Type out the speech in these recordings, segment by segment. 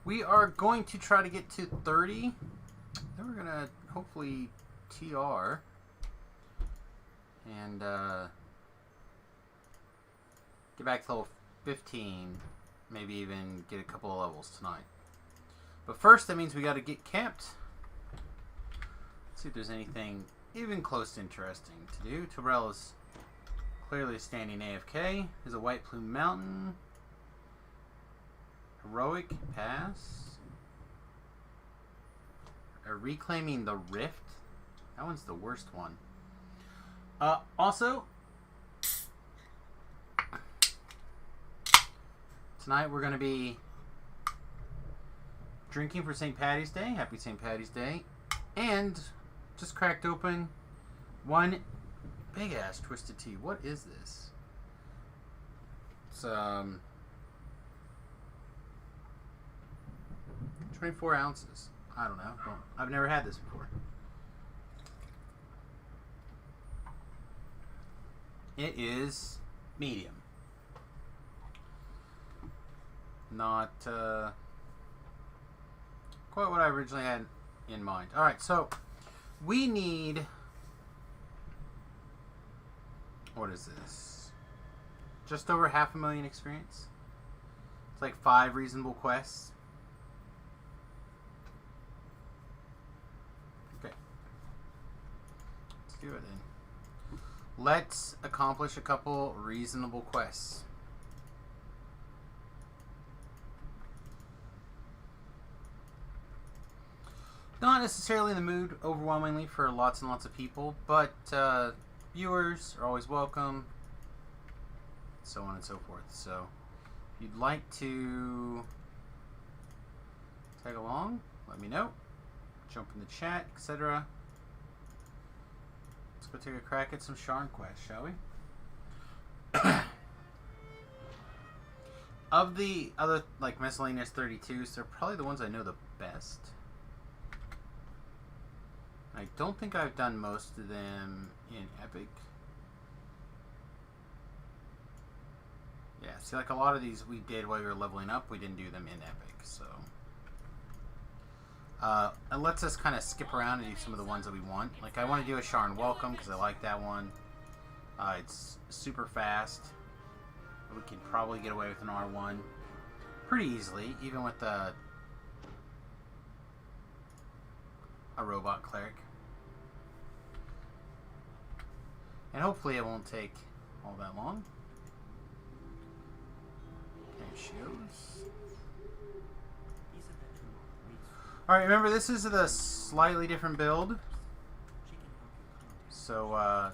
We are going to try to get to 30. Then we're going to hopefully TR. And get back to level 15. Maybe even get a couple of levels tonight. But first, that means we got to get camped. Let's see if there's anything even close to interesting to do. Terrell is clearly standing AFK. There's a White Plume Mountain. Heroic Pass. Reclaiming the Rift. That one's the worst one. Also, tonight we're going to be drinking for St. Paddy's Day. Happy St. Paddy's Day. And just cracked open one big ass twisted tea. What is this? It's 24 ounces. I don't know. I've never had this before. It is medium. Not quite what I originally had in mind. Alright, so we need... What is this? Just over 500,000 experience. It's like 5 reasonable quests. Okay. Let's do it then. Let's accomplish a couple reasonable quests. Not necessarily in the mood, overwhelmingly, for lots and lots of people, but viewers are always welcome, so on and so forth. So, if you'd like to tag along, let me know. Jump in the chat, etc. Let's go take a crack at some Sharn quests, shall we? Of the other, like, miscellaneous 32s, they're probably the ones I know the best. I don't think I've done most of them in Epic. Yeah, see, like a lot of these we did while we were leveling up. We didn't do them in Epic, so... it lets us kind of skip around and do some of the ones that we want. Like, I want to do a Sharn Welcome because I like that one. It's super fast. We could probably get away with an R1 pretty easily, even with a robot cleric. And hopefully it won't take all that long. Okay, shields. Alright, remember this is a slightly different build. So,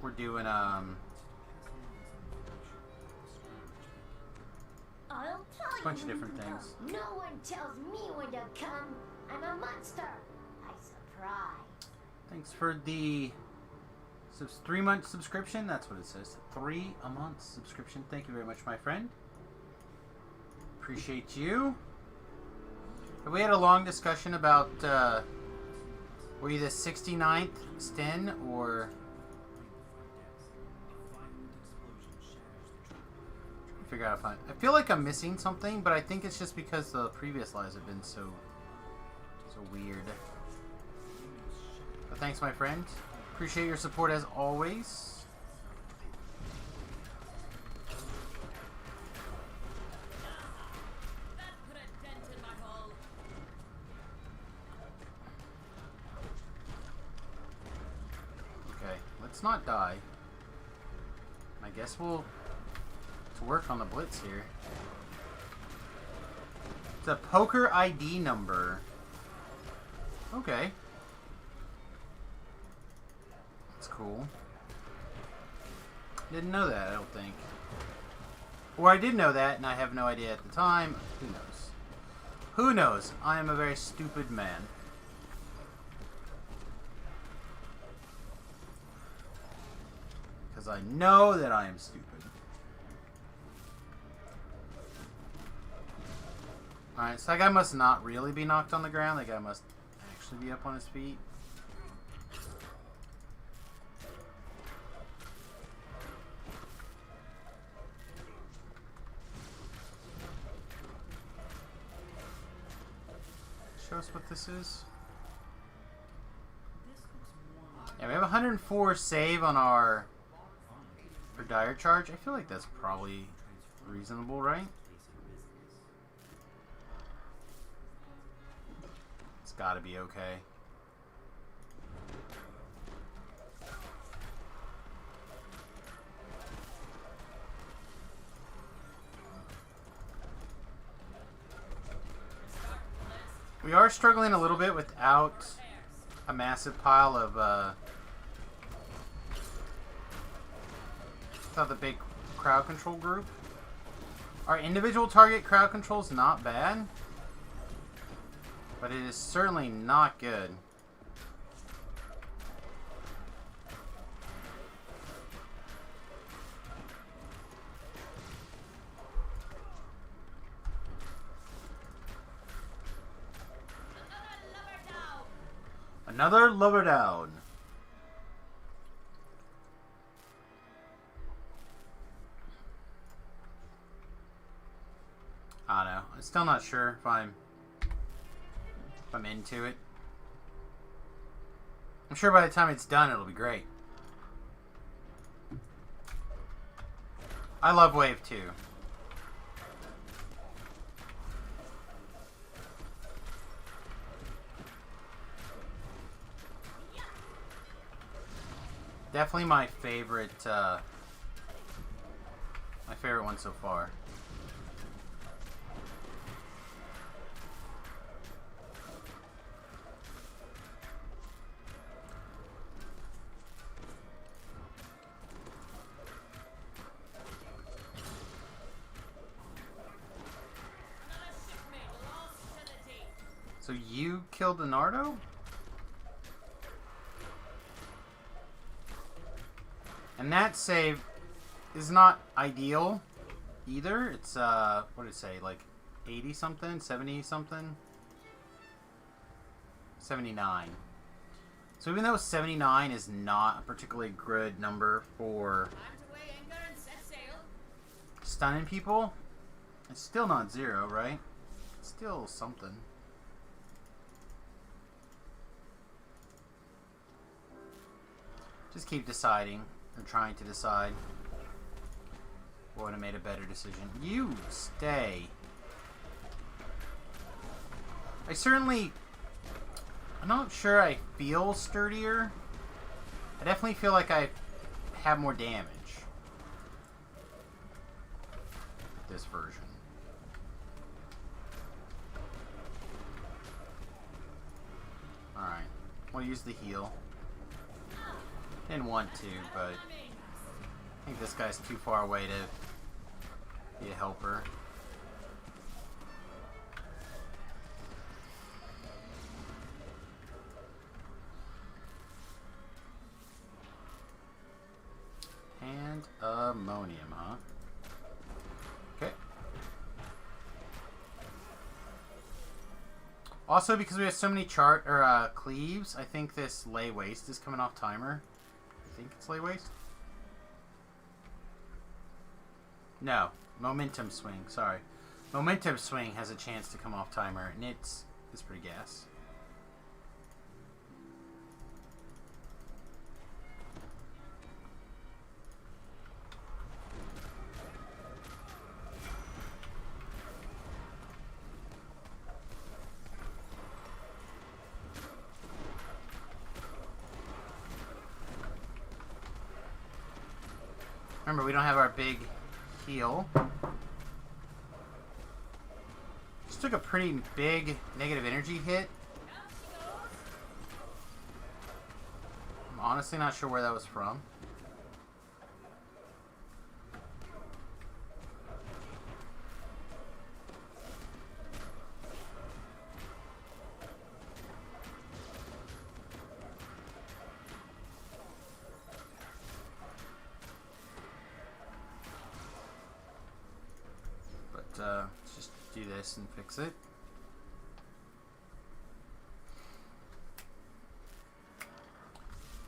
we're doing, I'll tell a bunch of you different when to things. come. No one tells me when to come. I'm a monster. I surprise. Thanks for the 3-month subscription. That's what it says. 3 a month subscription. Thank you very much, my friend. Appreciate you. Have we had a long discussion about were you the 69th Sten or... Figure out if I feel like I'm missing something, but I think it's just because the previous lives have been so weird. But thanks, my friend. Appreciate your support as always. Okay, let's not die. I guess we'll work on the blitz here. It's a poker ID number. Okay. That's cool. Didn't know that, I don't think. Or I did know that, and I have no idea at the time. Who knows? Who knows? I am a very stupid man. Because I know that I am stupid. Alright, so that guy must not really be knocked on the ground. That guy must actually be up on his feet. show us what this is? Yeah, we have 104 save on our dire charge. I feel like that's probably reasonable, right? It's gotta be okay. We are struggling a little bit without a massive pile of without the big crowd control group. Our individual target crowd control is not bad, but it is certainly not good. Another lover down. I don't know. I'm still not sure if I'm into it. I'm sure by the time it's done, it'll be great. I love Wave 2. Definitely my favorite one so far. So you killed the Nardo? And that save is not ideal either. It's, what did it say, like 80 something, 70 something? 79. So even though 79 is not a particularly good number for stunning people, it's still not 0, right? It's still something. Just keep deciding. Or trying to decide what would have made a better decision. You stay. I'm not sure I feel sturdier. I definitely feel like I have more damage with this version. Alright. We'll use the heal. Didn't want to, but I think this guy's too far away to be a helper. And ammonium, huh? Okay. Also, because we have so many cleaves, I think this lay waste is coming off timer. I think it's lay waste. No, momentum swing. Sorry, momentum swing has a chance to come off timer, and it's pretty gas. Remember, we don't have our big heal. Just took a pretty big negative energy hit. I'm honestly not sure where that was from. Let's just do this and fix it.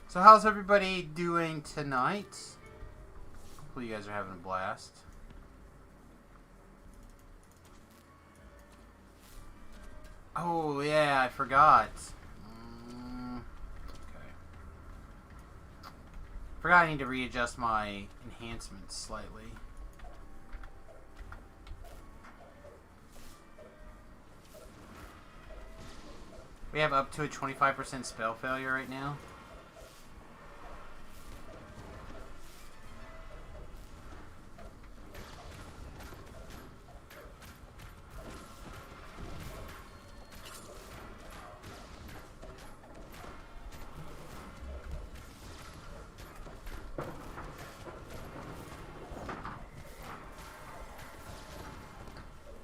So how's everybody doing tonight? Hopefully you guys are having a blast. Oh, yeah, I forgot. Okay. Forgot I need to readjust my enhancements slightly. We have up to a 25% spell failure right now.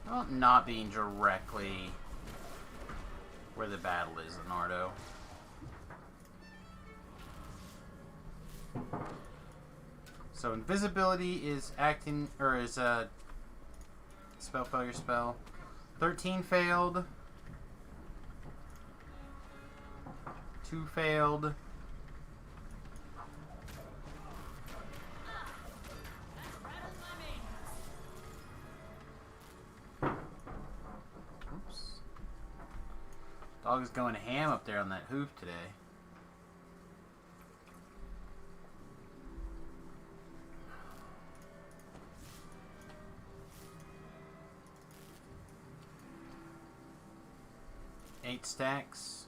Well, not being directly where the battle is in Nardo. So invisibility is acting, or is a spell failure spell. 13 failed. 2 failed. Oops. Dog is going ham up there on that hoof today. Eight stacks.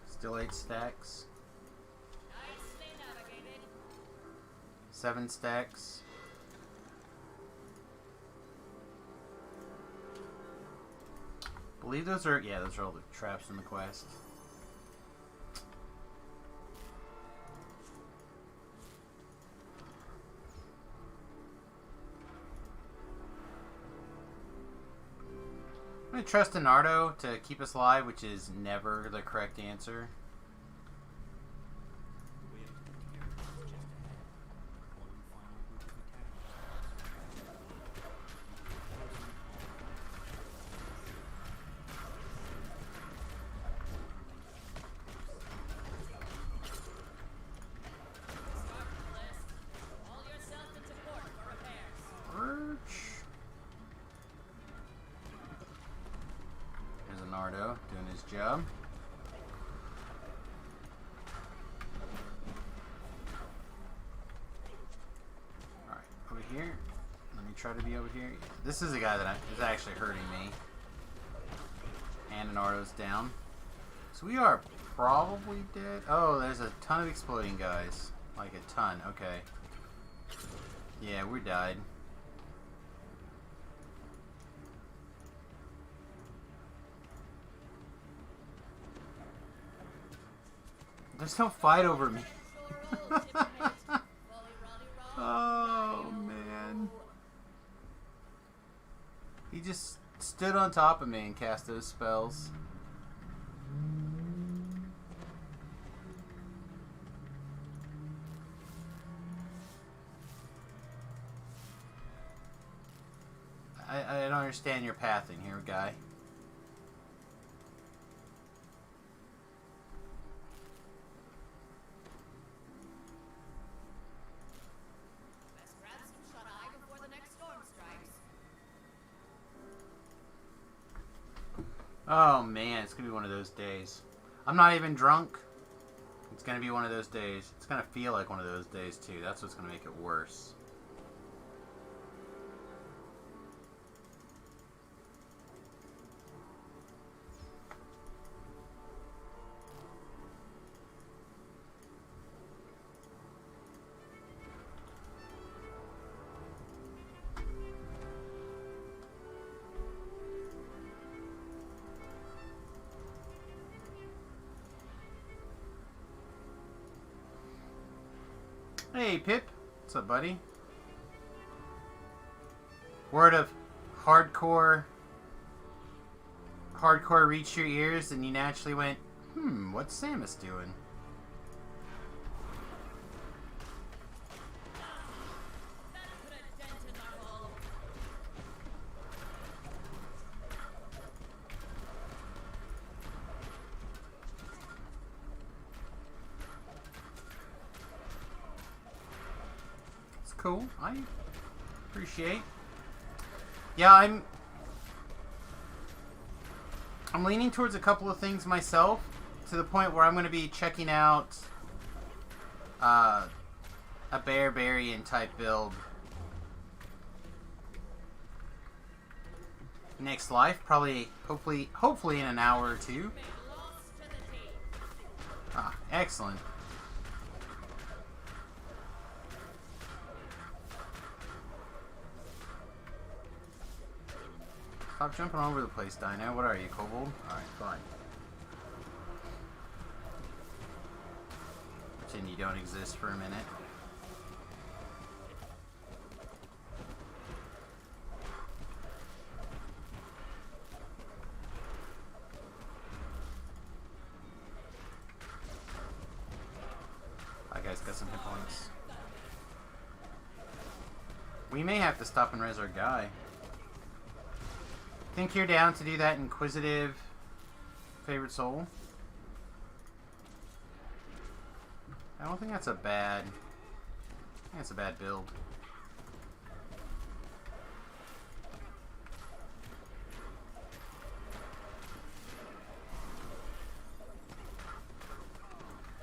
Still 8 stacks. 7 stacks. Believe those are, yeah, those are all the traps in the quest. I'm going to trust Nardo to keep us alive, which is never the correct answer. Nardo doing his job. Alright, over here. Let me try to be over here. This is a guy that is actually hurting me. And Nardo's down. So we are probably dead. Oh, there's a ton of exploding guys. Like a ton. Okay. Yeah, we died. There's no fight over me. Oh, man. He just stood on top of me and cast those spells. I don't understand your pathing here, guy. Oh man, it's gonna be one of those days. I'm not even drunk. It's gonna be one of those days. It's gonna feel like one of those days too. That's what's gonna make it worse. Hey, Pip. What's up, buddy? Word of hardcore reached your ears, and you naturally went, what's Samus doing? Cool. I Appreciate. Yeah, I'm leaning towards a couple of things myself, to the point where I'm going to be checking out a barbarian type build next life, probably, hopefully in an hour or two. Ah, excellent. Stop jumping all over the place, Dino. What are you, Kobold? Alright, fine. Pretend you don't exist for a minute. That guy's got some hit points. We may have to stop and res our guy. Think you're down to do that inquisitive favorite soul? I don't think that's a bad... I think that's a bad build.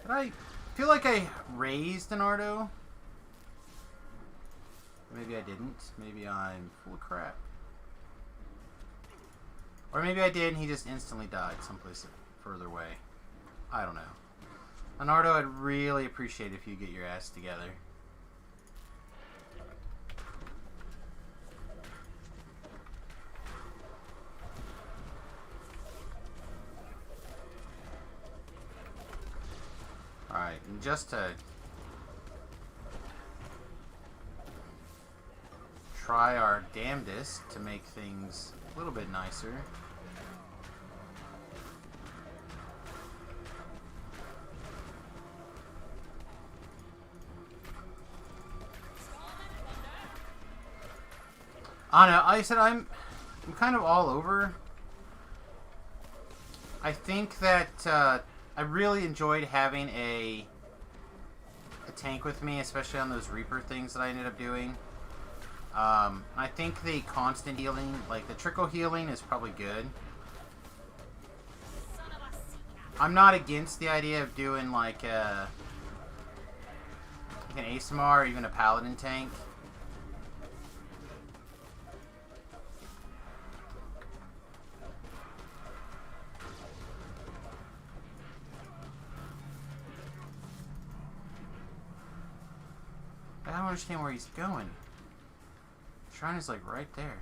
Did I feel like I raised an Ardo? Maybe I didn't. Maybe I'm full of crap. Or maybe I did and he just instantly died someplace further away. I don't know. Leonardo, I'd really appreciate if you get your ass together. Alright, and just to try our damnedest to make things a little bit nicer. I don't know, like I said, I'm kind of all over. I think that I really enjoyed having a tank with me, especially on those Reaper things that I ended up doing. I think the constant healing, like the trickle healing, is probably good. I'm not against the idea of doing like an ASMR or even a Paladin tank. I don't understand where he's going. The shrine is like right there.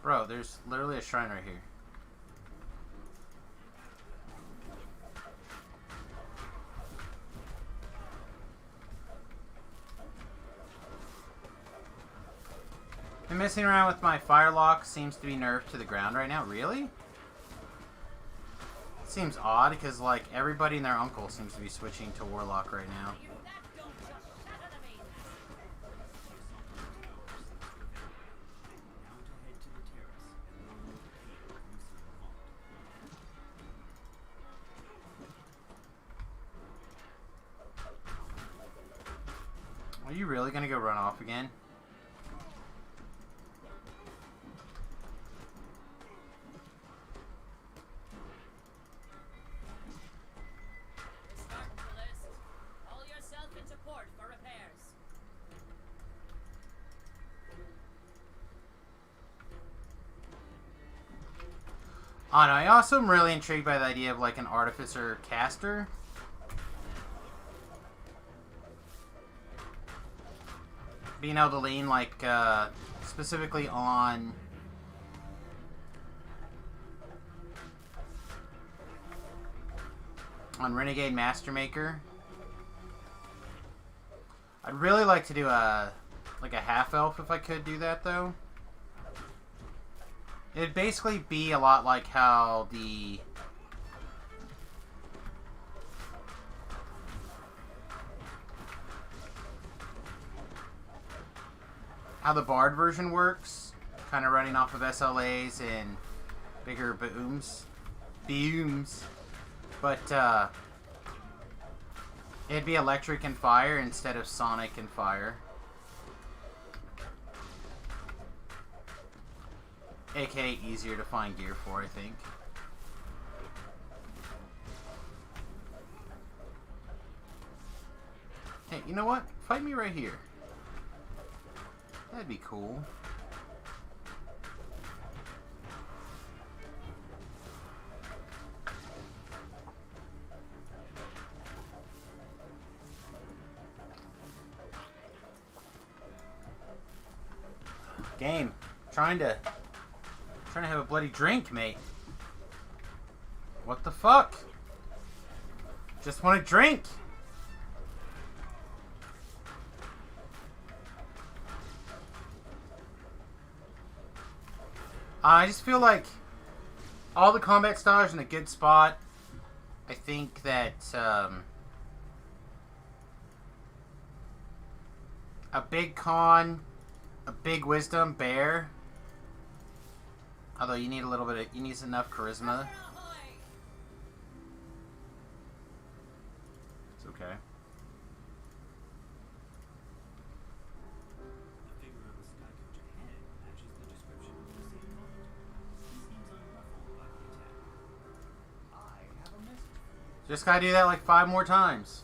Bro, there's literally a shrine right here. I'm messing around with my Firelock. Seems to be nerfed to the ground right now. Really? It seems odd because like everybody and their uncle seems to be switching to Warlock right now. Are you really gonna go run off again? Oh no, I also am really intrigued by the idea of like an Artificer caster. Being able to lean like specifically on Renegade Mastermaker. I'd really like to do a half elf if I could do that though. It'd basically be a lot like how the Bard version works, kind of running off of SLAs and Bigger booms. Booms. But, it'd be electric and fire instead of sonic and fire. AKA easier to find gear for, I think. Hey, you know what? Fight me right here. That'd be cool. Game. Trying to have a bloody drink, mate. What the fuck? Just want to drink. I just feel like all the combat styles in a good spot. I think that a big con, a big wisdom, bear. Although you need a little bit of, you need enough charisma. It's okay. Just gotta do that like 5 more times.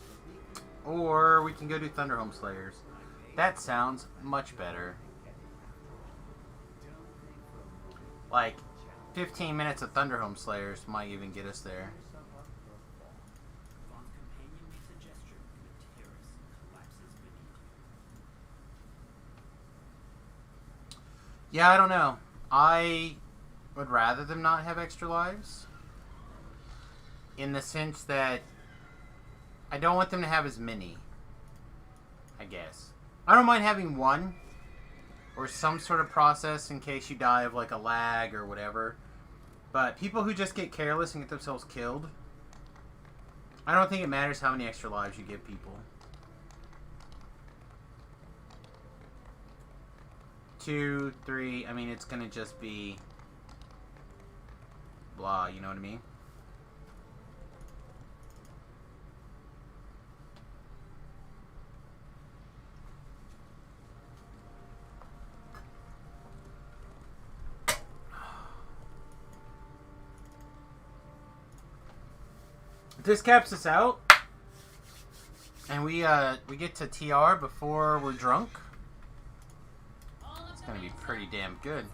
Or we can go do Thunderhome Slayers. That sounds much better. Like, 15 minutes of Thunderhome Slayers might even get us there. Yeah, I don't know. I would rather them not have extra lives. In the sense that I don't want them to have as many, I guess. I don't mind having one or some sort of process in case you die of like a lag or whatever. But people who just get careless and get themselves killed, I don't think it matters how many extra lives you give people. 2, 3, I mean, it's gonna just be blah, you know what I mean? This caps us out, and we get to TR before we're drunk. It's gonna be pretty damn good.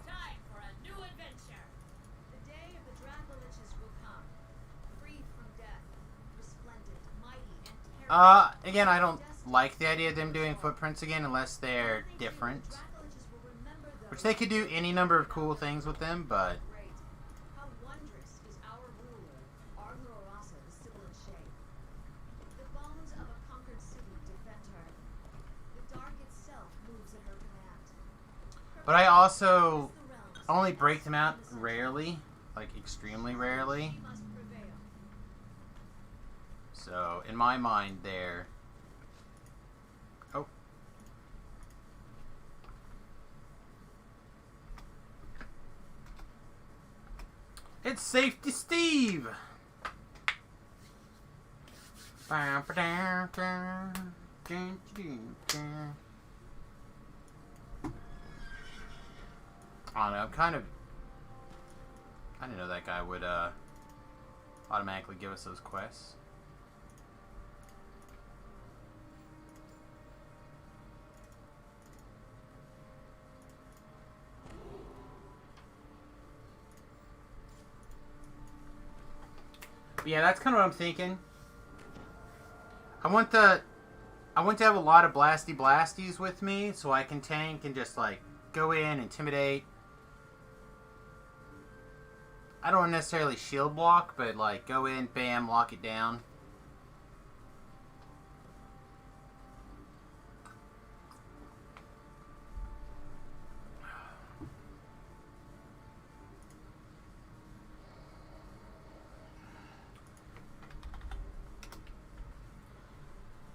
Again, I don't like the idea of them doing footprints again unless they're different. Which they could do any number of cool things with them, but I also only break them out rarely, like extremely rarely. So, in my mind, they're... Oh. It's Safety Steve! I don't know, I didn't know that guy would automatically give us those quests. But yeah, that's kind of what I'm thinking. I want to have a lot of blasty blasties with me so I can tank and just like go in, intimidate. I don't necessarily shield block, but like go in, bam, lock it down.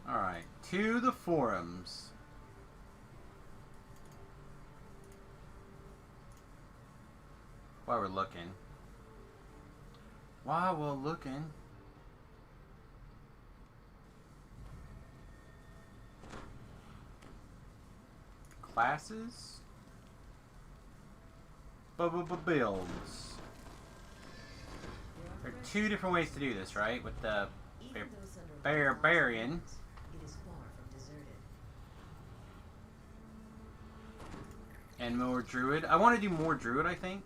Alright, to the forums. While we're looking. While we're looking. Classes. Builds. There are two different ways to do this, right? With the barbarian. And more druid. I want to do more druid, I think.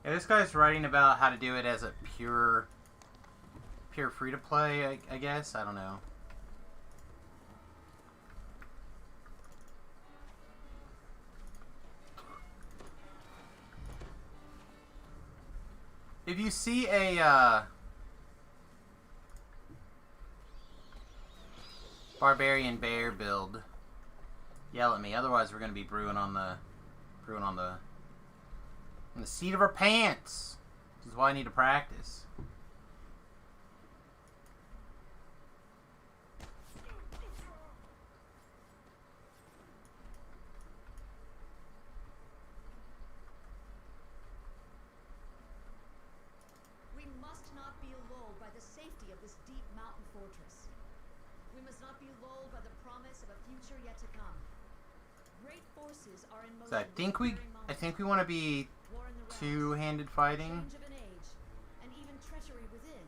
Yeah, this guy's writing about how to do it as a pure free-to-play, I guess. I don't know. If you see a barbarian bear build, yell at me. Otherwise, we're going to be brewing on the seat of our pants. This is why I need to practice. We must not be lulled by the safety of this deep mountain fortress. We must not be lulled by the promise of a future yet to come. Great forces are in motion. So I think we want to be two-handed fighting. Change of an age, and even treachery within.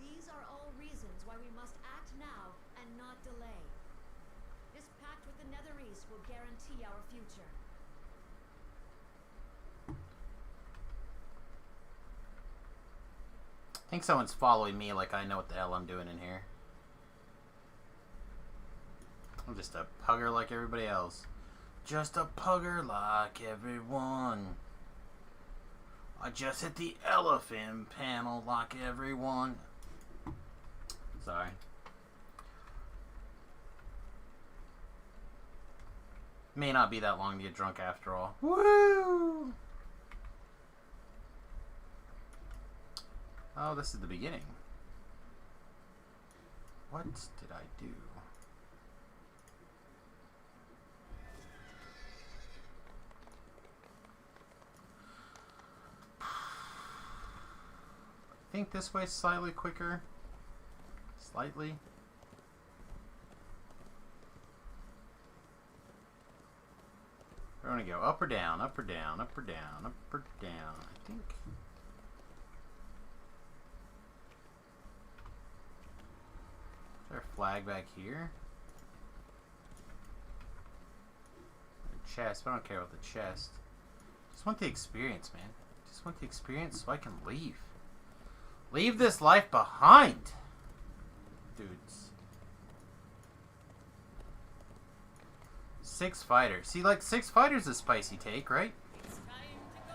These are all reasons why we must act now and not delay. This pact with the Nether East will guarantee our future. I think someone's following me like I know what the hell I'm doing in here. I'm just a pugger like everybody else. Just a pugger like everyone. I just hit the elephant panel like everyone. Sorry. May not be that long to get drunk after all. Woo! Oh, this is the beginning. What did I do? I think this way's slightly quicker. Slightly. We're gonna go up or down, up or down, up or down, up or down. I think. Is there a flag back here? A chest, but I don't care about the chest. Just want the experience, man. Just want the experience so I can leave. Leave this life behind, dudes. 6 fighters. See, like 6 fighters is a spicy take, right? It's time to go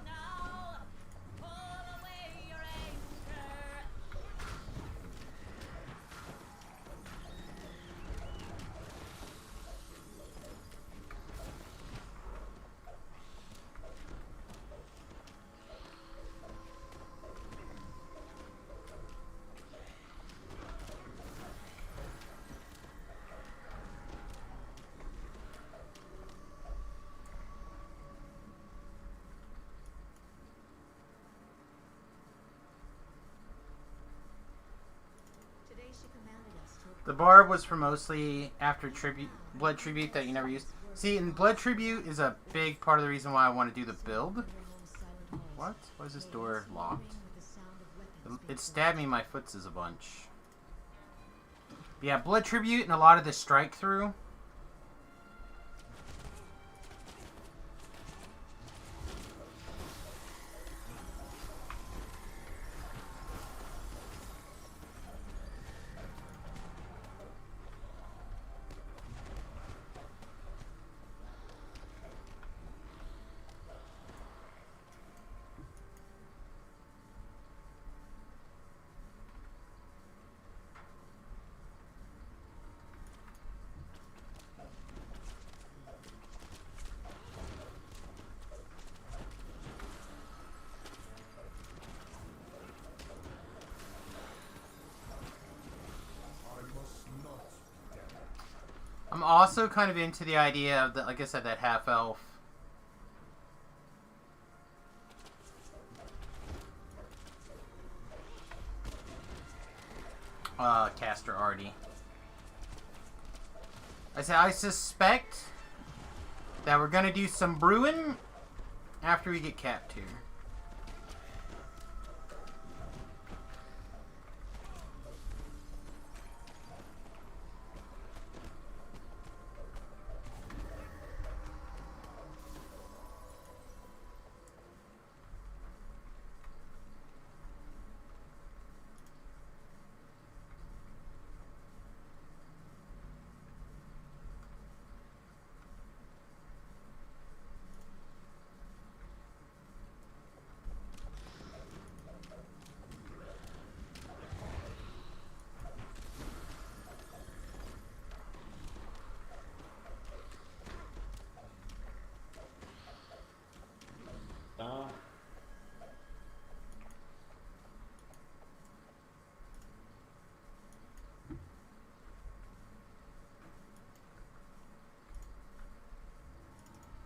now. Pull away your anchor. The barb was for mostly after blood tribute that you never used. See, and blood tribute is a big part of the reason why I want to do the build. What? Why is this door locked? It stabbed me in my footsies a bunch. But yeah, blood tribute and a lot of the strike through. also kind of into the idea of, like I said, that half-elf. Caster Artie. I suspect that we're gonna do some brewing after we get capped here.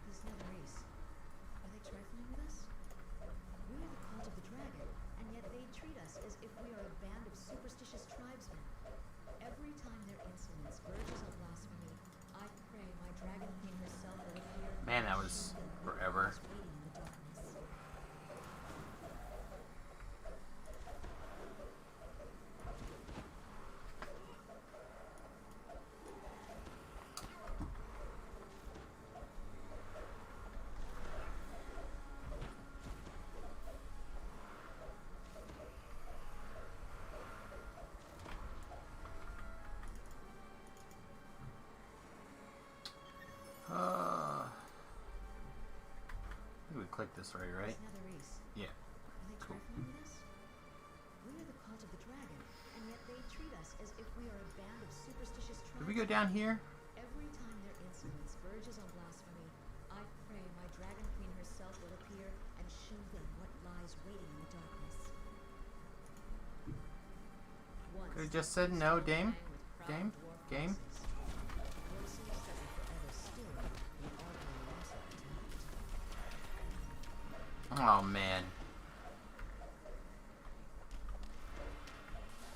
These Netherese, are they trifling with us? We are the cult of the dragon, and yet they treat us as if we are a band of superstitious tribesmen. Every time their insolence verges on blasphemy, I pray my dragon queen herself will appear. Man, that was forever. Waiting in the darkness. We click this right? Netherese, Yeah. are they Cool. trifling with us? We are the cult of the dragon, and yet they treat us as if we are a band of superstitious tribesmen. Did we go down here? Every time their insolence verges on blasphemy, I pray my dragon queen herself will appear and show them what lies waiting in the darkness. Once, Could've just said no, Dame. Game? Game? Oh man.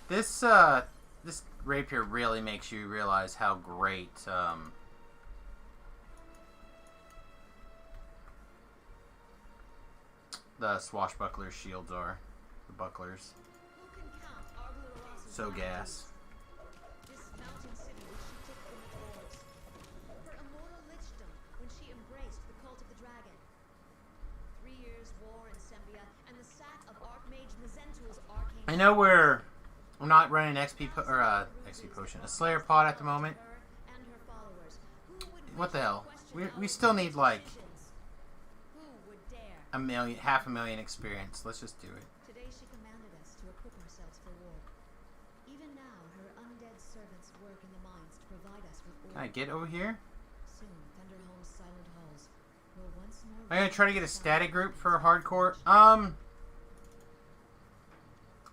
This rapier really makes you realize how great the swashbuckler shields are. The bucklers. So gas. This mountain city which she took from the dwarves. Her immortal lichdom when she embraced the cult of the dragon. 3 years war in Sembia and the sack of Archmage Mizentul's arcane. I know we're not running XP potion, a Slayer pod at the moment. What the hell? We still need like a million, half a million experience. Let's just do it. Today she commanded us to equip ourselves for war. Even now, her undead servants work in the mines to provide us with Can I order. get over here? Soon, Thunderhome's silent halls will once more. I'm gonna try to get a static group for hardcore. I'm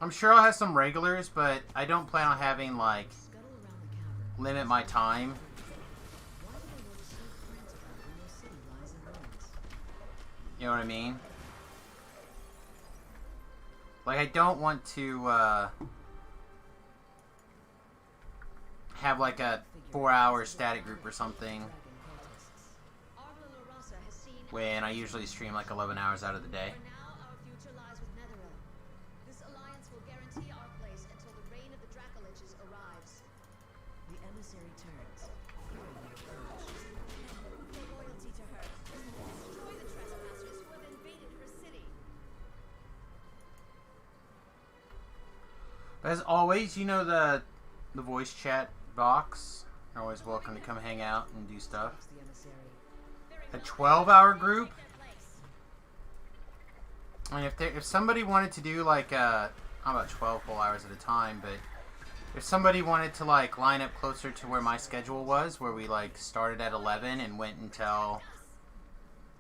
sure I'll have some regulars, but I don't plan on having like Scuttle around the cavern. limit my time. Why do they work so frantically when your city lies in ruins? You know what I mean? Like I don't want to have like a 4-hour static group or something when I usually stream like 11 hours out of the day. For now, our future lies with Netheril. This alliance will guarantee our place until the reign of the Dracoliches arrives. The emissary turns. Prove their loyalty to her. Destroy the trespassers who have invaded her city. As always, you know the voice chat box. You're always welcome to come hang out and do stuff. The emissary. A 12-hour group. I mean, if somebody wanted to do like not about 12 full hours at a time, but if somebody wanted to like line up closer to where my schedule was, where we like started at 11 and went until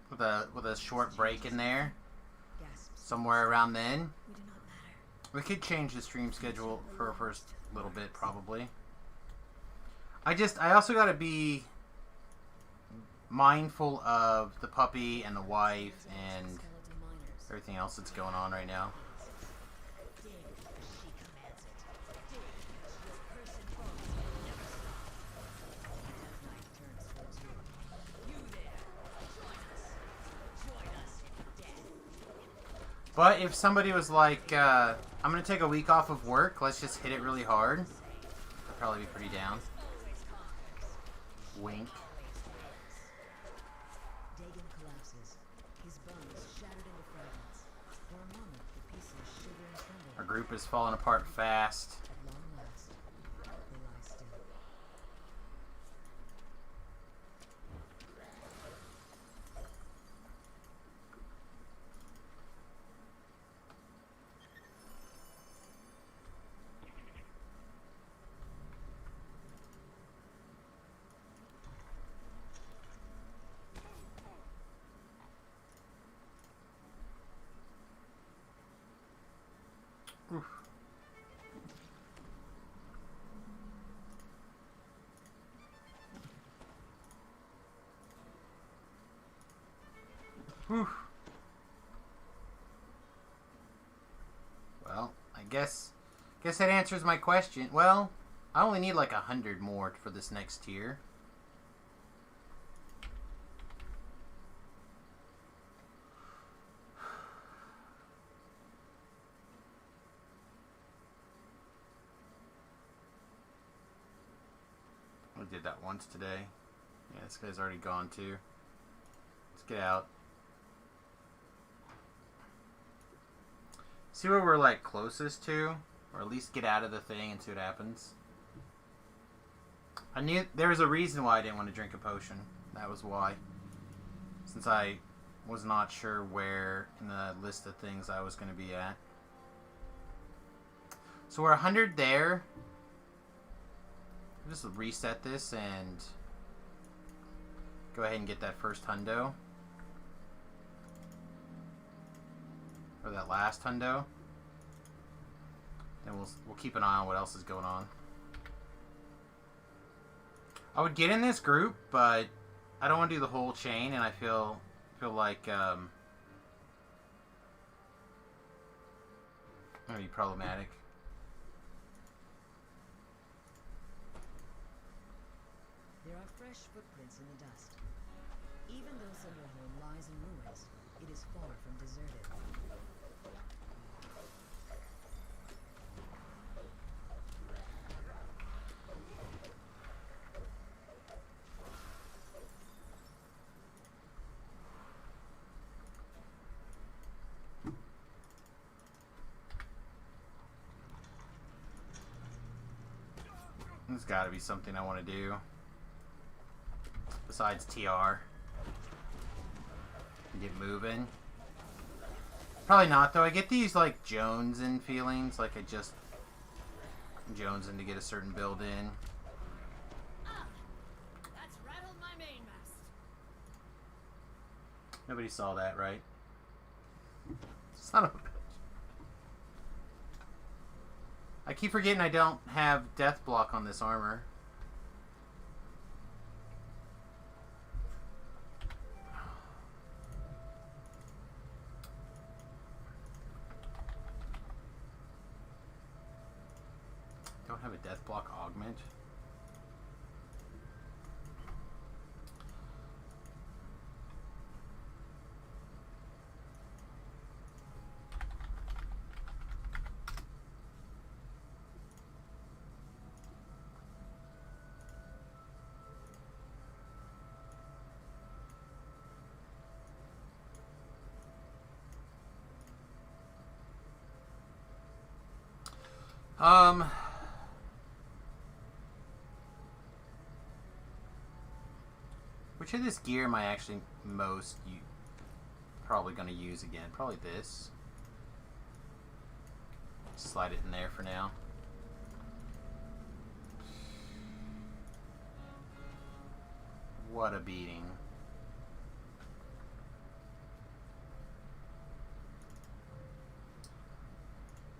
with a short break in there, Gasps. somewhere around then, We do not matter. we could change the stream schedule for a first little bit probably. I also got to be mindful of the puppy and the wife and Skeletal miners. everything else that's going on right now. Dig as she commands it. Dig as your cursed bones will never stop. As night turns towards you, you there, join us in death. But if somebody was like, I'm going to take a week off of work, let's just hit it really hard, I'd probably be pretty down. Always conquers. Wink. Always wins. Dagon collapses, his bones shattered into fragments. For a moment, the pieces shiver and tremble. Our group is falling apart fast. At long last, they lie still. Oof. Whew. Well, I guess that answers my question. Well, I only need like 100 more for this next tier. We did that once today. Yeah, this guy's already gone too. Let's get out. See where we're like closest to, or at least get out of the thing and see what happens. I knew there was a reason why I didn't want to drink a potion. That was why. Since I was not sure where in the list of things I was going to be at. So we're 100 there. Just reset this and go ahead and get that first hundo. Or that last hundo. Then we'll keep an eye on what else is going on. I would get in this group, but I don't want to do the whole chain, and I feel like that would be problematic. There are fresh footprints in the dust. Even though Silverhome lies in ruins, it is far from deserted. There's got to be something I want to do besides TR. Get moving. Probably not though. I get these like Jonesing feelings, like I just Jonesing to get a certain build in. That's rattled my mainmast. Nobody saw that, right? Son of a bitch. I keep forgetting I don't have death block on this armor. Don't have a death block augment. Which of this gear am I actually probably going to use again? Probably this. Slide it in there for now. What a beating.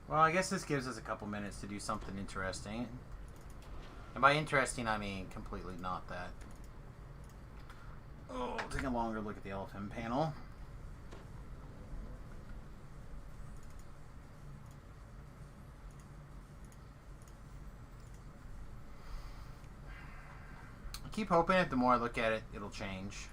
Well, I guess this gives us a couple minutes to do something interesting. And by interesting, I mean completely not that. Oh, take a longer look at the LFM panel. I keep hoping that the more I look at it, it'll change.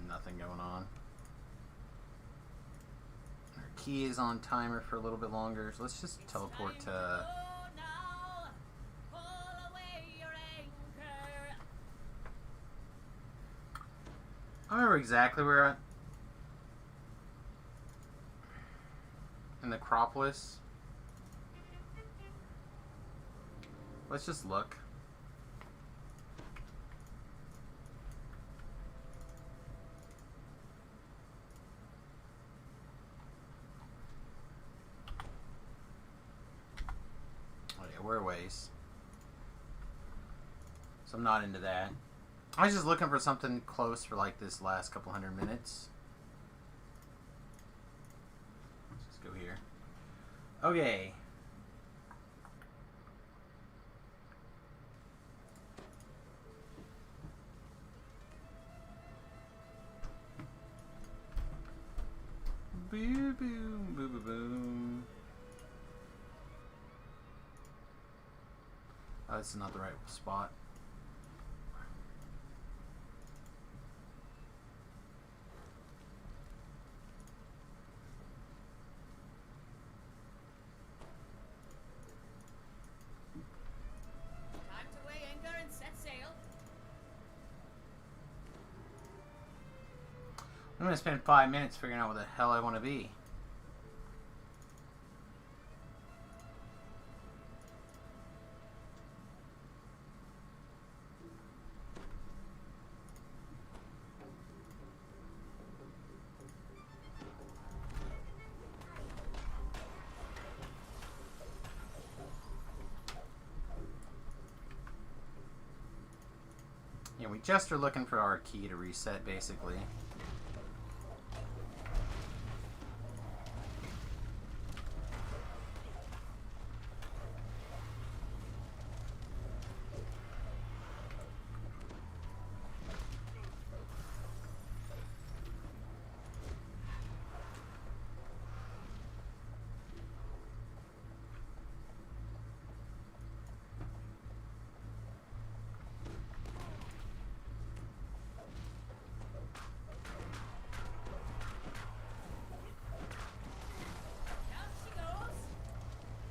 Nothing going on. Our key is on timer for a little bit longer, so let's just teleport to... I remember exactly where I... in the Acropolis. Let's just look. We're a ways. So I'm not into that. I was just looking for something close for like this last couple 100 minutes. Let's just go here. Okay. Boom, boom, boom, boom, boom. Oh, this is not the right spot. Time to weigh anchor and set sail. I'm gonna spend 5 minutes figuring out where the hell I want to be. Yeah, we just are looking for our key to reset, basically.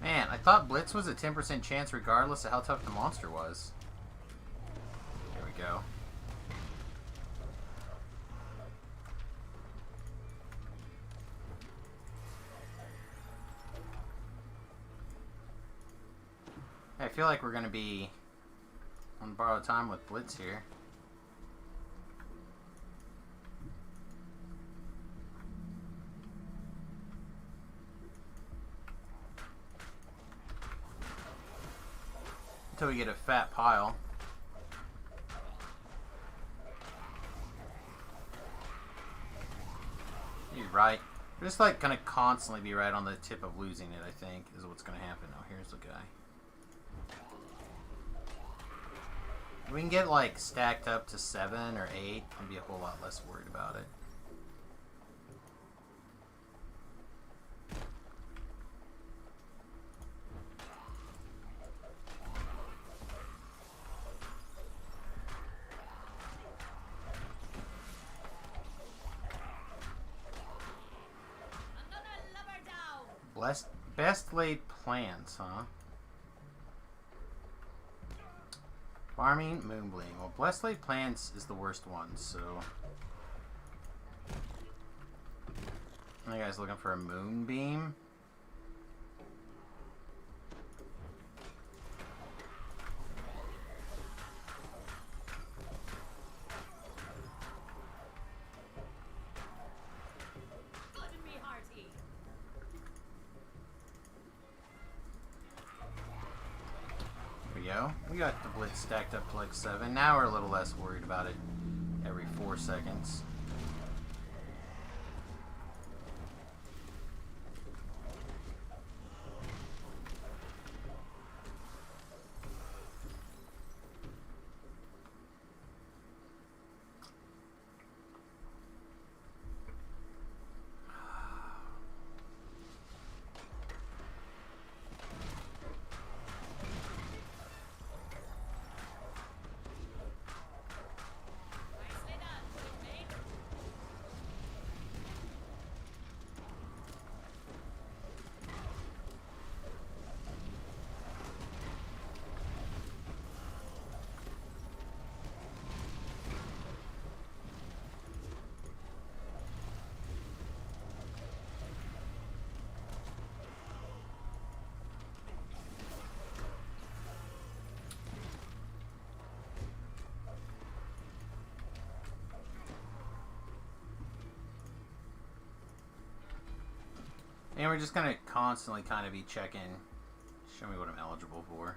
Man, I thought Blitz was a 10% chance regardless of how tough the monster was. There we go. I feel like we're going to be on borrowed time with Blitz here. Until we get a fat pile. He's right. We're just like gonna constantly be right on the tip of losing it, I think, is what's gonna happen. Oh, here's the guy. If we can get like stacked up to 7 or 8, I'd be a whole lot less worried about it. Best laid plans, huh? Farming, Moonbling. Well, best laid plans is the worst one, so... You guys looking for a moonbeam? go. We got the blitz stacked up to like 7. Now we're a little less worried about it every 4 seconds. And we're just gonna constantly kind of be checking. Show me what I'm eligible for.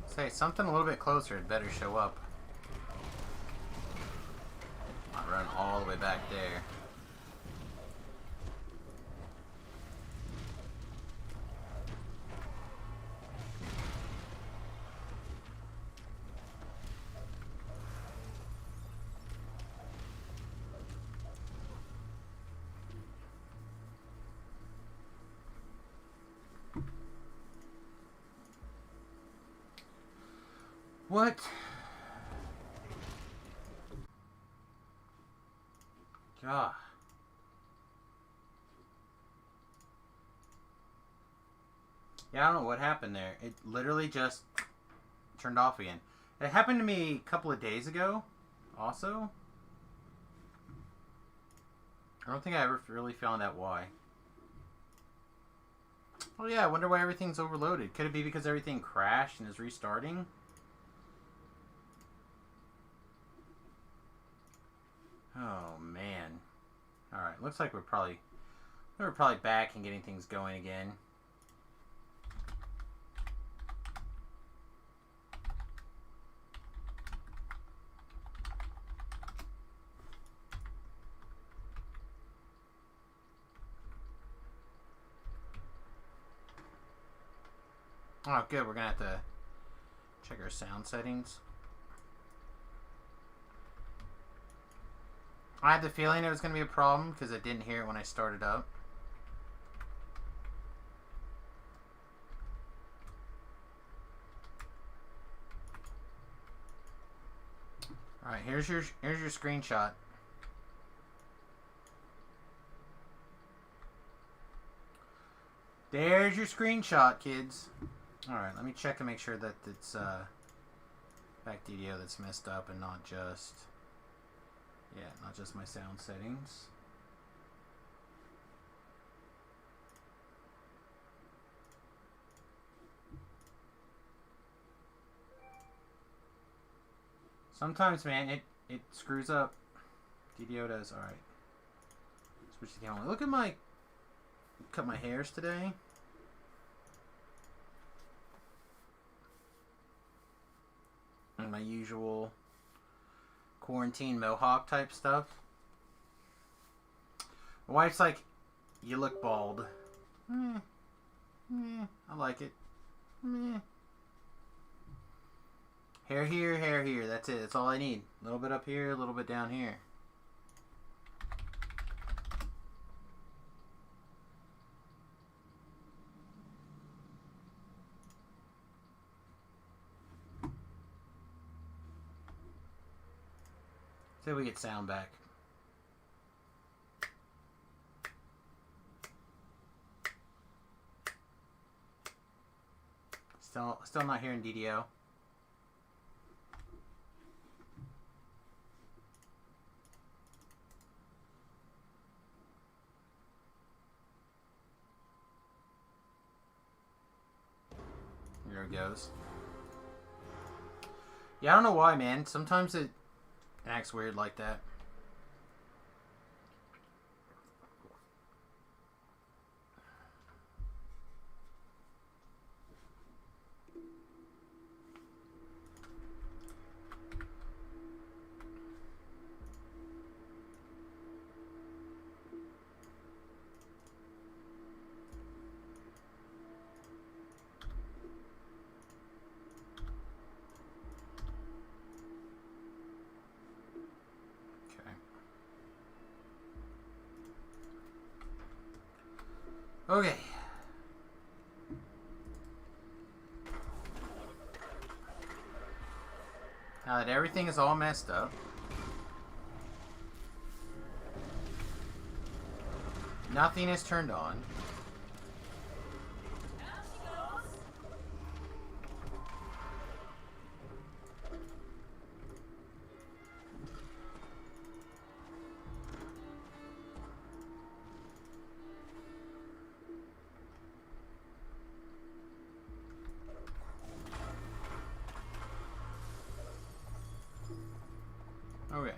Say something a little bit closer, it better show up. Not run all the way back there. What? God. Yeah, I don't know what happened there. It literally just turned off again. It happened to me a couple of days ago, also. I don't think I ever really found out why. Oh yeah, I wonder why everything's overloaded. Could it be because everything crashed and is restarting? Oh man. Alright, looks like we're probably back and getting things going again. Oh good, we're gonna have to check our sound settings. I had the feeling it was going to be a problem because I didn't hear it when I started up. Alright, here's your screenshot. There's your screenshot, kids. Alright, let me check and make sure that it's back DDO that's messed up and not just... Yeah, not just my sound settings. Sometimes, man, it screws up. DDO does. Alright. Switch the camera. Look at my... Cut my hairs today. And my usual... quarantine mohawk type stuff. My wife's like, you look bald. I like it. Hair here, hair here. That's it. That's all I need. A little bit up here, a little bit down here. So we get sound back. Still not hearing DDO. There it goes. Yeah, I don't know why, man. Sometimes it acts weird like that. Okay. Now that everything is all messed up, nothing is turned on. Okay.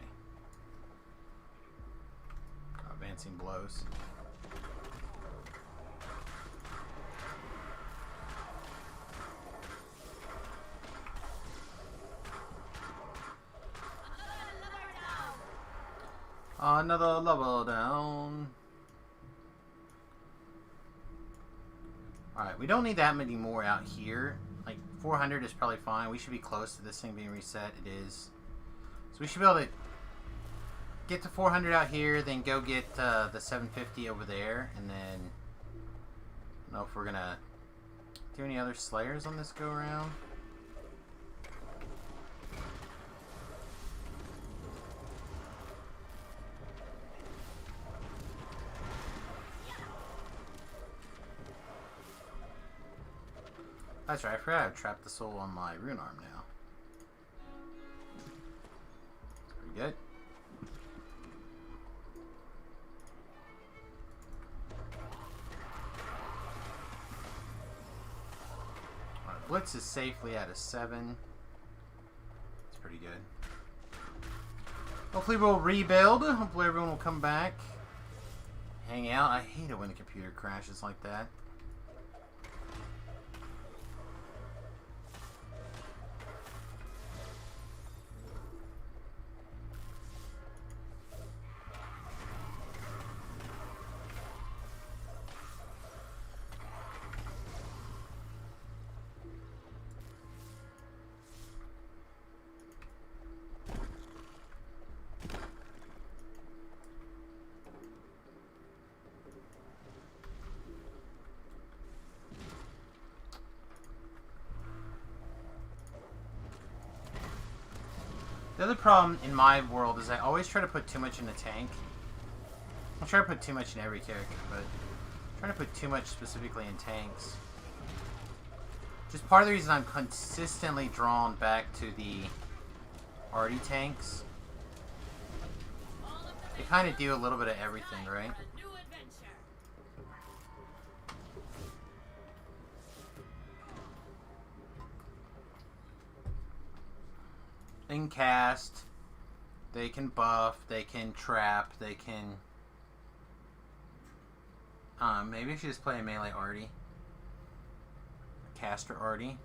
Advancing blows. Another level down. Alright, we don't need that many more out here. Like, 400 is probably fine. We should be close to this thing being reset. It is. So we should be able to get to 400 out here, then go get the 750 over there, and then I don't know if we're gonna do any other Slayers on this go around. That's right, I forgot I've trapped the soul on my rune arm now. Pretty good. Alright, Blitz is safely at a 7. That's pretty good. Hopefully we'll rebuild. Hopefully everyone will come back. Hang out. I hate it when the computer crashes like that. The other problem in my world is I always try to put too much in the tank. I try to put too much in every character, but I'm trying to put too much specifically in tanks. Just part of the reason I'm consistently drawn back to the arty tanks. They kind of do a little bit of everything, right? They can cast, they can buff, they can trap, they can... maybe I should just play a melee arty. A caster arty.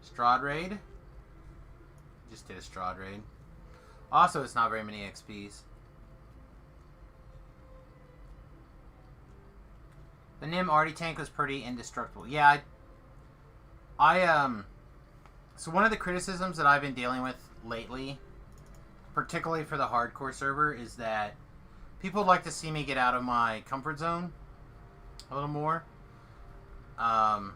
Strahd raid. Just did a Strahd raid. Also, it's not very many XPs. The Nim arty tank was pretty indestructible. Yeah, so one of the criticisms that I've been dealing with lately, particularly for the hardcore server, is that people like to see me get out of my comfort zone a little more. Well,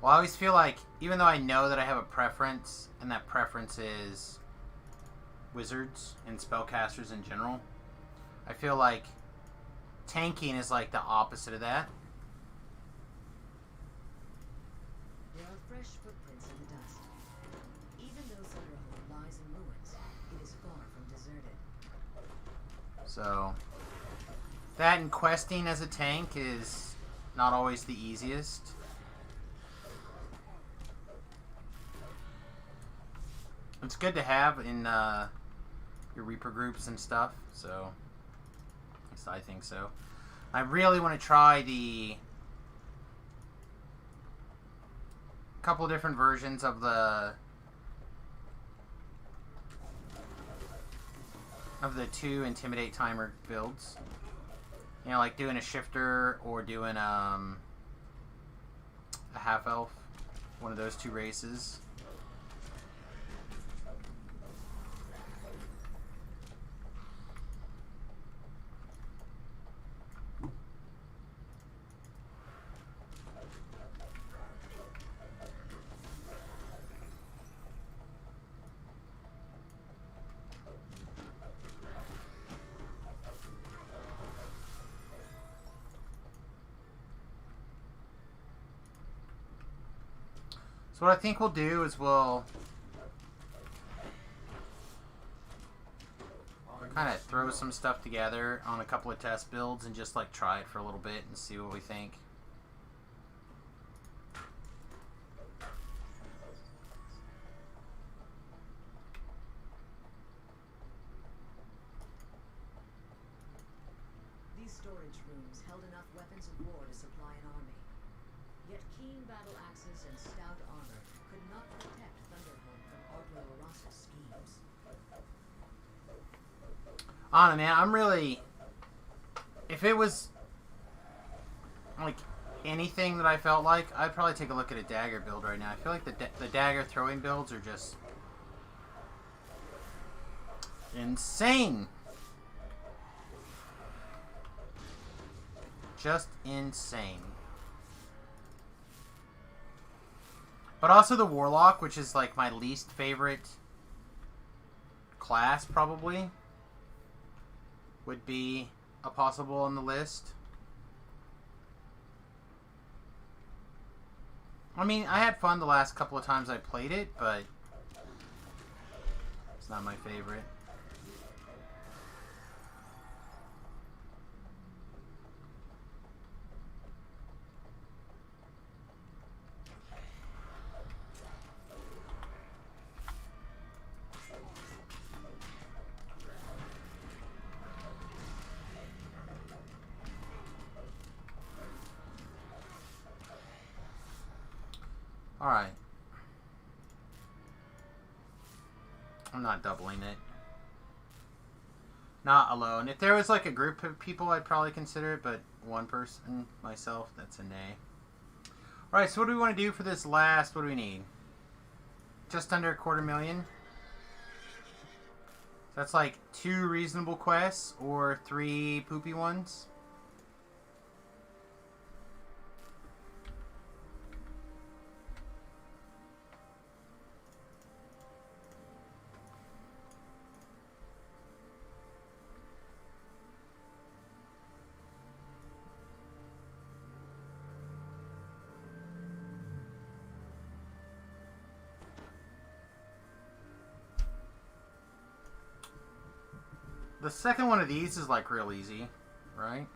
I always feel like, even though I know that I have a preference, and that preference is wizards and spellcasters in general. I feel like tanking is like the opposite of that. There are fresh footprints in the dust. Even though Thunderhold lies in ruins, it is far from deserted. So that and questing as a tank is not always the easiest. It's good to have in your Reaper groups and stuff, so at least I think so. I really want to try the couple different versions of the two Intimidate timer builds. You know, like doing a shifter or doing a half elf, one of those two races. So what I think we'll do is we'll kind of throw some stuff together on a couple of test builds and just like try it for a little bit and see what we think. These storage rooms held enough weapons of war to supply an army. Yet keen battle axes and stout armor could not protect Thunderhold from Arglo Arasa's schemes. I don't know, man. I'm really... If it was like anything that I felt like, I'd probably take a look at a dagger build right now. I feel like the dagger throwing builds are just insane. Just insane. But also the Warlock, which is like my least favorite class, probably, would be a possible on the list. I mean, I had fun the last couple of times I played it, but it's not my favorite. Alright. I'm not doubling it. Not alone. If there was like a group of people, I'd probably consider it, but one person, myself, that's a nay. Alright, so what do we want to do for this last? What do we need? Just under 250,000. So that's like 2 reasonable quests or 3 poopy ones. The second one of these is like real easy, right?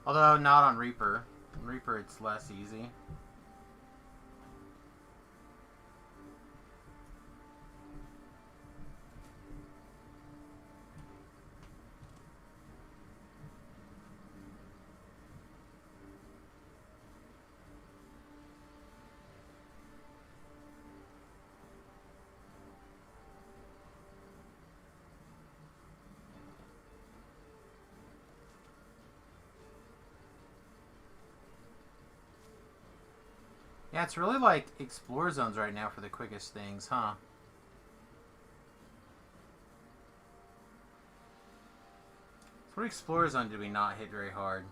Although not on Reaper. On Reaper it's less easy. Yeah, it's really like Explore Zones right now for the quickest things, huh? So what Explorer Zone did we not hit very hard?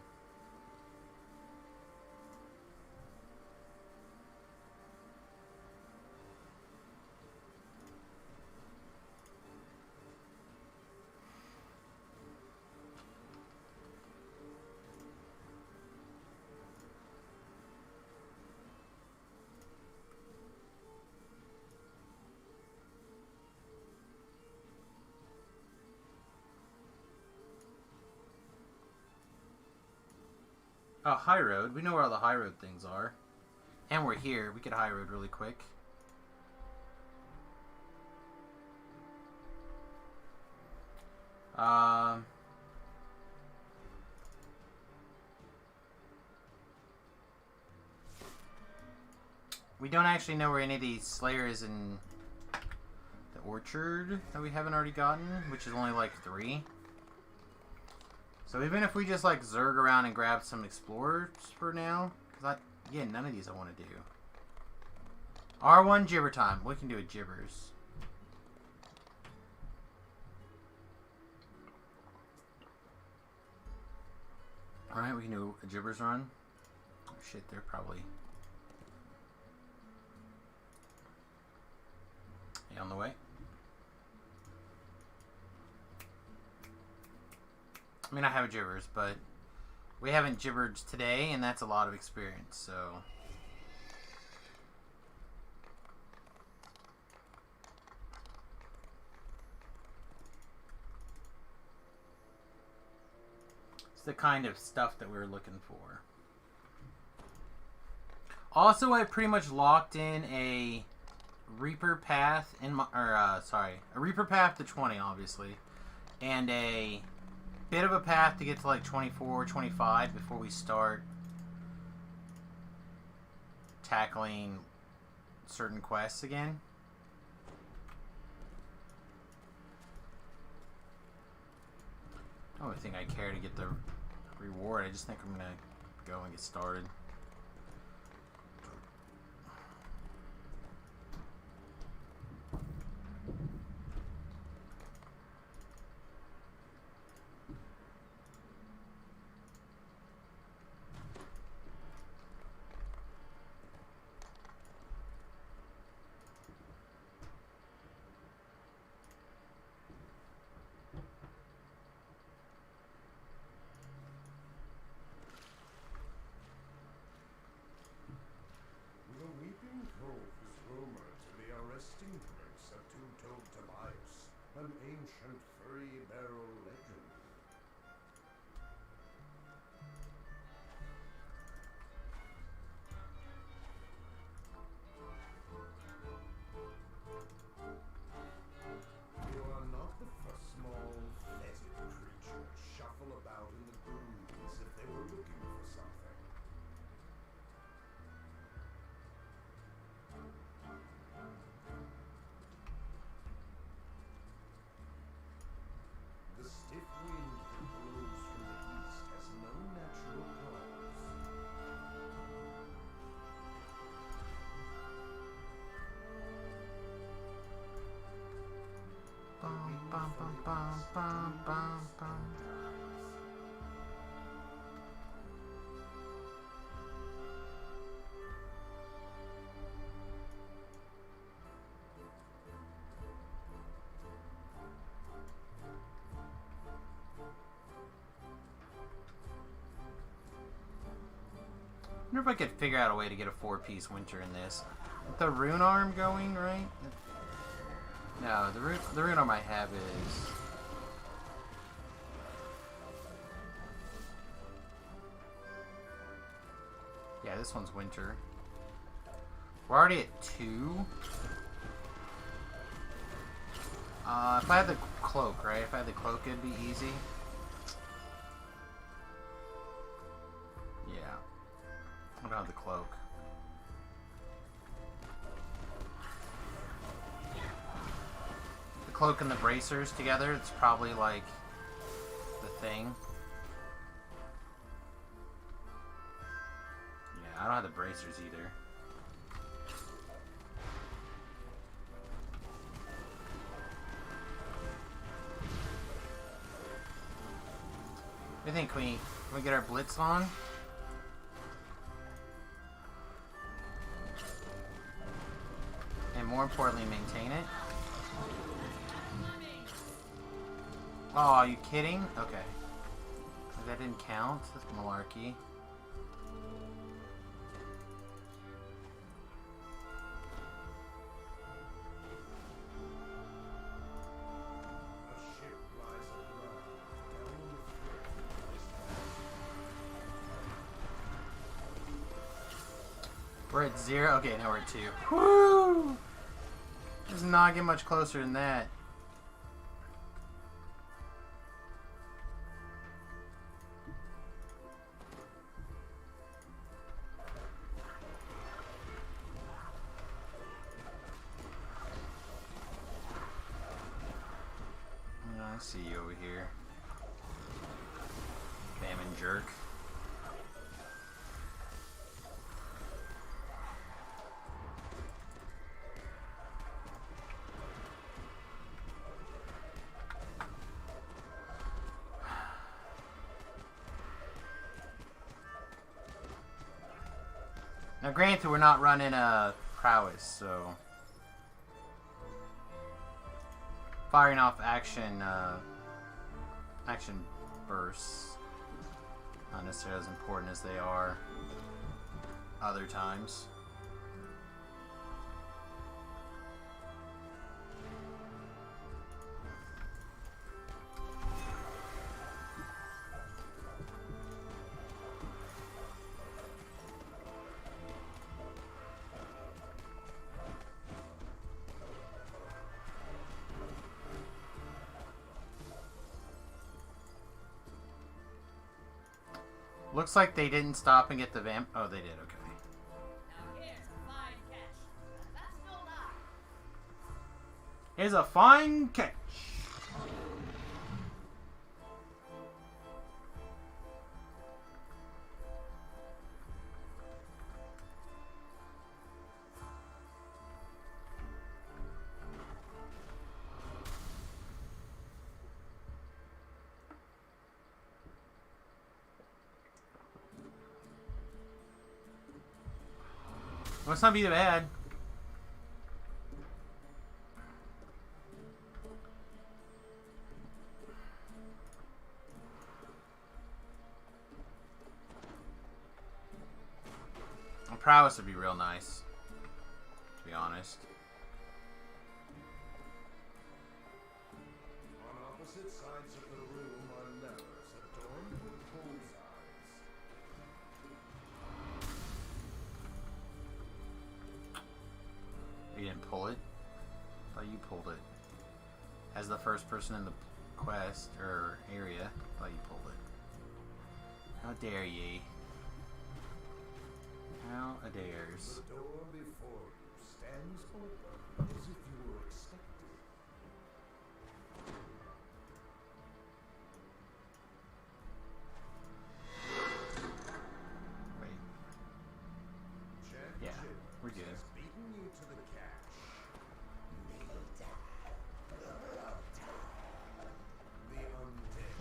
Oh, high road. We know where all the high road things are. And we're here. We could high road really quick. We don't actually know where any of these Slayer is in the orchard that we haven't already gotten, which is only like 3. So even if we just like zerg around and grab some explorers for now, because again, none of these I want to do. R1 gibber time. We can do a gibbers. Alright, we can do a gibbers run. Oh shit, they're probably on the way. I mean, I have a gibbers, but we haven't gibbered today, and that's a lot of experience, so. It's the kind of stuff that we were looking for. Also, I pretty much locked in a Reaper path in my, a Reaper path to 20, obviously, and a bit of a path to get to like 24, 25 before we start tackling certain quests again. I don't think I care to get the reward. I just think I'm gonna go and get started. An ancient furry barrel legend. You are not the first small, fetid creature shuffle about in the grooves as if they were looking for something. The stiff wind that blows from the east has no natural cause. Bum, bum, bum, bum, bum, bum, bum. I wonder if I could figure out a way to get a 4-piece winter in this. With the rune arm going, right? No, the rune arm I have is... Yeah, this one's winter. We're already at 2. If I had the cloak, right? If I had the cloak, it'd be easy. Yeah. I don't have the cloak. The cloak and the bracers together, it's probably like the thing. Yeah, I don't have the bracers either. I think can we get our blitz on? And more importantly, maintain it. Oh, are you kidding? Okay. That didn't count. That's malarkey. We're at 0. Okay, now we're at 2. Woo! Does not get much closer than that. I see you over here. Famine jerk. Now granted, we're not running a prowess, so firing off action bursts not necessarily as important as they are other times. Looks like they didn't stop and get the vamp. Oh, they did. Okay. Now here's a fine catch. That's still not. Here's a fine catch. Must not be that bad. A prowess would be real nice, to be honest. On opposite sides of the room are levers adorned with bullseyes. You didn't pull it? I thought you pulled it. As the first person in the quest, or area, I thought you pulled it. How dare ye? How a dares. The door before you stands open as if you were expected. Wait. Jack Yeah, James we're good. has beaten you to the cash. The undead.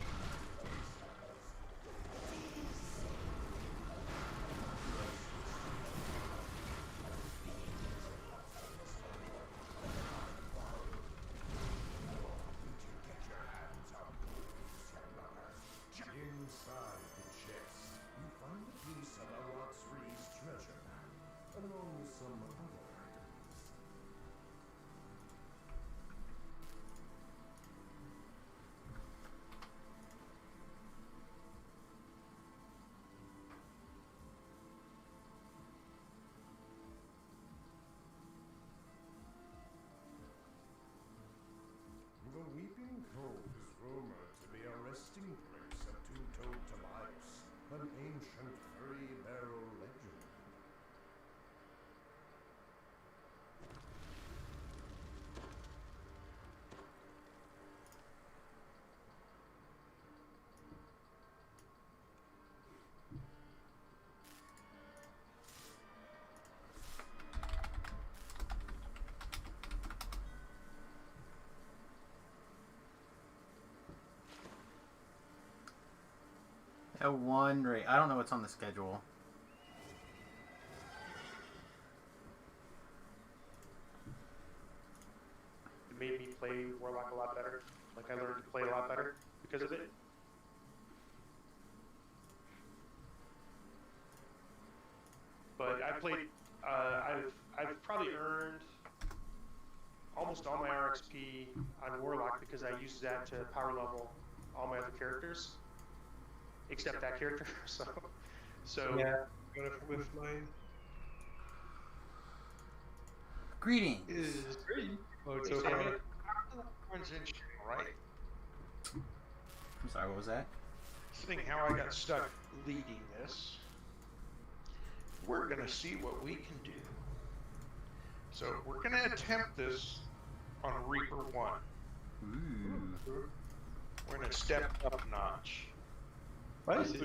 Get your hands on these numbers. Inside the chest, you find a piece of Awatsri's treasure map, along with some other items. The Weeping Cove is rumored to be a resting place of two-toed Tobias, an ancient three-barrel legend. At one rate. I don't know what's on the schedule. It made me play Warlock a lot better. Like I learned to play a lot better because of it. But I played. I've probably earned almost all my RXP on Warlock because I used that to power level all my other characters, except that character. So Yeah, with mine. Greetings. Is Great. mode Hey, so Sammy. far. Right. I'm sorry, what was that? Seeing how I got stuck leading this, we're gonna see what we can do. So we're gonna attempt this on Reaper 1. Ooh. We're gonna step up a notch. Spicy.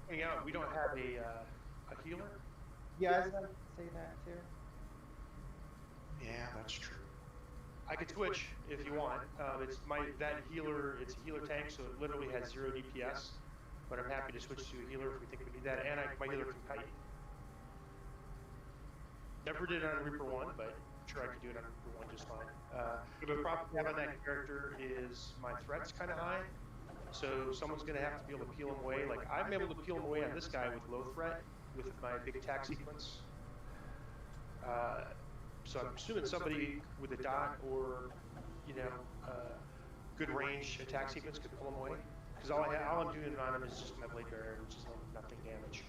Pointing out, we don't have a healer. Yeah, I was about to say that too. Yeah, that's true. I could switch if you want. That healer. It's a healer tank, so it literally has 0 DPS. But I'm happy to switch to a healer if we think we need that, and my healer can kite. Never did it on Reaper 1, but I'm sure I could do it on Reaper 1 just fine. The problem I have on that character is my threat's kind of high, so someone's going to have to be able to peel him away. Like, I'm able to peel him away on this guy with low threat, with my big attack sequence. So I'm assuming somebody with a dot or, good range attack sequence could pull him away. Because all I'm doing on him is just my blade barrier, which is nothing damage.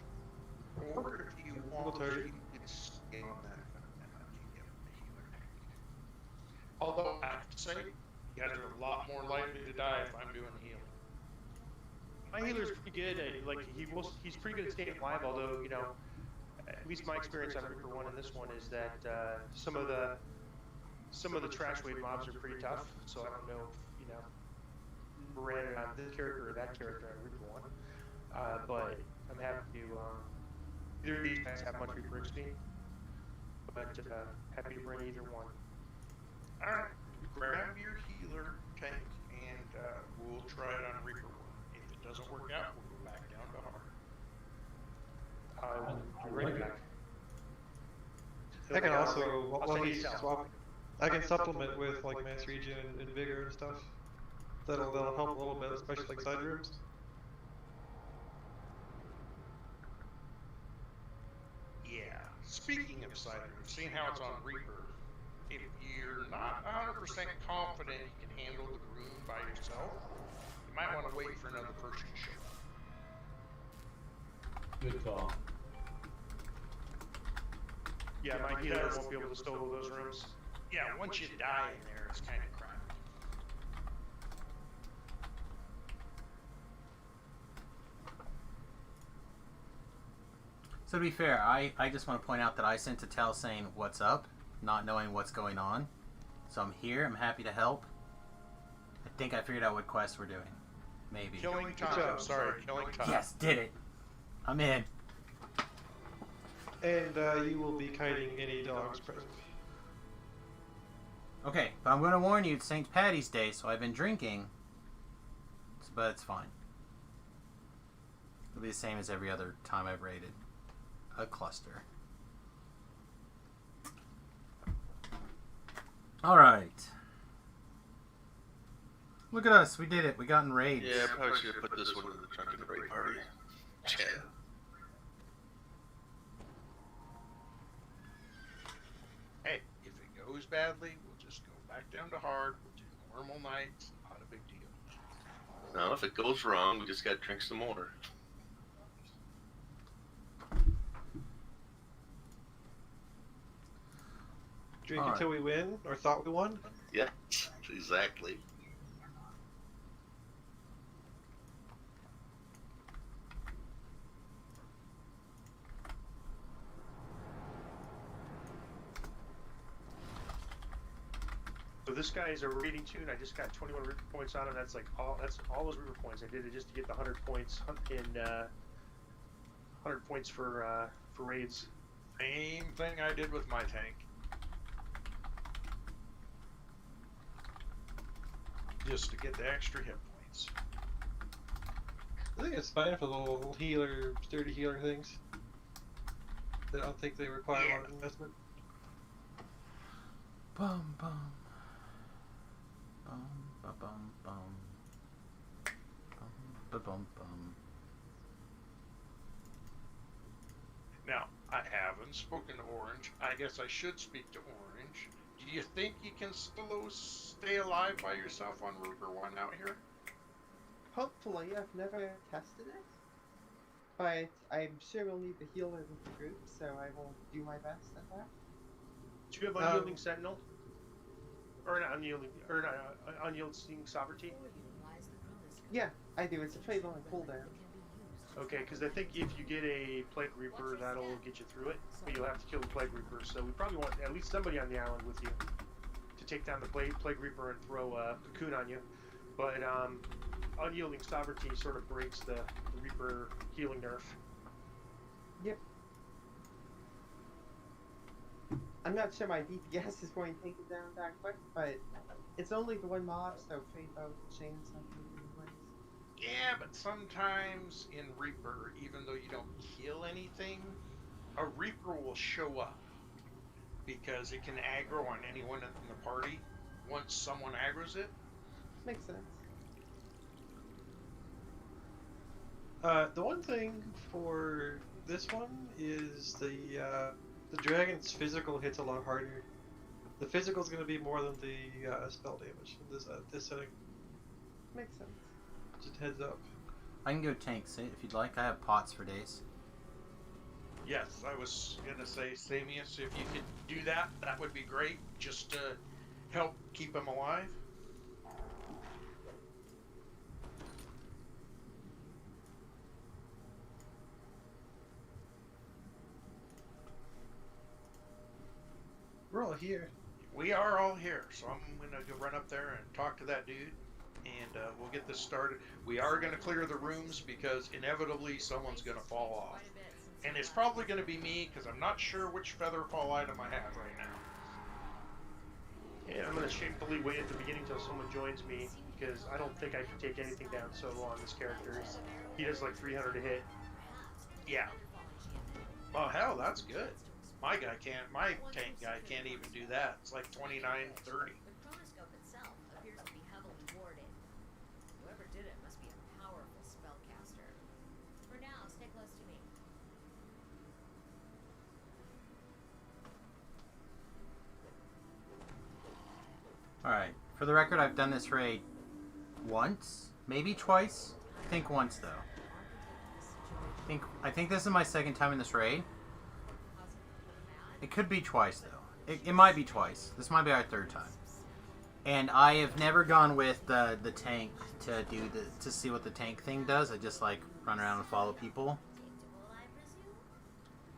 Or if you want, target. you can stay on that. You get a healer. Although I have to say, you guys are a lot more likely to die if I'm doing healing. My healer's pretty good. He's pretty good at staying alive. Although at least my experience on Reaper 1 and this one is that some of the trash wave mobs are pretty tough. So I don't know if ran it on this character or that character on Reaper 1. But I'm happy to either of these guys have much Reaper XP. But happy to bring either one. Alright, grab your healer tank and we'll try it on Reaper 1. If it doesn't work out, we'll go back down to hard. I'm ready back. I can also I'll while send you he's a swapping, I can supplement with like mass regen and vigor and stuff. That'll help a little bit, especially like side rooms. Yeah, speaking of side rooms, seeing how it's on Reaper, if you're not 100% confident you can handle the room by yourself, you might want to wait for another person to show up. Good call. Yeah, my healer won't be able to solo those rooms. Yeah, once you die in there, it's kind of crap. So to be fair, I just want to point out that I sent a tell saying what's up, not knowing what's going on. So I'm here, I'm happy to help. I think I figured out what quest we're doing. Maybe. Killing time. Sorry, killing time. Yes, did it. I'm in. And you will be kiting any dogs present. Okay, but I'm going to warn you, it's St. Patty's Day, so I've been drinking. But it's fine. It'll be the same as every other time I've raided. A cluster. Alright. Look at us, we did it. We got in raids. Yeah, I probably should have put this one in the trunk of the raid party. Yeah. Hey, if it goes badly, we'll just go back down to hard. We'll do normal nights. Not a big deal. No, if it goes wrong, we just gotta drink some more. Drink Alright. until we win, or thought we won. Yes, exactly. So this guy is a rating tune. I just got 21 Reaper points on him. That's all those Reaper points. I did it just to get the 100 points in 100 points for raids. Same thing I did with my tank. Just to get the extra hit points. I think it's fine for the little healer, sturdy healer things. I don't think they require a lot of investment. Bum bum. Bum ba bum bum. Bum ba bum bum. Now, I haven't spoken to Orange. I guess I should speak to Orange. Do you think you can solo stay alive by yourself on Reaper 1 out here? Hopefully, I've never tested it. But I'm sure we'll need the healer with the group, so I will do my best at that. Do you have unyielding sentinel? Or not unyielding, or not, unyielding sovereignty? Yeah, I do. It's a pretty long cooldown. Okay, because I think if you get a Plague Reaper, that'll get you through it. But you'll have to kill the Plague Reaper, so we probably want at least somebody on the island with you to take down the Plague Reaper and throw a cocoon on you. But unyielding sovereignty sort of breaks the Reaper healing nerf. Yep. I'm not sure my DPS is going to take it down that quick, but it's only the one mob, so trade both chains something in place. Yeah, but sometimes in Reaper, even though you don't kill anything, a Reaper will show up because it can aggro on anyone in the party once someone aggroes it. Makes sense. The one thing for this one is the dragon's physical hits a lot harder. The physical is going to be more than the spell damage in this setting. Makes sense. Just heads up. I can go tank if you'd like. I have pots for days. Yes, I was gonna say, Samius, if you could do that, that would be great, just to help keep him alive. We're all here. We are all here, so I'm gonna go run up there and talk to that dude, and we'll get this started. We are gonna clear the rooms because inevitably someone's gonna fall off. And it's probably going to be me, because I'm not sure which feather fall item I have right now. Yeah, I'm going to shamefully wait at the beginning until someone joins me, because I don't think I can take anything down solo on this character. He does like 300 to hit. Yeah. Well, hell, that's good. My tank guy can't even do that. It's like 29, 30. The chronoscope itself appears to be heavily warded. Whoever did it must be a powerful spellcaster. For now, stay close to me. Alright, for the record, I've done this raid once, maybe twice. I think once, though. I think this is my second time in this raid. It could be twice, though. It might be twice. This might be our third time. And I have never gone with the tank to see what the tank thing does. I just, like, run around and follow people.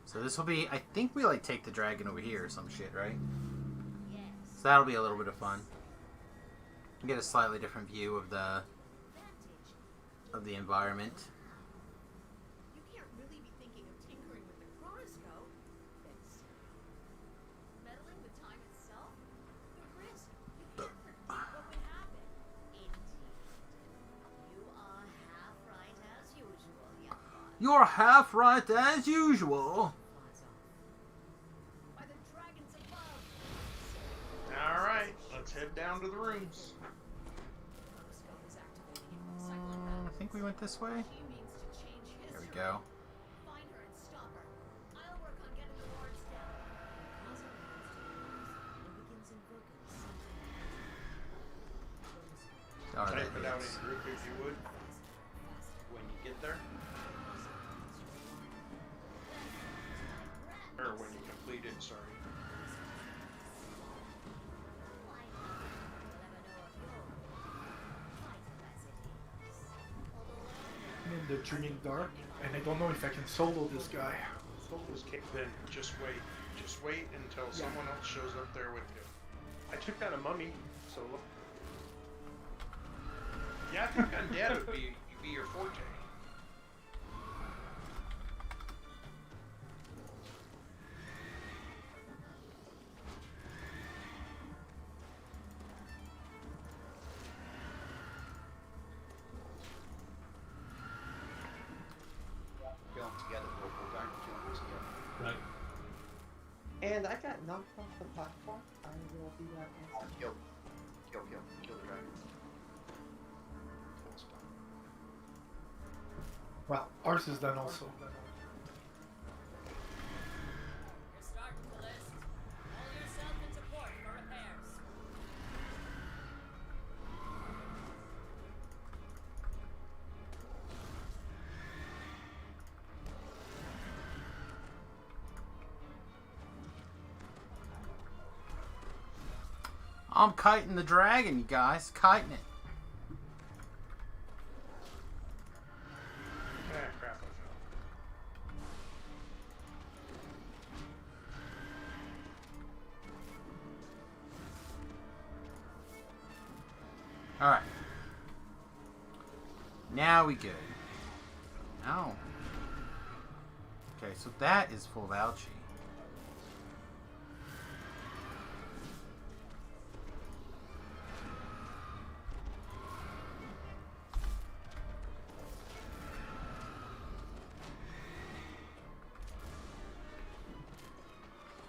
So this will be, I think we, like, take the dragon over here or some shit, right? So that'll be a little bit of fun. Get a slightly different view of the environment. You can't really be thinking of tinkering with the chronoscope. It's meddling with time itself. The risk. You can't predict what would happen. Indeed. You are half right as usual, young one. You're half right as usual. By the dragons above. Alright, let's head down to the rooms. Chronoscope is activating in the cyclone. I think we went this way. She means to change history. There we go. Find her and stop her. I'll work on getting the wards down. Cosmic begins invoking Oh, Type that it out is. in group if you would, when you get there. Or when you complete it, sorry. I'm in the Dreaming Dark, and I don't know if I can solo this guy. Then just wait until someone else shows up there with you. I took down a mummy solo. Yeah, I think undead would be your forte. Kill them together, we'll go down and kill them together. Right. And I got knocked off the platform. I will be back next time. Kill the dragon. Well, ours is done also. You're starting to list. Roll yourself into port for repairs. I'm kiting the dragon, you guys. Kiting it. Ah, crap, I fell. Alright. Now we good. Ow. Okay, so that is full of algae.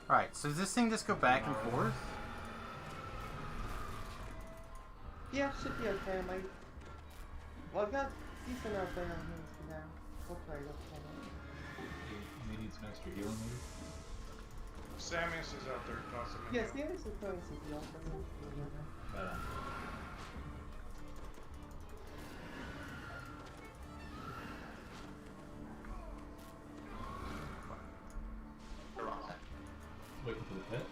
Alright, so does this thing just go back and forth? Yeah, should be okay. Well, I've got decent enough thing on hands for now. Hopefully, okay. You need some extra healing, maybe? Samus is out there tossing me. Yes, the others are throwing some heal for me. Waiting for the pit.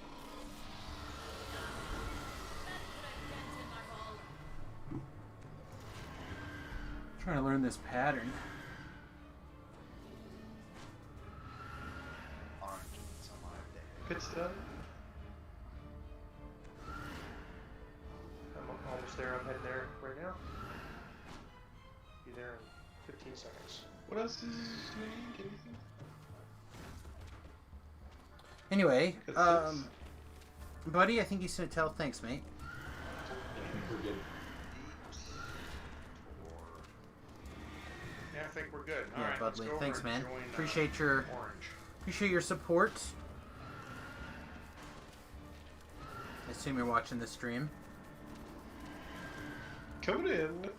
Trying to learn this pattern. Pit's done. I'm almost there. I'm heading there right now. Be there in 15 seconds. What else do you need? Anything? Anyway, buddy, I think you should tell thanks, mate. I think we're good. Yeah, I think we're good. Yeah, Alright, let's Budley, go over thanks, and man. join, Appreciate your Orange. support. I assume you're watching the stream. Coming in.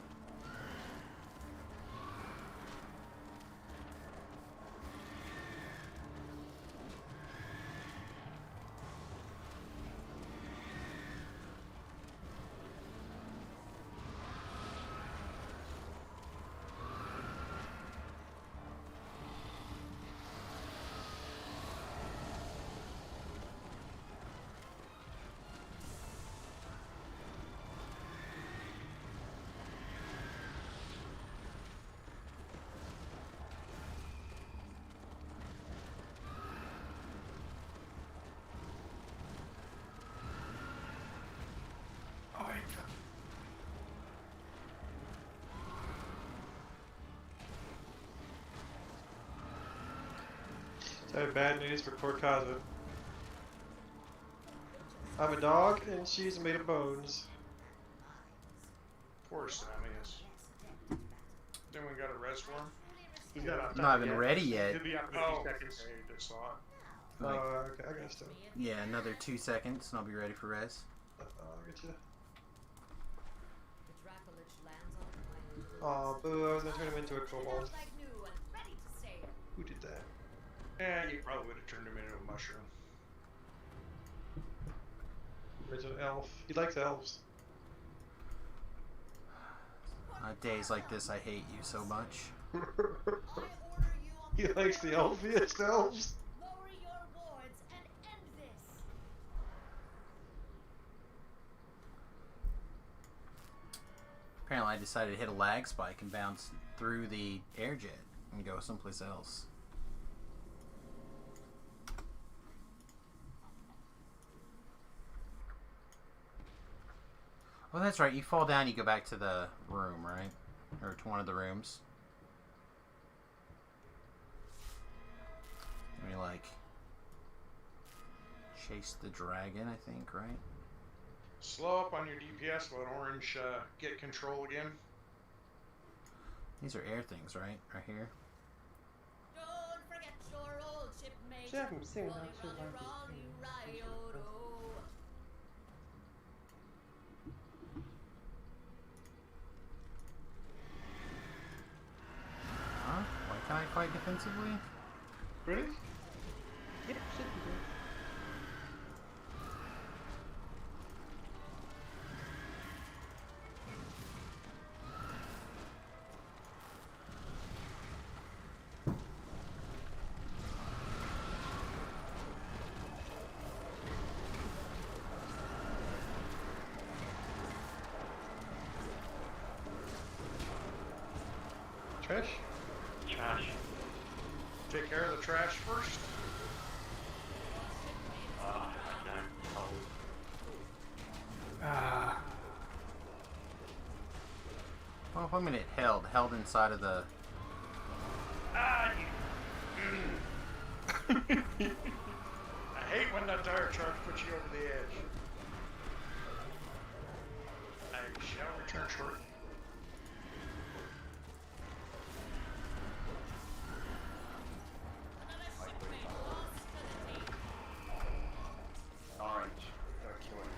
I have bad news for poor Kaza. I'm a dog and she's made of bones. Poor Samus. Then we got a res for him. He's not on Not even ready yet. He'll be out in Oh, 50 seconds. okay, just saw it. Like, Okay, I got stuff. yeah, another 2 seconds and I'll be ready for res. I'll get you. The Dracolich lands on the Aw, boo, I was gonna turn him into a kobold. like new and ready to sail. Who did that? Yeah, you probably would have turned him into a mushroom. There's an elf. He likes elves. Days like this, I hate you so much. I order you on He likes the elfiest elves. lower your wards and end this. Apparently I decided to hit a lag spike and bounce through the air jet and go someplace else. Oh, that's right. You fall down, you go back to the room, right? Or to one of the rooms. And you, like, chase the dragon, I think, right? Slow up on your DPS, let Orange get control again. These are air things, right? Right here. Don't forget your old shipmate. Should have him sing that shit Rolly, like rolly, this. riodo. Huh? Why can't I fight defensively? Really? Yep, should be good. Trash? Trash. Take care of the trash first. Ah. Well, if I'm gonna hit held inside of the. Ah, you. I hate when that tire charge puts you over the edge. I shall return shortly. Orange. Gotta kill him.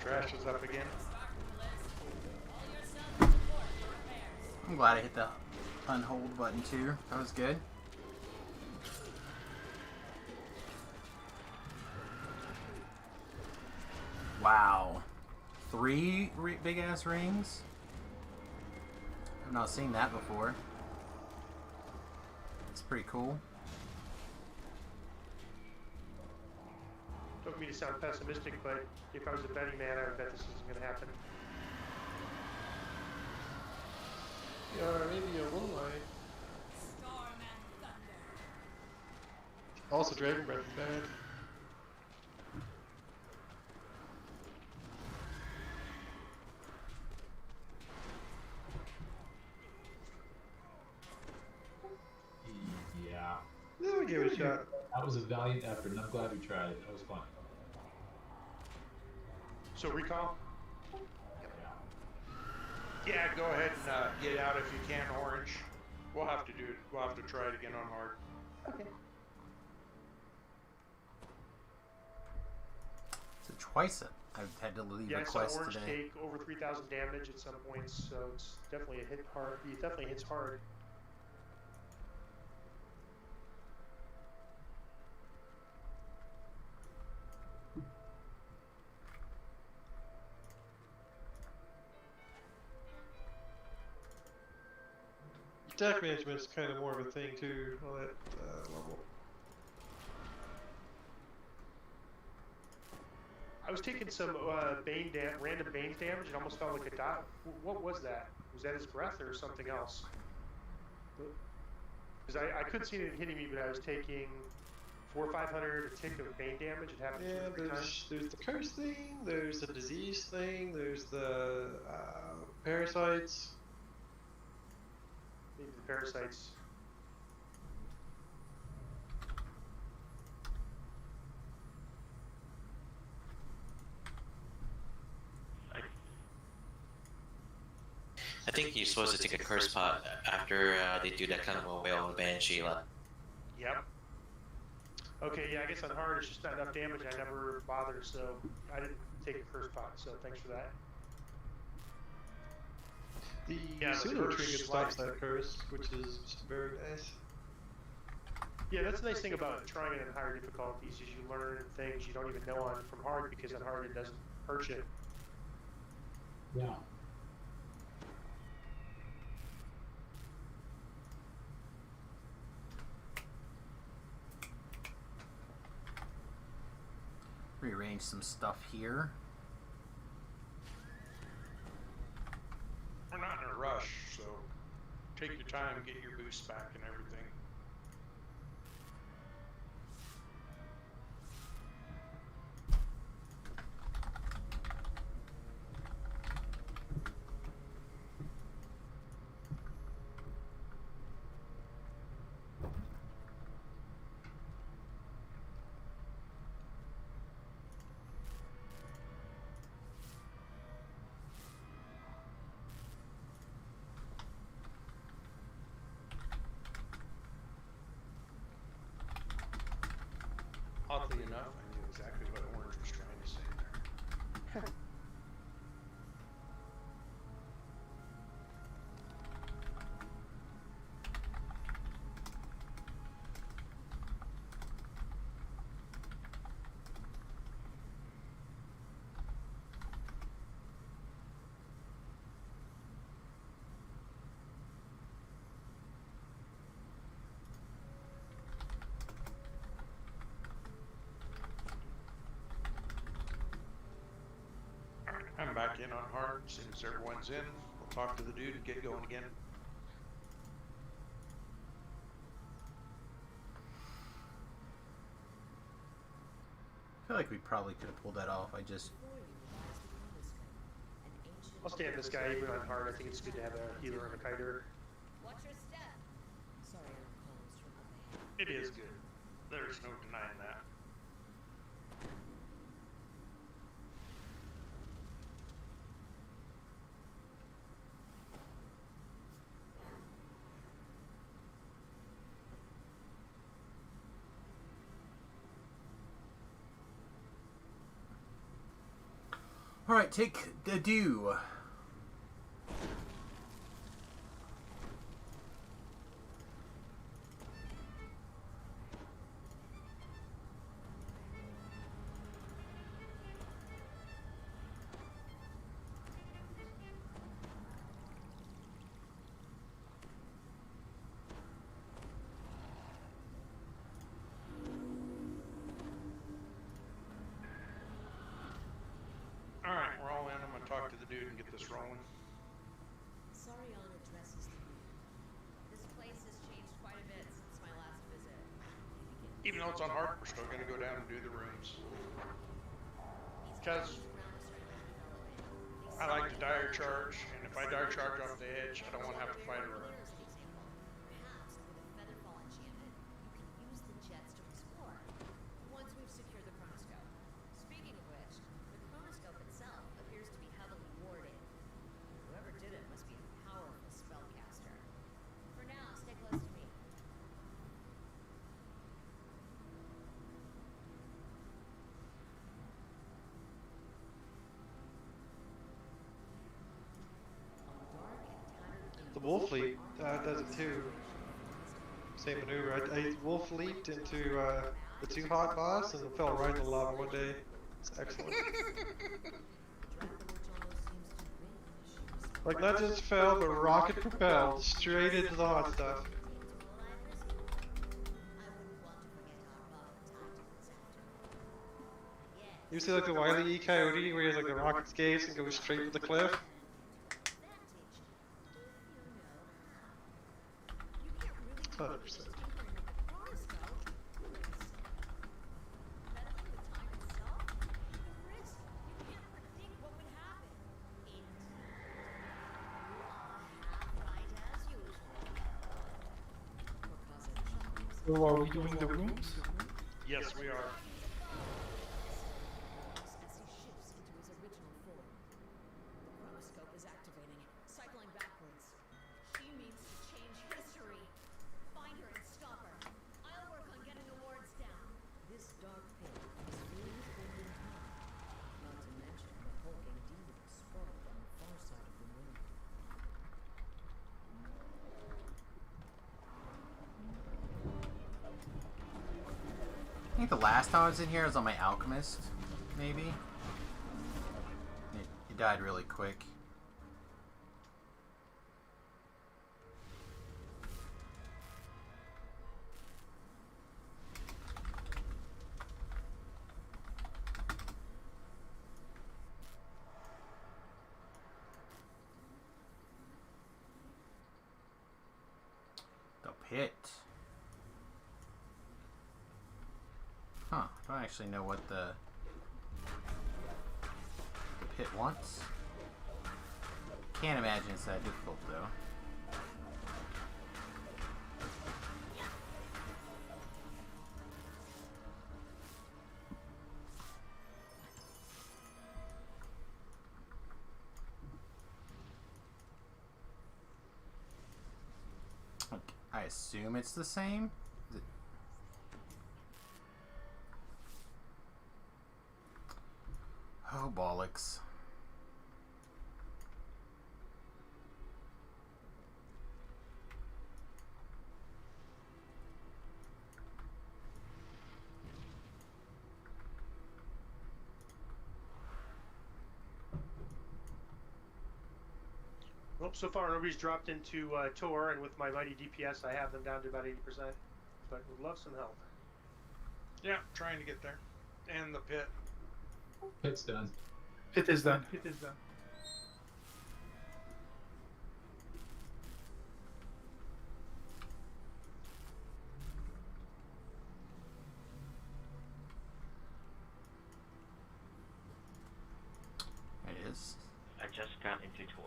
Trash is up again. I'm glad I hit the unhold button too. That was good. Wow. 3 big ass rings? I've not seen that before. It's pretty cool. Don't mean to sound pessimistic, but if I was a betting man, I would bet this isn't going to happen. Yeah, maybe a one light. Also, Dragon Breath is bad. Yeah. Yeah, we give it a shot. That was a valiant effort, and I'm glad we tried it. That was fun. So recall? Yeah. Yeah, go ahead and get out if you can, Orange. We'll have to do it. We'll have to try it again on hard. Okay. So twice I've had to leave Yeah, a I saw quest Orange today. take over 3,000 damage at some points, so it's definitely a hit hard. He definitely hits hard. Attack management is kind of more of a thing too on that level. I was taking some random Bane damage. It almost felt like a dot. What was that? Was that his breath or something else? Because I couldn't see it hitting me, but I was taking 400 or 500 a tick of Bane damage. It happened Yeah, 2 or 3 times. there's the curse thing, there's the disease thing, there's the parasites. Maybe the parasites. I think you're supposed to take a curse pot after they do that kind of a whale and banshee. Yep. Okay, yeah, I guess on hard it's just not enough damage. I never bothered, so I didn't take a first pot. So thanks for that. The Yeah, the pseudo curse trinket is stops like- that curse, which is very nice. Yeah, that's the nice thing about trying it in higher difficulties is you learn things you don't even know on from hard because on hard it doesn't hurt you. Yeah. Rearrange some stuff here. We're not in a rush, so take your time, get your boost back and everything. I'm back in on hard. As soon as everyone's in, we'll talk to the dude and get going again. I feel like we probably could have pulled that off. I just... I'll stay on this guy even on hard. I think it's good to have a healer and a kiter. Watch your step. Sorry, our calls from up ahead. It is good. There's no denying that. Alright, take the dew. Alright, we're all in. I'm gonna talk to the dude and get this rolling. Sarion addresses the room. This place has changed quite a bit since my last visit. Even though it's on hard, we're still gonna go down and do the rooms. Because I like to dire charge, and if I dire charge off the edge, I don't want to have to fight a room. Perhaps with a featherfall enchantment, you can use the jets to explore. Once we've secured the chronoscope. Speaking of which, the chronoscope itself appears to be heavily warded. Whoever did it must be a powerful spellcaster. For now, stay close to me. The wolf leap does it too. Same maneuver. I wolf leaped into the two hot boss and fell right in the lava one day. It's excellent. Like not just fell, but rocket propelled straight into the hot stuff. You see like the Wile E. Coyote where he has like the rocket skates and goes straight to the cliff? 100%. So are we doing the rooms? Yes, we are. As he shifts into his original form, the chronoscope is activating, cycling backwards. She means to change history. Find her and stop her. I'll work on getting the wards down. This dark pit is filled with golden time, not to mention the hulking demons sprawled on the far side of the room. I think the last time I was in here was on my alchemist, maybe. It died really quick. The pit. Huh, I don't actually know what the pit wants. Can't imagine it's that difficult though. I assume it's the same. Is it... Oh, bollocks. Well, so far nobody's dropped into Tor, and with my mighty DPS, I have them down to about 80%. But would love some help. Yeah, trying to get there. And the pit. Pit's done. It is done. It is done. It is. I just got into tour.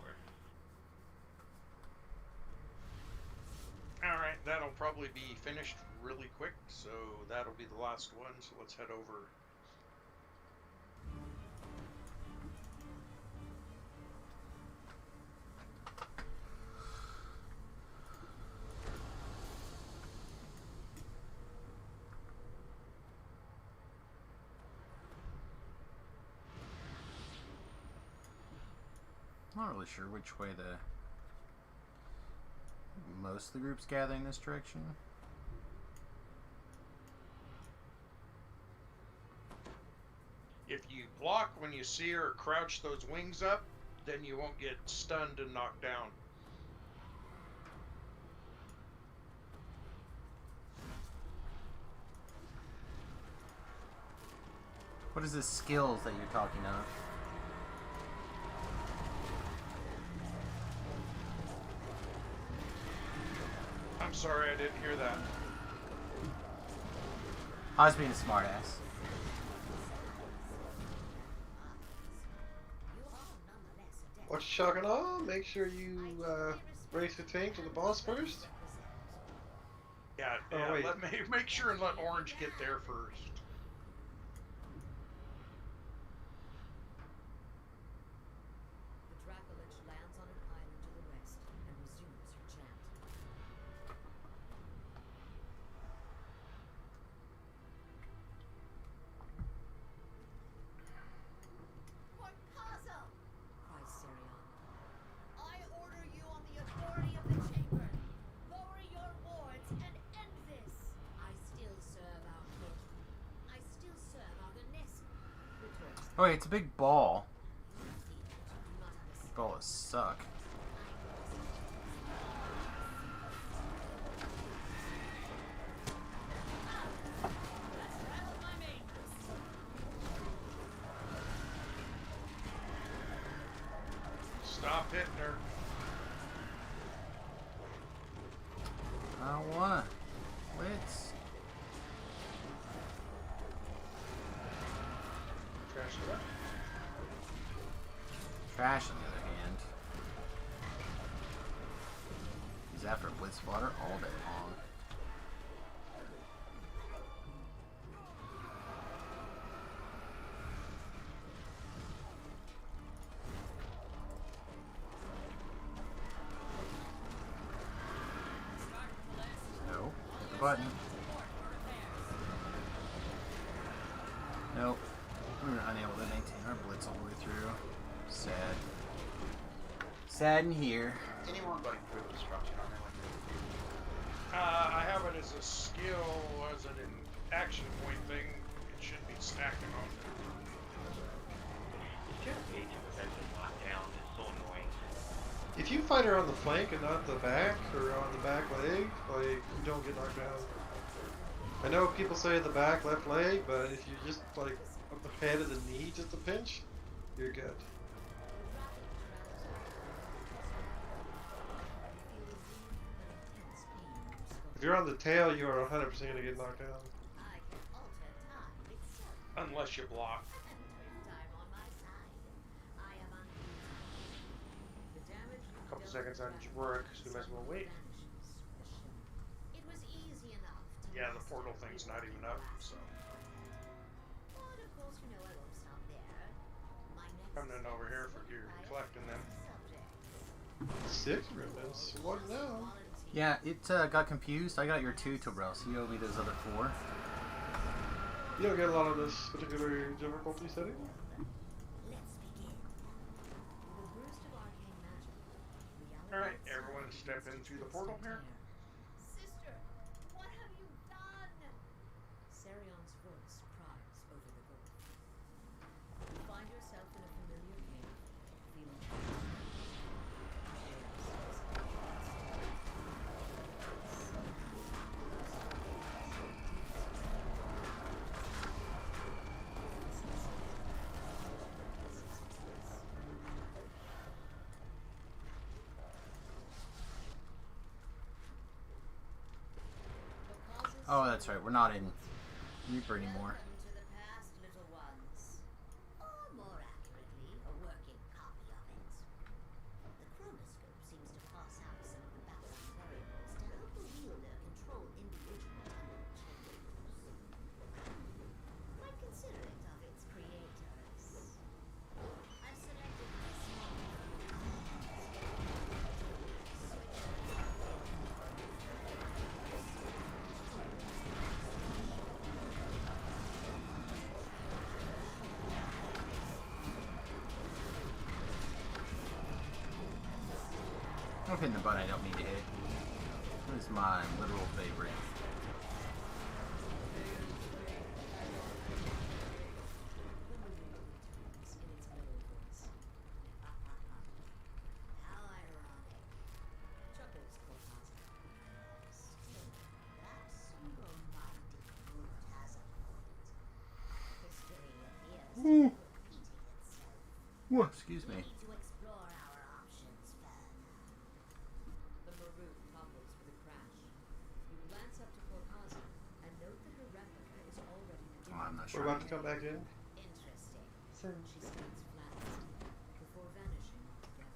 Alright, that'll probably be finished really quick, so that'll be the last one, so let's head over. I'm not really sure which way most of the group's gathering this direction. If you block when you see her, or crouch those wings up, then you won't get stunned and knocked down. What is the skills that you're talking of? I'm sorry, I didn't hear that. I was being a smartass. What's shocking all? Make sure you race the tank to the boss first. Yeah, Oh, yeah. wait. Make sure and let Orange get there first. The Dracolich lands on an island to the west and resumes her chant. Corpazo! Cries Serion. I order you on the authority of the chamber. Lower your wards and end this. I still serve our king. I still serve our Ganesk. Retorts. Oh wait, it's a big ball. You see, but you do not understand. Balls suck. Stop hitting her. I don't wanna. Blitz. Trash it up. Trash, on the other hand, he's after blitz fodder all day long. No, hit the button. Nope. We were unable to maintain our blitz all the way through. Sad. Sad in here. Anyone got improved destruction on their I have it as a skill, as an action point thing. It should be stacking on there. It's just way too expensive lockdown. It's so annoying. If you fight her on the flank and not the back or on the back leg, like you don't get knocked down. I know people say the back left leg, but if you just like up the head of the knee just a pinch, you're good. If you're on the tail, you are 100% gonna get knocked down. I can alter time itself. Unless you block. With time on my side, I am unbeatable. The damage we Couple dealt seconds on to work, Dracolich so we might as well wait. vanishes with the ship. It was easy enough to Yeah, the master portal thing's not even up, so. But of course, you know I won't stop there. My next Coming in over here for you collecting them. subject. 6 ribbons. What now? Yeah, it got confused. I got your 2, Tobrel, so you owe me those other 4. You don't get a lot of this particular difficulty setting. Let's begin. With a burst of arcane magic, reality Alright, itself everyone step into the stood portal here. there. Sister, what have you done? Sarion's voice cries over the gulf. You find yourself in a familiar cave, feeling that's right. We're not in Reaper anymore. Welcome to the past, little ones. Or more accurately, a working copy of it. The chronoscope seems to pass out some of the background variables to help the wielder control individual tunnel chambers. Might consider it of its creators. I've selected this one. I'm hitting the button I don't need to hit. This is my literal favorite. How ironic. Chuckles Cortázar. Still, that single-minded brute has a point. History appears to be repeating itself. Whoa, excuse me. We need to explore our options further. The Maroon topples with a crash. You glance up to Cortázar and note that her replica is already beginning. I'm not We're sure. about to come back in. Interesting. So, She stands flat before vanishing altogether.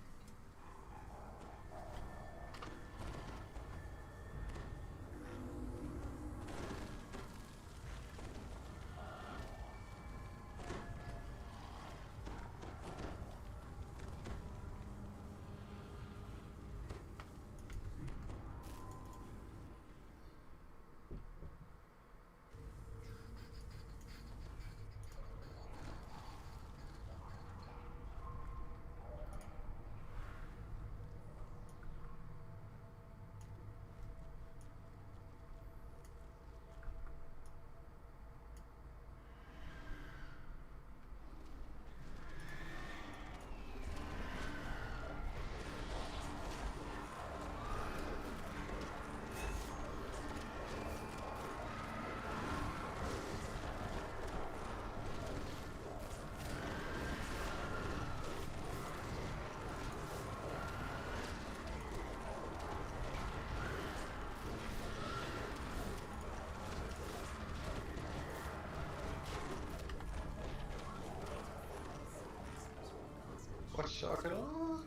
What's shocking all?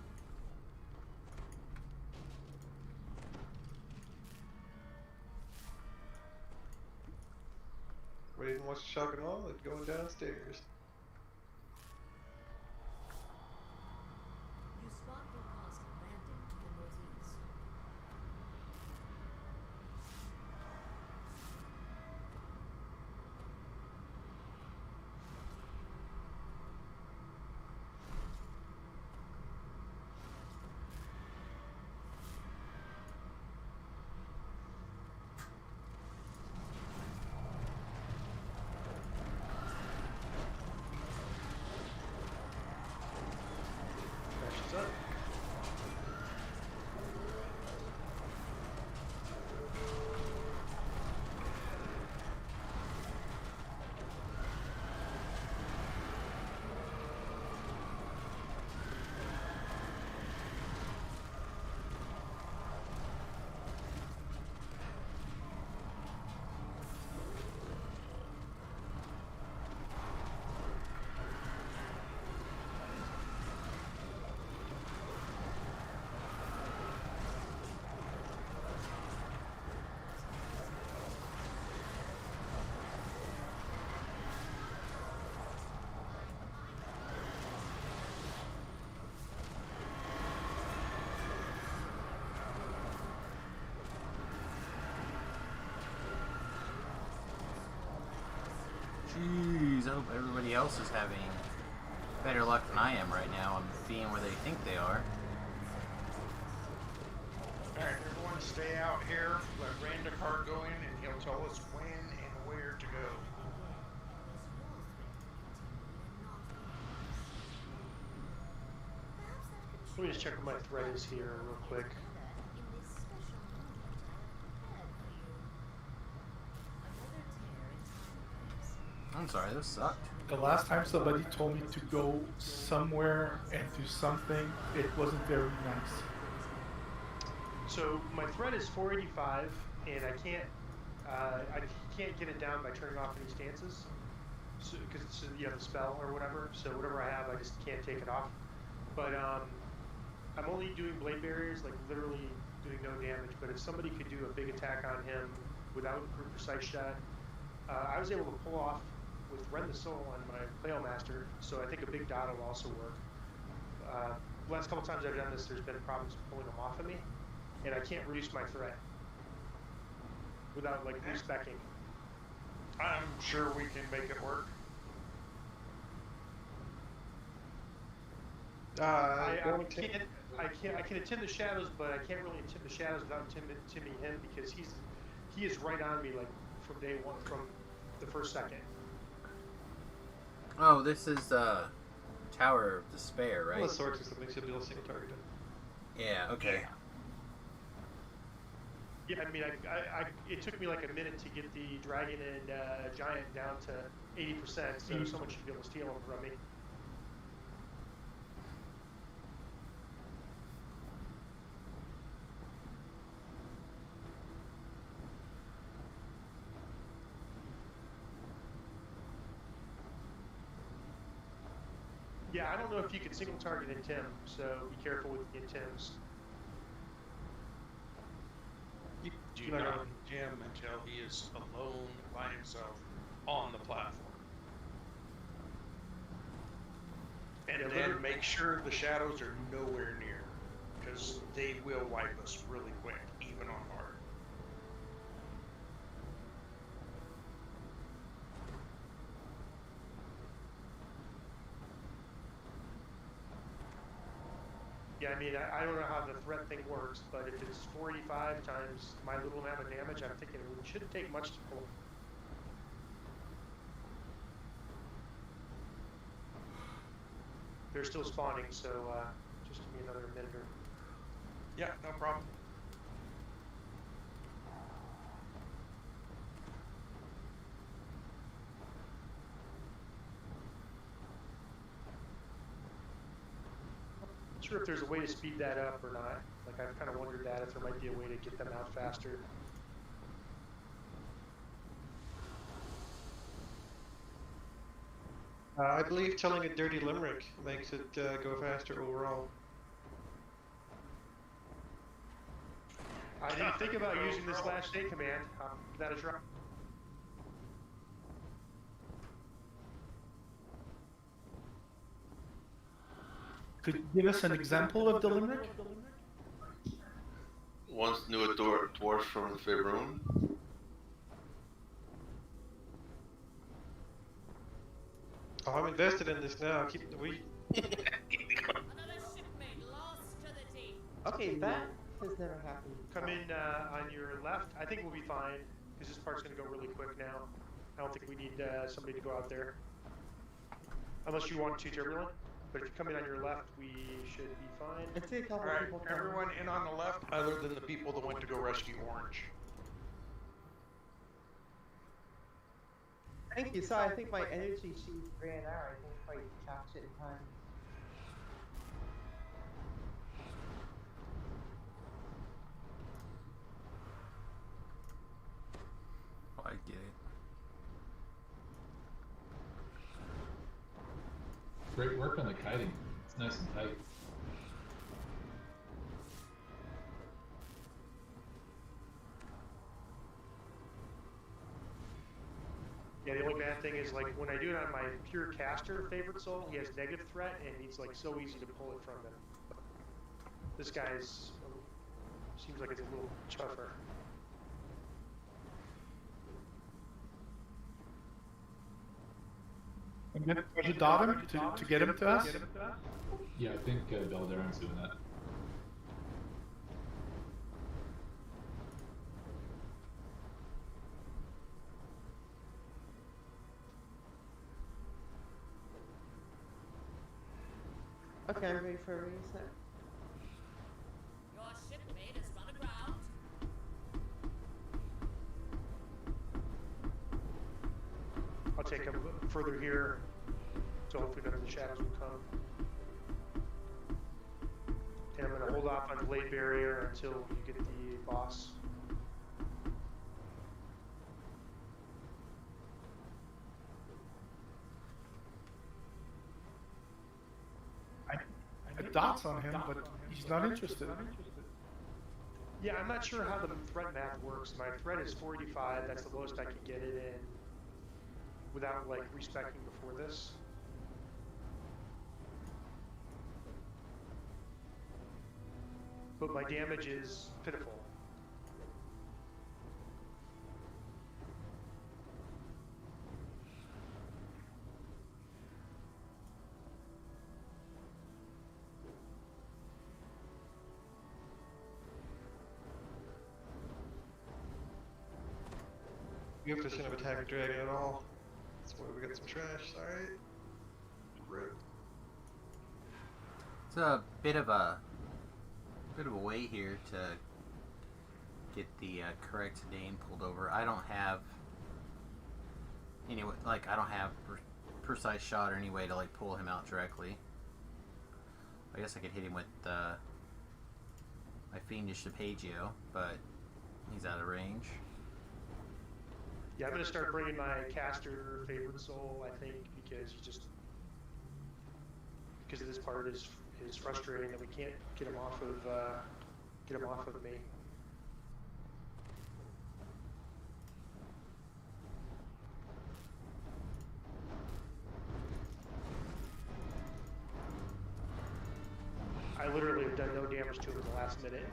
Waiting, what's shocking all? It's going downstairs. You spot Cortázar landing to the northeast. Crashes up. Jeez, I hope everybody else is having better luck than I am right now on being where they think they are. Alright, everyone stay out here. Let Randakar go in and he'll tell us when and where to go. Let me just check what my thread is here real quick. I'm sorry, this sucked. The last time somebody told me to go somewhere and do something, it wasn't very nice. So my thread is 485, and I can't get it down by turning off any stances, because it's you have the spell or whatever. So whatever I have, I just can't take it off. But I'm only doing blade barriers, like literally doing no damage. But if somebody could do a big attack on him without group precise shot, I was able to pull off with Rend the Soul on my Flail Master. So I think a big dot will also work. The last couple times I've done this, there's been problems pulling them off of me, and I can't reduce my threat without like respecking. I'm sure we can make it work. I can attend the shadows, but I can't really attend the shadows without attending him, because he is right on me like from day one, from the first second. Oh, this is Tower of Despair, right? Well, the sword system makes you able to single target him. Yeah. Okay. Yeah, I mean, it took me like a minute to get the dragon and giant down to 80%, so someone should be able to steal them from me. Yeah, I don't know if you can single target Intim, so be careful with the Intims. You do not him until he is alone by himself on the platform. And then make sure the shadows are nowhere near, because they will wipe us really quick, even on hard. Yeah, I mean, I don't know how the threat thing works, but if it's 485 times my little amount of damage, I'm thinking it shouldn't take much to pull. They're still spawning, so just give me another minute or... Yeah, no problem. Not sure if there's a way to speed that up or not. Like, I've kind of wondered that, if there might be a way to get them out faster. I believe telling a dirty limerick makes it go faster overall. I didn't think about using this last day command. Give that a try. Could you give us an example of the limerick? Once knew a dwarf from Faerun. Oh, I'm invested in this now. Keep the wheat. Okay, that has never happened. Come in on your left. I think we'll be fine, because this part's going to go really quick now. I don't think we need somebody to go out there. Unless you want to, Turbulent. But if you come in on your left, we should be fine. I'd say a couple Alright, people come. everyone in on the left, other than the people that went to go rescue Orange. Thank you. So I think my energy sheet ran out. I didn't quite catch it in time. Oh, I get it. Great work on the kiting. It's nice and tight. Yeah, the only bad thing is, like, when I do it on my pure caster favorite soul, he has negative threat, and he's like so easy to pull it from him. This guy's seems like it's a little tougher. I'm gonna try to dot him to get him to us. Yeah, I think Beldaron's doing that. Okay, I'm ready for a reset. Your shipmate has run aground. I'll take him further here, so hopefully none of the shadows will come. And I'm going to hold off on Blade Barrier until you get the boss. dots on him, but he's not interested. Yeah, I'm not sure how the threat math works. My threat is 485. That's the lowest I could get it in without like respecking before this. But my damage is pitiful. You have to send him attack a dragon at all. That's why we got some trash, alright. Rip. It's a bit of a way here to get the correct name pulled over. I don't have anyway, like I don't have precise shot or any way to like pull him out directly. I guess I could hit him with my fiendish Apagio, but he's out of range. Yeah, I'm gonna start bringing my caster favorite soul. I think because this part is frustrating that we can't get him off of me. I literally have done no damage to him in the last minute.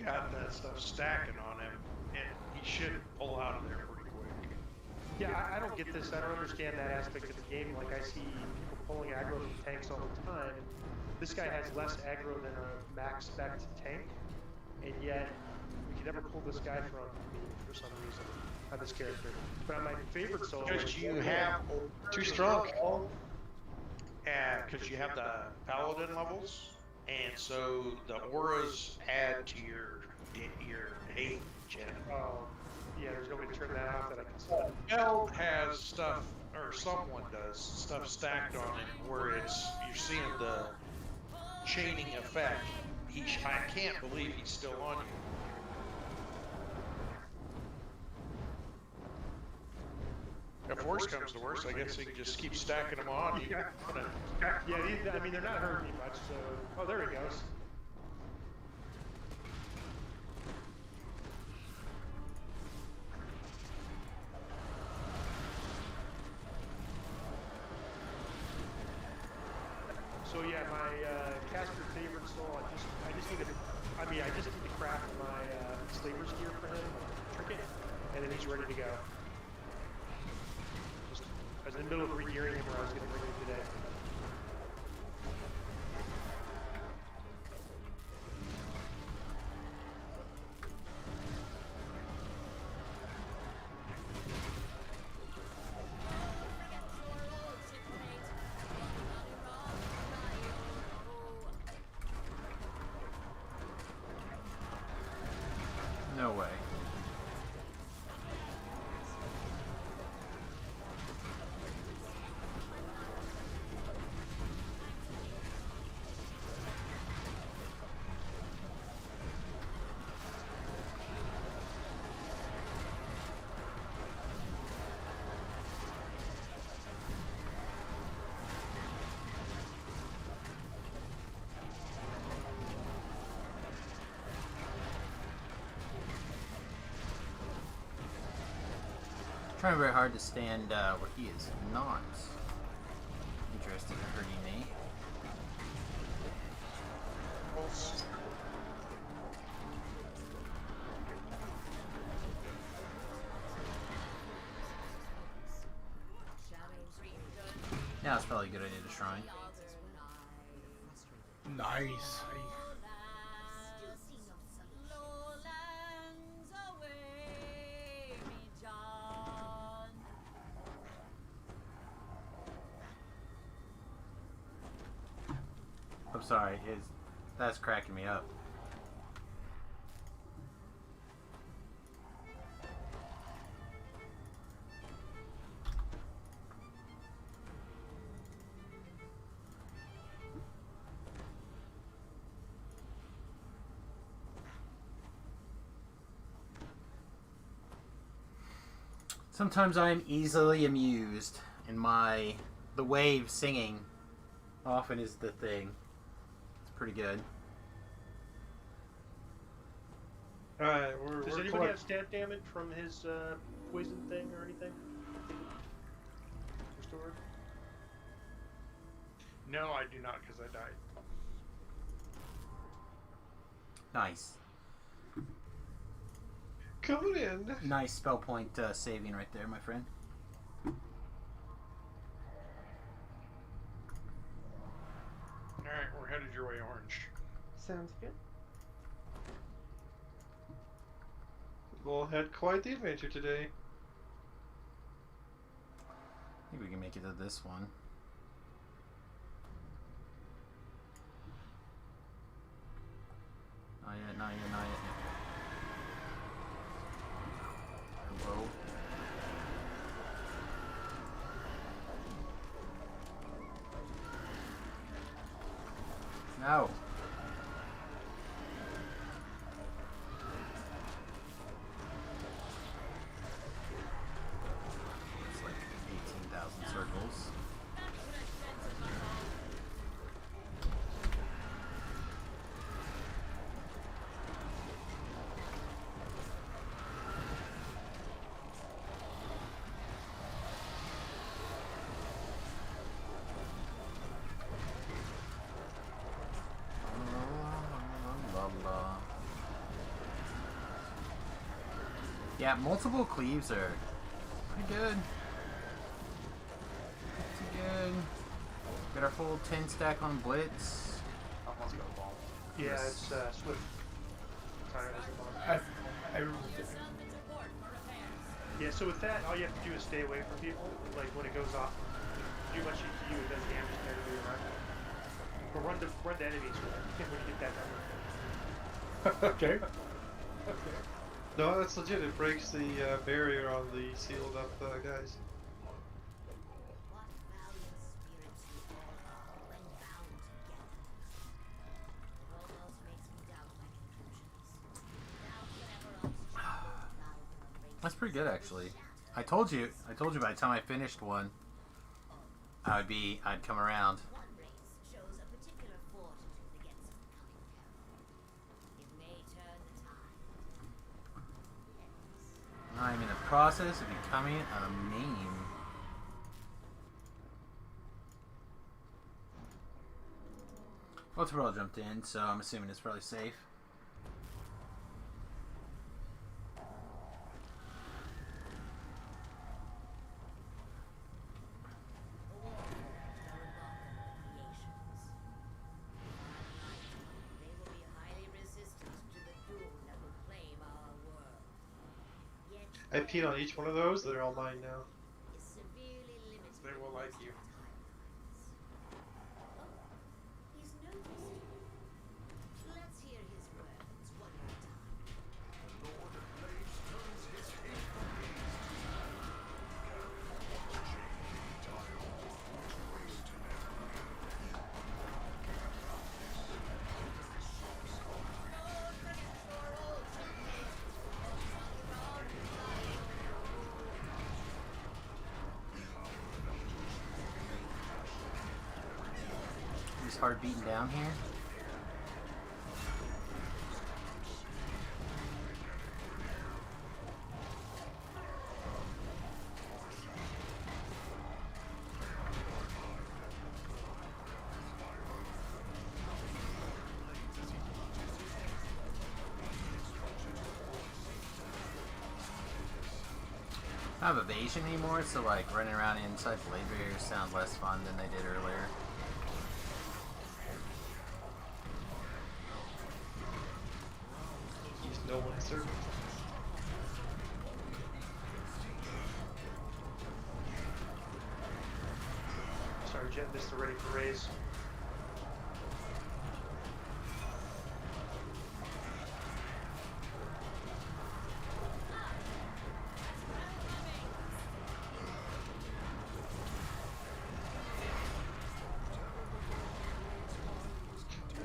Got that stuff stacking on him, and he should pull out of there pretty quick. Yeah, I don't get this. I don't understand that aspect of the game. Like, I see people pulling aggro from tanks all the time. This guy has less aggro than a max spec tank, and yet we can never pull this guy from me for some reason on this character. But on my favorite soul, Because you have too strong. Because you have the paladin levels. And so the auras add to your age. Oh, yeah, there's no way to turn that off that I can see. Belt has stuff, or someone does, stuff stacked on it where you're seeing the chaining effect. I can't believe he's still on you. If worse comes to worse, I guess he can just keep stacking them on. Yeah, I mean, they're not hurting me much, so... Oh, there he goes. So yeah, my caster favorite soul, I just need to craft my Slaver's gear for him, trinket, and then he's ready to go. I was in the middle of re-gearing him where I was going to bring him today. No way. Trying very hard to stand where he is not interested in hurting me. Now it's probably a good idea to shrine. Nice. I'm sorry, that's cracking me up. Sometimes I'm easily amused, and the wave singing often is the thing. It's pretty good. Alright, Does anybody have stat damage from his poison thing or anything? Restored? No, I do not, because I died. Nice. Coming in. Nice spell point saving right there, my friend. Alright, we're headed your way, Orange. Sounds good. We'll had quite the adventure today. I think we can make it to this one. Not yet, not yet, not yet. Hello? No. It's like 18,000 circles. Yeah, multiple cleaves are pretty good. Pretty good. Got our full 10 stack on Blitz. Oh, let's go, ball. Yeah, it's Swift. Sorry, yeah, so with that, all you have to do is stay away from people. Like, when it goes off, too much to you, it does damage to everybody around you. But run the enemies when you get that done. Okay. No, that's legit. It breaks the barrier on the sealed up guys. What valiant spirits you all are when bound together. It almost makes me doubt my conclusions. Doubt whatever else Valve That's pretty good, actually. I told you by the time I finished one, I'd come around. One race shows a particular fortitude against coming peril. It may turn the tide. I'm in the process of becoming a meme. Well, it's all jumped in, so I'm assuming it's probably safe. They will be highly resistant to the doom that will claim our world. Yet I peed on each one of those. They're all mine now. is severely limited. They will like you. He's noticed. Let's hear his words one more time. The Lord of Blades turns his hate from gaze to dial, waste and He's hard beating down here. I don't have evasion anymore, so like running around inside blade barriers sound less fun than they did earlier. He's no one's servant. Sorry, Jet missed the ready for raise.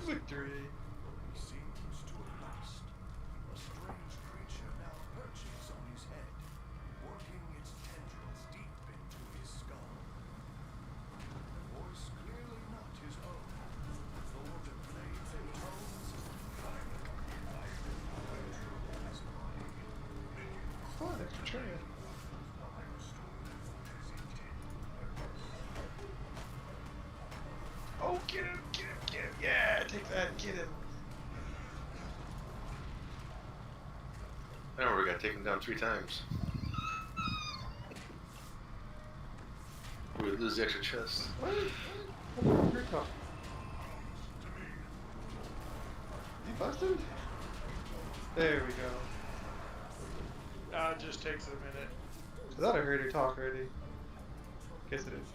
Victory. he seems to have lost. A strange creature now perches on his head, working its trying. Oh, get him! Get him! Get him! Yeah, take that! Get him! Now we gotta take him down 3 times. We would lose the extra chest. What? You busted? There we go. It just takes a minute. I thought I heard her talk already. Guess it is.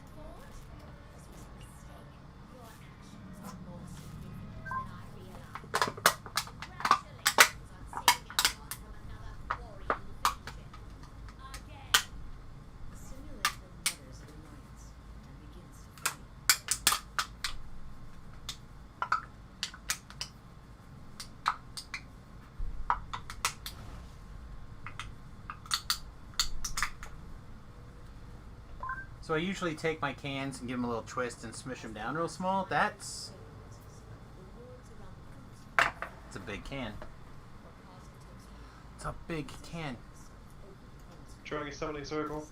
So I usually take my cans and give them a little twist and smush them down real small. It's a big can. It's a big can. Drawing a summoning circle.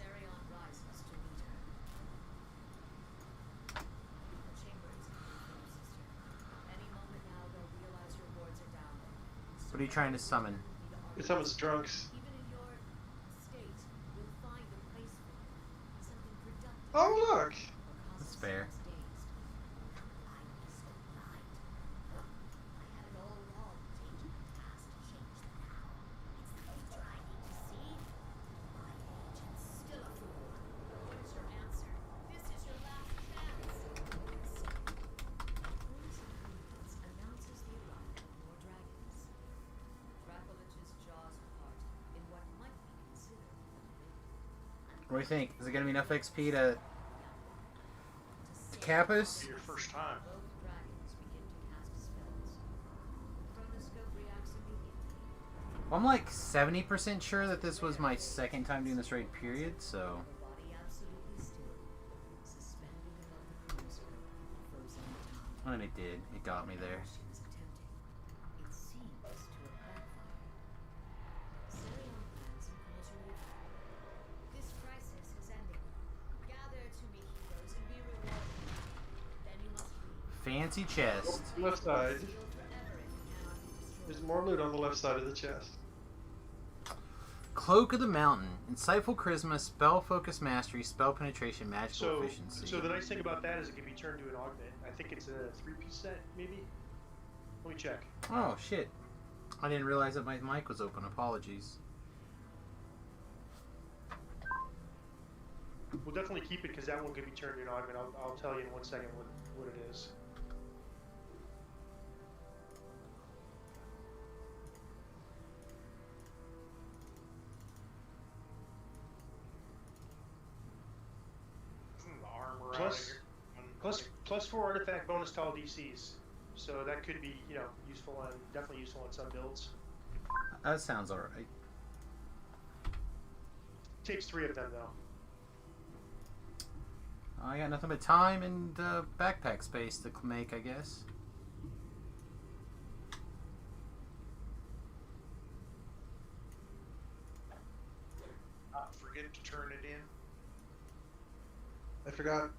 What are you trying to summon? It summons drunks. Oh, look! That's fair. What do you think? Is it going to be enough XP to cap us? Your first time. Well, I'm like 70% sure that this was my second time doing this raid, period, so... And it did. It got me there. Fancy chest. Left side. There's more loot on the left side of the chest. Cloak of the Mountain. Insightful Charisma, Spell Focus Mastery, Spell Penetration, Magical Efficiency. So the nice thing about that is it can be turned to an augment. I think it's a 3-piece set, maybe? Let me check. Oh, shit. I didn't realize that my mic was open. Apologies. We'll definitely keep it because that one could be turned to an augment. I'll tell you in 1 second what it is. Plus 4 artifact bonus to all DCs, so that could be useful and definitely useful in some builds. That sounds alright. Takes 3 of them though. I got nothing but time and backpack space to make, I guess. Forget to turn it in. I forgot.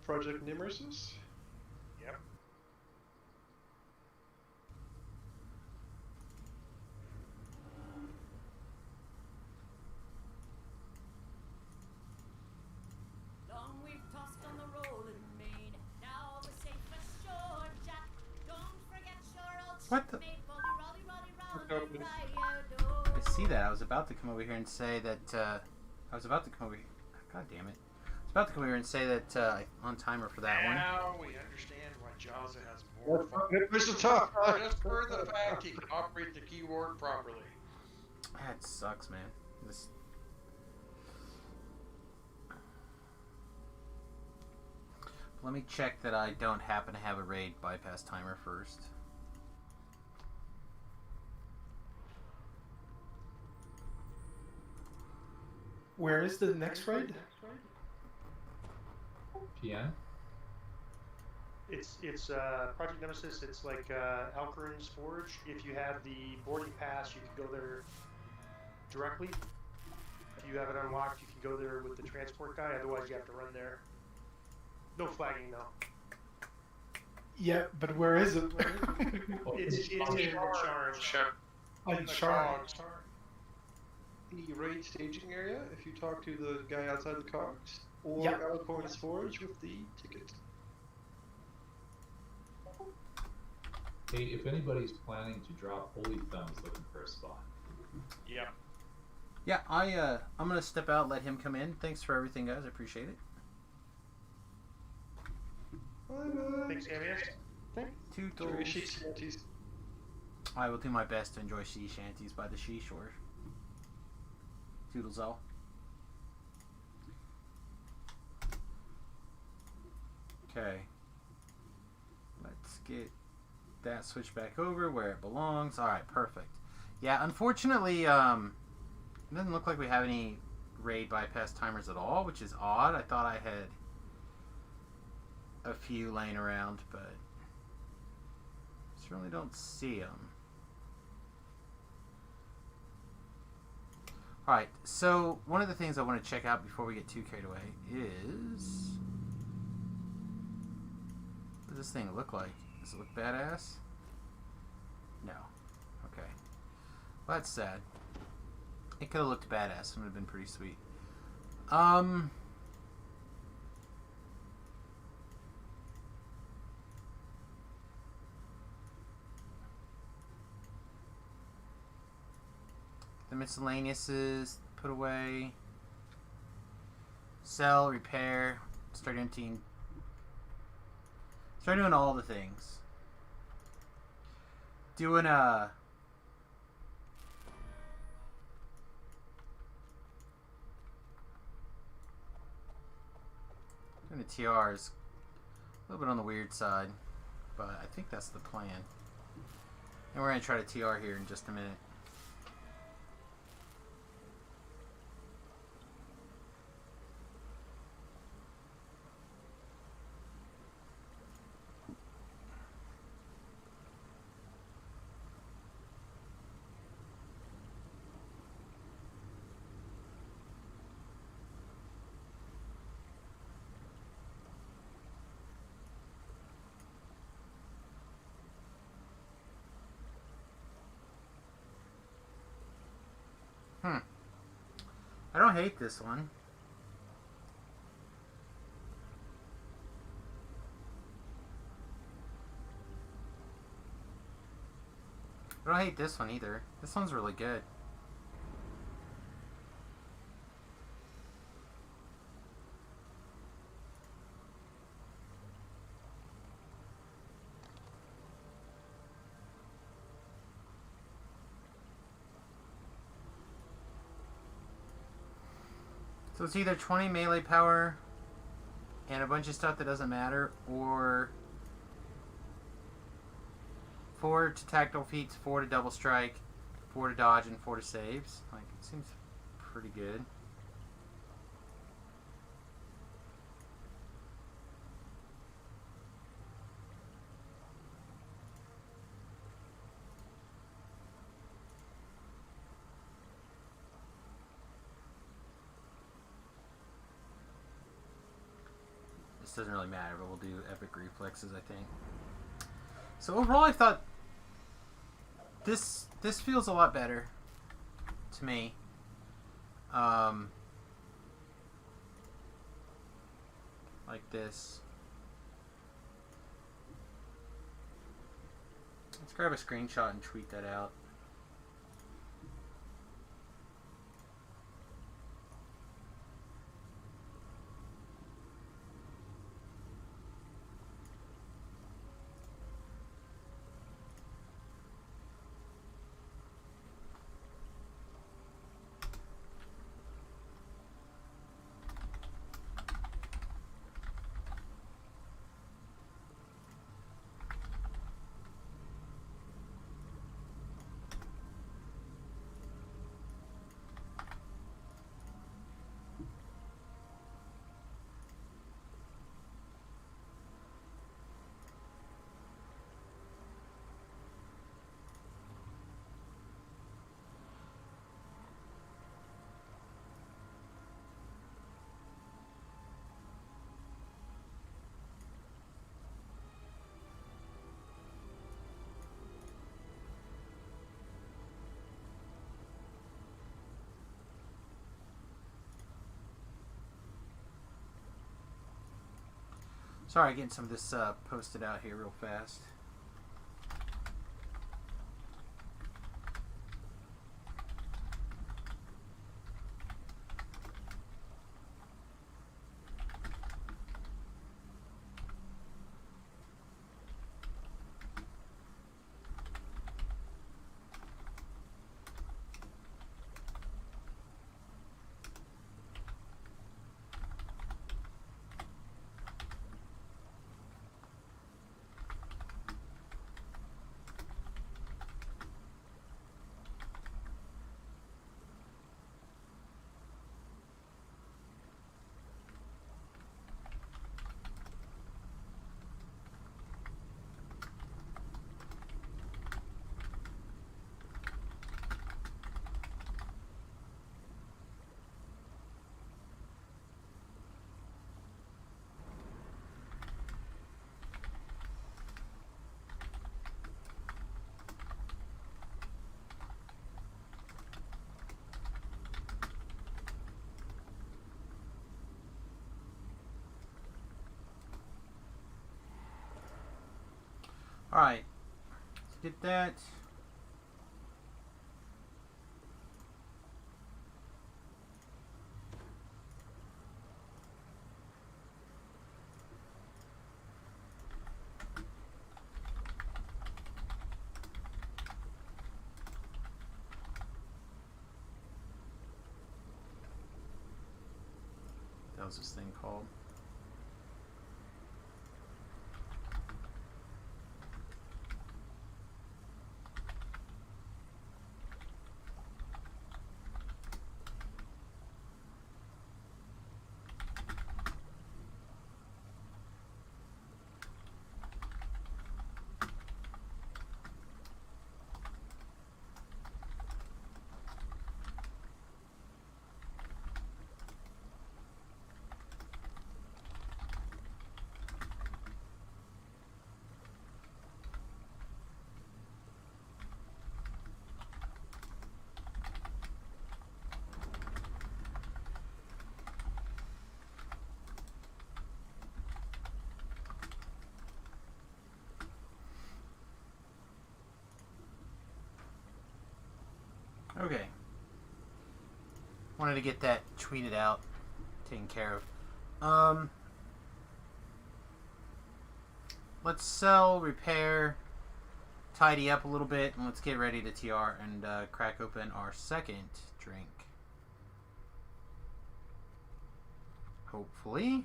Project Nemesis? Yep. Long we've tossed on the rolling main. Now we're safe ashore, Jack. Don't forget your old What the? shipmate, Rolly, rolly, rolly, Okay. rolly, Ryan. I see that. I was about to come over here and say that, I was about to come over here. God damn it. I was about to come over here and say that, on timer for that one. Now we understand why Jazza has more fun. Push the top. Just for the fact he can operate the keyboard properly. That sucks, man. This... Let me check that I don't happen to have a raid bypass timer first. Where is the next raid? PM? It's Project Nemesis. It's like Alcarin's Forge. If you have the boarding pass, you can go there directly. If you have it unlocked, you can go there with the transport guy. Otherwise, you have to run there. No flagging though. Yeah, but where is it? It's in Charge. Sure. On Char. The raid staging area, if you talk to the guy outside the cogs, or Yep. Alicorn's Forge with the ticket. Hey, if anybody's planning to drop Holy Thumbs looking for a spot. Yeah. Yeah, I'm gonna step out, let him come in. Thanks for everything, guys. I appreciate it. Bye-bye. Thanks, Amias. Enjoy sea shanties. I will do my best to enjoy sea shanties by the seashore. Toodles all. Okay. Let's get that switch back over where it belongs. Alright, perfect. Yeah, unfortunately, it doesn't look like we have any raid bypass timers at all, which is odd. I thought I had a few laying around, but certainly don't see them. Alright, so one of the things I want to check out before we get too carried away is... what does this thing look like? Does it look badass? No. Okay. Well, that's sad. It could have looked badass. It would have been pretty sweet. The miscellaneous is put away. Sell, repair, start emptying. Start doing all the things. Doing a TR is a little bit on the weird side, but I think that's the plan. And we're going to try to TR here in just a minute. I don't hate this one. I don't hate this one either. This one's really good. So it's either 20 melee power and a bunch of stuff that doesn't matter, or 4 to tactical feats, 4 to double strike, 4 to dodge, and 4 to saves. Like, it seems pretty good. This doesn't really matter, but we'll do epic reflexes, I think. So overall, I thought this feels a lot better to me. Like this. Let's grab a screenshot and tweet that out. Sorry, getting some of this posted out here real fast. Alright, let's get that. That was this thing called. Okay. Wanted to get that tweeted out, taken care of. Let's sell, repair, tidy up a little bit, and let's get ready to TR and crack open our second drink. Hopefully.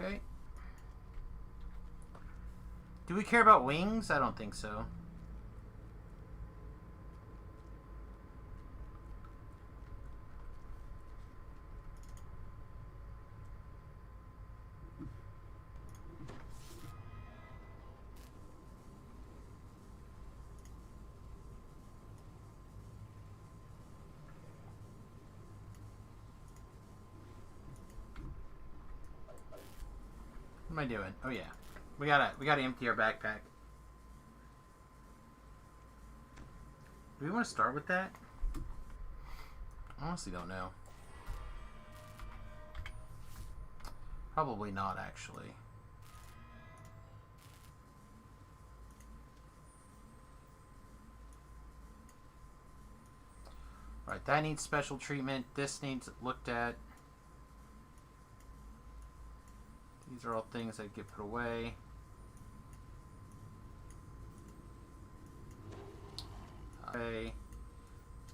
Okay. Do we care about wings? I don't think so. What am I doing? Oh yeah. We gotta empty our backpack. Do we want to start with that? I honestly don't know. Probably not, actually. Right, that needs special treatment. This needs looked at. These are all things that get put away. Okay.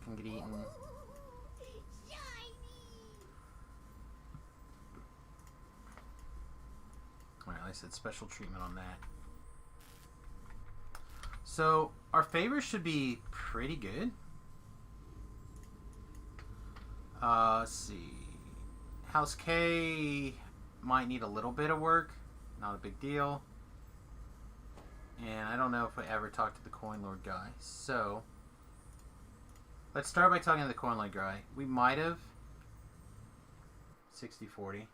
Can get eaten. Alright, like I said, special treatment on that. So, our favors should be pretty good. Let's see. House K might need a little bit of work. Not a big deal. And I don't know if I ever talked to the Coin Lord guy. So, let's start by talking to the Coin Lord guy. We might have. 60-40.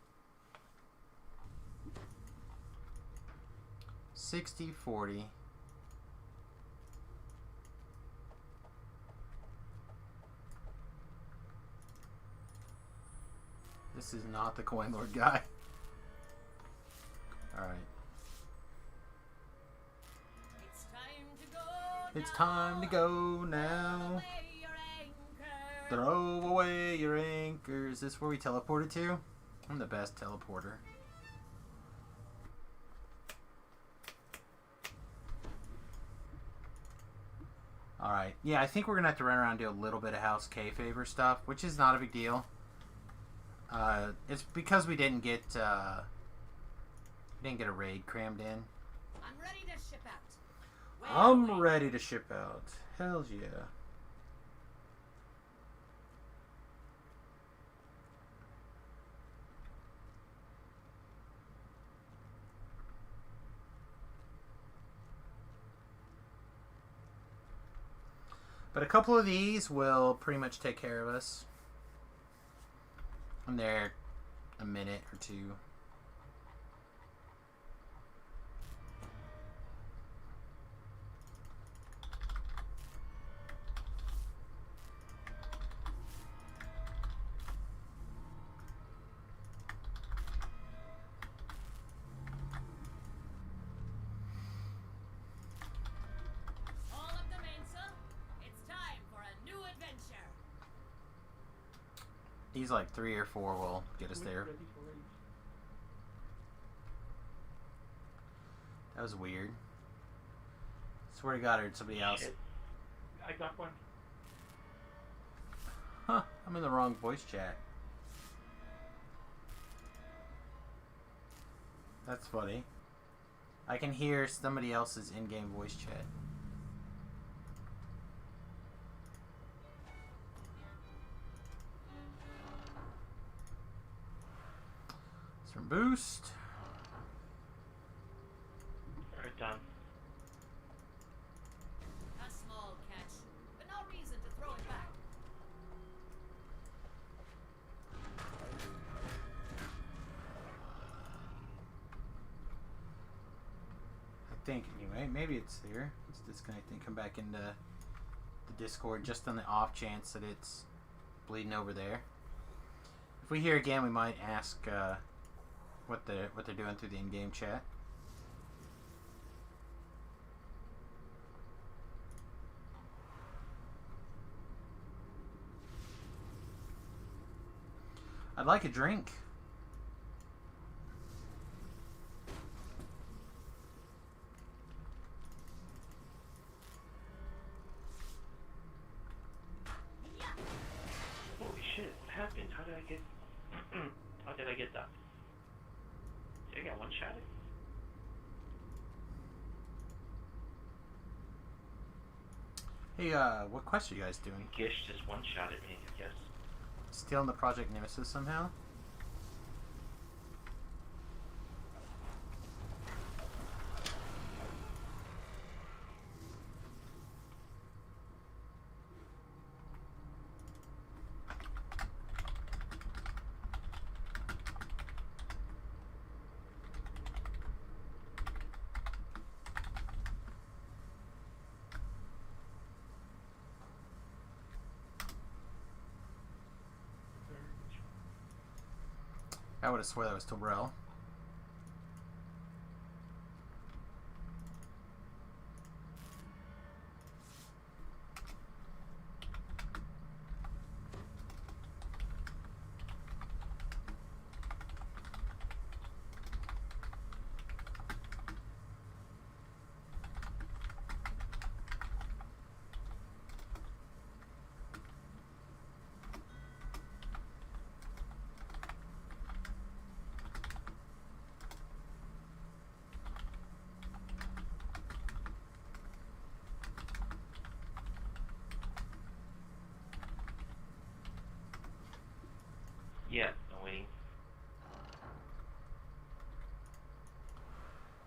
60-40. This is not the Coin Lord guy. Alright. It's time to go now. Throw away your anchor. Is this where we teleported to? I'm the best teleporter. Alright. Yeah, I think we're going to have to run around and do a little bit of House K-Favor stuff, which is not a big deal. It's because we didn't get a raid crammed in. I'm ready to ship out. I'm ready to ship out. Hells yeah. But a couple of these will pretty much take care of us. And they're a minute or two. These like 3 or 4 will get us there. That was weird. Swear to God, I heard somebody else. I got one. Huh, I'm in the wrong voice chat. That's funny. I can hear somebody else's in-game voice chat. Some boost. Alright, done. A small catch, but no reason to throw it back. I think, anyway. Maybe it's there. Let's disconnect and come back into the Discord just on the off chance that it's bleeding over there. If we hear again, we might ask what they're doing through the in-game chat. I'd like a drink. Holy shit, what happened? How did I get... How did I get that? Did I get one-shotted? Hey, what quest are you guys doing? Gish just one-shotted me, I guess. Stealing the Project Nemesis somehow? I would have swore that was Tobrell.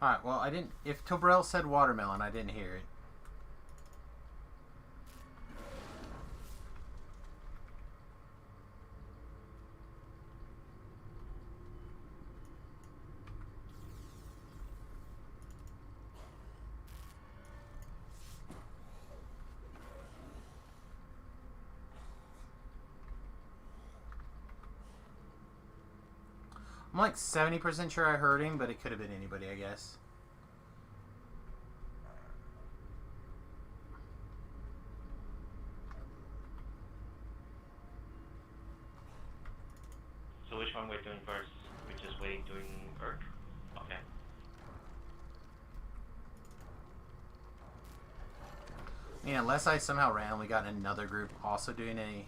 Alright, well, I didn't... If Tobrel said watermelon, I didn't hear it. I'm like 70% sure I heard him, but it could have been anybody, I guess. So which one we're doing first? We're just waiting doing Urk? Okay. I mean, unless I somehow randomly got another group also doing a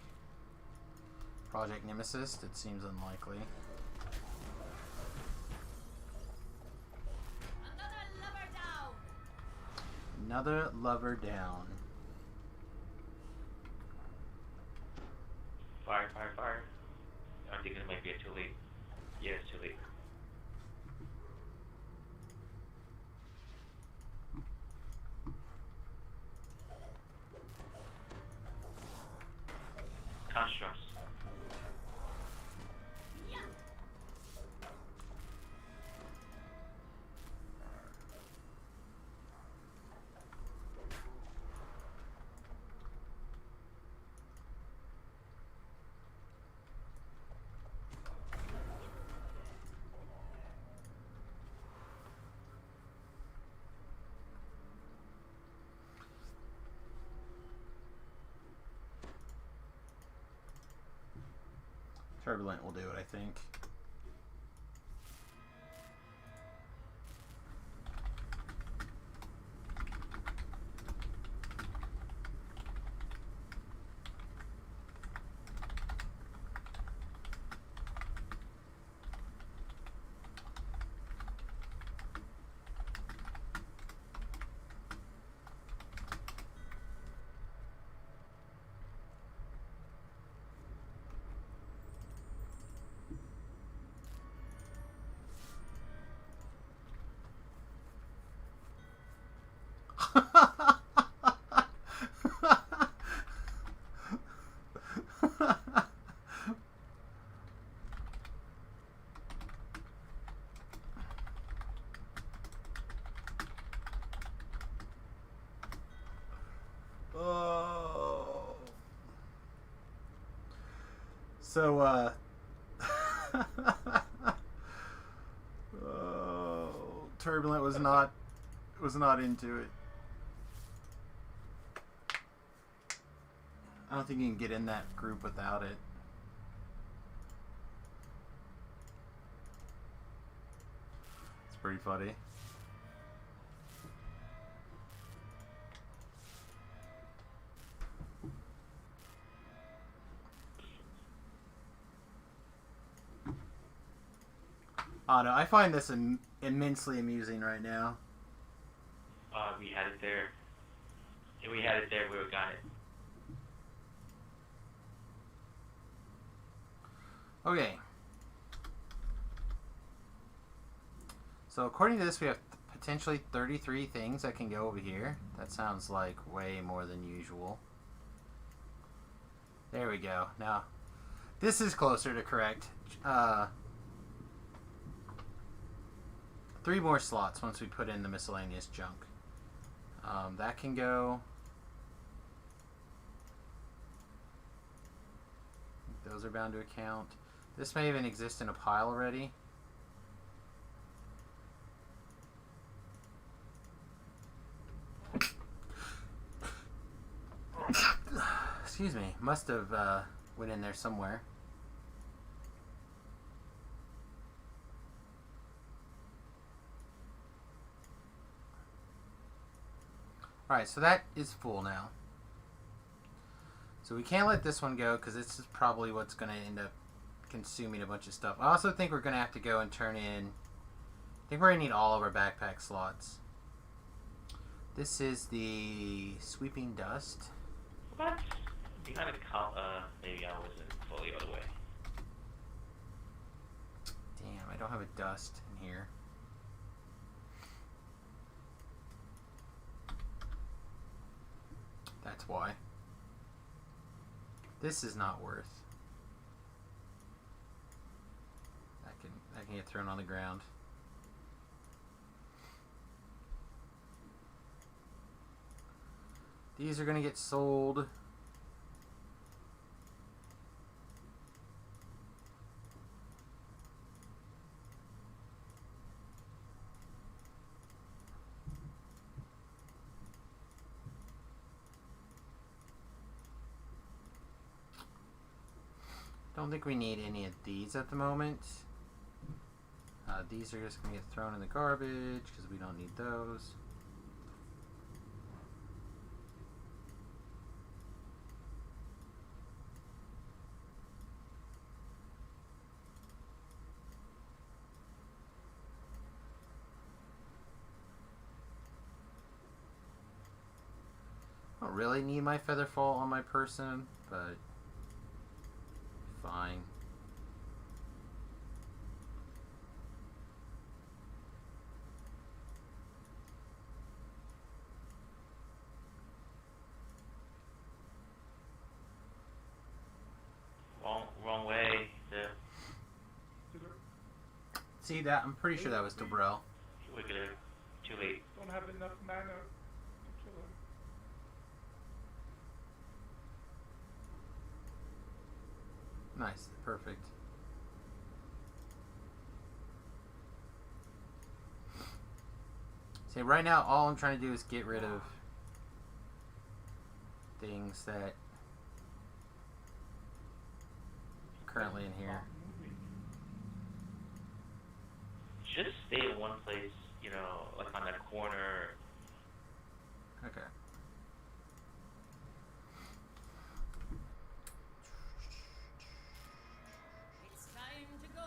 Project Nemesis, it seems unlikely. Another lover down. Fire, fire, fire. I think it might be too late. Yeah, it's too late. Constructs. Turbulent will do it, I think. Oh. So, oh, Turbulent was not into it. I don't think you can get in that group without it. It's pretty funny. Oh no, I find this immensely amusing right now. We had it there. If we had it there, we would have got it. Okay. So according to this, we have potentially 33 things that can go over here. That sounds like way more than usual. There we go. Now, this is closer to correct. 3 more slots once we put in the miscellaneous junk. That can go. Those are bound to account. This may even exist in a pile already. Excuse me. Must have went in there somewhere. Alright, so that is full now. So we can't let this one go because this is probably what's going to end up consuming a bunch of stuff. I also think we're going to have to go and turn in... I think we're going to need all of our backpack slots. This is the Sweeping Dust. What? Behind the maybe I wasn't fully all the way. Damn, I don't have a dust in here. That's why. This is not worth. That can get thrown on the ground. These are going to get sold. Don't think we need any of these at the moment. These are just going to get thrown in the garbage because we don't need those. I don't really need my feather fall on my person, but fine. Wrong way. See that? I'm pretty sure that was Dobrell. We could have too late. Don't have enough mana to kill him. Nice, perfect. See, right now, all I'm trying to do is get rid of things that are currently in here. Just stay in one place, you know, like on that corner. Okay. It's time to go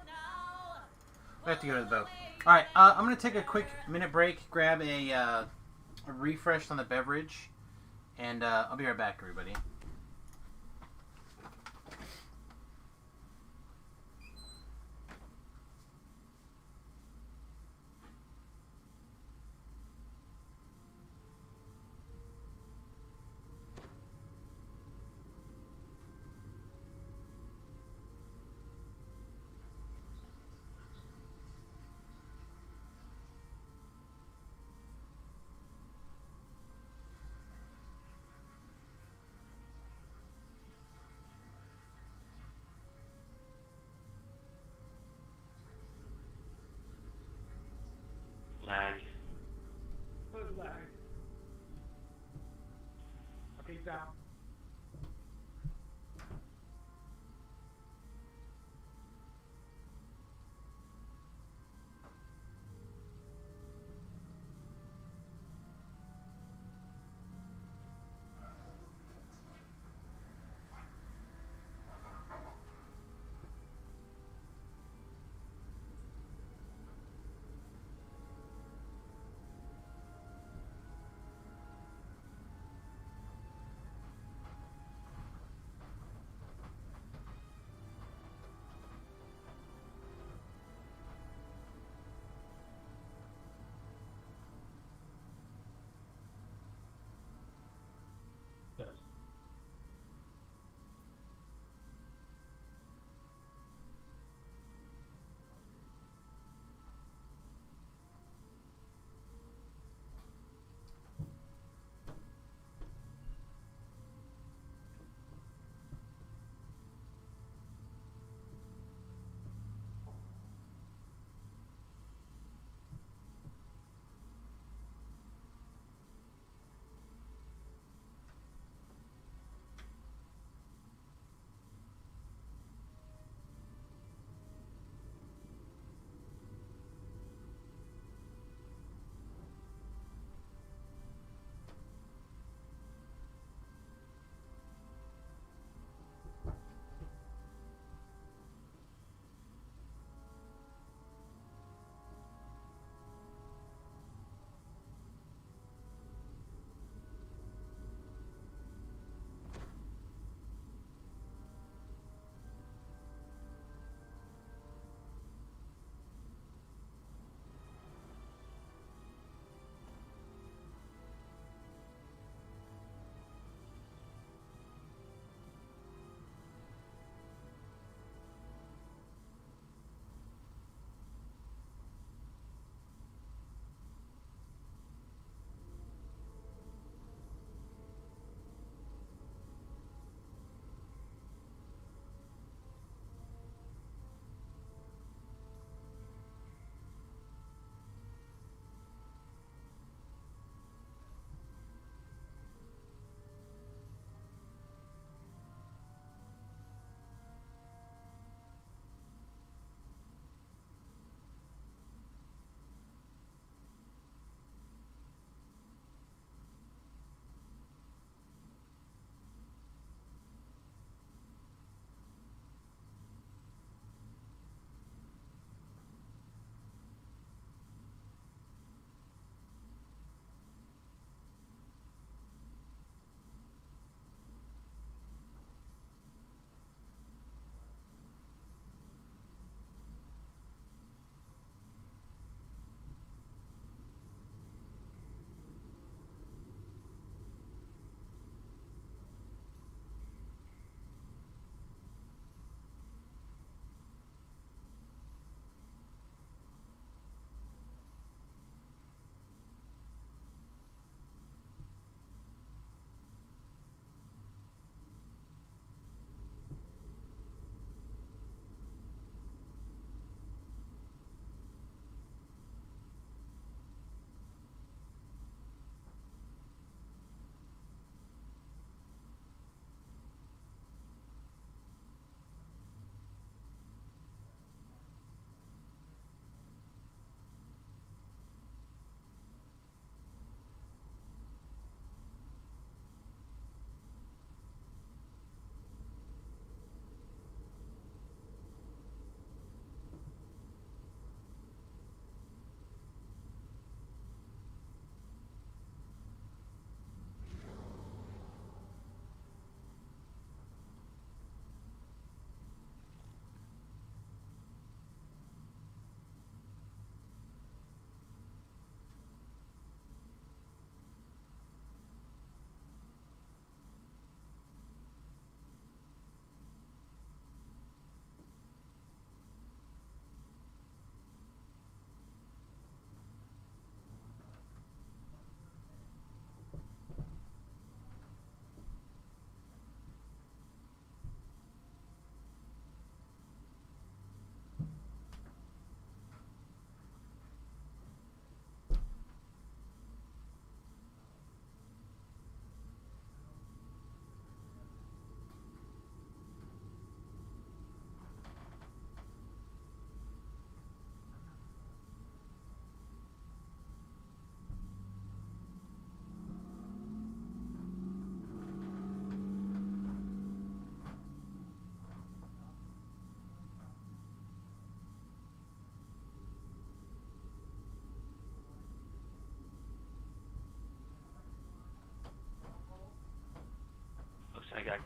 now. We have to go to the boat. Alright, I'm going to take a quick minute break, grab a refresh on the beverage, and I'll be right back, everybody. Lag. What lag? Okay, down.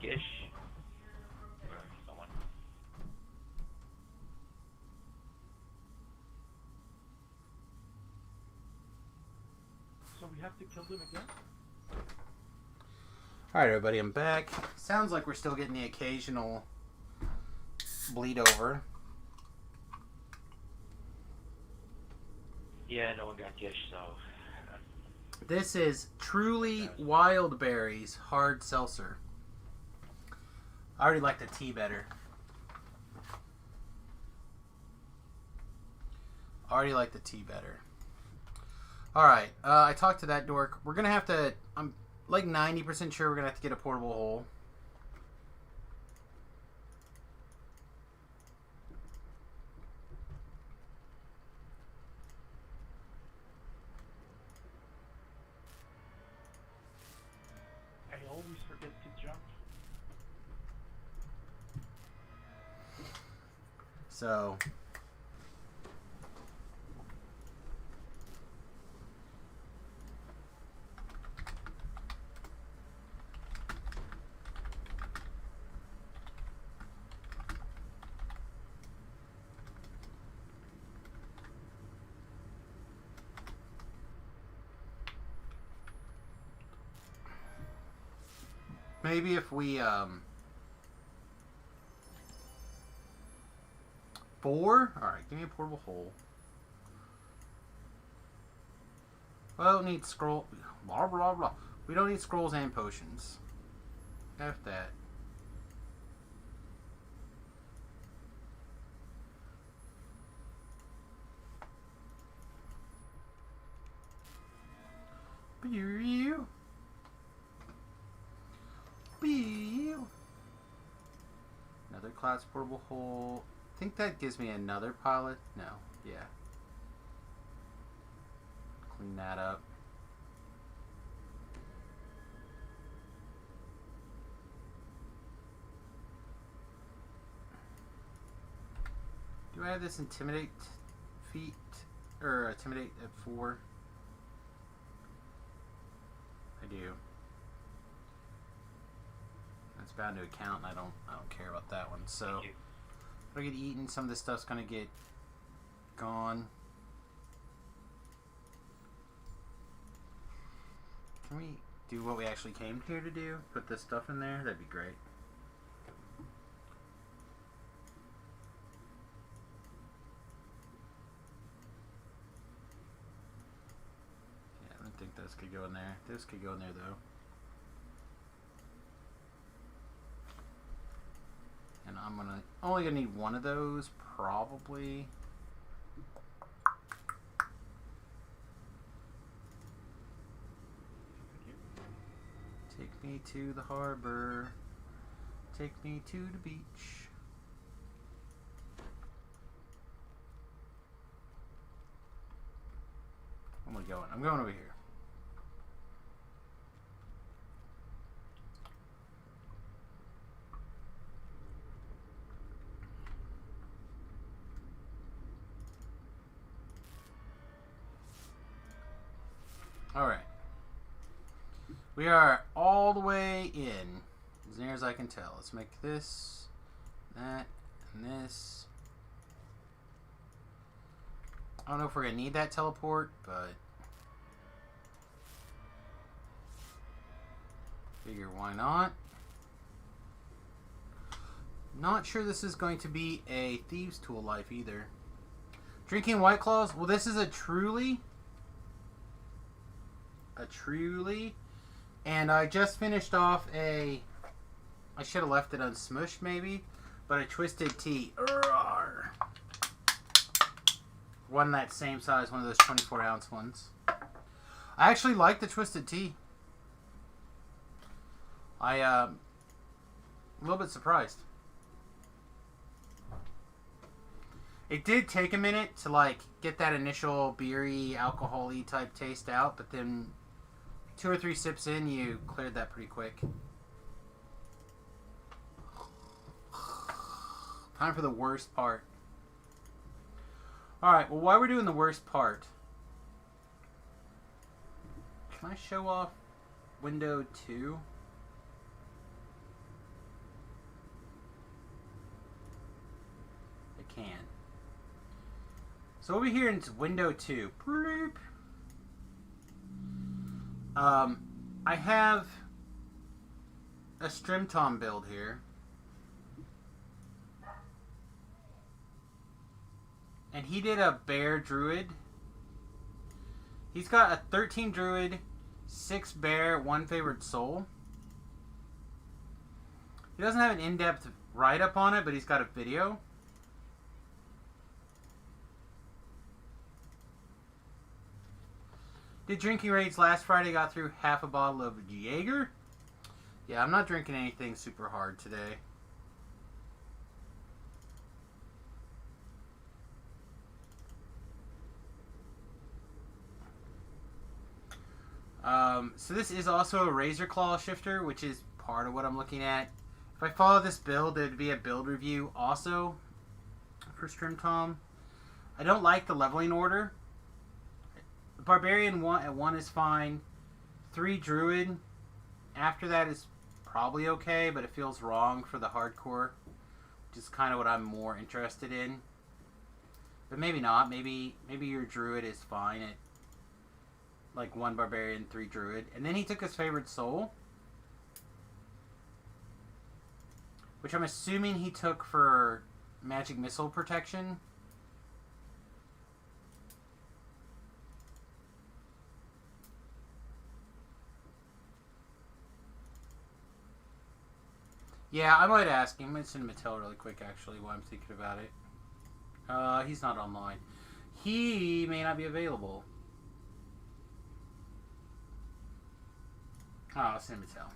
Gish. Or someone. So we have to kill them again? Alright, everybody, I'm back. Sounds like we're still getting the occasional bleed over. Yeah, no one got Gish, so. This is Truly Wild Berries Hard Seltzer. I already like the tea better. Alright, I talked to that dork. We're gonna have to, I'm like 90% sure we're gonna have to get a portable hole. I always forget to jump. So, maybe if we, 4? Alright, give me a portable hole. Well, I don't need scroll. Blah, blah, blah. We don't need scrolls and potions. F that. Pew. Pew. Another class portable hole. I think that gives me another pilot. No. Yeah. Clean that up. Do I have this intimidate feat or intimidate at 4? I do. That's bound to account, and I don't care about that one. So if I get eaten, some of this stuff's gonna get gone. Can we do what we actually came here to do? Put this stuff in there? That'd be great. Yeah, I don't think this could go in there. This could go in there, though. And I'm only gonna need one of those, probably. Take me to the harbor. Take me to the beach. Where am I going? I'm going over here. Alright. We are all the way in, as near as I can tell. Let's make this, that, and this. I don't know if we're going to need that teleport, but figure why not. Not sure this is going to be a Thieves' Tool life either. Drinking White Claws? Well, this is a Truly. And I just finished off I should have left it unsmushed maybe, but a Twisted Tea. One that same size, one of those 24-ounce ones. I actually like the Twisted Tea. A little bit surprised. It did take a minute to like get that initial beery, alcohol-y type taste out, but then 2 or 3 sips in, you cleared that pretty quick. Time for the worst part. Alright, well, while we're doing the worst part, can I show off window 2? So over here in window 2. Bloop. I have a Strimtom build here. And he did a bear druid. He's got a 13 druid, 6 bear, 1 favored soul. He doesn't have an in-depth write-up on it, but he's got a video. Did drinking raids last Friday, got through half a bottle of Jaeger. Yeah, I'm not drinking anything super hard today. So this is also a Razor Claw shifter, which is part of what I'm looking at. If I follow this build, there'd be a build review also for Strimtom. I don't like the leveling order. The Barbarian at 1 is fine. 3 Druid. After that is probably okay, but it feels wrong for the hardcore, which is kind of what I'm more interested in. But maybe not. Maybe your Druid is fine at like 1 Barbarian, 3 Druid. And then he took his favorite soul, which I'm assuming he took for magic missile protection. Yeah, I might ask him. I'm going to send him a tell really quick, actually, while I'm thinking about it. He's not online. He may not be available. Oh, I'll send him a tell.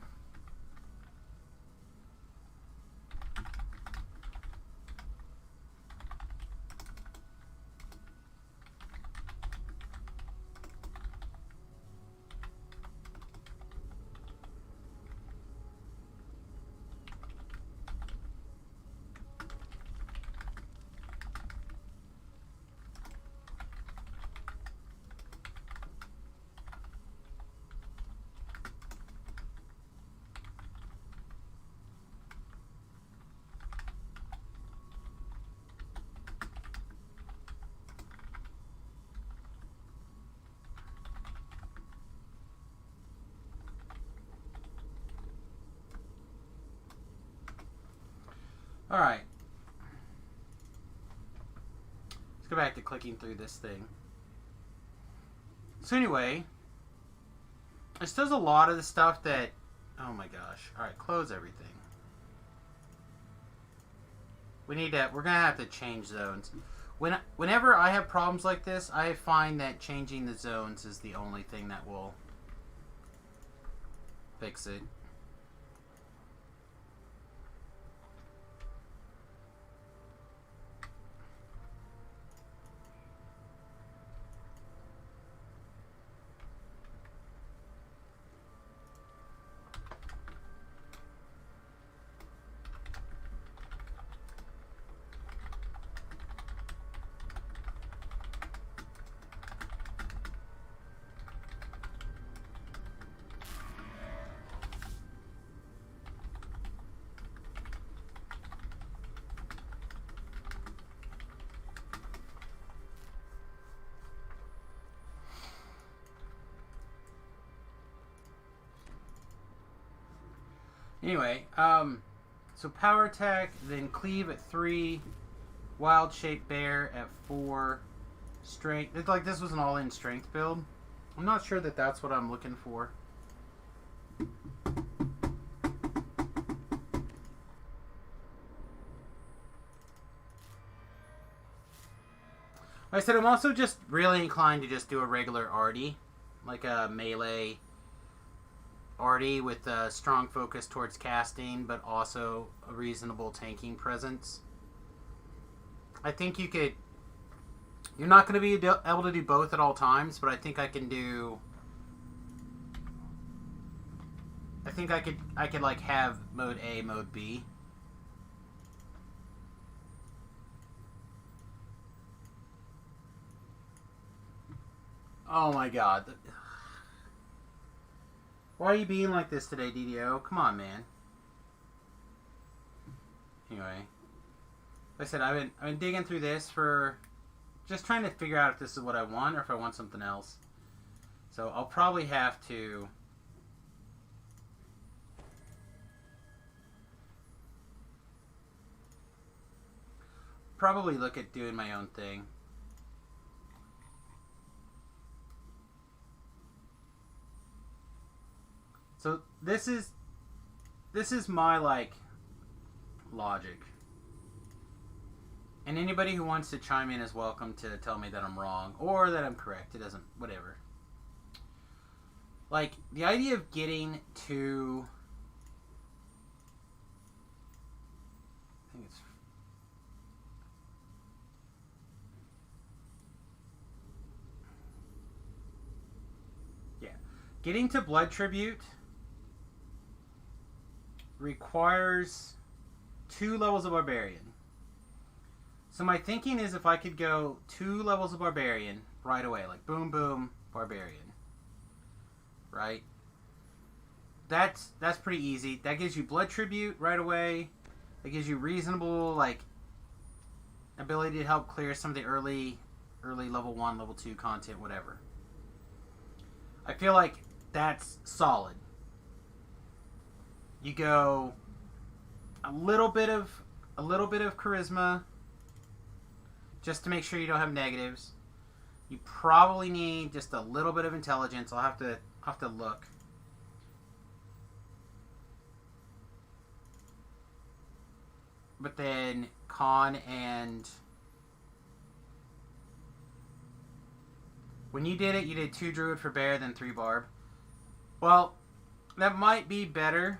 Alright. Let's go back to clicking through this thing. So anyway, this does a lot of the stuff that... Oh my gosh. Alright, close everything. We're gonna have to change zones. Whenever I have problems like this, I find that changing the zones is the only thing that will fix it. Anyway, so power attack, then cleave at 3, wild shape bear at 4, strength. It's like this was an all-in strength build. I'm not sure that that's what I'm looking for. Like I said, I'm also just really inclined to just do a regular arty, like a melee arty with a strong focus towards casting, but also a reasonable tanking presence. I think you could... You're not going to be able to do both at all times, but I think I can do... I think I could like have mode A, mode B. Oh my god. Why are you being like this today, DDO? Come on, man. Anyway. Like I said, I've been digging through this for just trying to figure out if this is what I want or if I want something else. So I'll probably have to look at doing my own thing. So this is my like logic. And anybody who wants to chime in is welcome to tell me that I'm wrong or that I'm correct. It doesn't, whatever. Like, the idea of getting to... I think it's... Yeah. Getting to Blood Tribute requires 2 levels of Barbarian. So my thinking is if I could go 2 levels of Barbarian right away, like boom, boom, Barbarian. Right? That's pretty easy. That gives you Blood Tribute right away. That gives you reasonable, like, ability to help clear some of the early level 1, level 2 content, whatever. I feel like that's solid. You go a little bit of charisma, just to make sure you don't have negatives. You probably need just a little bit of intelligence. I'll have to look. But then con and when you did it, you did 2 druid for bear, then 3 barb. Well, that might be better.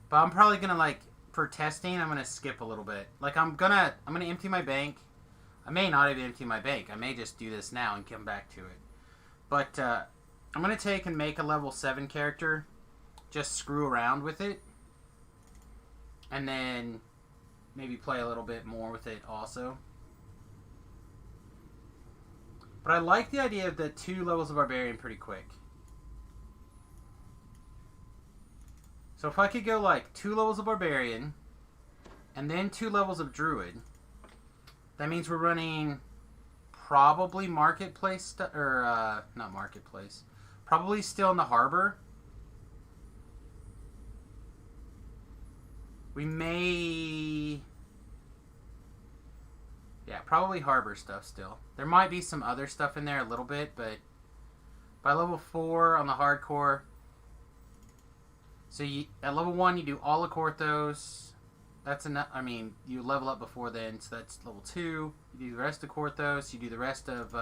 But I'm probably gonna, like, for testing, I'm gonna skip a little bit. Like, I'm gonna empty my bank. I may not even empty my bank. I may just do this now and come back to it. But I'm gonna take and make a level 7 character. Just screw around with it. And then maybe play a little bit more with it also. But I like the idea of the 2 levels of Barbarian pretty quick. So if I could go like 2 levels of Barbarian and then 2 levels of Druid, that means we're running probably Marketplace, not Marketplace, probably still in the Harbor. We may... Yeah, probably Harbor stuff still. There might be some other stuff in there a little bit, but by level 4 on the hardcore... So at level 1, you do all the Korthos. That's enough. I mean, you level up before then, so that's level 2. You do the rest of Korthos. You do the rest of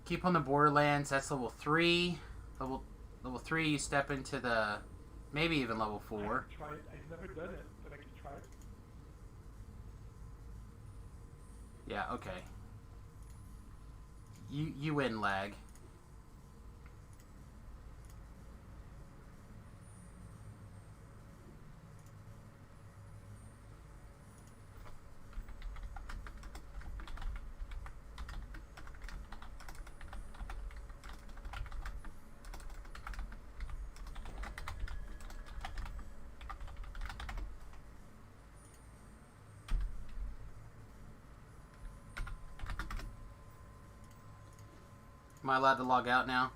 Keep on the Borderlands. That's level 3. Level 3, you step into the maybe even level 4. I can try it. I've never done it, but I can try it. Yeah. Okay. You win, lag. Am I allowed to log out now?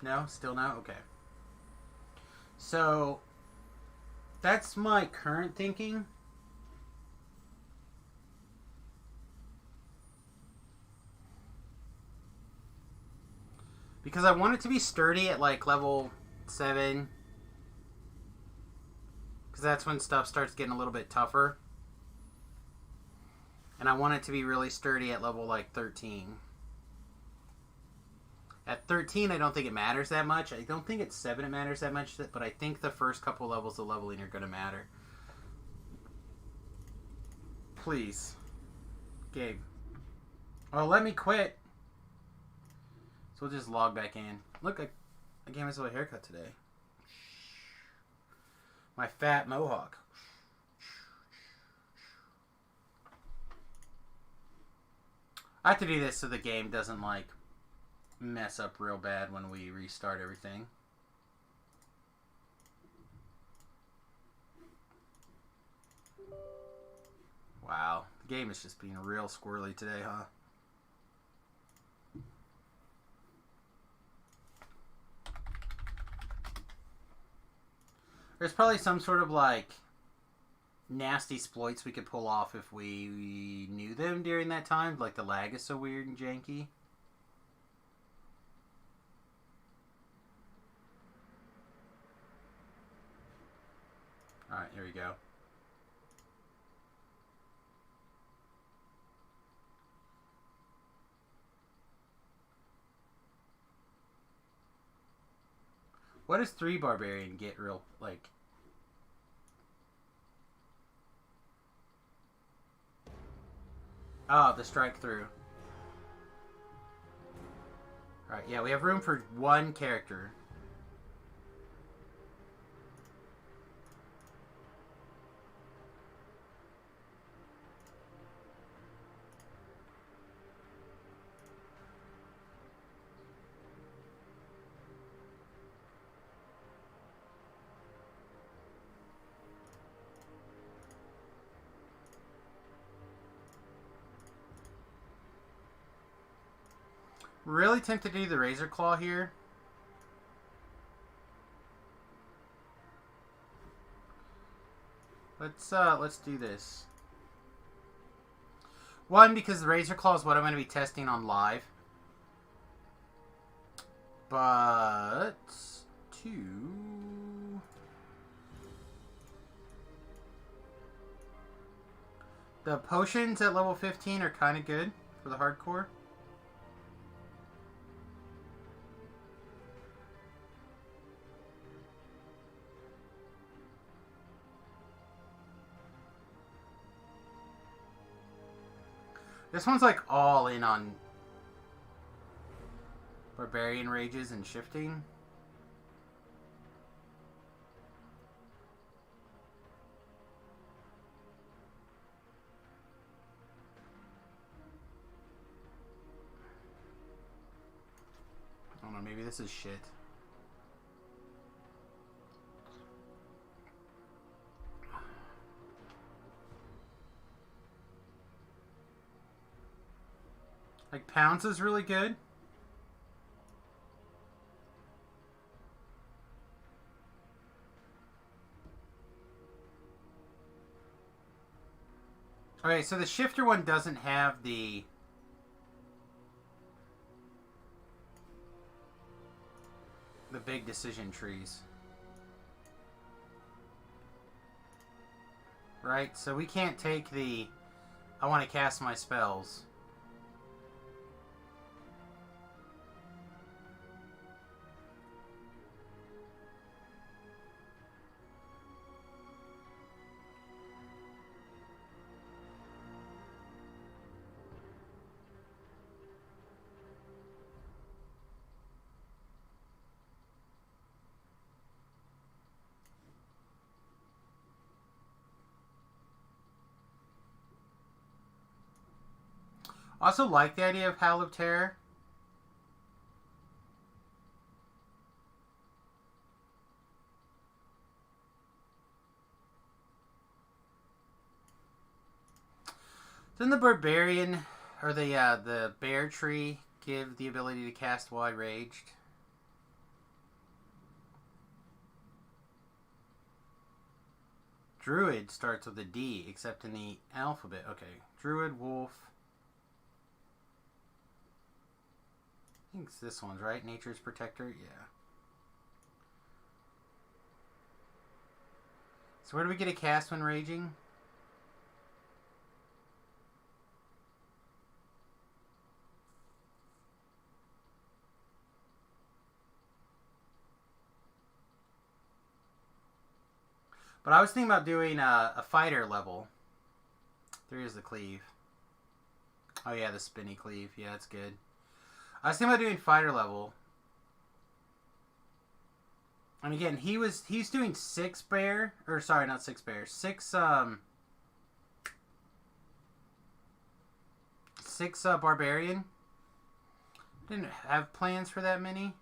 No? Still no? Okay. So, that's my current thinking. Because I want it to be sturdy at like level 7. Because that's when stuff starts getting a little bit tougher. And I want it to be really sturdy at level like 13. At 13, I don't think it matters that much. I don't think at 7 it matters that much, but I think the first couple levels of leveling are going to matter. Please. Gabe. Oh, let me quit. So we'll just log back in. Look, I gave myself a haircut today. My fat mohawk. I have to do this so the game doesn't, like, mess up real bad when we restart everything. Wow, the Game is just being real squirrely today, huh? There's probably some sort of like nasty exploits we could pull off if we knew them during that time. Like the lag is so weird and janky. Alright, here we go. What does 3 Barbarian get real, like... Oh, the strike through. Alright, yeah, we have room for 1 character. Really tempted to do the Razor Claw here. Let's do this. 1, because the Razor Claw is what I'm going to be testing on live. But 2, the potions at level 15 are kind of good for the hardcore. This one's like all in on Barbarian Rages and shifting. I don't know, maybe this is shit. Like, Pounce is really good. Okay, so the shifter one doesn't have the big decision trees. Right? So we can't take the I want to cast my spells. I also like the idea of Howl of Terror. Doesn't the Barbarian or the Bear Tree give the ability to cast Wide Raged? Druid starts with a D, except in the alphabet. Okay, Druid, Wolf. I think it's this one's right. Nature's Protector. Yeah. So where do we get a cast when raging? But I was thinking about doing a fighter level. There is the cleave. Oh yeah, the spinny cleave. Yeah, that's good. I was thinking about doing fighter level. And again, he's doing 6 bear, or sorry, not 6 bear, 6 barbarian. Didn't have plans for that many.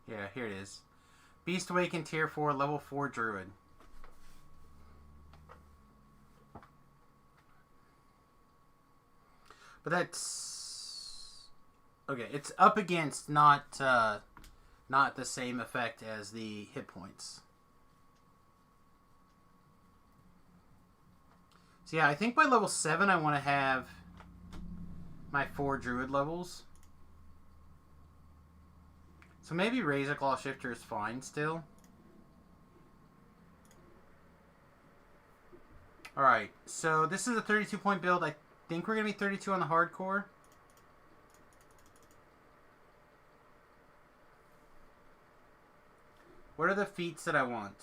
Yeah, here it is. Beast Awakened Tier 4, Level 4 Druid. But that's... Okay, it's up against not the same effect as the hit points. So yeah, I think by level 7 I want to have my 4 Druid levels. So maybe Razor Claw Shifter is fine still. Alright, so this is a 32 point build. I think we're going to be 32 on the hardcore. What are the feats that I want?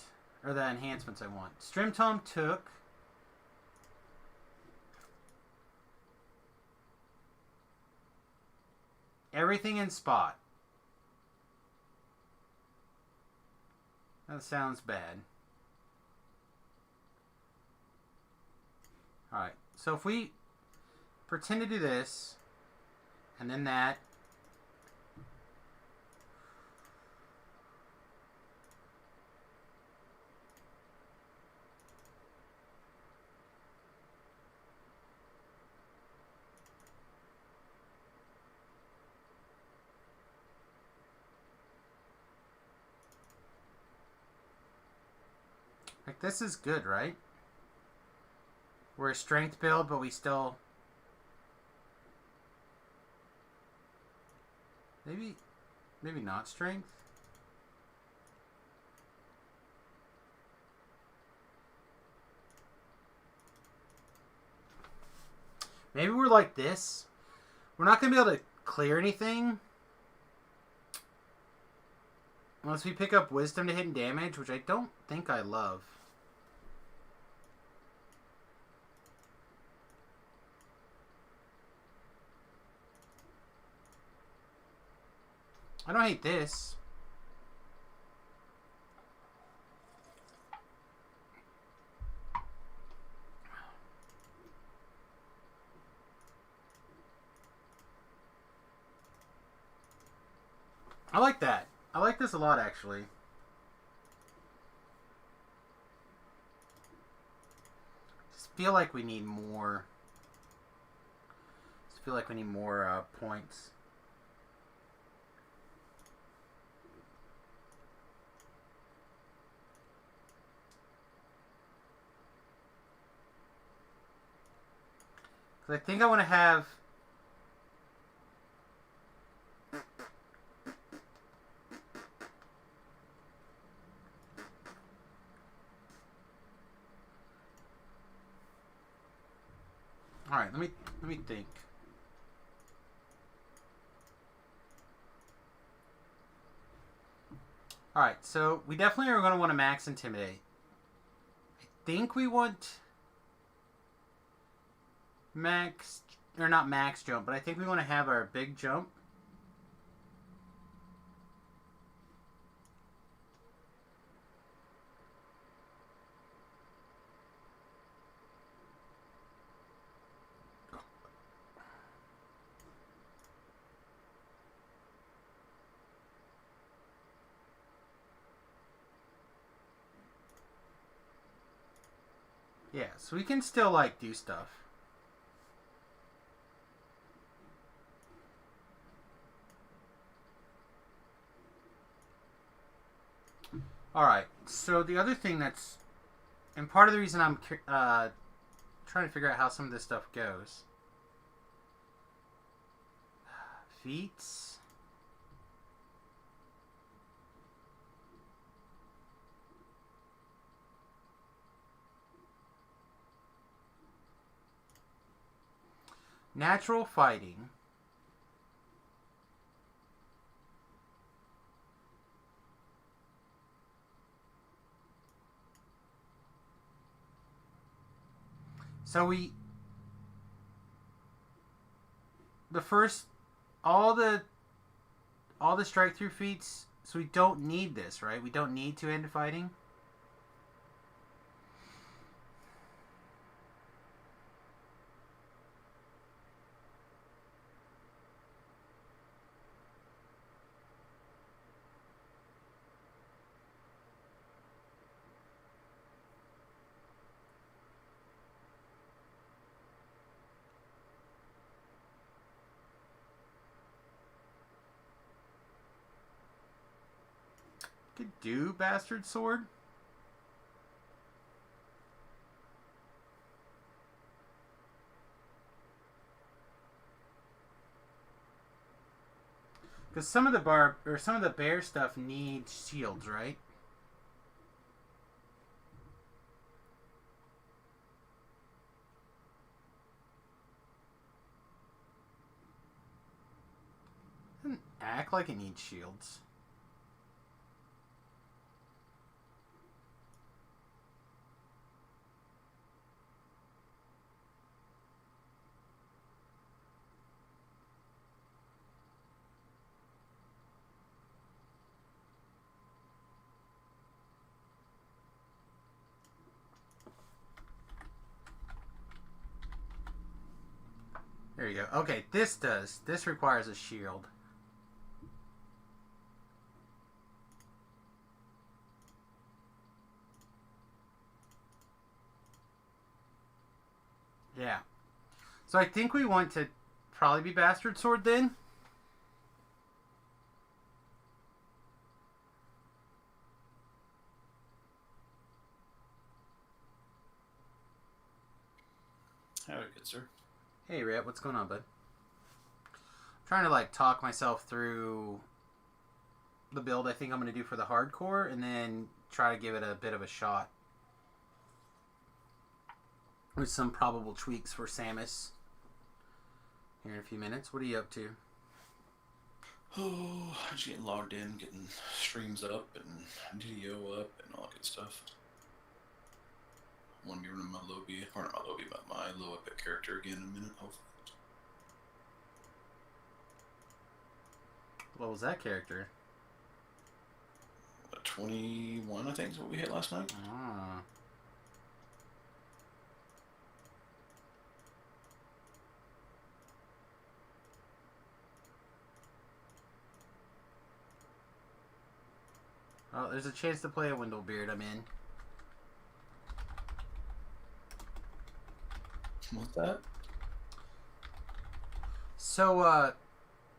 Or the enhancements I want? Strim Tome took. Everything in Spot. That sounds bad. Alright, so if we pretend to do this, and then that, like this is good, right? We're a strength build, but we still... Maybe not strength? Maybe we're like this. We're not going to be able to clear anything. Unless we pick up Wisdom to hit and damage, which I don't think I love. I don't hate this. I like that. I like this a lot, actually. Just feel like we need more. Just feel like we need more points. Because I think I want to have... Alright, let me think. Alright, so we definitely are going to want to max Intimidate. I think we want... max, or not max jump, but I think we want to have our big jump. Yeah, so we can still like do stuff. Alright, so the other thing that's... And part of the reason I'm trying to figure out how some of this stuff goes. Feats. Natural fighting. So all the strike through feats, so we don't need this, right? We don't need to end fighting. Could do Bastard Sword. Because some of the bear stuff needs shields, right? Doesn't act like it needs shields. There you go. Okay, this does. This requires a shield. Yeah. So I think we want to probably be Bastard Sword then. Howdy, good sir. Hey, Rhett, what's going on, bud? I'm trying to, like, talk myself through the build I think I'm going to do for the hardcore, and then try to give it a bit of a shot with some probable tweaks for Samus here in a few minutes. What are you up to? Oh, just getting logged in, getting streams up, and DDO up, and all that good stuff. I want to be running my Lobby, or not my Lobby, but my low epic character again in a minute, hopefully. What was that character? 21, I think, is what we hit last night. Ah. Oh, there's a chance to play a Windlebeard. I'm in. What's that? So,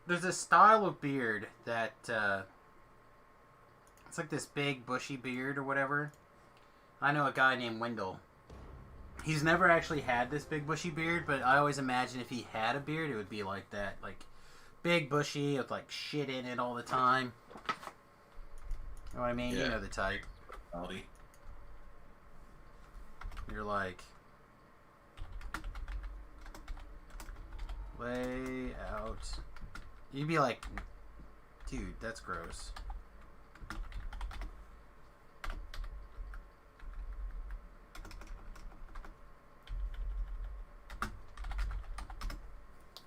there's a style of beard that, it's like this big bushy beard or whatever. I know a guy named Wendell. He's never actually had this big bushy beard, but I always imagine if he had a beard, it would be like that. Like, big bushy with, like, shit in it all the time. You know what I mean? Yeah. You know the type. Howdy. You're like... lay out. You'd be like, dude, that's gross.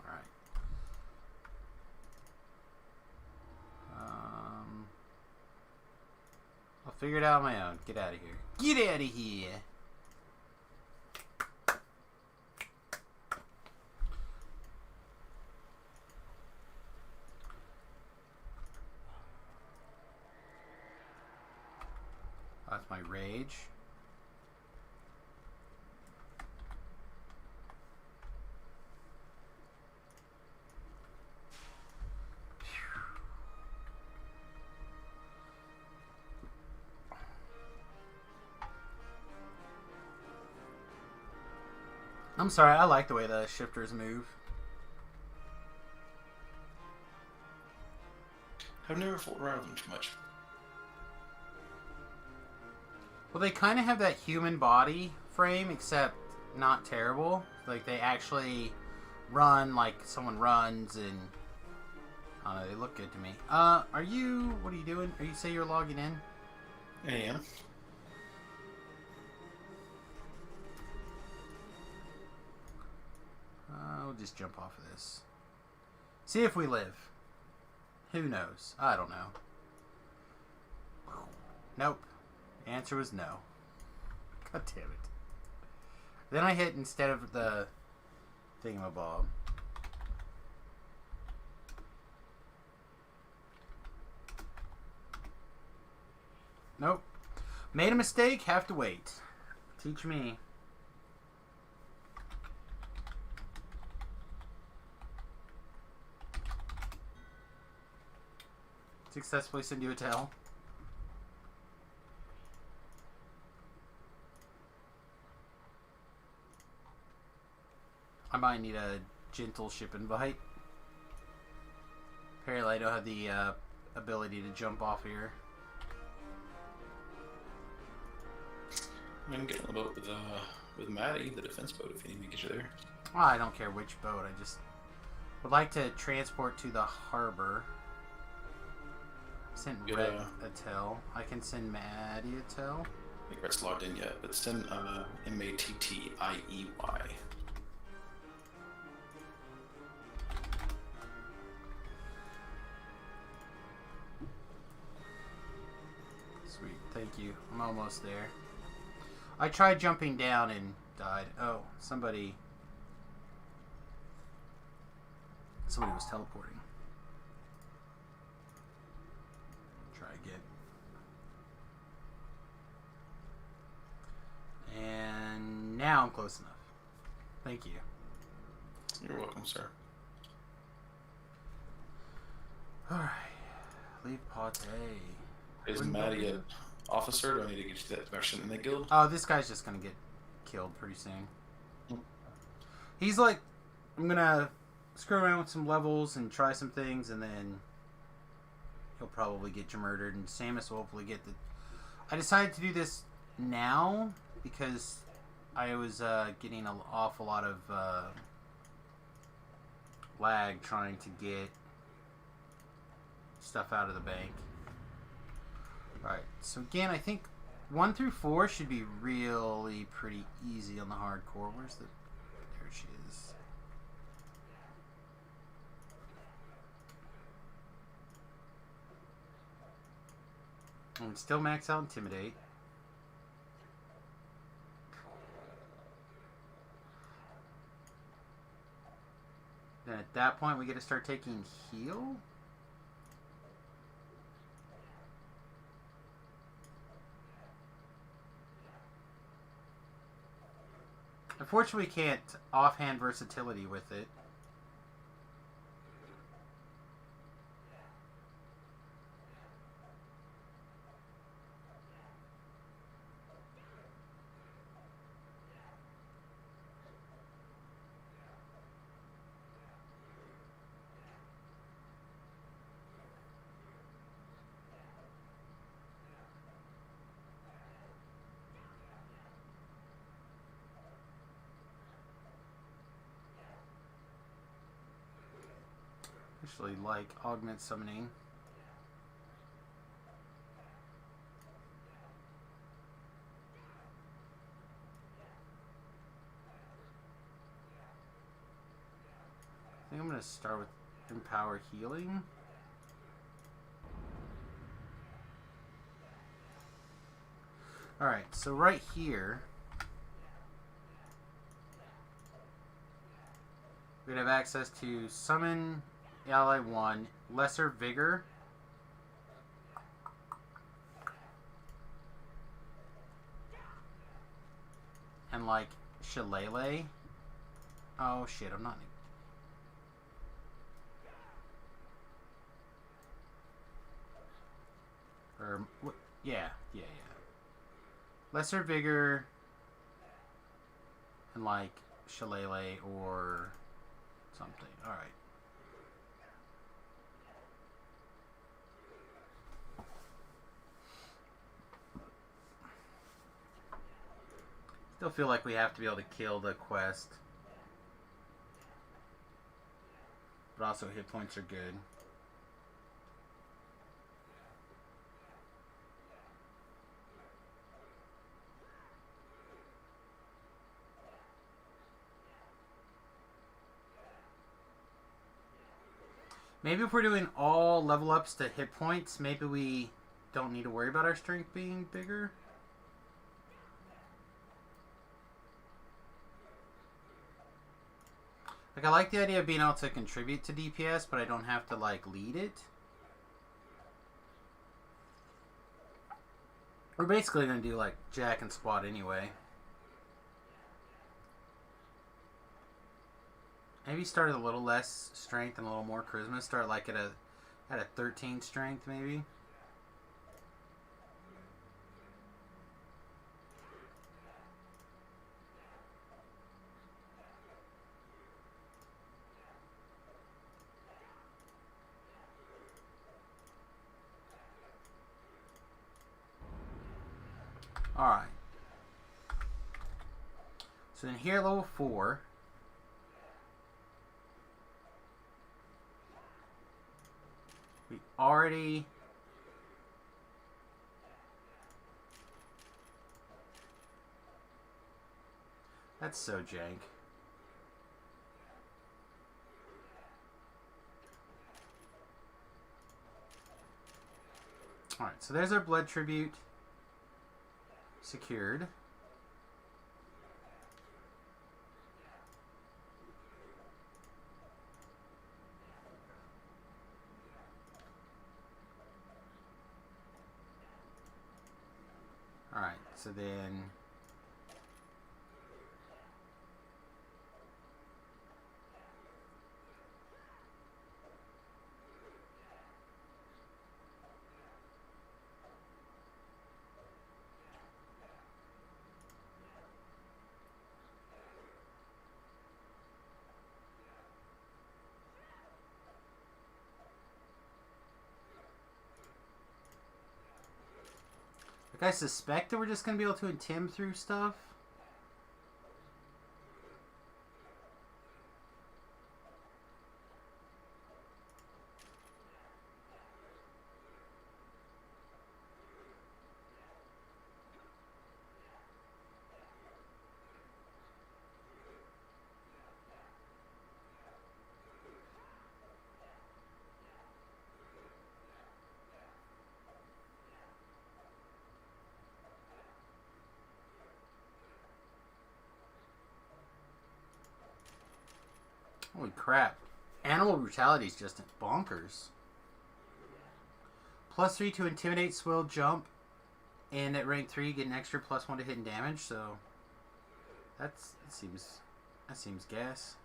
Alright. I'll figure it out on my own. Get out of here. Get out of here! That's my rage. I'm sorry, I like the way the shifters move. I've never fooled around with them too much. Well, they kind of have that human body frame, except not terrible. Like, they actually run like someone runs, and I don't know, they look good to me. What are you doing? Are you say you're logging in? I am. We'll just jump off of this. See if we live. Who knows? I don't know. Nope. The answer was no. God damn it. Then I hit instead of the thingamabob. Nope. Made a mistake, have to wait. Teach me. Successfully send you a tell. I might need a gentle ship invite. Apparently I don't have the ability to jump off here. I can get on the boat with Maddie, the defense boat, if you need me to get you there. Well, I don't care which boat. I just would like to transport to the harbor. Send Get Red a tel. I can send Maddie a tel. I think Red's logged in yet, but send Mattiiey. Sweet, thank you. I'm almost there. I tried jumping down and died. Oh, somebody was teleporting. Try again. And now I'm close enough. Thank you. You're welcome, sir. Alright. Leave Pate. Is Maddie an officer? Do I need to get you that version in the guild? Oh, this guy's just gonna get killed pretty soon. He's like, I'm gonna screw around with some levels and try some things, and then he'll probably get murdered, and Samus will hopefully get the... I decided to do this now because I was getting an awful lot of lag trying to get stuff out of the bank. Alright, so again, I think 1 through 4 should be really pretty easy on the hardcore. Where's the... There she is. And still max out Intimidate. Then at that point we get to start taking heal. Unfortunately, we can't offhand versatility with it. Actually, like augment summoning. I think I'm going to start with Empower Healing. Alright, so right here, we're going to have access to Summon Ally 1, Lesser Vigor, and like Shillelagh. Oh shit, I'm not. Or what? Yeah. Lesser Vigor, and like Shillelagh or something. All right. Still feel like we have to be able to kill the quest. But also hit points are good. Maybe if we're doing all level ups to hit points, maybe we don't need to worry about our strength being bigger. Like, I like the idea of being able to contribute to DPS, but I don't have to, like, lead it. We're basically going to do, like, Jack and Squad anyway. Maybe start at a little less strength and a little more charisma. Start, like, at a 13 strength, maybe. Alright. So then here at level 4, we already that's so jank. Alright, so there's our blood tribute secured. Alright, so then like I suspect that we're just going to be able to intim through stuff. Holy crap. Animal brutality is just bonkers. +3 to intimidate, swill, jump, and at rank 3 get an extra +1 to hit and damage, so that seems gas.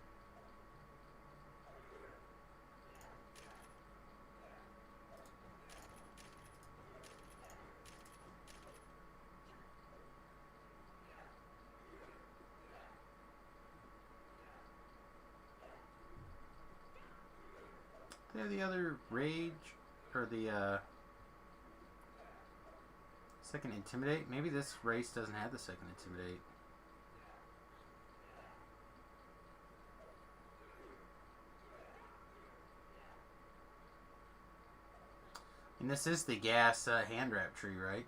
They have the other rage, or the second intimidate. Maybe this race doesn't have the second intimidate. And this is the gas hand wrap tree, right?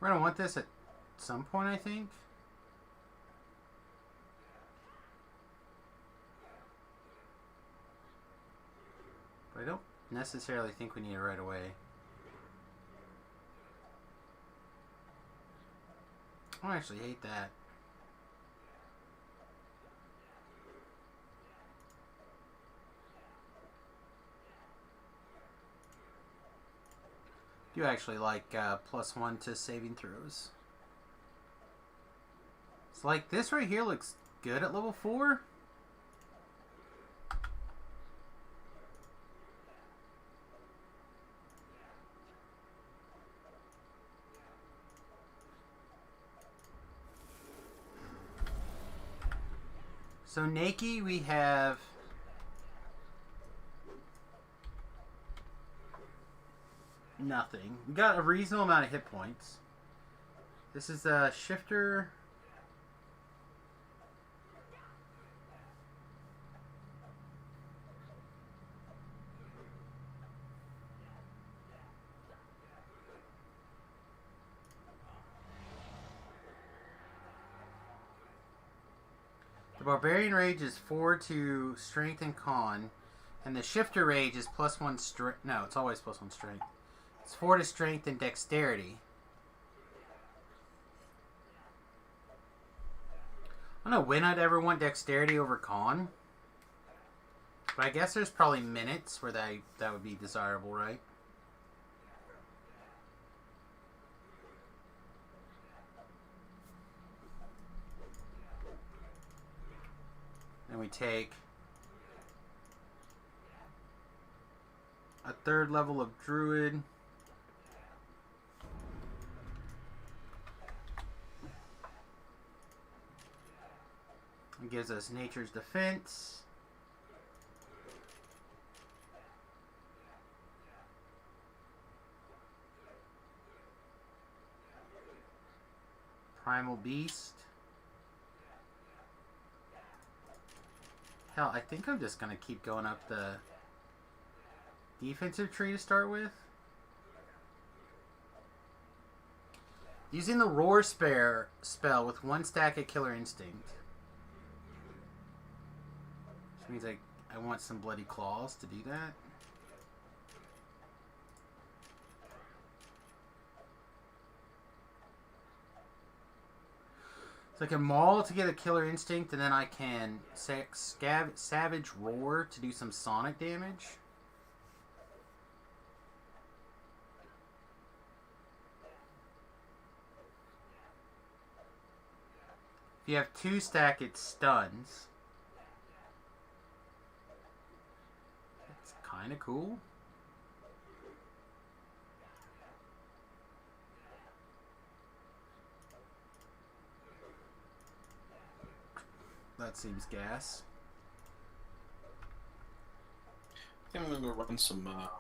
We're going to want this at some point, I think. But I don't necessarily think we need it right away. I actually hate that. Do actually like +1 to saving throws. It's like this right here looks good at level 4. So Nakey, we have nothing. We got a reasonable amount of hit points. This is a shifter. The Barbarian Rage is 4 to Strength and Con, and the Shifter Rage is +1 Strength. No, it's always +1 Strength. It's 4 to Strength and Dexterity. I don't know when I'd ever want Dexterity over Con, but I guess there's probably minutes where that would be desirable, right? And we take a 3rd level of Druid. It gives us Nature's Defense. Primal Beast. Hell, I think I'm just gonna keep going up the defensive tree to start with. Using the Roar spell with 1 stack of Killer Instinct. Which means I want some Bloody Claws to do that. So I can Maul to get a Killer Instinct, and then I can Savage Roar to do some Sonic damage. If you have 2 stack, it stuns. That's kind of cool. That seems gas. I think I'm gonna go run some, what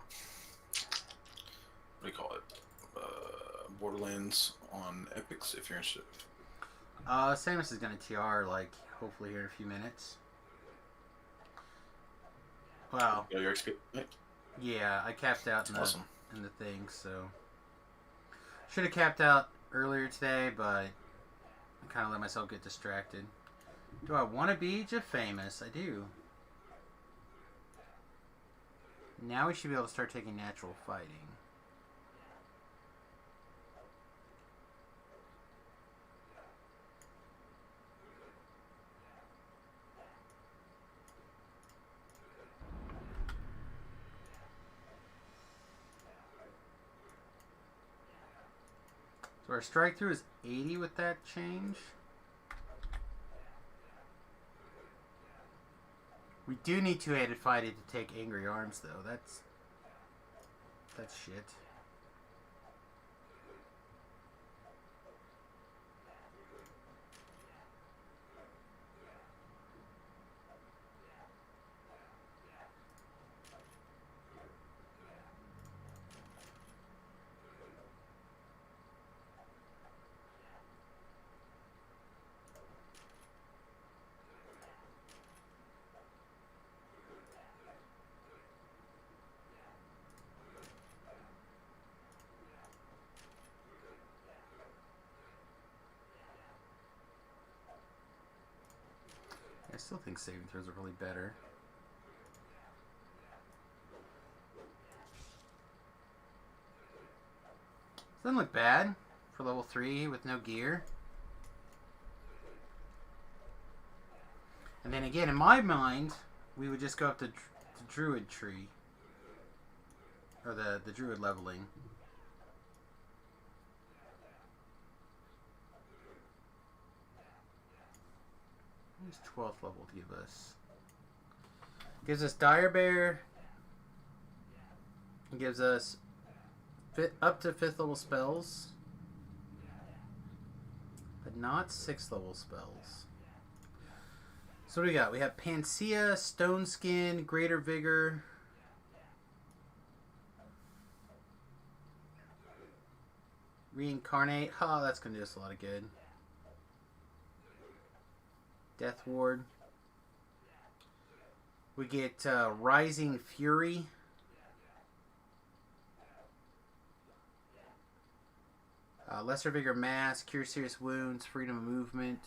do you call it? Borderlands on Epics if you're interested. Samus is gonna TR, like, hopefully here in a few minutes. Wow. Yeah, your XP, right? Yeah, I capped out in Awesome. in the thing, so. Should have capped out earlier today, but I kind of let myself get distracted. Do I want to be Jeff Famous? I do. Now we should be able to start taking natural fighting. So our strike through is 80 with that change. We do need 2-handed fighting to take Angry Arms, though. That's shit. I still think saving throws are really better. Doesn't look bad for level 3 with no gear. And then again, in my mind, we would just go up to the Druid tree. Or the Druid leveling. What's 12th level to give us? Gives us Dire Bear. It gives us up to 5th level spells. But not 6th level spells. So what do we got? We have Panacea, Stone Skin, Greater Vigor. Reincarnate. Oh, that's going to do us a lot of good. Death Ward. We get Rising Fury. Lesser Vigor Mass, Cure Serious Wounds, Freedom of Movement,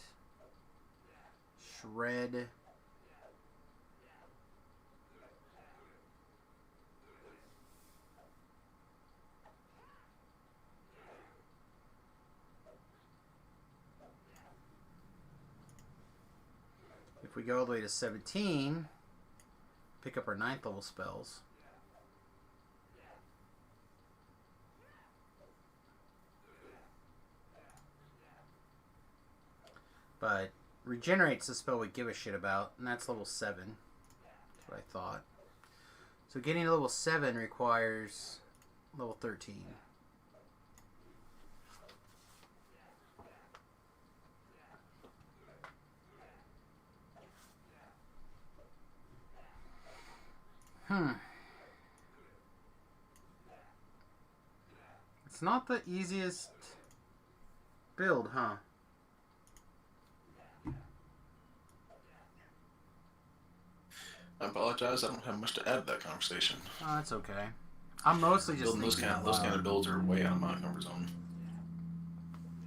Shred. If we go all the way to 17, pick up our 9th level spells. But regenerates the spell we give a shit about, and that's level 7. That's what I thought. So getting to level 7 requires level 13. It's not the easiest build, huh? I apologize. I don't have much to add to that conversation. Oh, that's okay. I'm mostly just Building those kind of builds are way out of my comfort zone.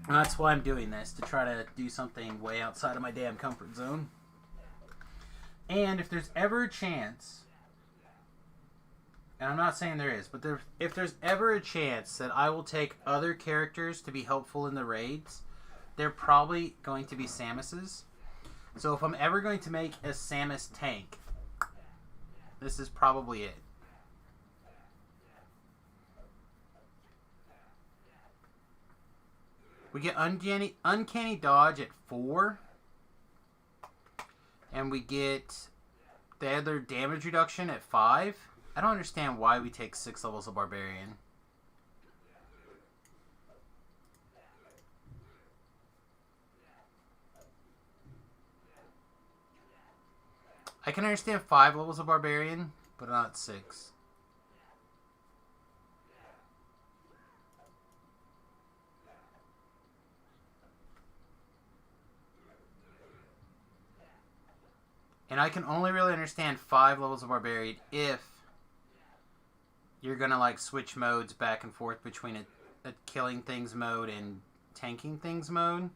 And that's why I'm doing this, to try to do something way outside of my damn comfort zone. And if there's ever a chance, and I'm not saying there is, but if there's ever a chance that I will take other characters to be helpful in the raids, they're probably going to be Samus's. So if I'm ever going to make a Samus tank, this is probably it. We get uncanny dodge at 4. And we get the other damage reduction at 5. I don't understand why we take 6 levels of Barbarian. I can understand 5 levels of Barbarian, but not 6. And I can only really understand 5 levels of Barbarian if you're going to like switch modes back and forth between a killing things mode and tanking things mode.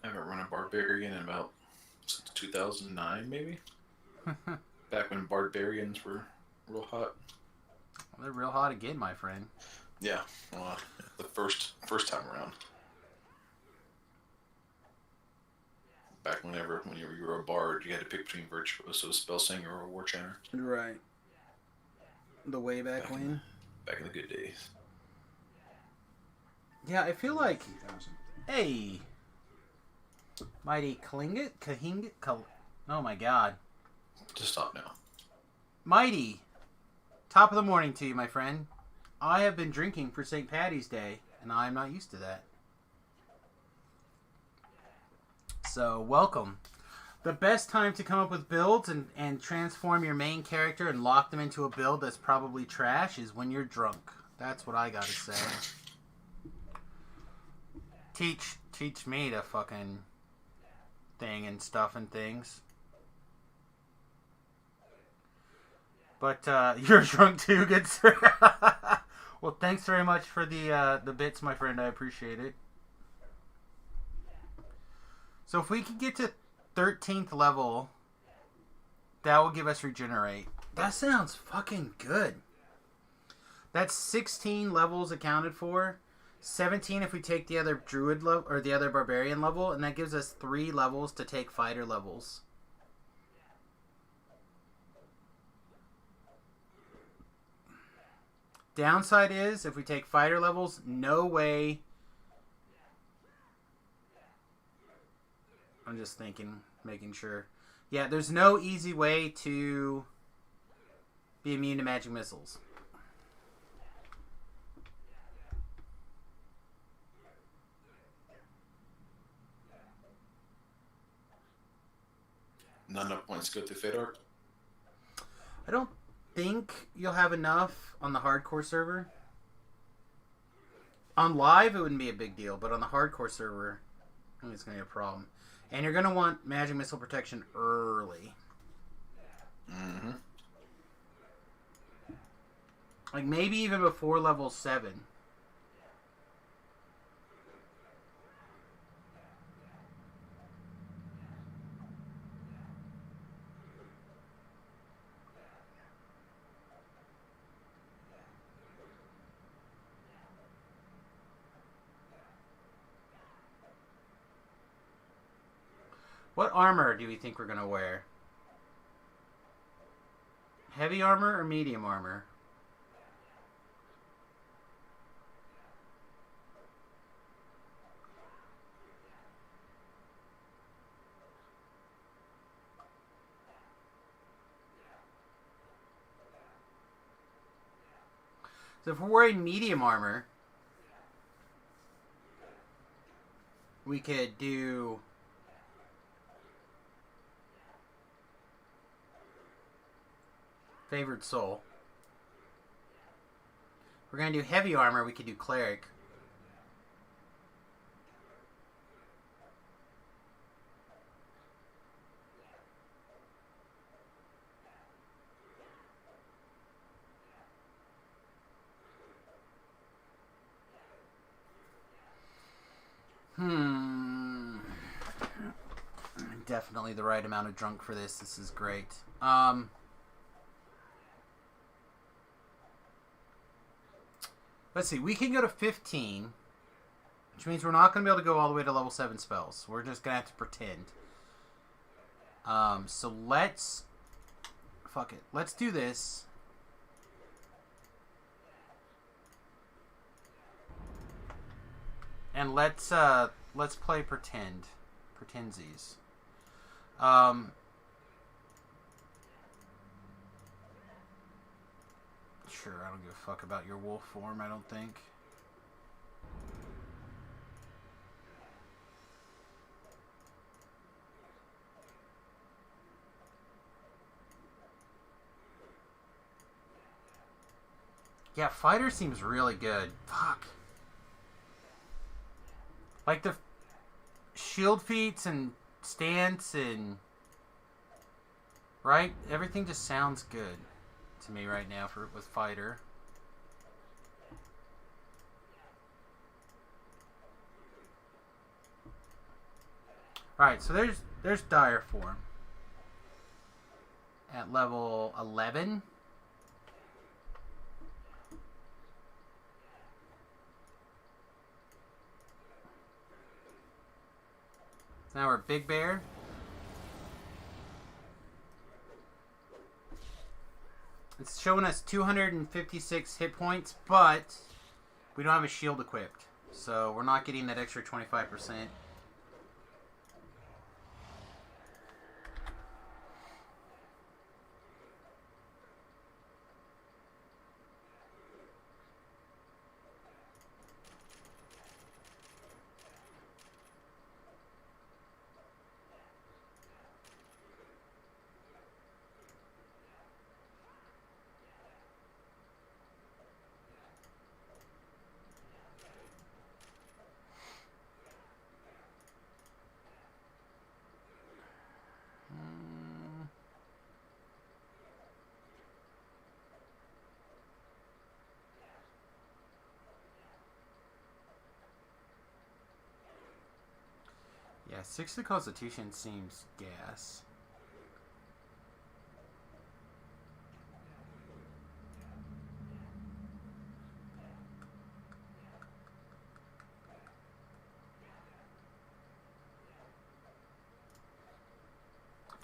I haven't run a Barbarian in about since 2009, maybe? Back when Barbarians were real hot. Well, they're real hot again, my friend. Yeah, the first time around. Back when you were a bard, you had to pick between Virtuoso, Spellsinger, or War Chanter. Right. The way back when? Back in the good days. Yeah, I feel like... Hey! Mighty Klingit? Kahingit? Oh my god. Just stop now. Mighty! Top of the morning to you, my friend. I have been drinking for St. Paddy's Day, and I'm not used to that. So, welcome. The best time to come up with builds and transform your main character and lock them into a build that's probably trash is when you're drunk. That's what I gotta say. Teach me to fucking thing and stuff and things. But, you're drunk too, good sir. Well, thanks very much for the bits, my friend. I appreciate it. So if we can get to 13th level, that will give us regenerate. That sounds fucking good. That's 16 levels accounted for. 17 if we take the other druid level or the other barbarian level, and that gives us 3 levels to take fighter levels. Downside is if we take fighter levels, no way. I'm just thinking, making sure. Yeah, there's no easy way to be immune to magic missiles. Not enough points to go through Fate Arc? I don't think you'll have enough on the hardcore server. On live, it wouldn't be a big deal, but on the hardcore server, I think it's going to be a problem. And you're going to want magic missile protection early. Mm-hmm. Like maybe even before level 7. What armor do we think we're going to wear? Heavy armor or medium armor? So if we're wearing medium armor, we could do... Favored soul. We're gonna do heavy armor. We could do cleric. Definitely the right amount of drunk for this. This is great. Let's see. We can go to 15, which means we're not going to be able to go all the way to level 7 spells. We're just going to have to pretend. So let's... Fuck it. Let's do this. And let's play pretend. Pretendsies. Sure, I don't give a fuck about your wolf form, I don't think. Yeah, fighter seems really good. Fuck. Like the shield feats and stance and... Right? Everything just sounds good to me right now with fighter. Alright, so there's dire form. At level 11. Now we're Big Bear. It's showing us 256 hit points, but we don't have a shield equipped. So we're not getting that extra 25%. Yeah, 6 to Constitution seems gas.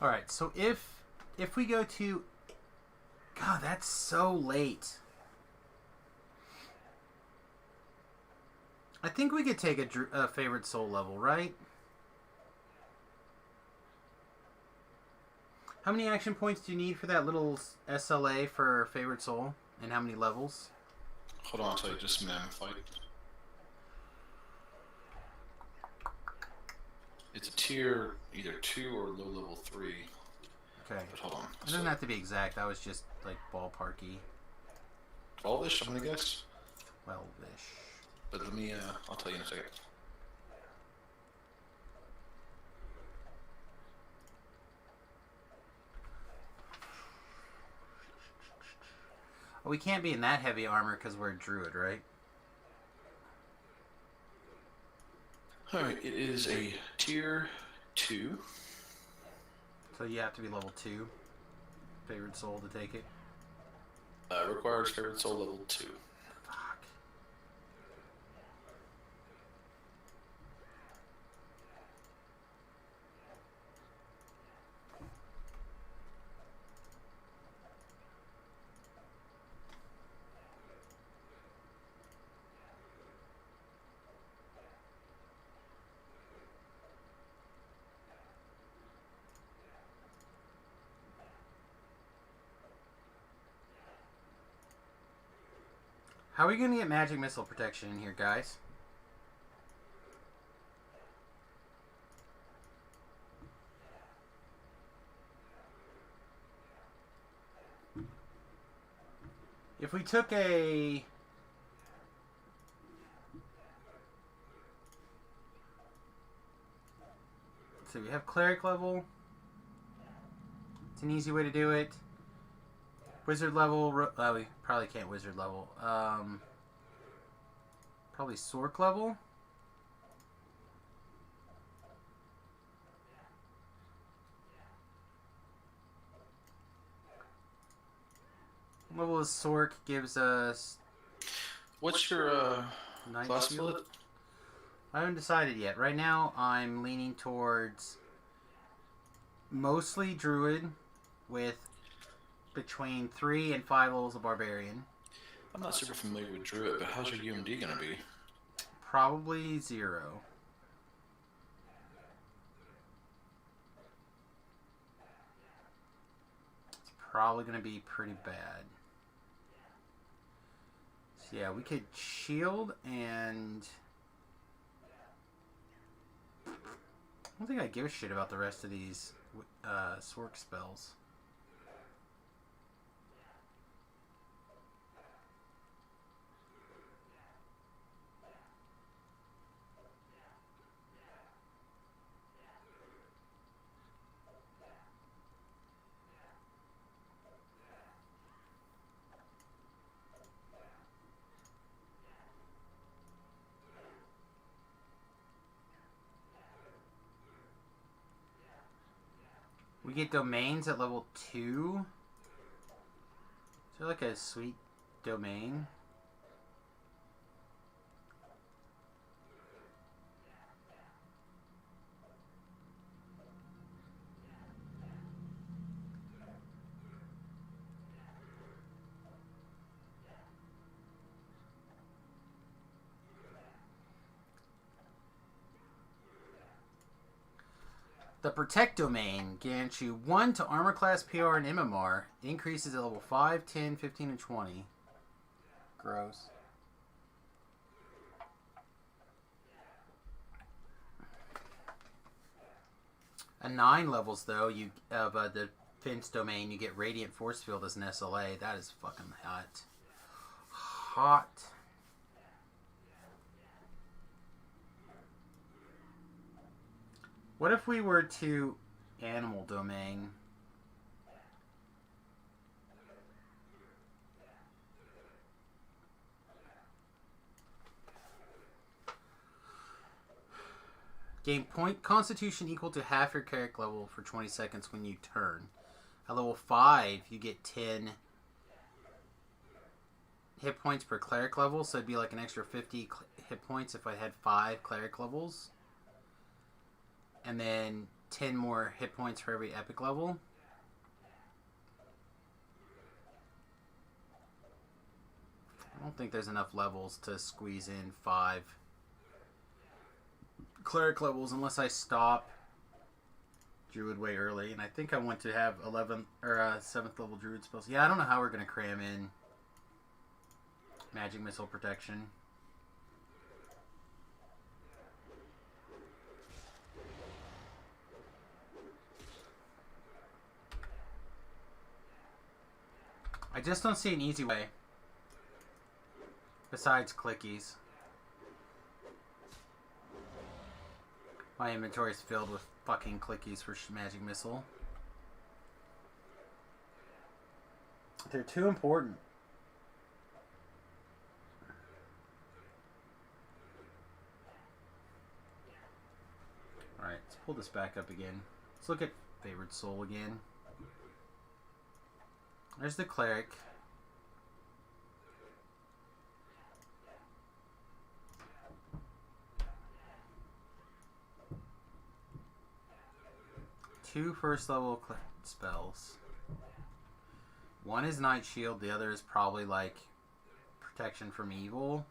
Alright, so if we go to... God, that's so late. I think we could take a favorite soul level, right? How many action points do you need for that little SLA for favorite soul? And how many levels? Hold on, I'll tell you just a minute. Fight. It's a tier either 2 or low level 3. Okay. But hold on. It doesn't have to be exact. That was just like ballparky. 12ish, I'm gonna guess. 12ish. But let me, I'll tell you in a second. Well, we can't be in that heavy armor because we're a druid, right? Alright, it is a tier 2. So you have to be level 2. Favorite soul to take it. Requires favorite soul level 2. Fuck. How are we going to get magic missile protection in here, guys? If we took a... So we have cleric level. It's an easy way to do it. Wizard level. We probably can't wizard level. Probably Sork level. Level of Sork gives us... What's your Night class Shield. split? I haven't decided yet. Right now, I'm leaning towards mostly Druid with between 3 and 5 levels of Barbarian. I'm not super familiar with Druid, but how's your UMD gonna be? Probably 0. It's probably going to be pretty bad. So yeah, we could shield and... I don't think I give a shit about the rest of these Sork spells. We get domains at level 2. Is there like a sweet domain? The Protect domain grants you 1 to armor class, PR, and MMR. Increases at level 5, 10, 15, and 20. Gross. At 9 levels, though, you of the Defense domain, you get Radiant Force Field as an SLA. That is fucking hot. Hot. What if we were to Animal domain? Gain point Constitution equal to half your cleric level for 20 seconds when you turn. At level 5, you get 10 hit points per cleric level, so it'd be like an extra 50 hit points if I had 5 cleric levels. And then 10 more hit points for every epic level. I don't think there's enough levels to squeeze in 5 cleric levels unless I stop Druid way early. And I think I want to have 11th or 7th level Druid spells. Yeah, I don't know how we're going to cram in Magic Missile Protection. I just don't see an easy way besides clickies. My inventory is filled with fucking clickies for Magic Missile. They're too important. Alright, let's pull this back up again. Let's look at Favored Soul again. There's the cleric. Two first level spells. One is Night Shield, the other is probably like protection from evil.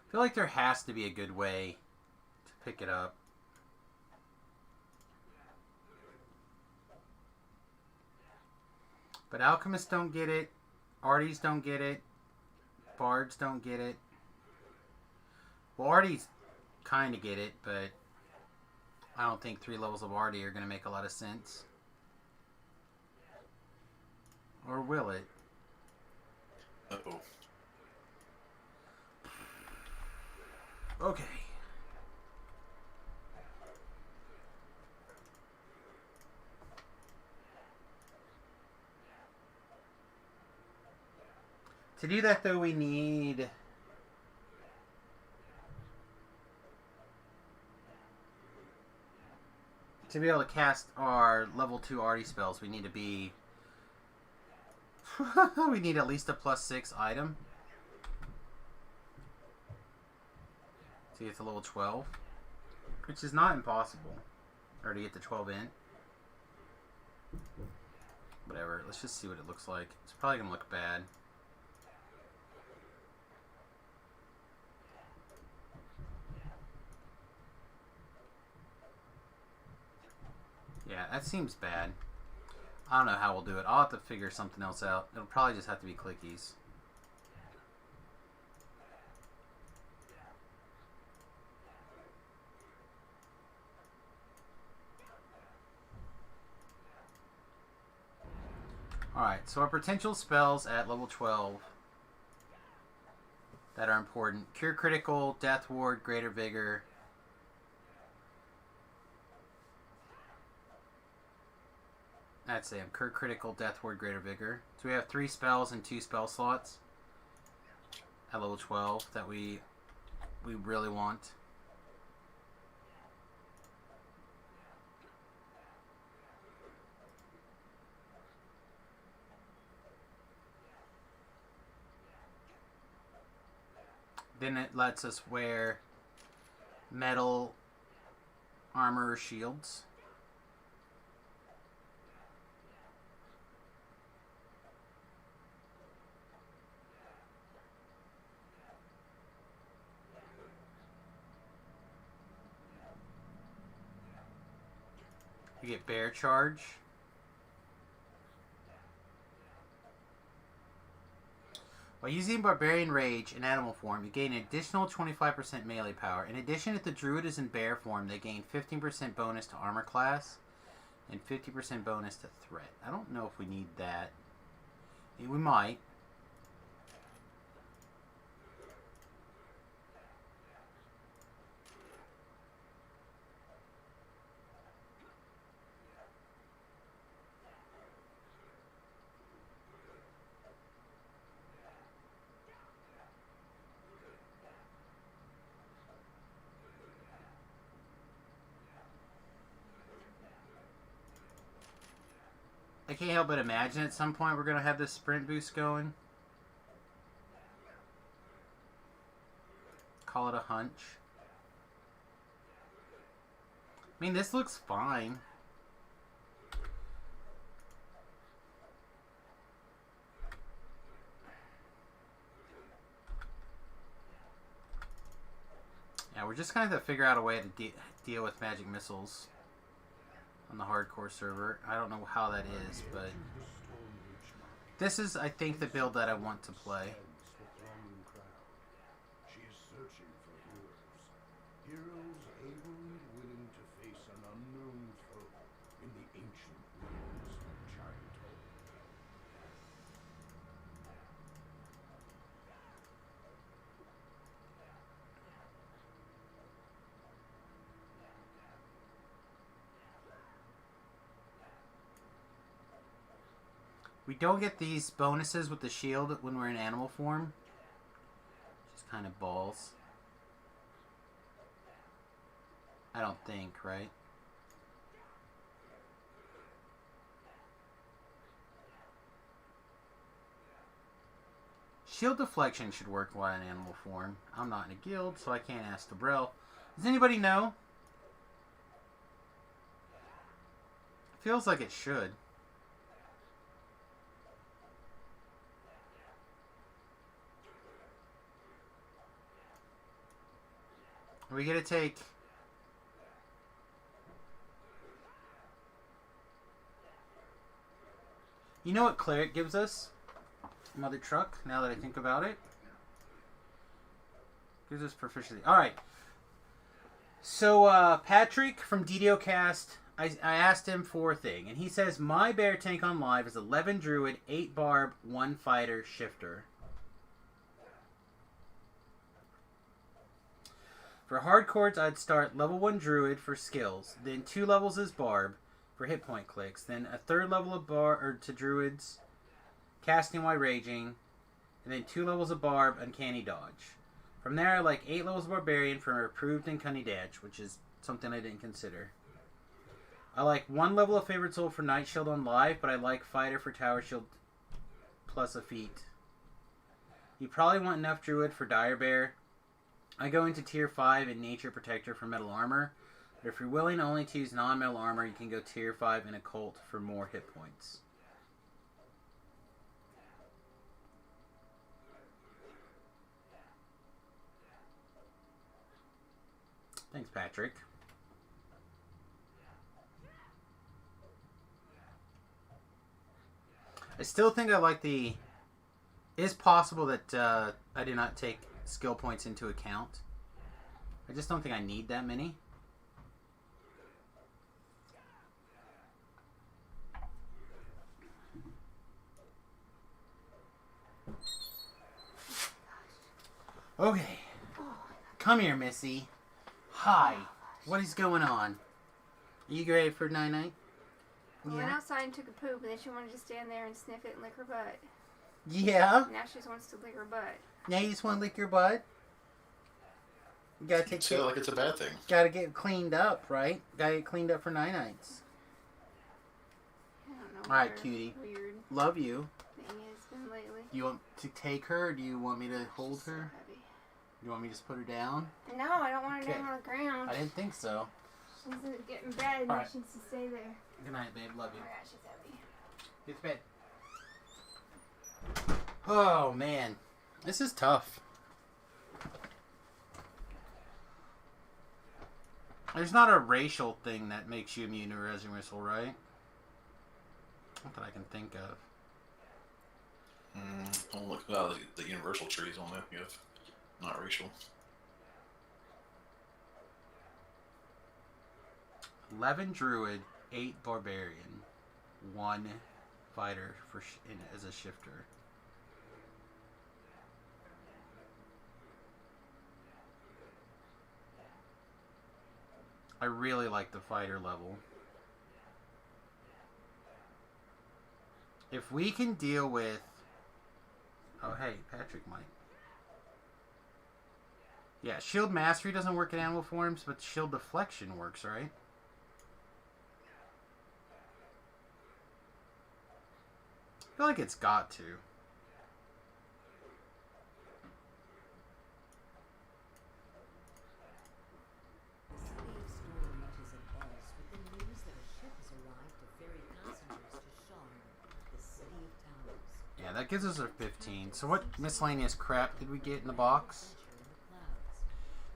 I feel like there has to be a good way to pick it up. But alchemists don't get it. Arties don't get it. Bards don't get it. Well, Arties kind of get it, but I don't think 3 levels of Artie are going to make a lot of sense. Or will it? Uh-oh. Okay. To do that, though, we need... To be able to cast our level 2 Artie spells, we need to be... we need at least a +6 item. To get to level 12. Which is not impossible. Or to get to 12 in. Whatever, let's just see what it looks like. It's probably going to look bad. Yeah, that seems bad. I don't know how we'll do it. I'll have to figure something else out. It'll probably just have to be clickies. Alright, so our potential spells at level 12 that are important. Cure Critical, Death Ward, Greater Vigor. That's it. Cure Critical, Death Ward, Greater Vigor. So we have 3 spells and 2 spell slots at level 12 that we really want. Then it lets us wear metal armor or shields. You get Bear Charge. By using Barbarian Rage in animal form, you gain an additional 25% melee power. In addition, if the Druid is in bear form, they gain 15% bonus to armor class and 50% bonus to threat. I don't know if we need that. We might. I can't help but imagine at some point we're going to have this sprint boost going. Call it a hunch. I mean, this looks fine. Yeah, we're just going to have to figure out a way to deal with magic missiles on the hardcore server. I don't know how that is, but this is, I think, the build that I want to play. She is searching for heroes. Heroes able and willing to face an unknown foe in the ancient ruins of childhood. We don't get these bonuses with the shield when we're in animal form. Just kind of balls. I don't think, right? Shield deflection should work while in animal form. I'm not in a guild, so I can't ask Debrel. Does anybody know? Feels like it should. Are we gonna take... You know what Cleric gives us? Mother Truck, now that I think about it. Gives us proficiency. Alright. So, Patrick from DDOcast, I asked him for a thing, and he says, my bear tank on live is 11 druid, 8 barb, 1 fighter, shifter. For hardcores, I'd start level 1 druid for skills, then 2 levels as barb for hit point clicks, then a 3rd level of to druids, casting while raging, and then 2 levels of barb, uncanny dodge. From there, I like 8 levels of barbarian for improved and cunning dodge, which is something I didn't consider. I like 1 level of favorite soul for night shield on live, but I like fighter for tower shield plus a feat. You probably want enough druid for dire bear. I go into tier 5 in nature protector for metal armor, but if you're willing only to use non-metal armor, you can go tier 5 in occult for more hit points. Thanks, Patrick. I still think I like the... It is possible that I did not take skill points into account. I just don't think I need that many. Okay. Come here, Missy. Hi. What is going on? Are you ready for night-night? I went outside and took a poop, and then she wanted to stand there and sniff it and lick her butt. Yeah? Now she just wants to lick her butt. Now you just want to lick your butt? You gotta take Say it like it's a bad thing. Gotta get cleaned up, right? Gotta get cleaned up for nights. I don't know. Alright, cutie. Weird Love you. thing it's been lately. Do you want to take her, or do you want me to hold her? So heavy. You want me to just put her down? No, I don't want her Okay. down on the ground. I didn't think so. She's getting bad, and Alright. she needs to stay there. Good night, babe. Love Oh you. my gosh, she's heavy. Get to bed. Oh, man. This is tough. There's not a racial thing that makes you immune to resin missile, right? Not that I can think of. Well, look, well, the universal trees only you have not racial. 11 druid, 8 barbarian, 1 fighter for as a shifter. I really like the fighter level. If we can deal with... Oh, hey, Patrick might. Yeah, shield mastery doesn't work in animal forms, but shield deflection works, right? I feel like it's got to. Yeah, that gives us a 15. So what miscellaneous crap did we get in the box?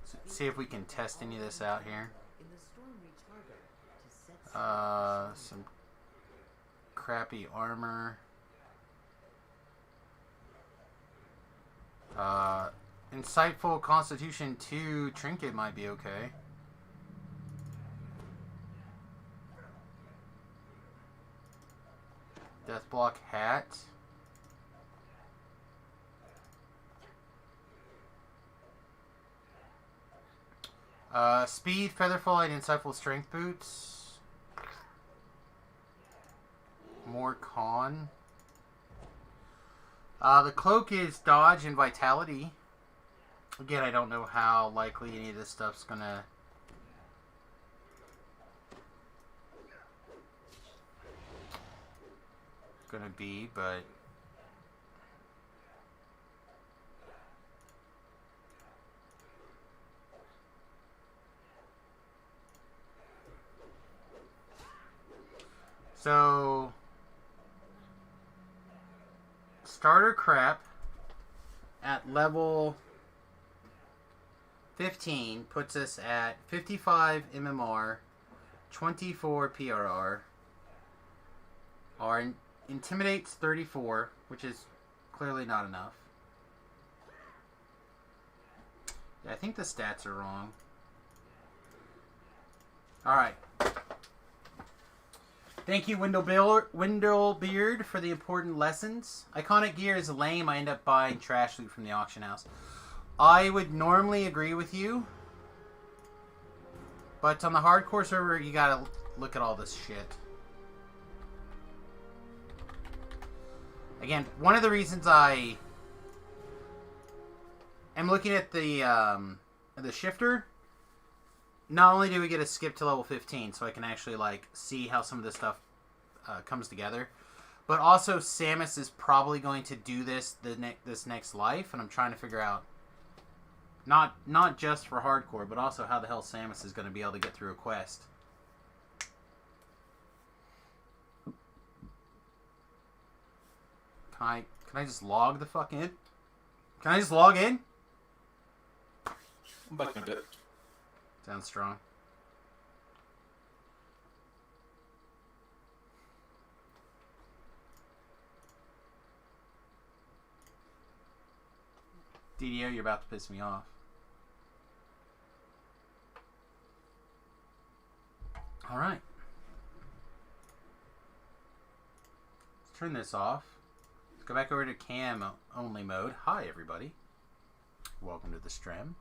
So, see if we can test any of this out here. Some crappy armor. Insightful Constitution 2 trinket might be okay. Deathblock hat. Speed, Featherfall, and Insightful Strength boots. More con. The cloak is dodge and vitality. Again, I don't know how likely any of this stuff's gonna be, but so starter crap at level 15 puts us at 55 MMR, 24 PRR. Our Intimidate's 34, which is clearly not enough. Yeah, I think the stats are wrong. Alright. Thank you, Windlebeard, for the important lessons. Iconic gear is lame. I end up buying trash loot from the auction house. I would normally agree with you. But on the hardcore server, you gotta look at all this shit. Again, one of the reasons I am looking at the shifter, not only do we get a skip to level 15, so I can actually like see how some of this stuff comes together, but also Samus is probably going to do this this next life, and I'm trying to figure out not just for hardcore, but also how the hell Samus is going to be able to get through a quest. Can I just log the fuck in? Can I just log in? I'm back in a bit. Sounds strong. DDO, you're about to piss me off. Alright. Let's turn this off. Let's go back over to cam only mode. Hi, everybody. Welcome to the stream.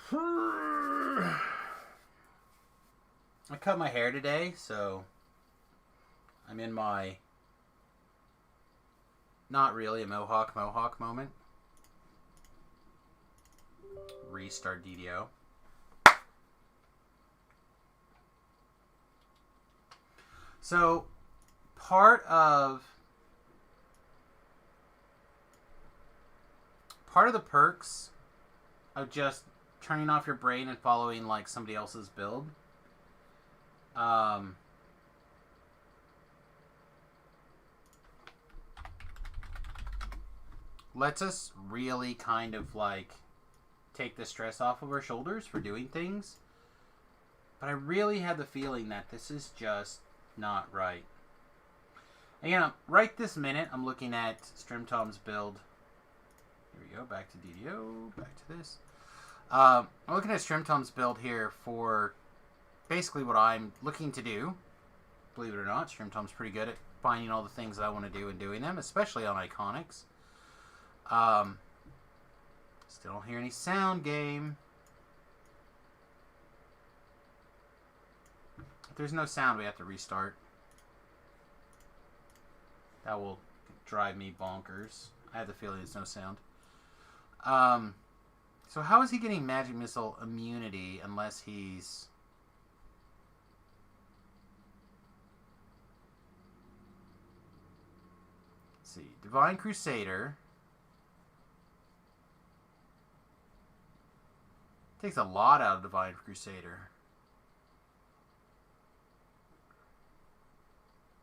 I cut my hair today, so I'm in my not really a mohawk moment. Restart DDO. So part of the perks of just turning off your brain and following like somebody else's build lets us really kind of like take the stress off of our shoulders for doing things. But I really had the feeling that this is just not right. Again, right this minute, I'm looking at StrimTom's build. Here we go, back to DDO, back to this. I'm looking at StrimTom's build here for basically what I'm looking to do. Believe it or not, StrimTom's pretty good at finding all the things that I want to do and doing them, especially on Iconics. Still don't hear any sound, game. If there's no sound, we have to restart. That will drive me bonkers. I have the feeling there's no sound. So how is he getting Magic Missile immunity unless he's... Let's see. Divine Crusader. Takes a lot out of Divine Crusader.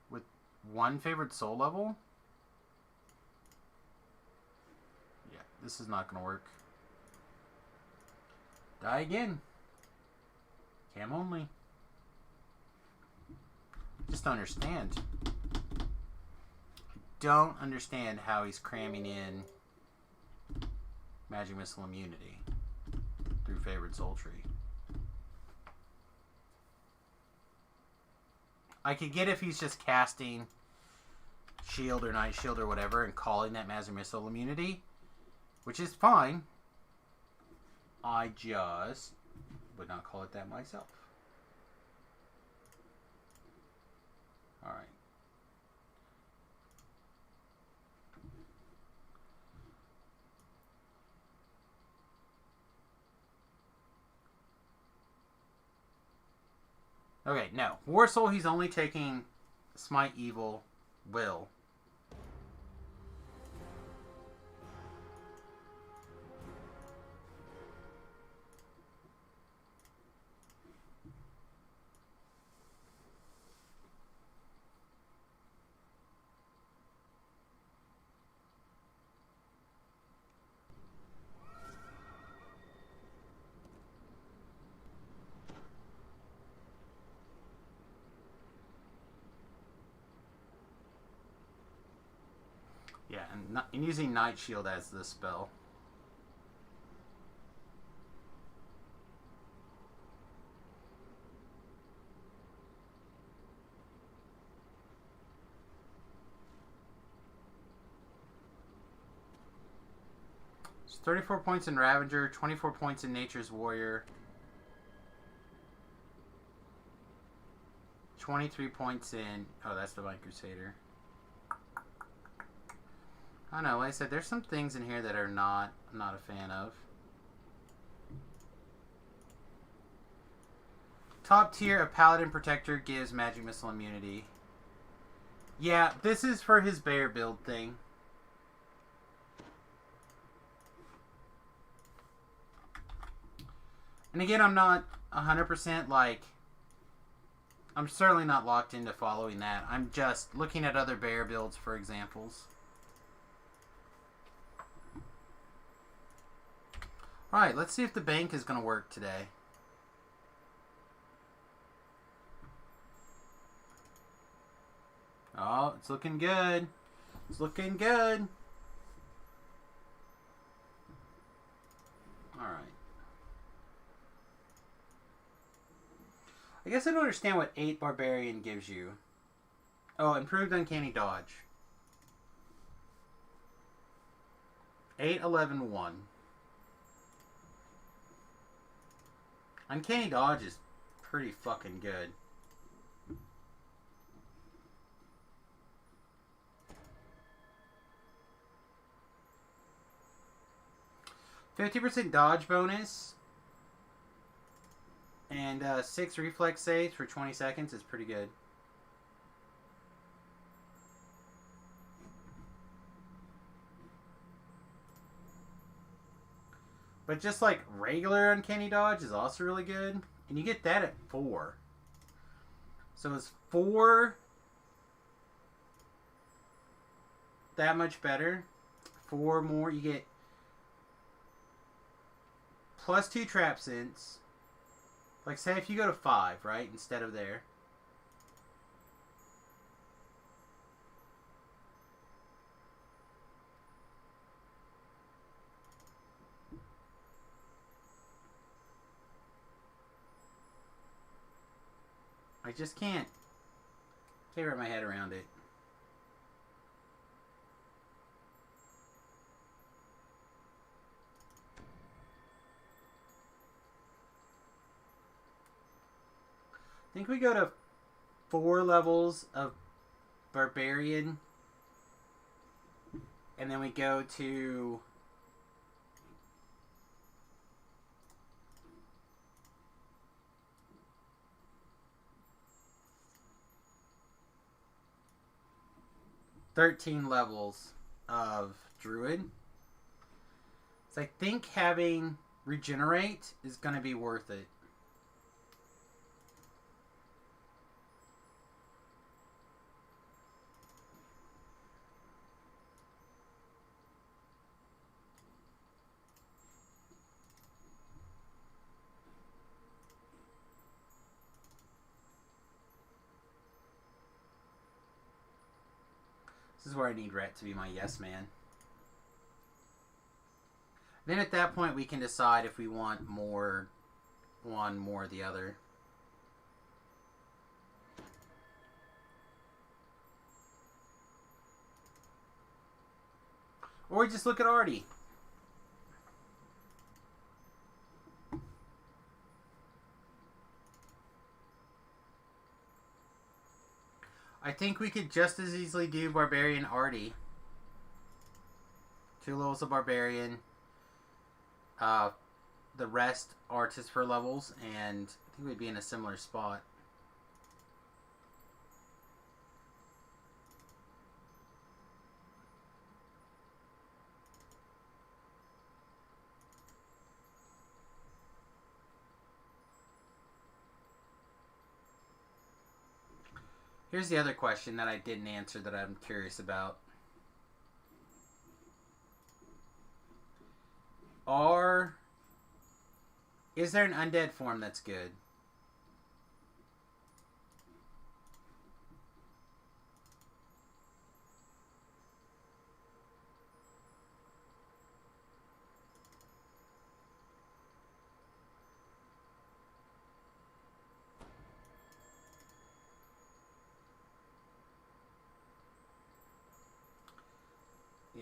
With one favored soul level? Yeah, this is not going to work. Die again. Cam only. Just don't understand. I don't understand how he's cramming in Magic Missile immunity through favored soul tree. I could get if he's just casting shield or night shield or whatever and calling that Magic Missile immunity, which is fine. I just would not call it that myself. Alright. Okay, no. War Soul, he's only taking Smite Evil Will. Yeah, and using Night Shield as the spell. It's 34 points in Ravager, 24 points in Nature's Warrior, 23 points in... Oh, that's Divine Crusader. I don't know, like I said, there's some things in here that I'm not a fan of. Top tier, a Paladin Protector gives Magic Missile immunity. Yeah, this is for his bear build thing. And again, I'm not 100% like... I'm certainly not locked into following that. I'm just looking at other bear builds for examples. Alright, let's see if the bank is going to work today. Oh, it's looking good. It's looking good. Alright. I guess I don't understand what 8 Barbarian gives you. Oh, improved Uncanny Dodge. 8, 11, 1. Uncanny Dodge is pretty fucking good. %50 dodge bonus and 6 reflex saves for 20 seconds is pretty good. But just like regular Uncanny Dodge is also really good. And you get that at 4. So it's 4 that much better. 4 more. You get plus 2 trap sense. Like say if you go to 5, right? Instead of there. I just can't wrap my head around it. I think we go to 4 levels of Barbarian. And then we go to... ...13 levels of Druid. So I think having Regenerate is going to be worth it. This is where I need Rhett to be my yes man. Then at that point we can decide if we want more one, more the other. Or we just look at Artie. I think we could just as easily do Barbarian Artie. 2 levels of Barbarian. The rest are Tisper levels, and I think we'd be in a similar spot. Here's the other question that I didn't answer that I'm curious about. Is there an undead form that's good?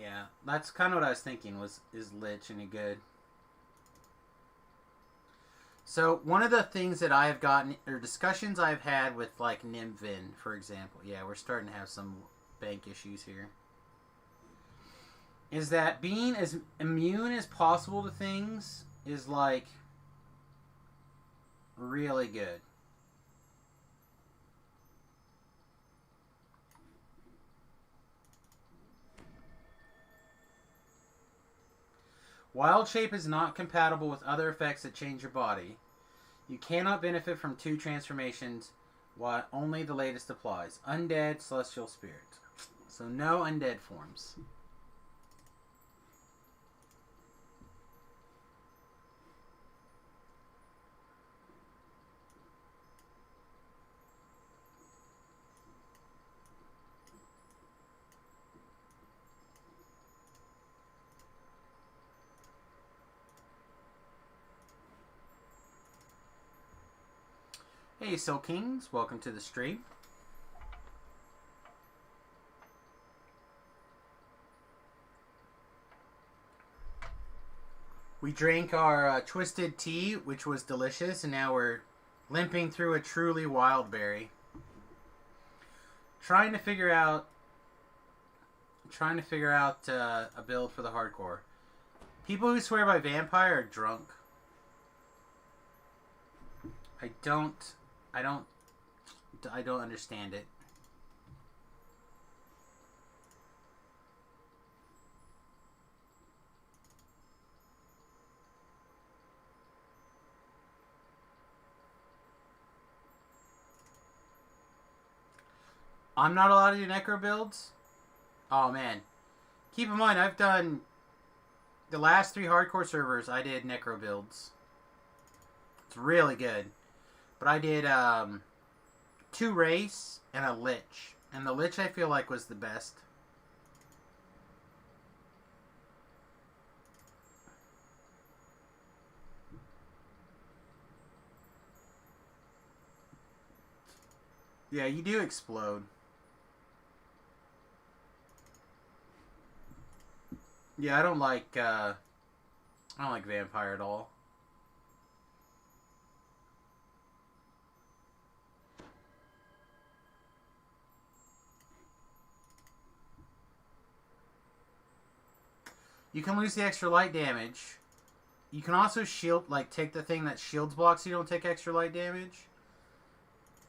Yeah, that's kind of what I was thinking. Is Lich any good? So one of the things that I've gotten, or discussions I've had with like Nimvin, for example, yeah, we're starting to have some bank issues here, is that being as immune as possible to things is like really good. Wild Shape is not compatible with other effects that change your body. You cannot benefit from 2 transformations while only the latest applies. Undead, Celestial Spirit. So no undead forms. Hey, Soul Kings, welcome to the stream. We drank our twisted tea, which was delicious, and now we're limping through a truly wild berry. Trying to figure out a build for the hardcore. People who swear by vampire are drunk. I don't understand it. I'm not allowed to do necro builds? Oh man. Keep in mind, I've done the last 3 hardcore servers, I did necro builds. It's really good. But I did 2 race and a lich. And the lich I feel like was the best. Yeah, you do explode. Yeah, I don't like vampire at all. You can lose the extra light damage. You can also shield, like, take the thing that shields blocks so you don't take extra light damage.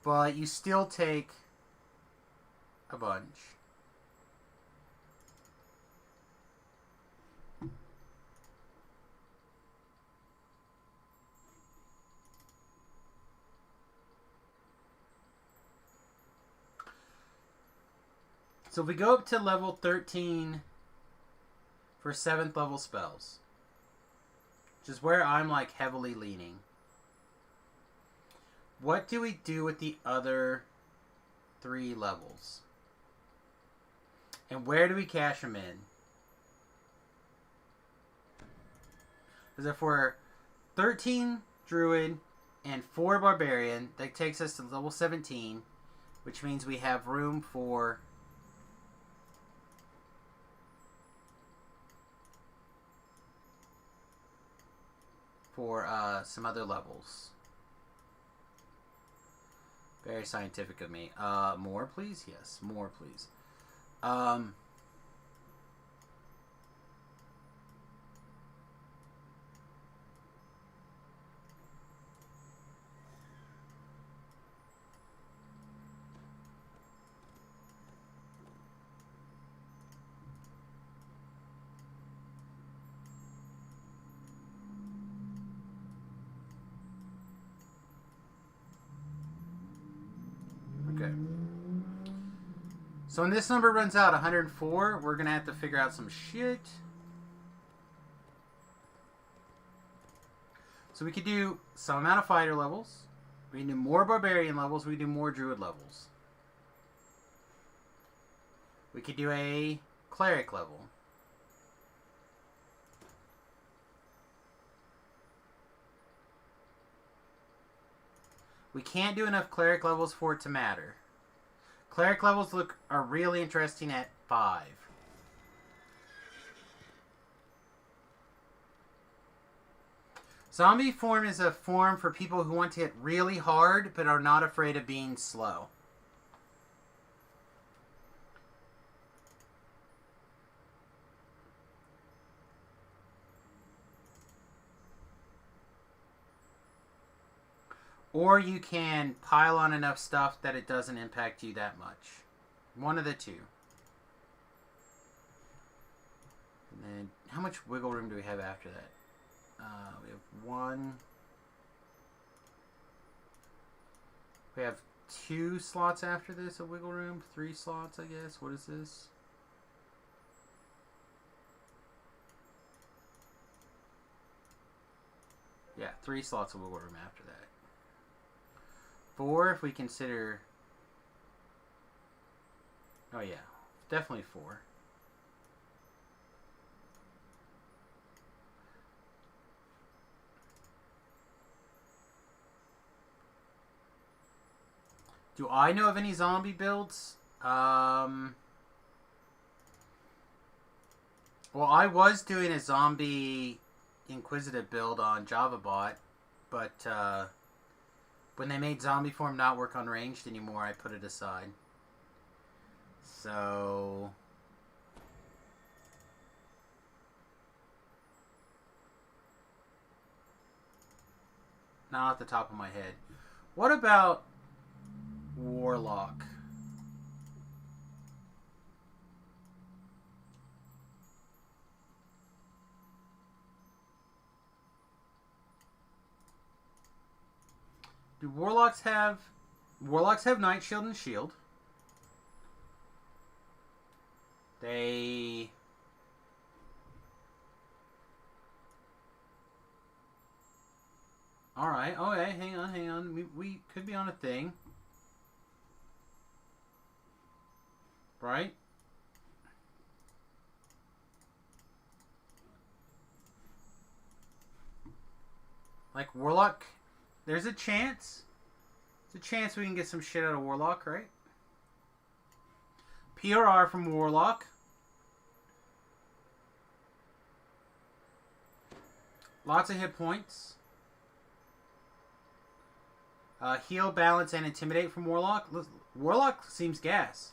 But you still take a bunch. So if we go up to level 13 for 7th level spells, which is where I'm like heavily leaning, what do we do with the other 3 levels? And where do we cash them in? Because if we're 13 Druid and 4 Barbarian, that takes us to level 17, which means we have room for some other levels. Very scientific of me. More, please? Yes, more, please. Okay. So when this number runs out, 104, we're going to have to figure out some shit. So we could do some amount of fighter levels. We can do more barbarian levels. We can do more druid levels. We could do a cleric level. We can't do enough cleric levels for it to matter. Cleric levels are really interesting at 5. Zombie form is a form for people who want to hit really hard but are not afraid of being slow. Or you can pile on enough stuff that it doesn't impact you that much. One of the two. And then, how much wiggle room do we have after that? We have 1. We have 2 slots after this of wiggle room. 3 slots, I guess. What is this? Yeah, 3 slots of wiggle room after that. 4 if we consider... Oh yeah, definitely 4. Do I know of any zombie builds? Well, I was doing a zombie inquisitive build on JavaBot, but when they made zombie form not work on ranged anymore, I put it aside. So... not off the top of my head. What about Warlock? Do Warlocks have... Warlocks have Night Shield and Shield. They... Alright, okay, hang on. We could be on a thing. Right? Like, Warlock... There's a chance. There's a chance we can get some shit out of Warlock, right? PRR from Warlock. Lots of hit points. Heal, balance, and intimidate from Warlock. Warlock seems gas.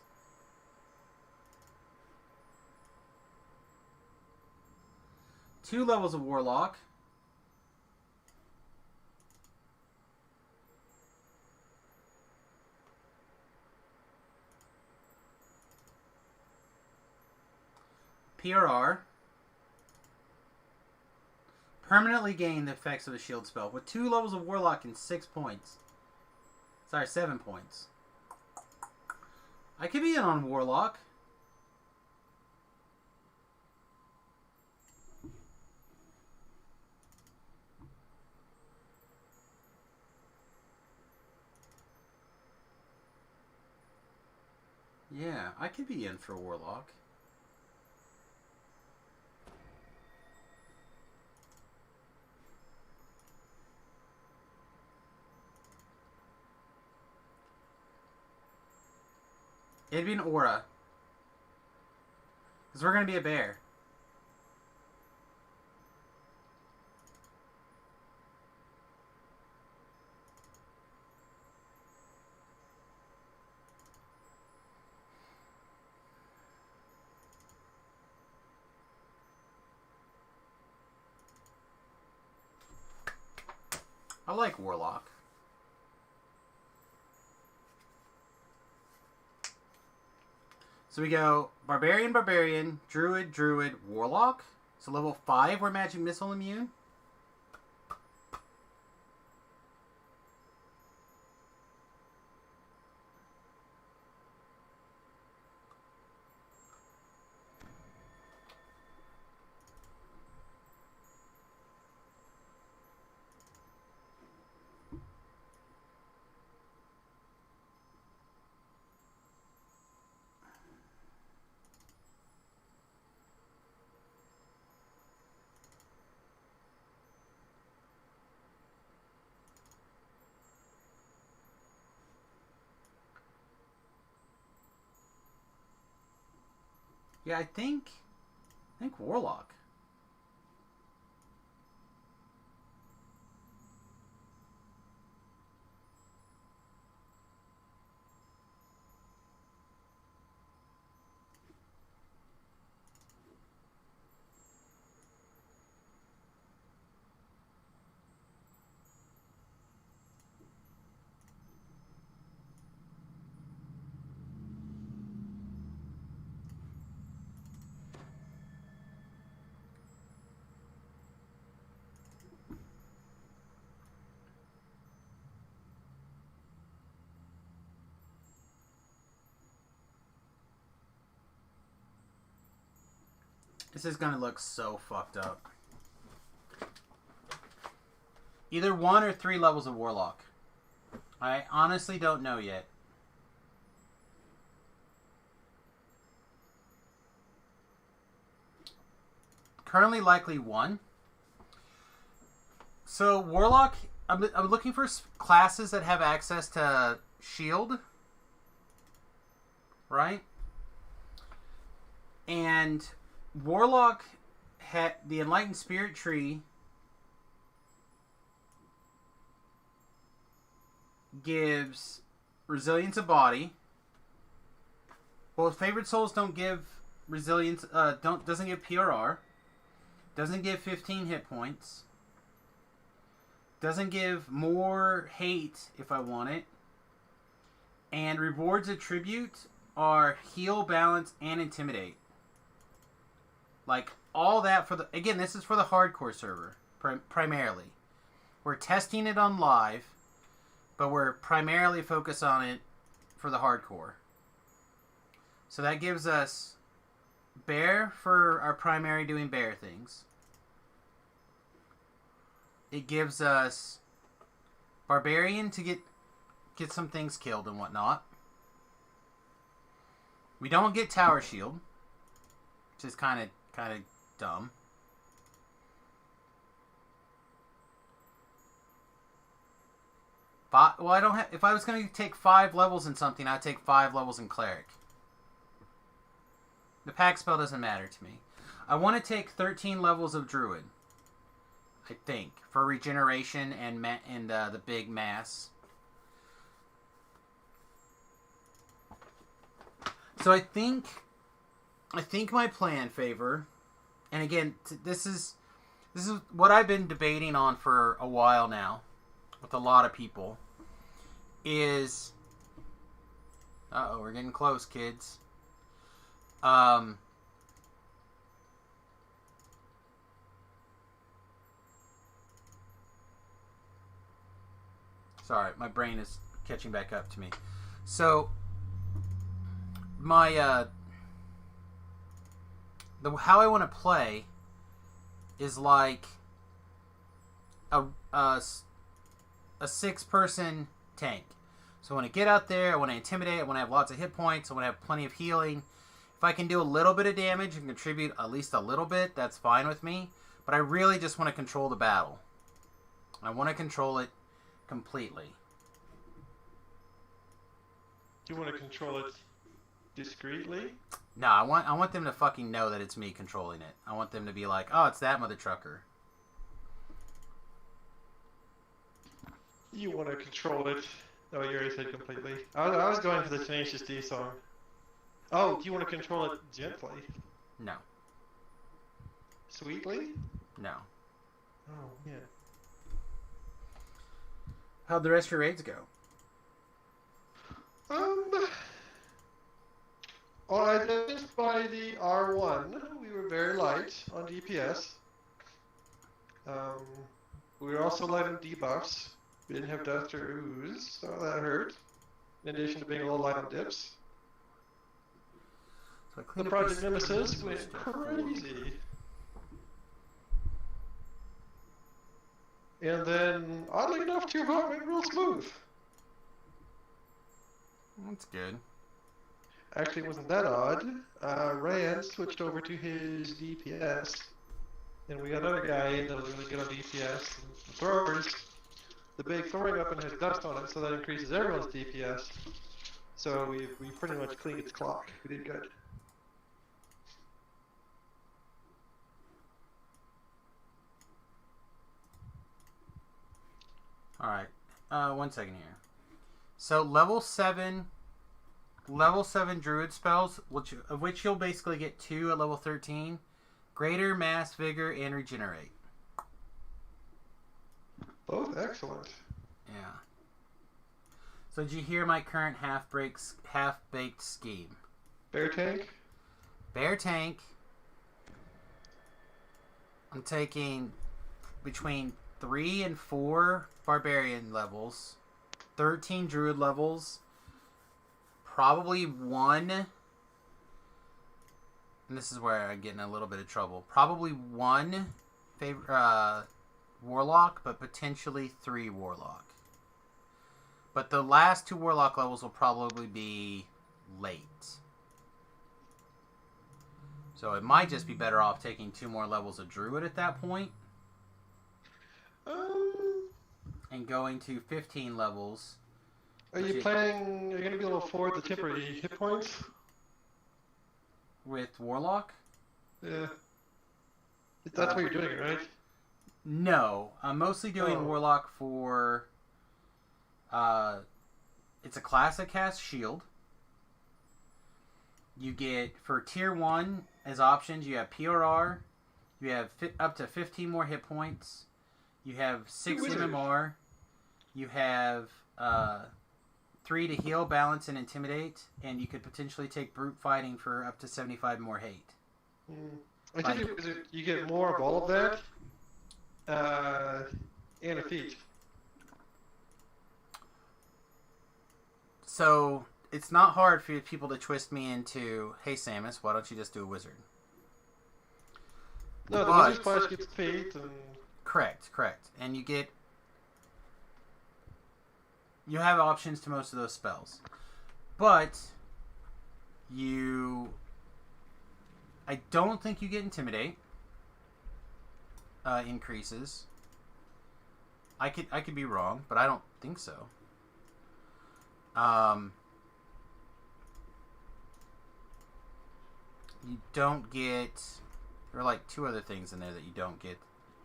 Two levels of Warlock. PRR. Permanently gain the effects of a shield spell. With 2 levels of Warlock and 6 points. Sorry, 7 points. I could be in on Warlock. Yeah, I could be in for Warlock. It'd be an aura. Because we're going to be a bear. I like Warlock. So we go Barbarian, Barbarian, Druid, Druid, Warlock. So level 5 we're Magic Missile immune. Yeah, I think Warlock. This is gonna look so fucked up. Either 1 or 3 levels of Warlock. I honestly don't know yet. Currently likely 1. So Warlock, I'm looking for classes that have access to shield. Right? And Warlock had the Enlightened Spirit Tree gives resilience of body. Both Favored Souls don't give resilience. Doesn't give PRR. Doesn't give 15 hit points. Doesn't give more hate if I want it. And rewards attribute are heal, balance, and intimidate. Like all that for the again. This is for the hardcore server primarily. We're testing it on live, but we're primarily focused on it for the hardcore. So that gives us bear for our primary doing bear things. It gives us barbarian to get some things killed and whatnot. We don't get tower shield, which is kind of dumb. Well, I don't have. If I was going to take 5 levels in something, I'd take 5 levels in cleric. The pack spell doesn't matter to me. I want to take 13 levels of druid. I think for regeneration and the big mass. So I think my plan, Favor, and again, this is what I've been debating on for a while now with a lot of people, is we're getting close, kids. Sorry, my brain is catching back up to me. So my how I want to play is like a 6-person tank. So I want to get out there, I want to intimidate, I want to have lots of hit points, I want to have plenty of healing. If I can do a little bit of damage and contribute at least a little bit, that's fine with me. But I really just want to control the battle. I want to control it completely. You want to control it discreetly? No, I want them to fucking know that it's me controlling it. I want them to be like, oh, it's that mother trucker. You want to control it. Oh, you already said completely. I was going for the Tenacious D song. Oh, do you want to control it gently? No. Sweetly? No. Oh, yeah. How'd the rest of your raids go? Alright, just by the R1, we were very light on DPS. We were also light on debuffs. We didn't have Dust or Ooze, so that hurt. In addition to being a little light on dips. So the Project Nemesis went crazy. And then, oddly enough, 2 Vote went real smooth. That's good. Actually, it wasn't that odd. Rand switched over to his DPS. And we got another guy that was really good on DPS. And throwers, the big throwing weapon has dust on it, so that increases everyone's DPS. So we pretty much cleaned its clock. We did good. Alright. 1 second here. So level 7 druid spells, of which you'll basically get 2 at level 13. Greater Mass, Vigor, and Regenerate. Both excellent. Yeah. So did you hear my current half-baked scheme? Bear tank? Bear tank. I'm taking between 3 and 4 barbarian levels, 13 druid levels, probably 1, and this is where I get in a little bit of trouble. Probably 1 Warlock, but potentially 3 Warlock. But the last 2 Warlock levels will probably be late. So it might just be better off taking 2 more levels of Druid at that point. And going to 15 levels. Are you planning? Are you going to be able to afford the temporary hit points? With Warlock? Yeah. That's what you're doing, right? No. I'm mostly doing Warlock for... it's a classic cast shield. You get, for tier 1, as options, you have PRR. You have up to 15 more hit points. You have 6 MMR. You have 3 to heal, balance, and intimidate. And you could potentially take brute fighting for up to 75 more hate. I think you get more of all of that. And a feat. So, it's not hard for people to twist me into, hey Samus, why don't you just do a wizard? No, the wizard splash gets feet and... Correct. And you get... You have options to most of those spells. But, I don't think you get Intimidate. Increases. I could be wrong, but I don't think so. You don't get... There are like 2 other things in there that you don't get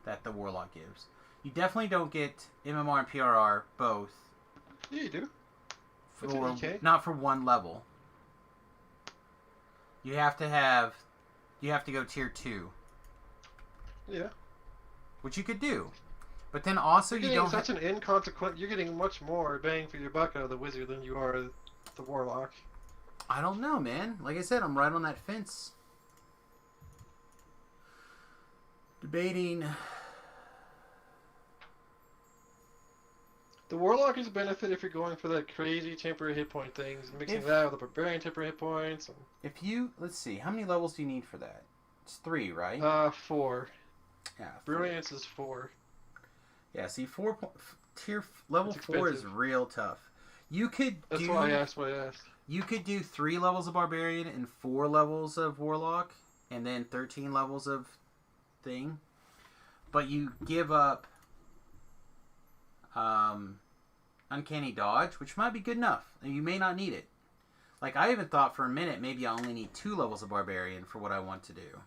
that the Warlock gives. You definitely don't get MMR and PRR both. Yeah, you do. Not for 1 level. You have to go tier 2. Yeah. Which you could do. But then also you don't... such an inconsequent... You're getting much more bang for your buck out of the wizard than you are the Warlock. I don't know, man. Like I said, I'm right on that fence. Debating... The Warlock is a benefit if you're going for that crazy temporary hit point things, mixing that with the Barbarian temporary hit points. And... If you... Let's see. How many levels do you need for that? It's 3, right? 4. Yeah. 4. Brilliance is 4. Yeah, see, level 4 is real tough. You could That's do... why I asked what I asked. You could do 3 levels of Barbarian and 4 levels of Warlock, and then 13 levels of thing. But you give up Uncanny Dodge, which might be good enough. You may not need it. Like, I even thought for a minute maybe I only need 2 levels of Barbarian for what I want to do.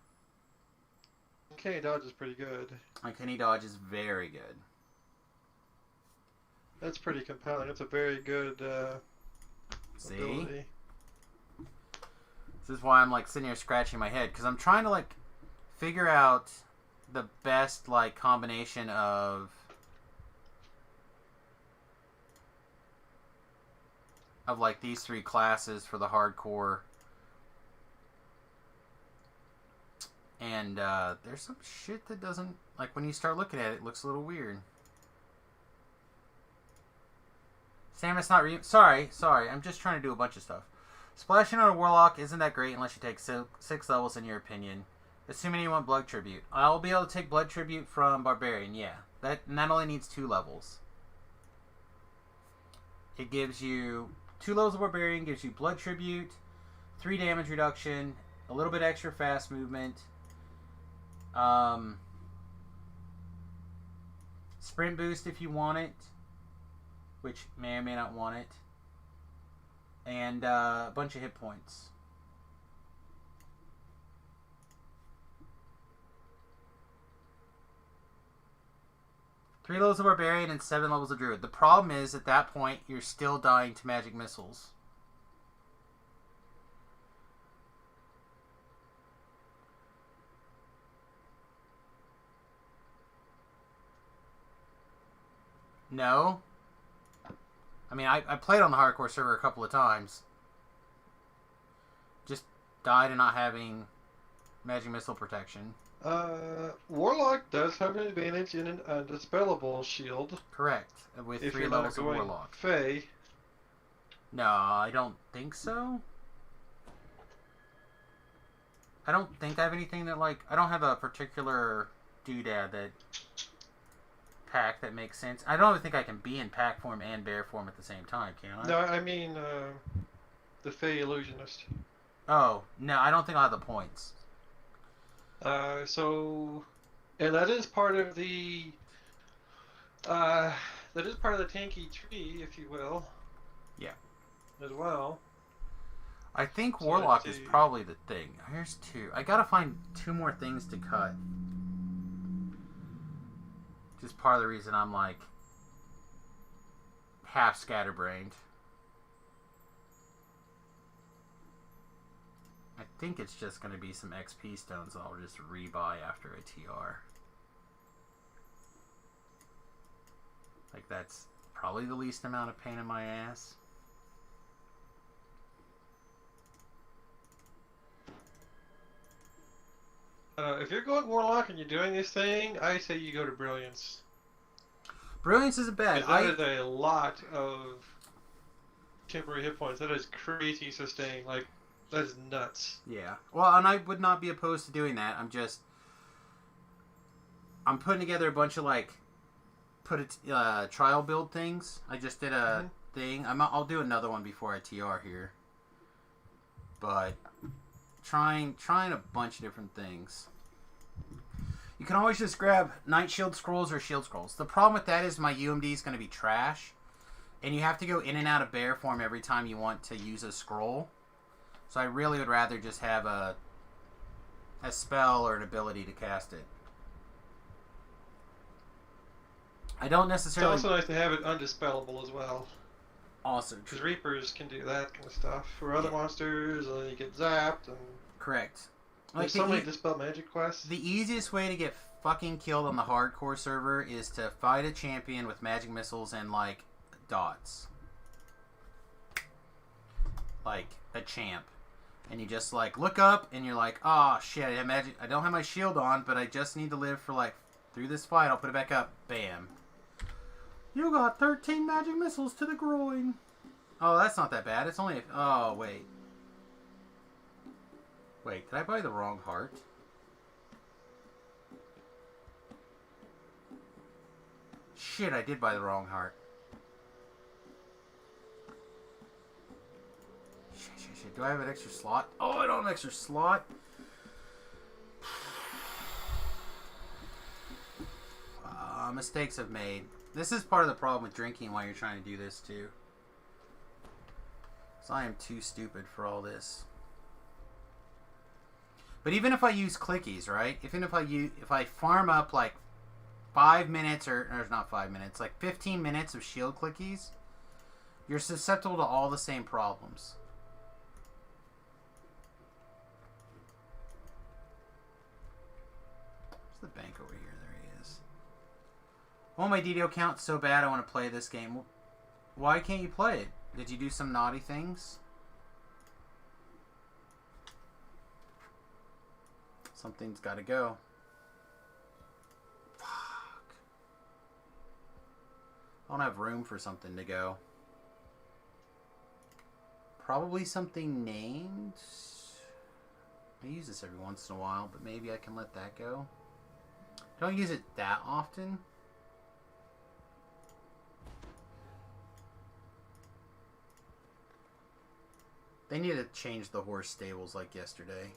Uncanny Dodge is pretty good. Uncanny Dodge is very good. That's pretty compelling. It's a very good See? ability. This is why I'm, like, sitting here scratching my head. Because I'm trying to, like, figure out the best, like, combination of like, these 3 classes for the hardcore. And, there's some shit that doesn't... Like, when you start looking at it, it looks a little weird. Samus not... Sorry. I'm just trying to do a bunch of stuff. Splashing on a Warlock isn't that great unless you take 6 levels in your opinion. Assuming you want Blood Tribute. I'll be able to take Blood Tribute from Barbarian, yeah. That only needs 2 levels. It gives you... 2 levels of Barbarian gives you Blood Tribute, 3 damage reduction, a little bit extra fast movement, sprint boost if you want it, which may or may not want it, and a bunch of hit points. Three levels of Barbarian and 7 levels of Druid. The problem is, at that point, you're still dying to magic missiles. No. I mean, I played on the hardcore server a couple of times. Just died of not having magic missile protection. Warlock does have an advantage in an undispellable shield. Correct. With 3 levels of Warlock. Fey. No, I don't think so. I don't think I have anything that, like, I don't have a particular doodad that pack that makes sense. I don't even think I can be in pack form and bear form at the same time, can I? No, I mean the Fey Illusionist. Oh, no, I don't think I'll have the points. So, and that is part of the tanky tree, if you will. Yeah. As well. I think So Warlock let's is see. probably the thing. Here's 2. I gotta find 2 more things to cut. Just part of the reason I'm, like, half scatterbrained. I think it's just going to be some XP stones that I'll just rebuy after a TR. Like, that's probably the least amount of pain in my ass. If you're going Warlock and you're doing this thing, I say you go to Brilliance. Brilliance isn't bad. That is a lot of temporary hit points. That is crazy sustain. Like, that is nuts. Yeah. Well, and I would not be opposed to doing that. I'm putting together a bunch of, like, trial build things. I just did a thing. I'll do another one before I TR here. But trying a bunch of different things. You can always just grab Night Shield Scrolls or Shield Scrolls. The problem with that is my UMD is going to be trash. And you have to go in and out of bear form every time you want to use a scroll. So I really would rather just have a spell or an ability to cast it. I don't necessarily... It's also nice to have it undispellable as well. Awesome. Because Reapers can do that kind of stuff. For other monsters, you get zapped. And correct. There's so many Dispel Magic quests. The easiest way to get fucking killed on the hardcore server is to fight a champion with magic missiles and, like, dots. Like a champ. And you just, like, look up and you're like, oh shit, I don't have my shield on, but I just need to live for, like, through this fight. I'll put it back up. Bam. You got 13 magic missiles to the groin. Oh, that's not that bad. It's only... Oh, wait. Wait, did I buy the wrong heart? Shit, I did buy the wrong heart. Shit. Do I have an extra slot? Oh, I don't have an extra slot. Mistakes I've made. This is part of the problem with drinking while you're trying to do this, too. So I am too stupid for all this. But even if I use clickies, right? Even if I farm up like 5 minutes or not 5 minutes, like 15 minutes of shield clickies, you're susceptible to all the same problems. Where's the bank over here? There he is. Oh, my DDO count's so bad I want to play this game. Why can't you play it? Did you do some naughty things? Something's got to go. Fuck. I don't have room for something to go. Probably something named. I use this every once in a while, but maybe I can let that go. Don't use it that often. They need to change the horse stables like yesterday.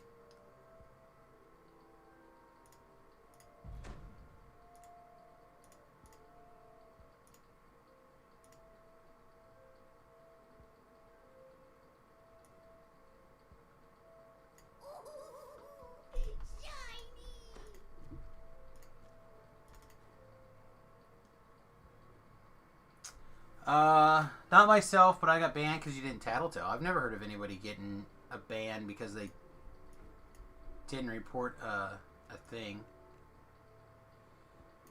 Not myself, but I got banned because you didn't tattletale. I've never heard of anybody getting a ban because they didn't report a thing.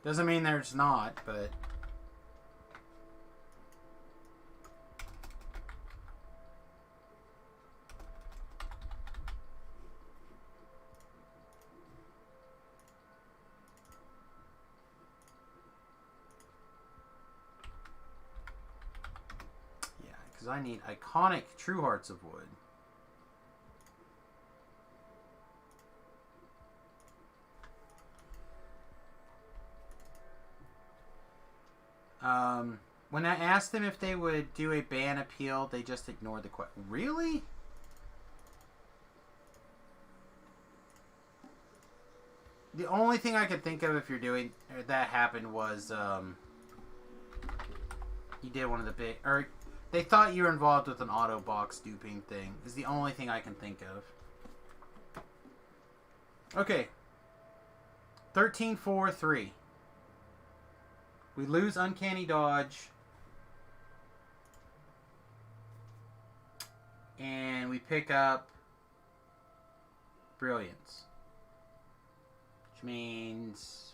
Doesn't mean there's not, but... Because I need iconic True Hearts of Wood. When I asked them if they would do a ban appeal, they just ignored the question. Really? The only thing I could think of if you're doing or that happened was you did one of the big, or they thought you were involved with an auto box duping thing. Is the only thing I can think of. Okay. 13-4-3. We lose Uncanny Dodge. And we pick up Brilliance. Which means...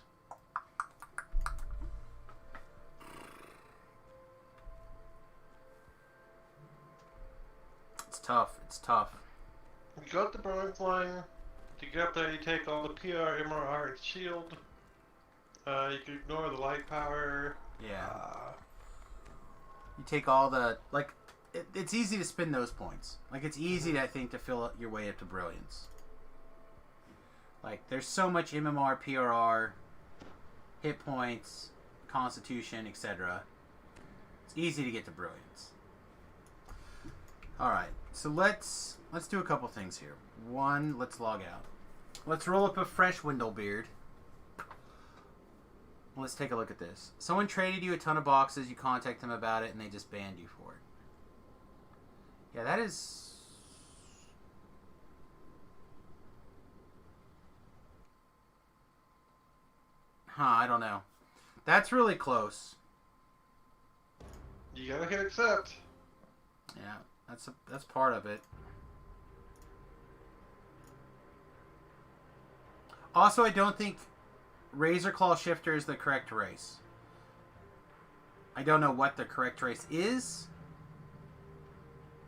It's tough. It's tough. You got the Brilliance line. To get up there, you take all the PR, MRR, and shield. You can ignore the light power. Yeah. You take all the... Like, it's easy to spend those points. Like, it's easy, I think, to fill your way up to Brilliance. Like, there's so much MMR, PRR, hit points, Constitution, etc. It's easy to get to Brilliance. Alright, so let's do a couple things here. One, let's log out. Let's roll up a fresh Windlebeard. Let's take a look at this. Someone traded you a ton of boxes, you contact them about it, and they just banned you for it. Yeah, that is... Huh, I don't know. That's really close. You gotta hit accept. Yeah, that's part of it. Also, I don't think Razor Claw Shifter is the correct race. I don't know what the correct race is.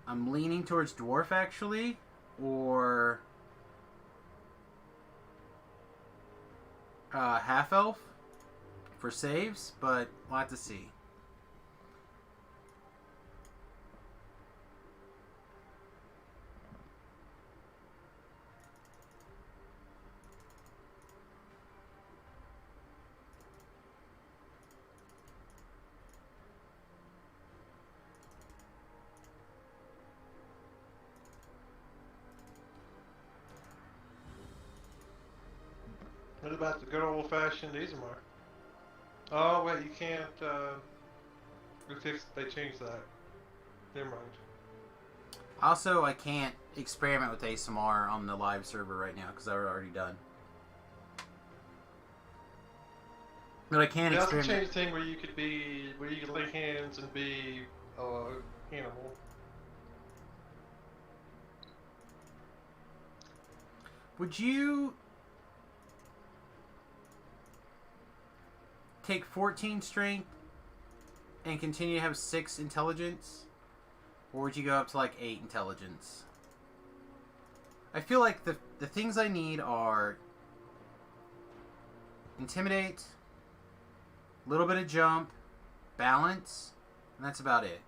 I'm leaning towards Dwarf, actually. Or... Half-Elf for saves, but we'll have to see. What about the good old-fashioned Ismar? Oh wait, you can't. They changed that. Never mind. Also, I can't experiment with ASMR on the live server right now because I've already done. But I can They also experiment. changed the thing where you could lay hands and be animal. Would you take 14 strength and continue to have 6 intelligence? Or would you go up to like 8 intelligence? I feel like the things I need are Intimidate, a little bit of jump, balance, and that's about it.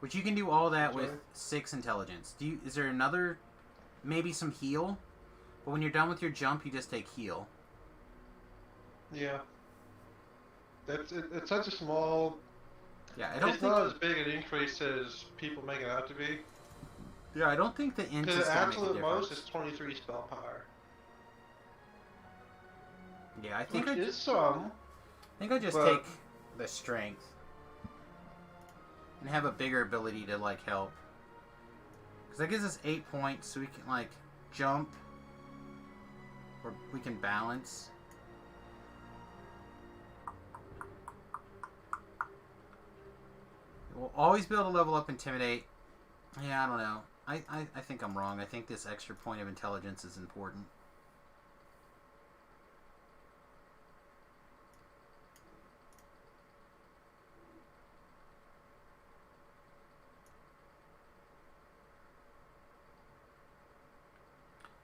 Which you can do all that with 6 intelligence. Is there another, maybe some heal? But when you're done with your jump, you just take heal. Yeah. It's such a small... Yeah, I don't it's think... not as big an increase as people make it out to be. Yeah, I don't think the int is Because going to make a absolute most difference. is 23 spell power. Yeah, I think Which I is some. I think I just but- take the strength and have a bigger ability to like help. Because that gives us 8 points, so we can like jump, or we can balance. We'll always be able to level up Intimidate. Yeah, I don't know. I think I'm wrong. I think this extra point of intelligence is important.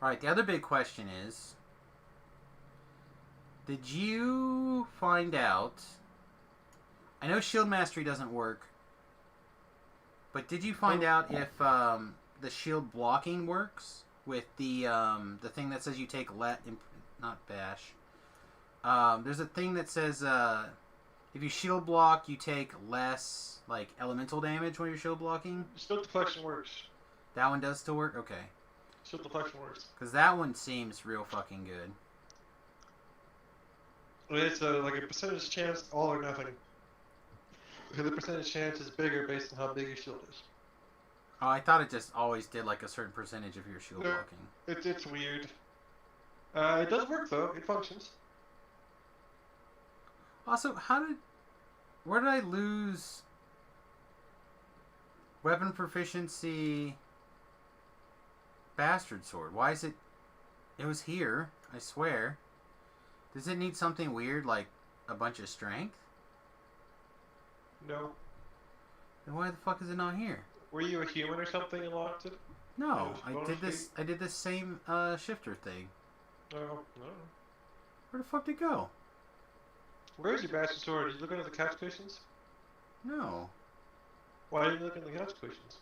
Alright, the other big question is, did you find out, I know Shield Mastery doesn't work, but did you find out if the shield blocking works with the thing that says you take not bash. There's a thing that says If you shield block, you take less, like, elemental damage when you're shield blocking? Still deflection works. That one does still work? Okay. Still deflection works. Because that one seems real fucking good. It's like a percentage chance, all or nothing. The percentage chance is bigger based on how big your shield is. Oh, I thought it just always did, like, a certain percentage if you're shield blocking. It's weird. It does work, though. It functions. Also, where did I lose weapon proficiency bastard sword? Why is it was here, I swear. Does it need something weird like a bunch of strength? No. Then why the fuck is it not here? Were you a human or something and locked it? No, I did this same shifter thing. Oh, no. Where the fuck did it go? Where's your bastard sword? Did you look under the couch cushions? No. Why didn't you look in the couch cushions?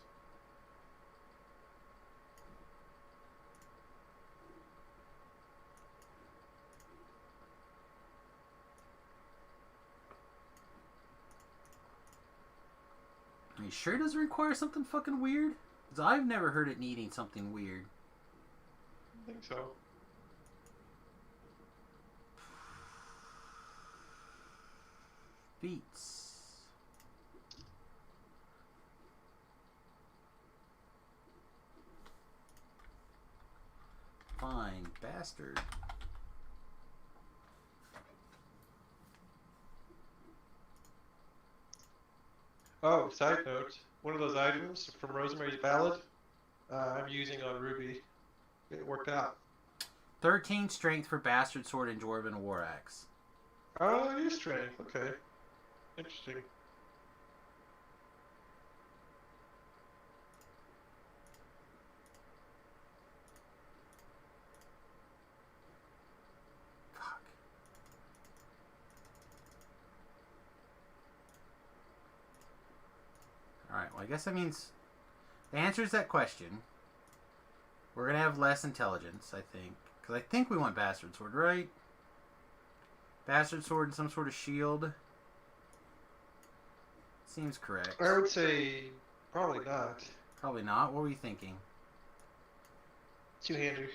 Are you sure it doesn't require something fucking weird? Because I've never heard it needing something weird. I think so. Beats. Fine, bastard. Oh, side note. One of those items from Rosemary's Ballad, I'm using on Ruby. It worked out. 13 strength for bastard sword and dwarven war axe. Oh, it is strength. Okay. Interesting. Fuck. Alright, well I guess that means the answer is that question. We're gonna have less intelligence, I think. Because I think we want bastard sword, right? Bastard sword and some sort of shield. Seems correct. I would say probably not. Probably not. What were you thinking? Two-hander.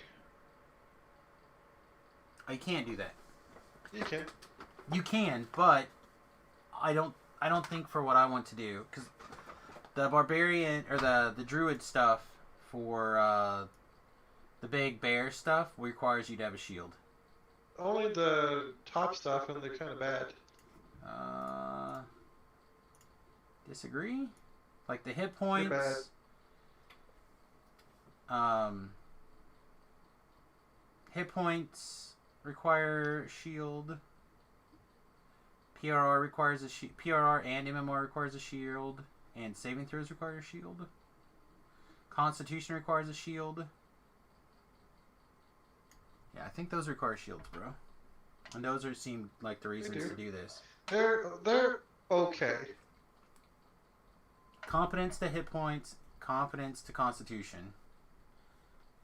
Oh, you can't do that. You can. You can, but I don't think for what I want to do, because the barbarian or the druid stuff for the big bear stuff requires you to have a shield. Only the top stuff, and they're kind of bad. Disagree? Like the hit points. They're bad. Hit points require shield. PRR requires a shield. PRR and MMR requires a shield. And saving throws require a shield. Constitution requires a shield. Yeah, I think those require shields, bro. And those seem like the reasons to do this. They're okay. Competence to hit points, competence to constitution.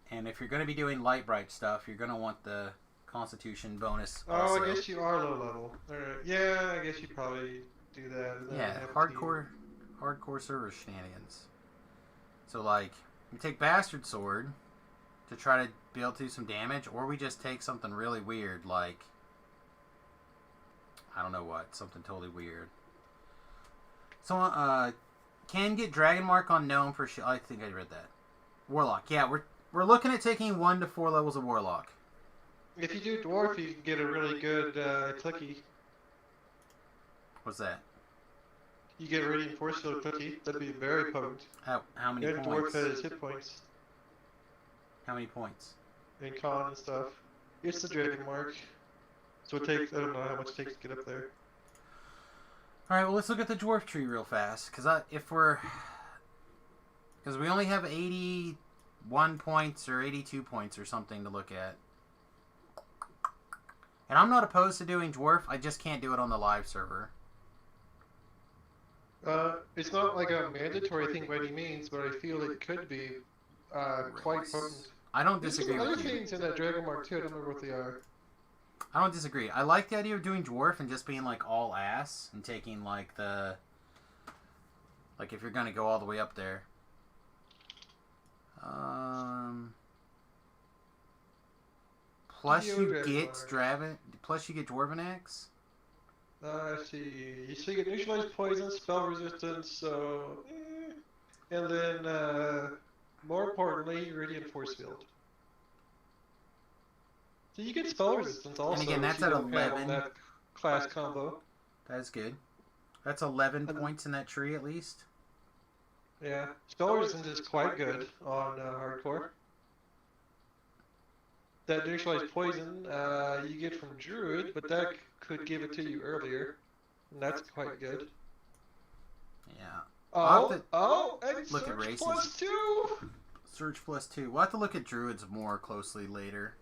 And if you're going to be doing light bright stuff, you're going to want the constitution bonus also. Oh, I guess you are low level. Alright. Yeah, I guess you probably do that. Yeah, hardcore server shenanigans. So like, we take Bastard Sword to try to be able to do some damage, or we just take something really weird like, I don't know what, something totally weird. So, can get Dragon Mark on Gnome for I think I read that. Warlock, yeah, we're looking at taking 1 to 4 levels of Warlock. If you do Dwarf, you can get a really good clicky. What's that? You get a Radiant Force Field clicky. That'd be very potent. How many points? points? Dwarf has hit points. How many points? And con and stuff. It's the Dragon Mark. So it takes, I don't know how much it takes to get up there. Alright, well let's look at the dwarf tree real fast. Because we only have 81 points or 82 points or something to look at. And I'm not opposed to doing dwarf, I just can't do it on the live server. It's not like a mandatory thing by any means, but I feel it could be quite potent. I don't disagree There's some with other you. things in that Dragon Mark too, I don't remember what they are. I don't disagree. I like the idea of doing dwarf and just being like all ass and taking like the like if you're gonna go all the way up there. Plus you get Dwarven Axe. Let's see. So you get neutralized poison, spell resistance, so and then more importantly, Iridian Force Field. So you get spell resistance also. And again, that's if you at don't have 11. that class combo. That's good. That's 11 points in that tree at least. Yeah, spell resistance is quite good on hardcore. That neutralized poison you get from Druid, but that could give it to you earlier, and that's quite good. Yeah. And look at Surge races. +2! Surge +2. We'll have to look at Druids more closely later.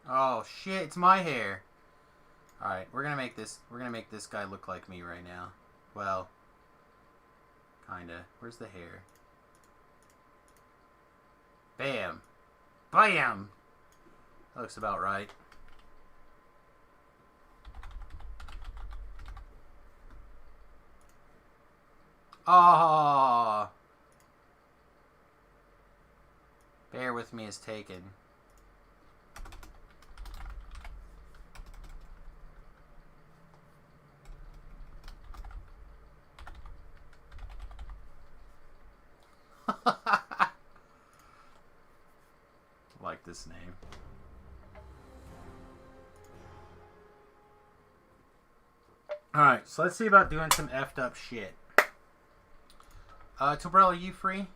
Oh shit, it's my hair. Alright, we're gonna make this guy look like me right now. Well, kinda. Where's the hair? Bam! Bam! That looks about right. Ah! Bear with me is taken. Like this name. Alright, so let's see about doing some effed up shit. Tobrel, are you free?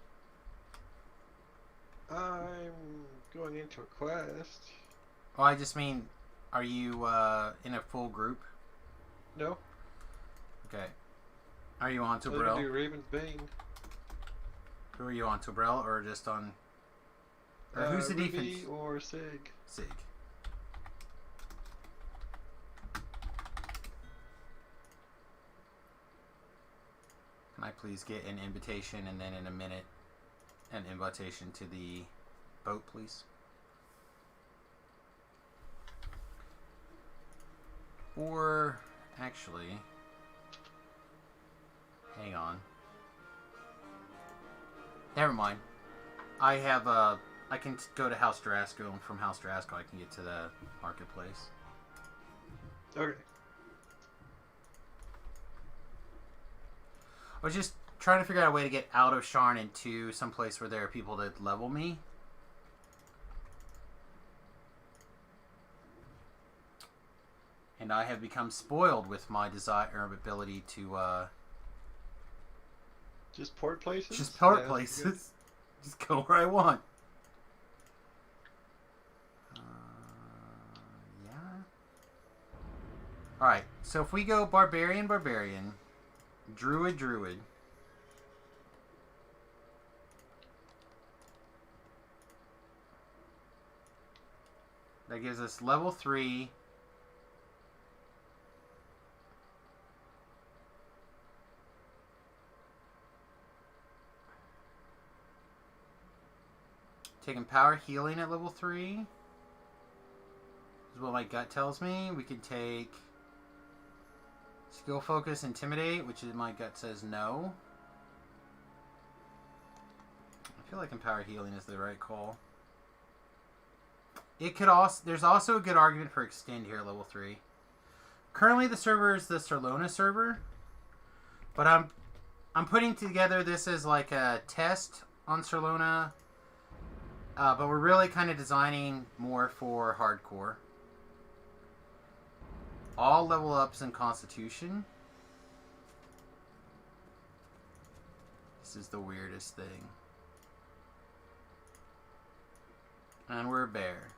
I'm going into a quest. Oh, I just mean, are you in a full group? No. Okay. Are you on I'm gonna Tobrel? do Raven's Bane. Who are you on, Tobrel, or just on... Or who's the Ruby defense? or Sig. Sig. Can I please get an invitation and then in a minute an invitation to the boat, please? Or, actually, hang on. Never mind. I have I can go to House Drasco, and from House Drasco I can get to the marketplace. Okay. I was just trying to figure out a way to get out of Sharn into some place where there are people that level me. And I have become spoiled with my desire or ability to just port places? Just port places. Just go where I want. Yeah. Alright, so if we go Barbarian, Barbarian, Druid, Druid. That gives us level 3. Taking power healing at level 3 is what my gut tells me. We could take skill focus, intimidate, which is my gut says no. I feel like empower healing is the right call. It could also there's also a good argument for extend here at level 3. Currently the server is the Sarlona server, but I'm putting together this as like a test on Sarlona. But we're really kind of designing more for hardcore. All level ups in Constitution. This is the weirdest thing. And we're a bear.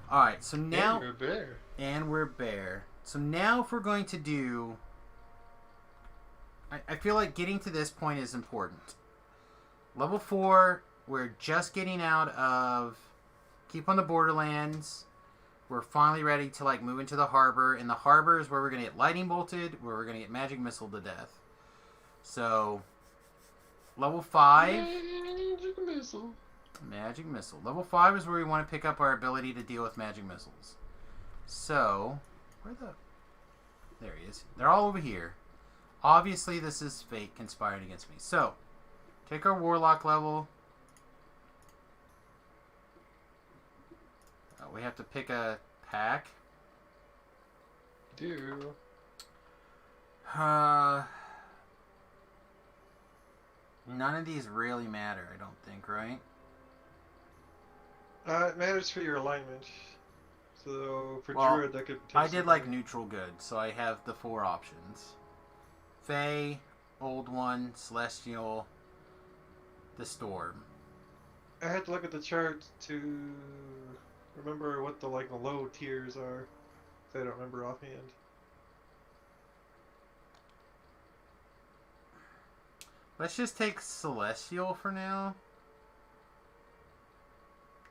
Alright, so now... And we're a bear. And we're a bear. So now if we're going to do... I feel like getting to this point is important. Level 4... We're just getting out of Keep on the Borderlands. We're finally ready to like move into the harbor. And the harbor is where we're going to get lightning bolted, where we're going to get magic missile to death. So, level 5. Magic missile. Magic missile. Level 5 is where we want to pick up our ability to deal with magic missiles. So, where the... There he is. They're all over here. Obviously, this is fate conspiring against me. So, take our warlock level. We have to pick a pack. Do. None of these really matter, I don't think, right? It matters for your alignment. So for Well, Druid, that could. I did like neutral good, so I have the 4 options: Fey, Old One, Celestial, the Storm. I had to look at the chart to remember what the low tiers are. If I don't remember offhand. Let's just take Celestial for now.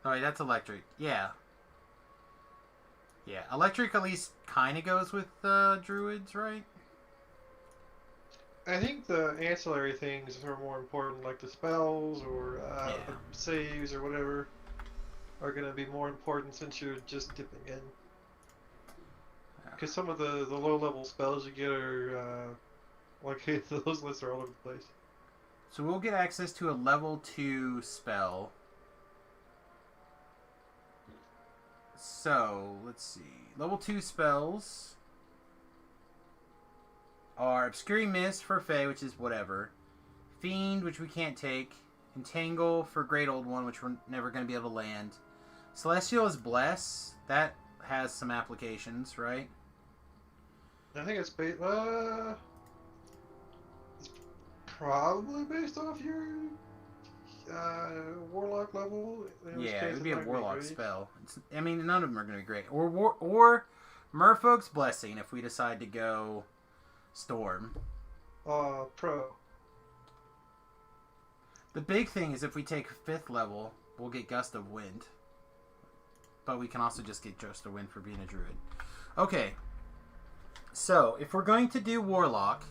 Oh, wait, that's Electric. Yeah. Yeah, Electric at least kind of goes with Druids, right? I think the ancillary things are more important, like the spells or the saves or whatever, are going to be more important since you're just dipping in. Because some of the low-level spells you get are, those lists are all over the place. So we'll get access to a level 2 spell. So, let's see. Level 2 spells are Obscuring Mist for Fey, which is whatever. Fiend, which we can't take. Entangle for Great Old One, which we're never going to be able to land. Celestial is Bless. That has some applications, right? I think it's it's probably based off your warlock level. Yeah, it would be a warlock spell. I mean, none of them are going to be great. Or Merfolk's Blessing if we decide to go Storm. Pro. The big thing is if we take 5th level, we'll get Gust of Wind. But we can also just get Gust of Wind for being a druid. Okay. So, if we're going to do Warlock,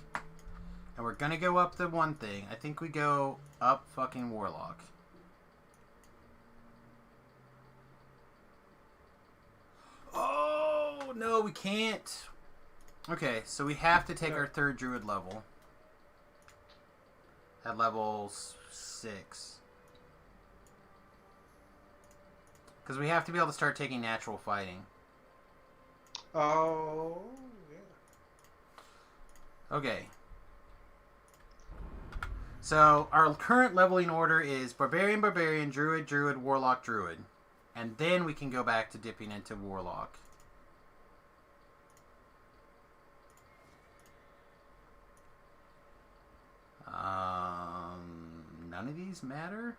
and we're going to go up the one thing, I think we go up fucking Warlock. Oh, no, we can't. Okay, so we have to take our 3rd druid level. At level 6. Because we have to be able to start taking natural fighting. Oh, yeah. Okay. So, our current leveling order is Barbarian, Barbarian, Druid, Druid, Warlock, Druid. And then we can go back to dipping into Warlock. None of these matter?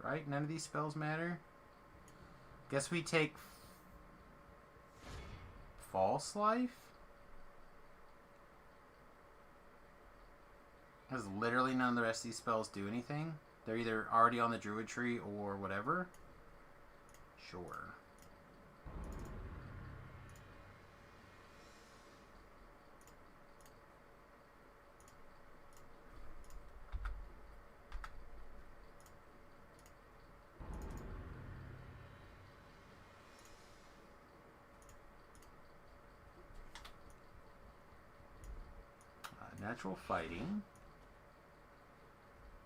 Right? None of these spells matter? Guess we take False Life? Because literally none of the rest of these spells do anything. They're either already on the Druid tree or whatever. Sure. Natural fighting.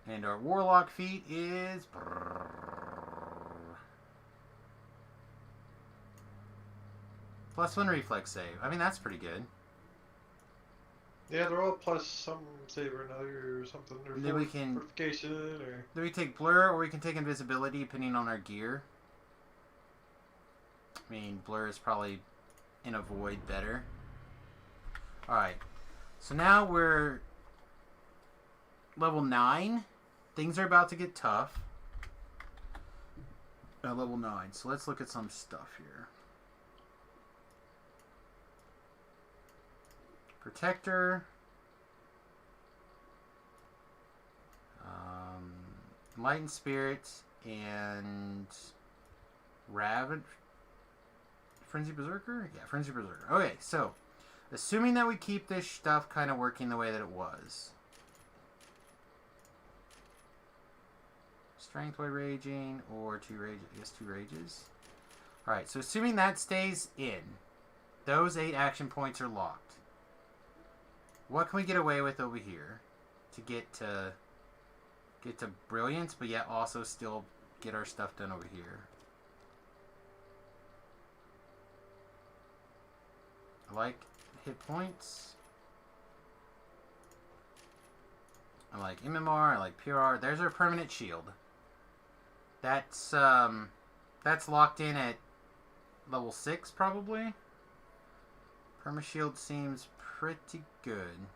And our warlock feat is +1 reflex save. I mean, that's pretty good. Yeah, they're all plus some save or another or something. Or then we can fortification or. Then we take blur, or we can take invisibility, depending on our gear. I mean, blur is probably in a void better. All right. So now we're level 9. Things are about to get tough at level 9. So let's look at some stuff here. Protector. Enlightened Spirit and Frenzy Berserker? Yeah, Frenzy Berserker. Okay, so assuming that we keep this stuff kind of working the way that it was. Strength while raging, or 2 rages. I guess 2 rages. Alright, so assuming that stays in, those 8 action points are locked. What can we get away with over here to get to brilliance, but yet also still get our stuff done over here? I like hit points. I like MMR, I like PRR. There's our permanent shield. That's locked in at level 6 probably. Permashield seems pretty good.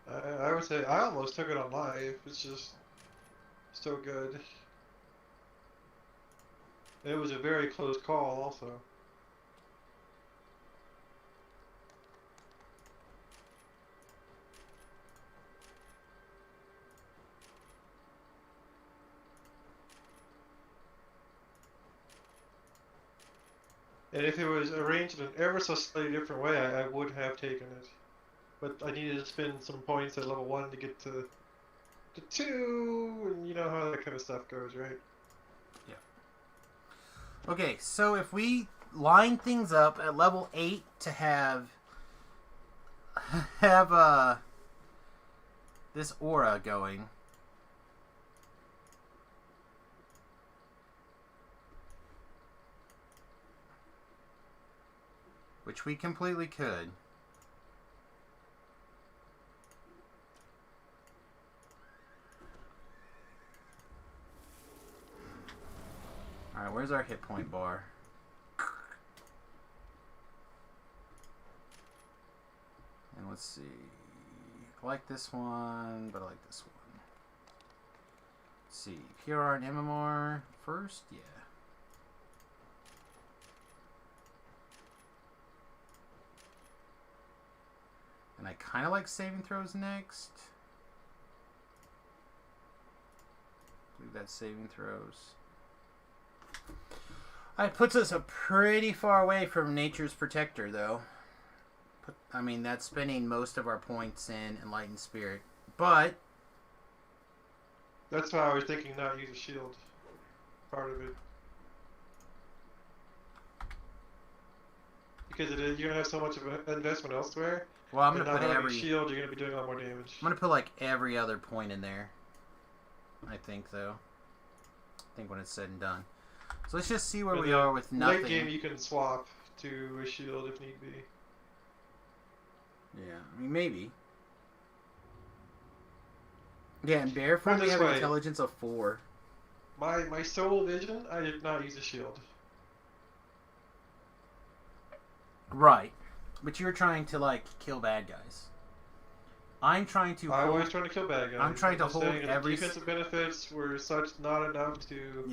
I would say I almost took it on live. It's just so good. It was a very close call also. And if it was arranged in an ever so slightly different way, I would have taken it. But I needed to spend some points at level 1 to get to 2, and you know how that kind of stuff goes, right? Yeah. Okay, so if we line things up at level 8 to have this aura going. Which we completely could. Alright, where's our hit point bar? And let's see. I like this one, but I like this one. Let's see. PRR and MMR first? Yeah. And I kind of like saving throws next. I believe that's saving throws. It puts us a pretty far away from Nature's Protector, though. I mean, that's spending most of our points in Enlightened Spirit. But that's why I was thinking not use a shield. Part of it. Because you're going to have so much of an investment elsewhere. Well, I'm going to put every shield, you're going to be doing a lot more damage. I'm going to put like every other point in there. I think, though. I think when it's said and done. So let's just see where we are with nothing. Late game, you can swap to a shield if need be. Yeah, I mean, maybe. Yeah, in bear form, we have an intelligence of 4. My soul vision, I did not use a shield. Right. But you're trying to, like, kill bad guys. I'm trying to... I was trying to kill bad guys. I'm trying to hold every... The defensive benefits were such not enough to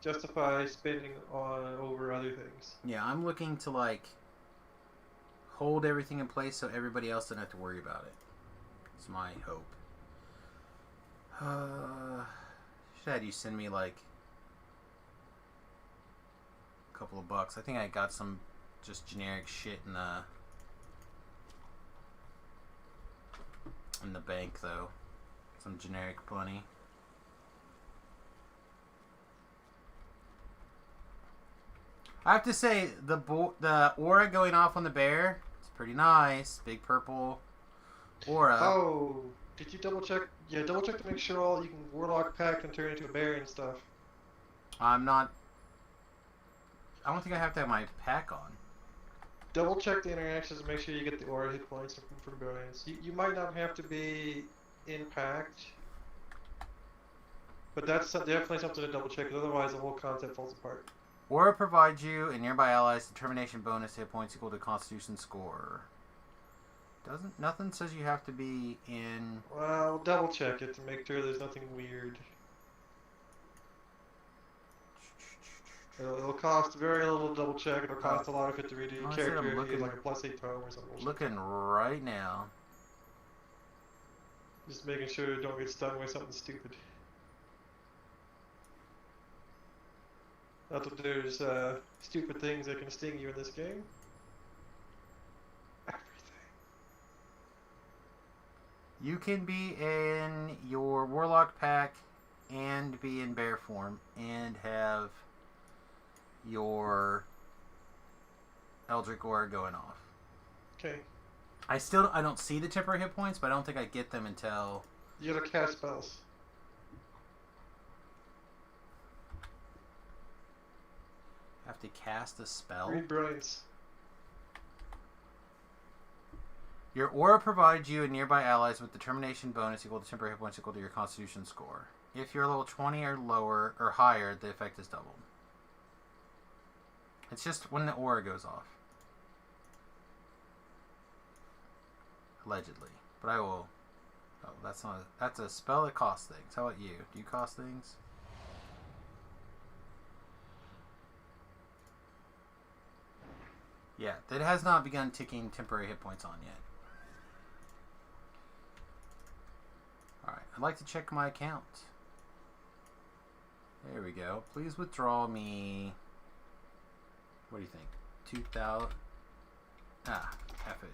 justify spending over other things. Yeah, I'm looking to, like, hold everything in place so everybody else doesn't have to worry about it. It's my hope. Should have you send me, like, a couple of bucks. I think I got some just generic shit in the bank, though. Some generic money. I have to say, the aura going off on the bear, it's pretty nice. Big purple aura. Oh, did you double check? Yeah, double check to make sure all you can warlock pack and turn into a bear and stuff. I'm not... I don't think I have to have my pack on. Double check the interactions and make sure you get the aura hit points from brilliance. You might not have to be in packed, but that's definitely something to double check, because otherwise the whole concept falls apart. Aura provides you and nearby allies determination bonus hit points equal to Constitution score. Nothing says you have to be in... Well, double check it to make sure there's nothing weird. It'll cost very little to double check. It'll cost a lot of it to redo your character if you get like a +8 tome or something. Looking right now. Just making sure you don't get stung by something stupid. Not that there's stupid things that can sting you in this game. You can be in your Warlock pack and be in bear form and have your Eldritch Aura going off. Okay. I don't see the temporary hit points, but I don't think I get them until... You gotta cast spells. Have to cast a spell? Read Brilliance. Your aura provides you and nearby allies with determination bonus equal to temporary hit points equal to your constitution score. If you're level 20 or lower or higher, the effect is doubled. It's just when the aura goes off. Allegedly. But I will... Oh, that's not... That's a spell that costs things. How about you? Do you cost things? Yeah, that has not begun ticking temporary hit points on yet. Alright, I'd like to check my account. There we go. Please withdraw me... What do you think? 2,000... Ah, F it.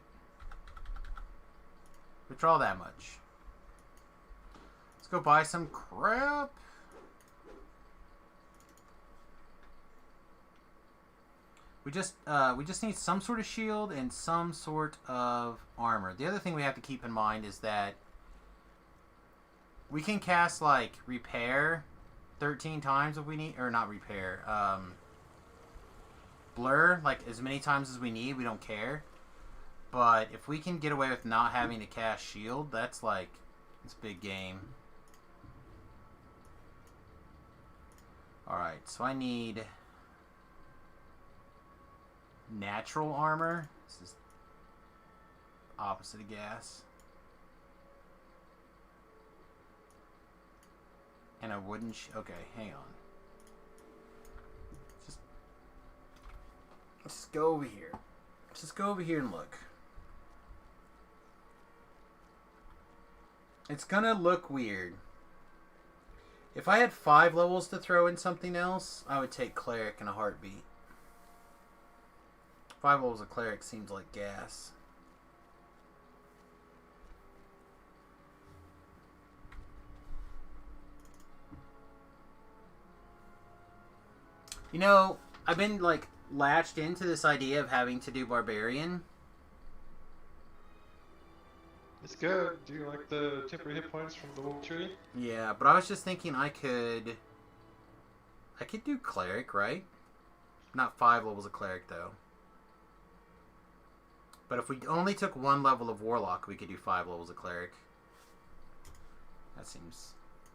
Withdraw that much. Let's go buy some crap. We just need some sort of shield and some sort of armor. The other thing we have to keep in mind is that we can cast like repair 13 times if we need, or not repair, blur like as many times as we need. We don't care. But if we can get away with not having to cast shield, that's like, it's big game. Alright, so I need natural armor. This is opposite of gas. And a wooden okay, hang on. Let's just go over here. Let's just go over here and look. It's gonna look weird. If I had 5 levels to throw in something else, I would take Cleric in a heartbeat. 5 levels of Cleric seems like gas. You know, I've been like latched into this idea of having to do Barbarian. It's good. Do you like the temporary hit points from the wool tree? Yeah, but I was just thinking I could do Cleric, right? Not 5 levels of Cleric, though. But if we only took 1 level of Warlock, we could do 5 levels of Cleric. That seems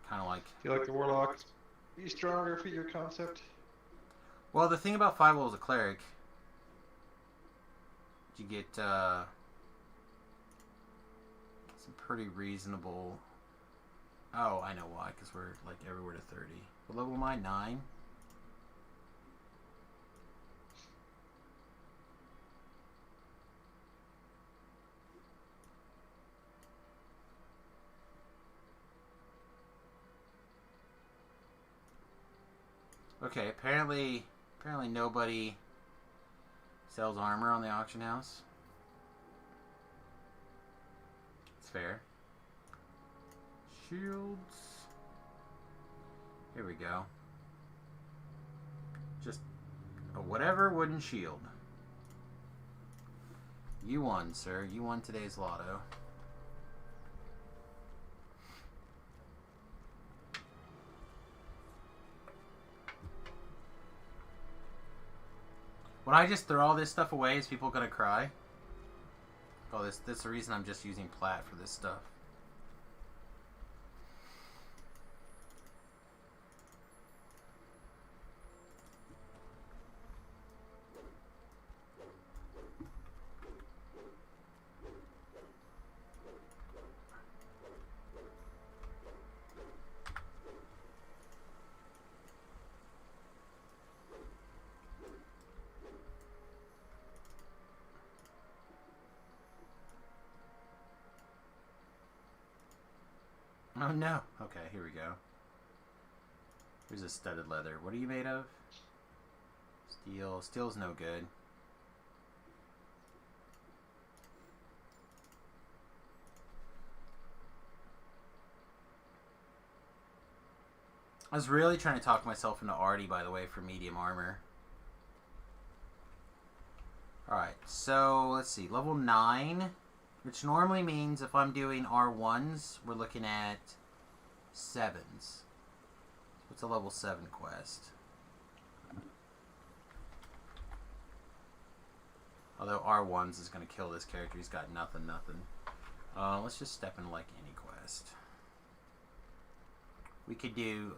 kind of like... Do you like the Warlock? Be stronger for your concept? Well, the thing about 5 levels of Cleric... You get, some pretty reasonable... Oh, I know why, because we're, like, everywhere to 30. What level am I? 9? Okay, apparently nobody sells armor on the auction house. It's fair. Shields. Here we go. Just a whatever wooden shield. You won, sir. You won today's lotto. When I just throw all this stuff away, is people gonna cry? Oh, this is the reason I'm just using plat for this stuff. Oh no. Okay, here we go. Here's a studded leather. What are you made of? Steel. Steel's no good. I was really trying to talk myself into Artie, by the way, for medium armor. Alright, so let's see. Level 9, which normally means if I'm doing R1s, we're looking at 7s. What's a level 7 quest? Although R1s is going to kill this character. He's got nothing. Let's just step into like any quest. We could do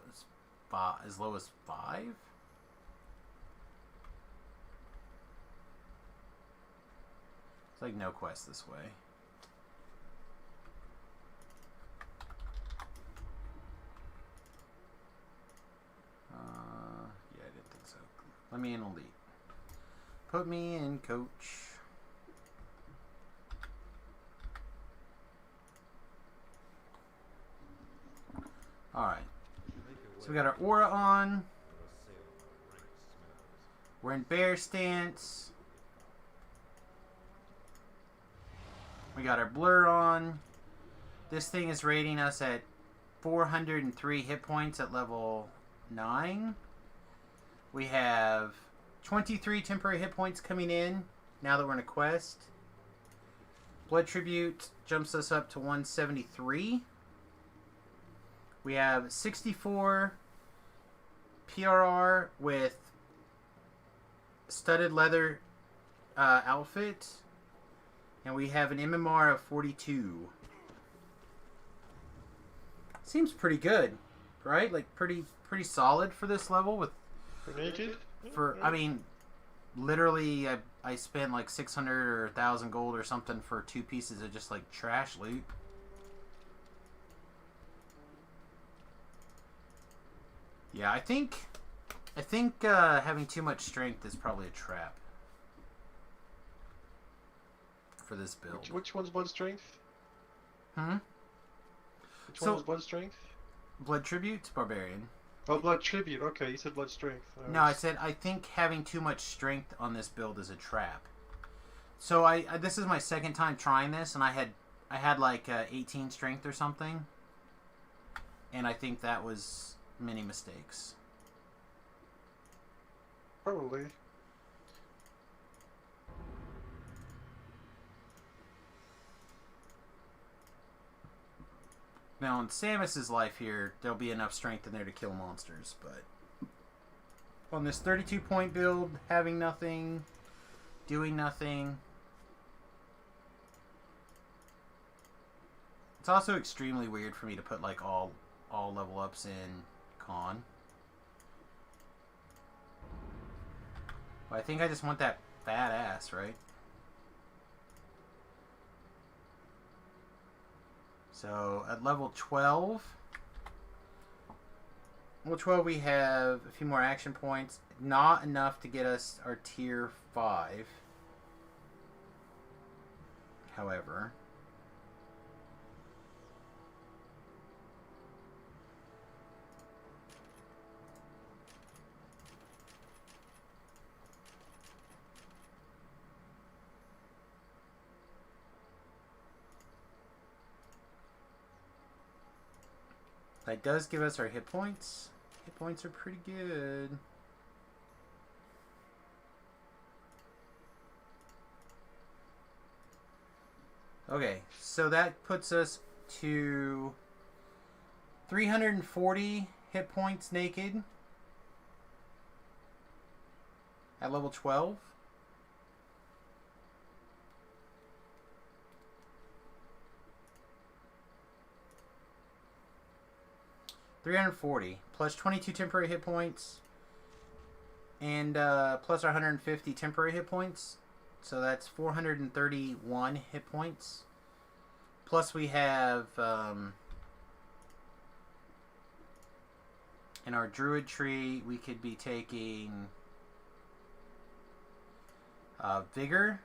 as low as 5? It's like no quest this way. Yeah, I didn't think so. Let me in elite. Put me in coach. Alright. So we got our aura on. We're in bear stance. We got our blur on. This thing is rating us at 403 hit points at level 9. We have 23 temporary hit points coming in now that we're in a quest. Blood Tribute jumps us up to 173. We have 64 PRR with studded leather outfit. And we have an MMR of 42. Seems pretty good, right? Like pretty solid for this level with... For naked? I mean, literally, I spent like 600 or 1,000 gold or something for 2 pieces of just like trash loot. Yeah, I think having too much strength is probably a trap for this build. Which one's blood strength? Which So- one's blood strength? Blood Tribute, Barbarian. Oh, blood tribute. Okay, you said blood strength. No, I said I think having too much strength on this build is a trap. So I this is my second time trying this, and I had like 18 strength or something, and I think that was many mistakes. Probably. Now, in Samus's life here, there'll be enough strength in there to kill monsters, but on this 32-point build, having nothing, doing nothing. It's also extremely weird for me to put like all level ups in con. But I think I just want that fat ass, right? So at level 12, we have a few more action points. Not enough to get us our tier 5. However, that does give us our hit points. Hit points are pretty good. Okay, so that puts us to 340 hit points naked at level 12. $340 plus 22 temporary hit points and plus our 150 temporary hit points, so that's 431 hit points. Plus we have in our druid tree we could be taking vigor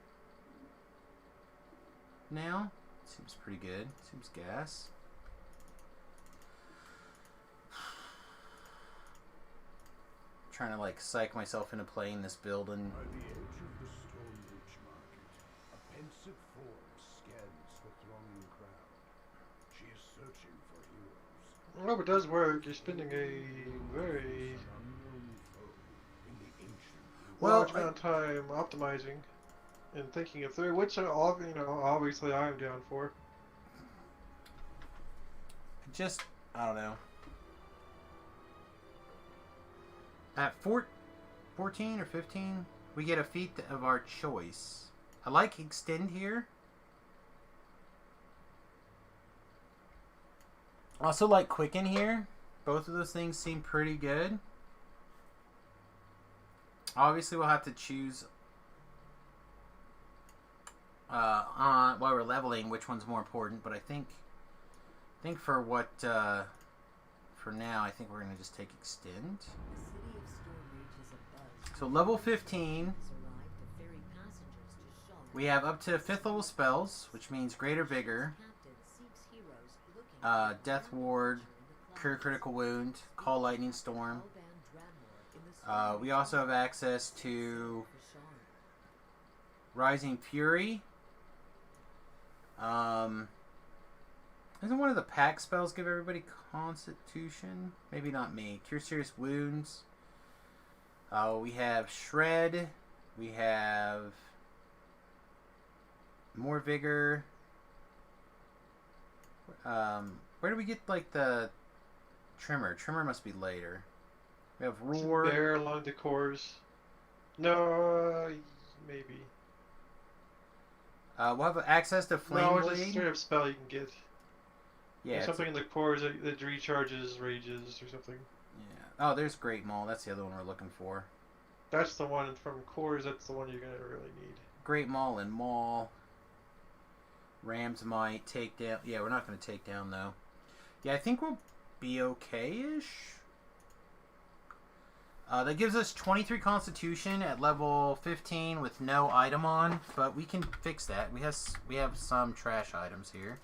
now. Seems pretty good. Seems gas. Trying to like psych myself into playing this build and By the edge of the Stone Ridge Market, a pensive form scans the thronging crowd. She is searching for heroes, I hope it does work. You're spending a very large amount of time optimizing and thinking it through, which obviously I'm down for. Just, I don't know. At 14 or 15, we get a feat of our choice. I like extend here. Also like quicken here. Both of those things seem pretty good. Obviously, we'll have to choose on while we're leveling which one's more important. But I think for what for now, I think we're gonna just take extend. So level 15, we have up to 5th level spells, which means greater vigor, death ward, cure critical wound, call lightning storm. We also have access to rising fury. Doesn't one of the pack spells give everybody constitution? Maybe not me. Cure serious wounds. We have shred. We have more vigor. Where do we get like the trimmer? Trimmer must be later. We have roar. Bear along the cores. No, maybe. We'll have access to flame blade. blade. It's a straight up spell you can get. Yeah, there's something in the cores that recharges rages or something. Yeah. Oh, there's Great Maul. That's the other one we're looking for. That's the one from cores. That's the one you're gonna really need. Great Maul and Maul. Ram's Might, take down. Yeah, we're not going to take down though. Yeah, I think we'll be okay-ish. That gives us 23 Constitution at level 15 with no item on, but we can fix that. We have some trash items here.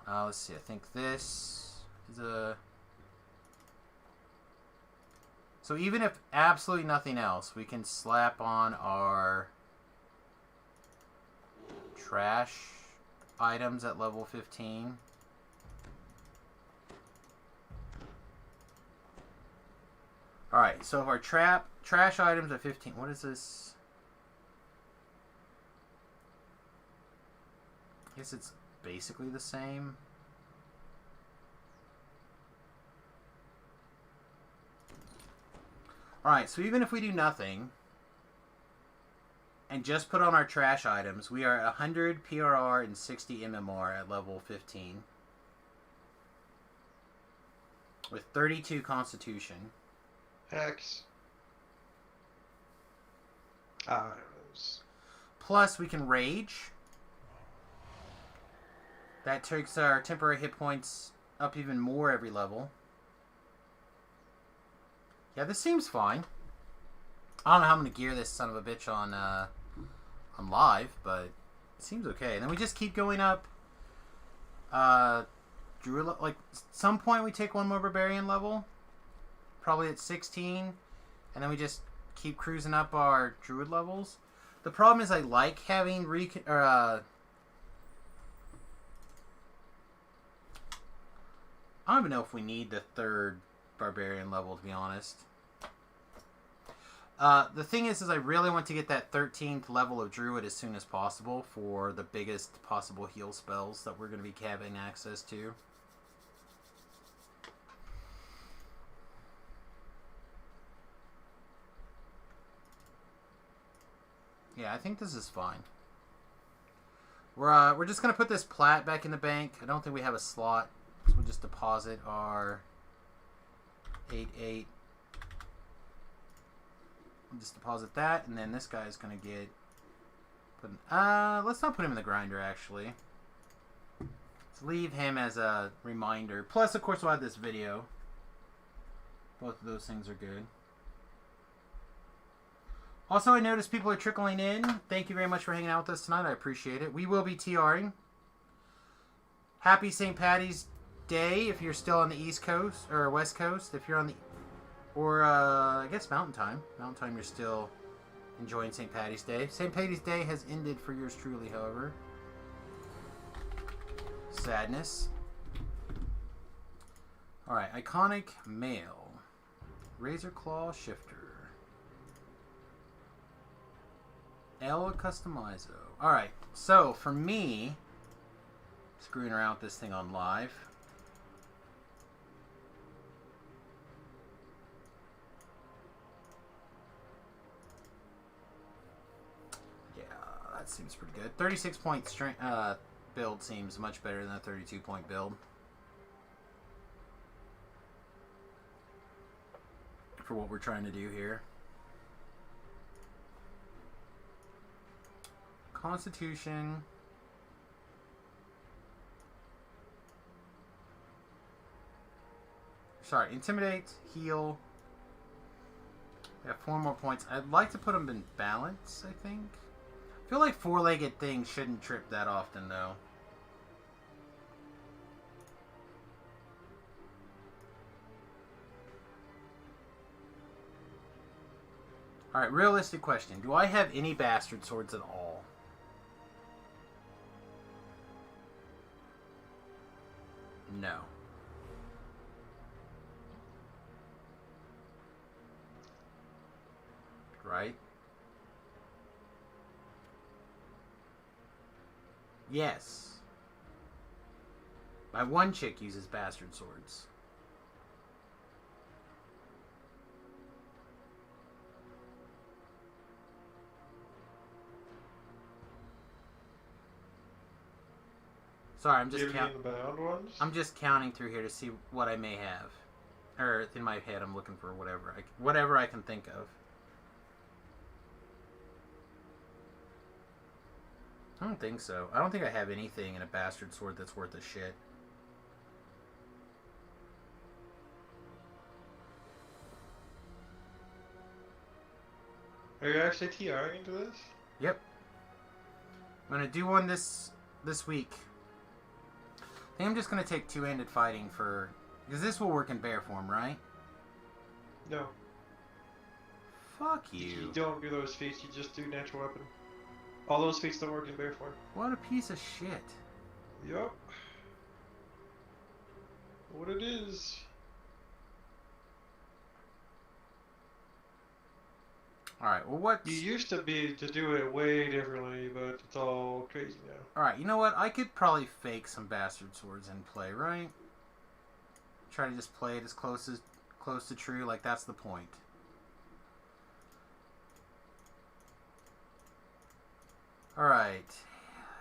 Let's see. I think this is a. So even if absolutely nothing else, we can slap on our trash items at level 15. Alright, so if our trash items at 15, what is this? I guess it's basically the same. Alright, so even if we do nothing and just put on our trash items, we are 100 PRR and 60 MMR at level 15 with 32 Constitution. Hex. Plus, we can rage. That takes our temporary hit points up even more every level. Yeah, this seems fine. I don't know how I'm going to gear this son of a bitch on live, but it seems okay. And then we just keep going up. Druid, like, some point we take one more Barbarian level. Probably at 16. And then we just keep cruising up our Druid levels. The problem is I like having I don't even know if we need the 3rd Barbarian level, to be honest. The thing is I really want to get that 13th level of Druid as soon as possible for the biggest possible heal spells that we're going to be having access to. Yeah, I think this is fine. We're just going to put this plat back in the bank. I don't think we have a slot, so we'll just deposit our 8/8. We'll just deposit that, and then this guy's going to get... let's not put him in the grinder, actually. Let's leave him as a reminder. Plus, of course, we'll have this video. Both of those things are good. Also, I noticed people are trickling in. Thank you very much for hanging out with us tonight. I appreciate it. We will be TRing. Happy St. Paddy's Day if you're still on the East Coast, or West Coast. If you're on the... Or, I guess Mountain Time. Mountain Time, you're still enjoying St. Paddy's Day. St. Paddy's Day has ended for yours truly, however. Sadness. Alright, iconic male. Razor Claw Shifter. El Customizo. Alright, so for me, screwing around with this thing on live. Yeah, that seems pretty good. 36-point build seems much better than a 32-point build. For what we're trying to do here. Constitution. Sorry, intimidate, heal. We have 4 more points. I'd like to put them in balance, I think. I feel like 4-legged things shouldn't trip that often, though. Alright, realistic question. Do I have any bastard swords at all? No. Right? Yes. My one chick uses bastard swords. Sorry, I'm just I'm just counting through here to see what I may have. Or in my head, I'm looking for whatever I can think of. I don't think so. I don't think I have anything in a bastard sword that's worth a shit. Are you actually TRing into this? Yep. I'm gonna do one this week. I think I'm just gonna take two-handed fighting for, because this will work in bear form, right? No. Fuck you. You don't do those feats. You just do natural weapon. All those feats don't work in bear form. What a piece of shit. Yup. What it is. Alright, well what... You used to be to do it way differently, but it's all crazy now. Alright, you know what? I could probably fake some bastard swords in play, right? Try to just play it as close to true, like that's the point. Alright.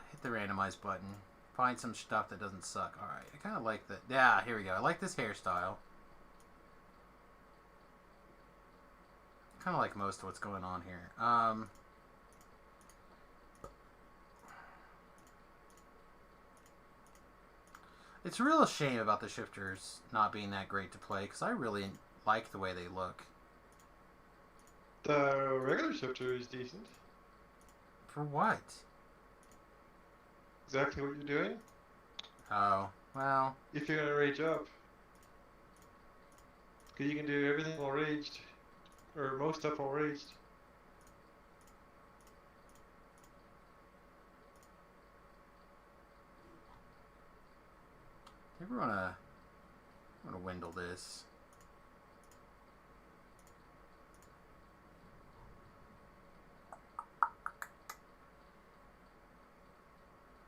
Hit the randomize button. Find some stuff that doesn't suck. Alright, I kind of like that. Yeah, here we go. I like this hairstyle. Kind of like most of what's going on here. It's a real shame about the shifters not being that great to play, because I really like the way they look. The regular shifter is decent. For what? Exactly what you're doing. Oh, well. If you're gonna rage up. Because you can do everything while raged. Or most stuff while raged. I'm gonna windle this.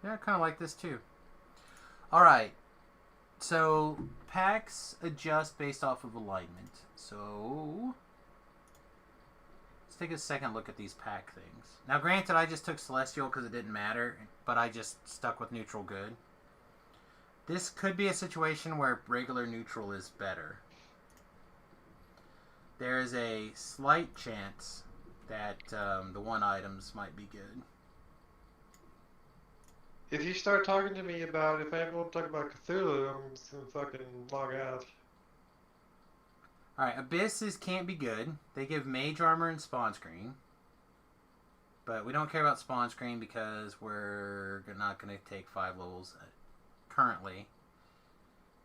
Yeah, I kind of like this too. Alright. So, packs adjust based off of alignment. So, let's take a second look at these pack things. Now, granted, I just took Celestial because it didn't matter, but I just stuck with neutral good. This could be a situation where regular neutral is better. There is a slight chance that the one items might be good. If you start talking to me about, if I ever want to talk about Cthulhu, I'm just gonna fucking log out. Alright, Abysses can't be good. They give mage armor and spawn screen. But we don't care about spawn screen because we're not going to take 5 levels currently.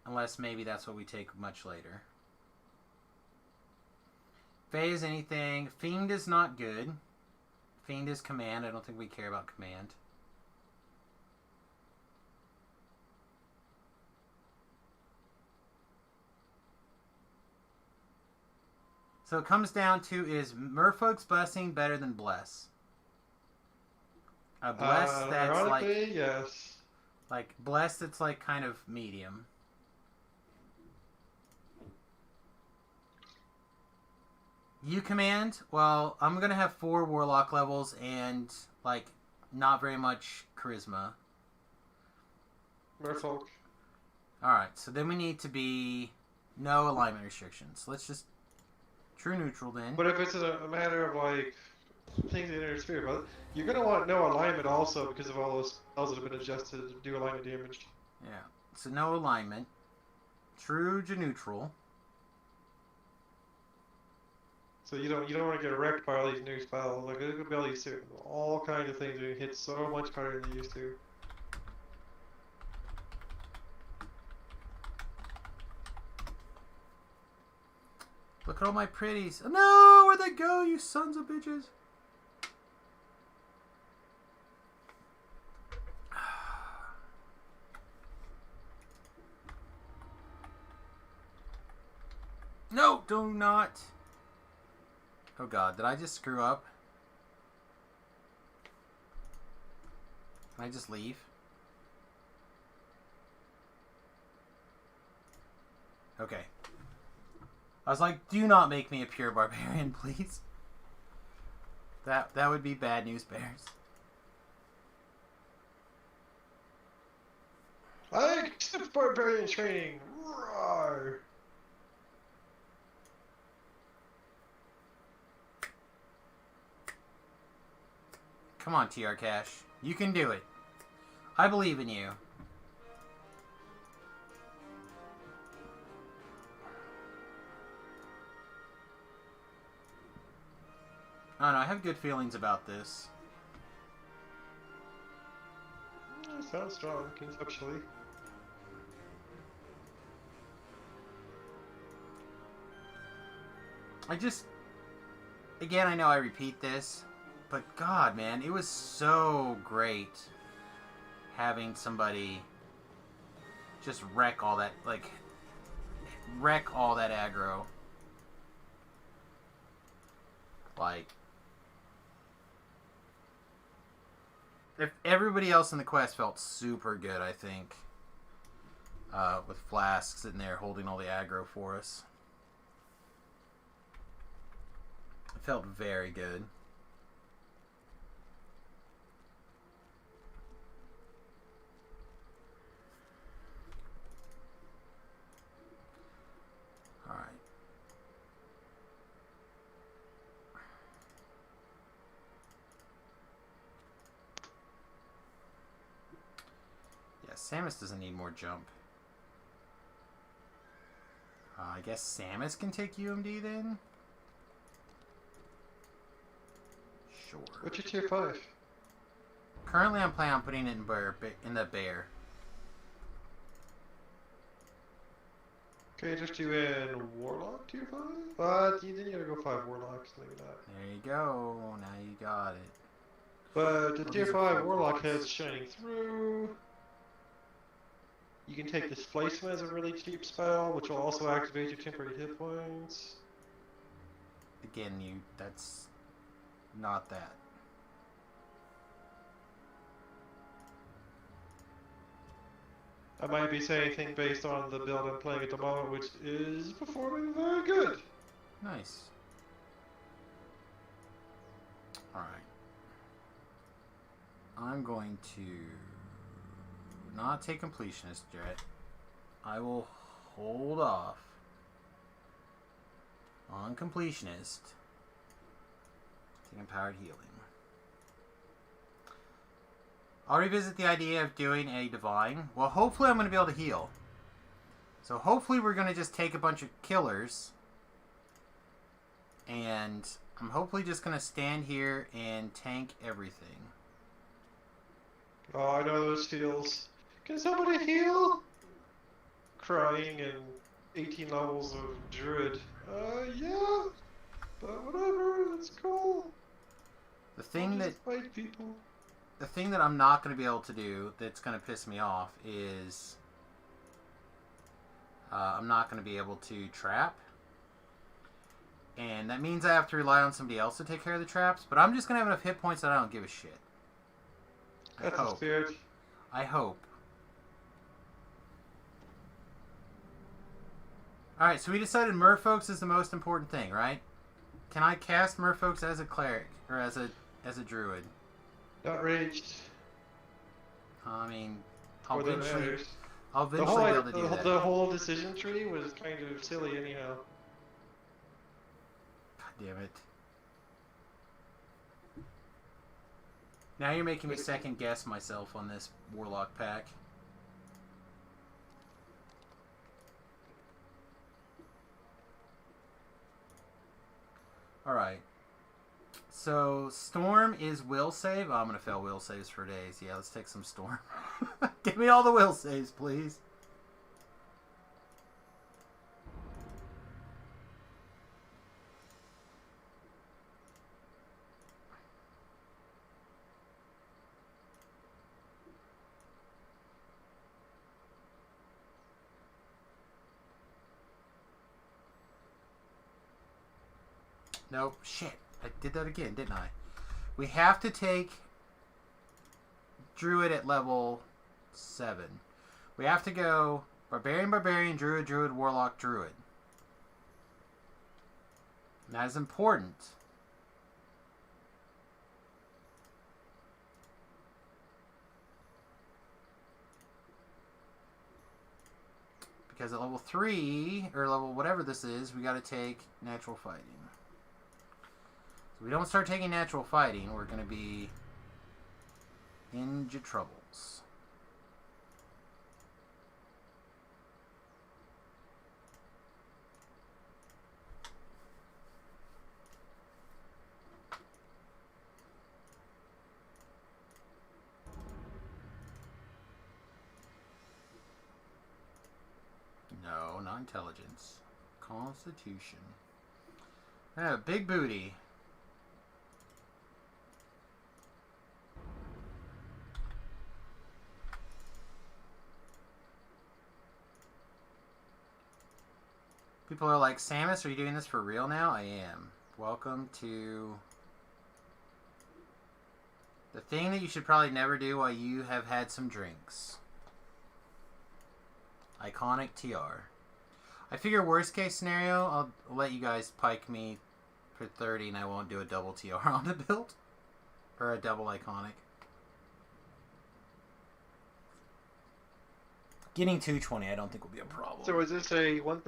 Unless maybe that's what we take much later. Fae is anything. Fiend is not good. Fiend is command. I don't think we care about command. So it comes down to, is Merfolk's Blessing better than Bless? A Bless that's ironically, like... yes. Like, Bless that's like kind of medium. You command? Well, I'm going to have 4 Warlock levels and, like, not very much Charisma. Merfolk. Alright, so then we need to be no alignment restrictions. Let's just true neutral then. But if it's a matter of like things that interfere, but you're gonna want no alignment also because of all those spells that have been adjusted to do alignment damage. Yeah, so no alignment. True to neutral. So you don't want to get wrecked by all these new spells. Like there's gonna be all kinds of things that hit so much harder than they used to. Look at all my pretties. Oh, no, where'd they go, you sons of bitches? No, do not. Oh god, did I just screw up? Can I just leave? Okay. I was like, do not make me a pure barbarian, please. That would be bad news bears. I accept barbarian training. Roar. Come on, TR Cash. You can do it. I believe in you. I don't know, I have good feelings about this. That sounds strong, conceptually. Again, I know I repeat this, but God, man, it was so great having somebody just wreck all that aggro. Like, if everybody else in the quest felt super good, I think, with Flask sitting there holding all the aggro for us. It felt very good. Alright. Yeah, Samus doesn't need more jump. I guess Samus can take UMD then? Sure. What's your tier 5? Currently I'm planning on putting it in the bear. Okay, just do in Warlock tier 5? But then you gotta go 5 Warlocks, maybe not. There you go, now you got it. But the tier 5 Warlock has Shining Through. You can take Displacement as a really cheap spell, which will also activate your temporary hit points. Again, that's not that. I might be saying anything based on the build I'm playing at the moment, which is performing very good. Nice. Alright. I'm going to not take Completionist yet. I will hold off on Completionist. Take Empowered Healing. I'll revisit the idea of doing a Divine. Well, hopefully I'm going to be able to heal. So hopefully we're going to just take a bunch of killers. And I'm hopefully just going to stand here and tank everything. Oh, I know those feels. Can somebody heal? Crying and 18 levels of Druid. Yeah. But whatever, that's cool. The thing that... fight people. The thing that I'm not going to be able to do that's going to piss me off is I'm not going to be able to trap. And that means I have to rely on somebody else to take care of the traps, but I'm just going to have enough hit points that I don't give a shit. That's the spirit. I hope. Alright, so we decided merfolks is the most important thing, right? Can I cast merfolks as a cleric? Or as a druid? Not ranged. I mean, I'll Or the eventually others. be able to do that. The whole decision tree was kind of silly anyhow. God damn it. Now you're making me second guess myself on this Warlock pack. Alright. So, Storm is will save. Oh, I'm going to fail will saves for days. Yeah, let's take some Storm. Give me all the will saves, please. Nope. Shit. I did that again, didn't I? We have to take Druid at level 7. We have to go Barbarian, Barbarian, Druid, Druid, Warlock, Druid. And that is important. Because at level 3, or level whatever this is, we got to take Natural Fighting. So if we don't start taking Natural Fighting, we're going to be in troubles. No, not intelligence. Constitution. Ah, big booty. People are like, Samus, are you doing this for real now? I am. Welcome to the thing that you should probably never do while you have had some drinks. Iconic TR. I figure worst case scenario, I'll let you guys pike me for 30 and I won't do a double TR on the build. Or a double iconic. Getting 220 I don't think will be a problem. So is this a 1%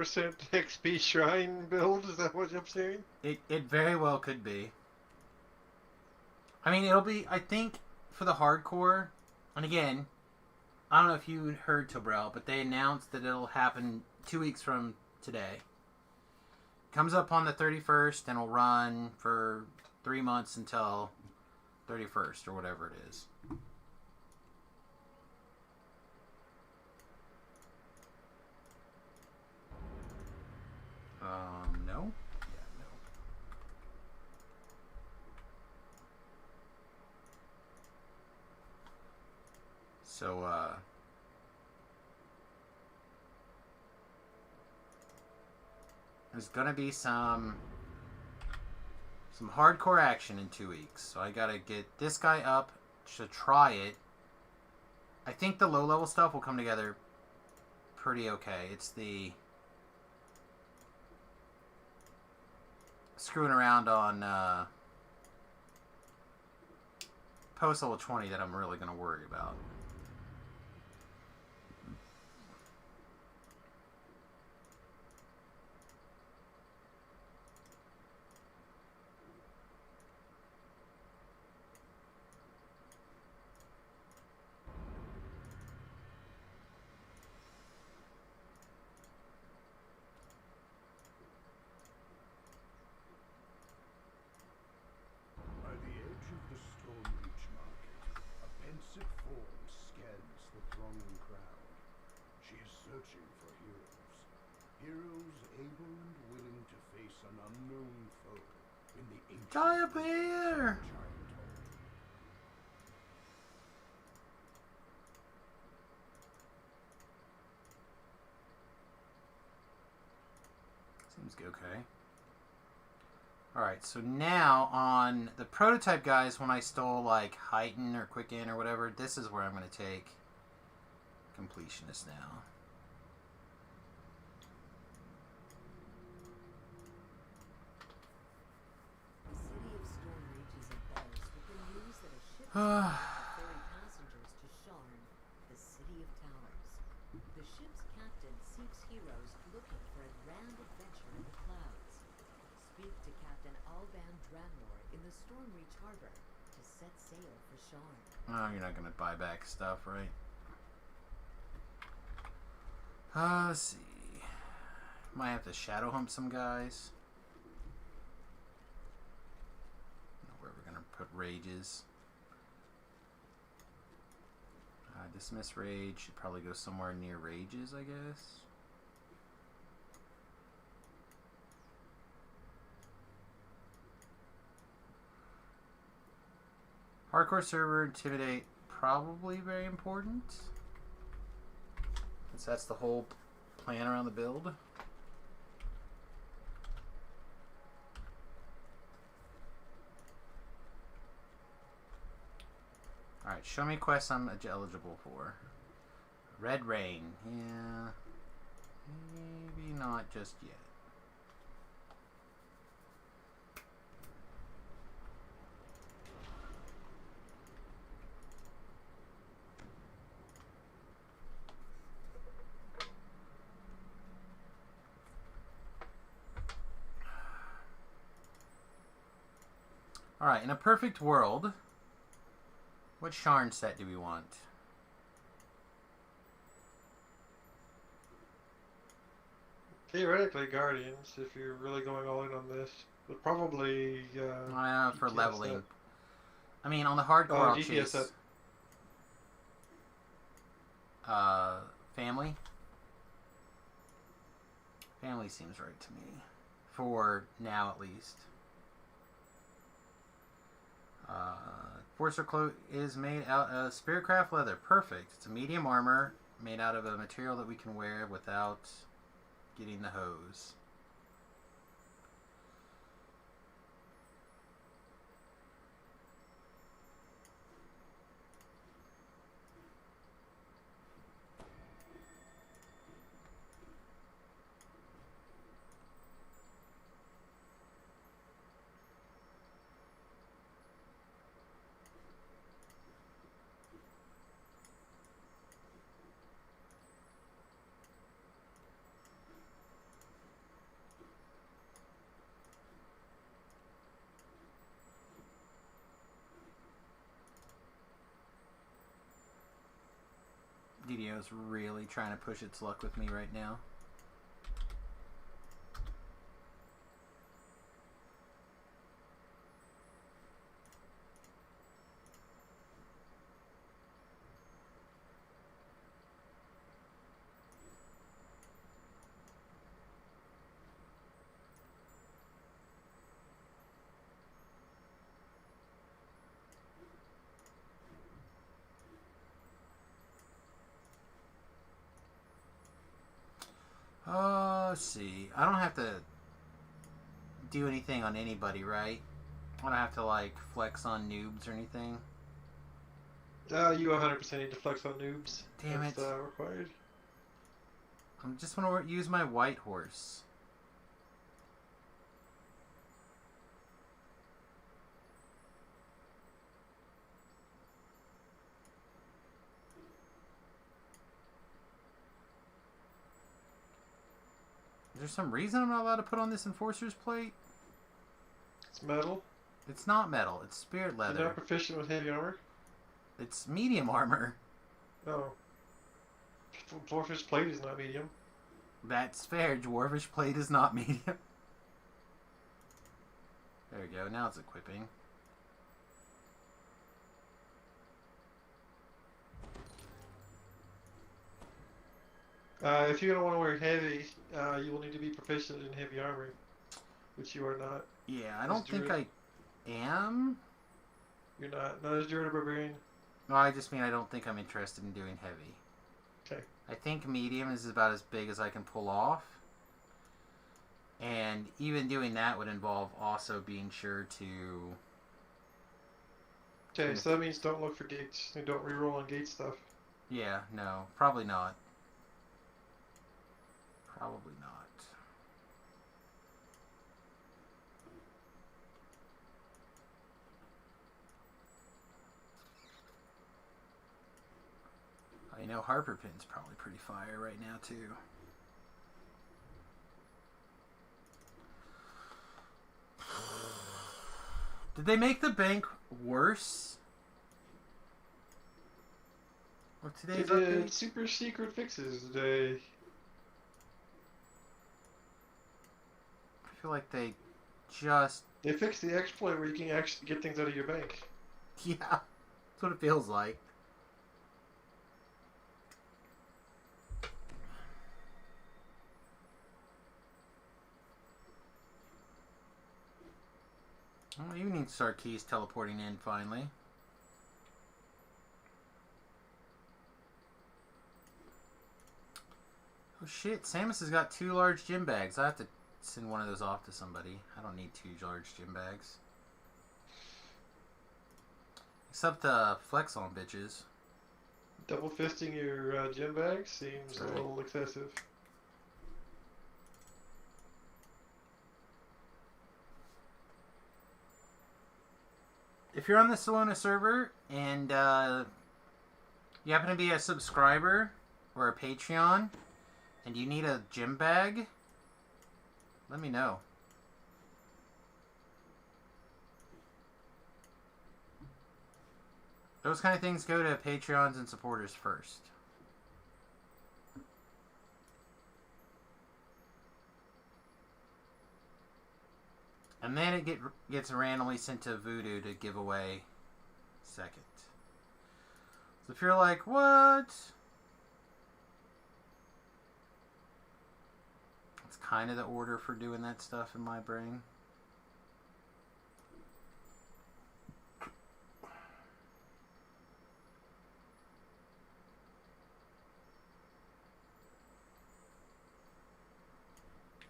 XP shrine build? Is that what I'm saying? It very well could be. I mean, it'll be, I think, for the hardcore, and again, I don't know if you heard Tobrel, but they announced that it'll happen 2 weeks from today. Comes up on the 31st and will run for 3 months until 31st or whatever it is. No? Yeah, no. So, there's gonna be some hardcore action in 2 weeks. So I gotta get this guy up to try it. I think the low-level stuff will come together pretty okay. It's the screwing around on post level 20 that I'm really going to worry about. Die up here! Seems okay. Alright, so now on the prototype guys, when I stole like Heighten or Quicken or whatever, this is where I'm going to take Completionist now. The city of Stormreach is abuzz with the news that a ship is coming to ferry passengers to Sharn, the city of towers. The ship's captain seeks heroes looking for a grand adventure in the clouds. Speak to Captain Alban Dranmore in the Stormreach harbor to set sail for Sharn. Oh, you're not going to buy back stuff, right? Let's see. Might have to shadow hump some guys. I don't know where we're going to put rages. Dismiss rage. Should probably go somewhere near rages, I guess. Hardcore server, intimidate, probably very important. Since that's the whole plan around the build. Alright, show me quests I'm eligible for. Red Rain. Yeah. Maybe not just yet. Alright, in a perfect world, what Sharn set do we want? Theoretically, Guardians, if you're really going all in on this. But probably... for GTS leveling. set. I mean, on the hardcore, I'll GTS chase... set. Family? Family seems right to me. For now, at least. Forcer cloak is made out of Spiritcraft leather. Perfect. It's a medium armor made out of a material that we can wear without getting the hose. DDO's really trying to push its luck with me right now. Let's see. I don't have to do anything on anybody, right? I don't have to, like, flex on noobs or anything. You 100% need to flex on noobs. Damn That's, it. required. I just want to use my white horse. Is there some reason I'm not allowed to put on this Enforcer's plate? It's metal. It's not metal. It's spirit leather. You're not proficient with heavy armor? It's medium armor. Oh. Dwarfish plate is not medium. That's fair. Dwarvish plate is not medium. There we go. Now it's equipping. If you're going to want to wear heavy, you will need to be proficient in heavy armor, which you are not. Yeah, I don't think I am. You're not. Not as Druid or Barbarian. No, I just mean I don't think I'm interested in doing heavy. Okay. I think medium is about as big as I can pull off. And even doing that would involve also being sure to... Okay, so that means don't look for gates and don't reroll on gate stuff. Yeah, no, probably not. Probably not. I know Harper Pin's probably pretty fire right now too. Did they make the bank worse? Or They today's did update? super secret fixes today. I feel like they just... They fixed the exploit where you can actually get things out of your bank. Yeah, that's what it feels like. Well, Evening Star Key's teleporting in finally. Oh shit, Samus has got 2 large gym bags. I have to send one of those off to somebody. I don't need 2 large gym bags. Except flex on bitches. Double fisting your gym bag seems a little excessive. If you're on the Solona server and you happen to be a subscriber or a Patreon and you need a gym bag, let me know. Those kind of things go to Patreons and supporters first. And then it gets randomly sent to Voodoo to give away second. So if you're like, what? It's kind of the order for doing that stuff in my brain.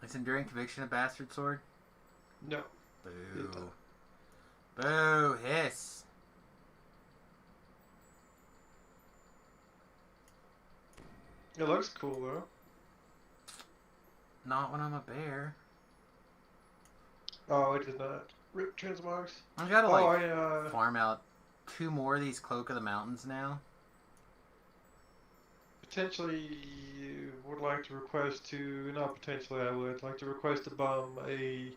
Is Enduring Conviction a bastard sword? No. Boo. Boo. Hiss. It looks cool though. Not when I'm a bear. Oh, it did not. Rip transmogs. I gotta like farm out 2 more of these Cloak of the Mountains now. Potentially would like to request to, not potentially I would like to request to bum a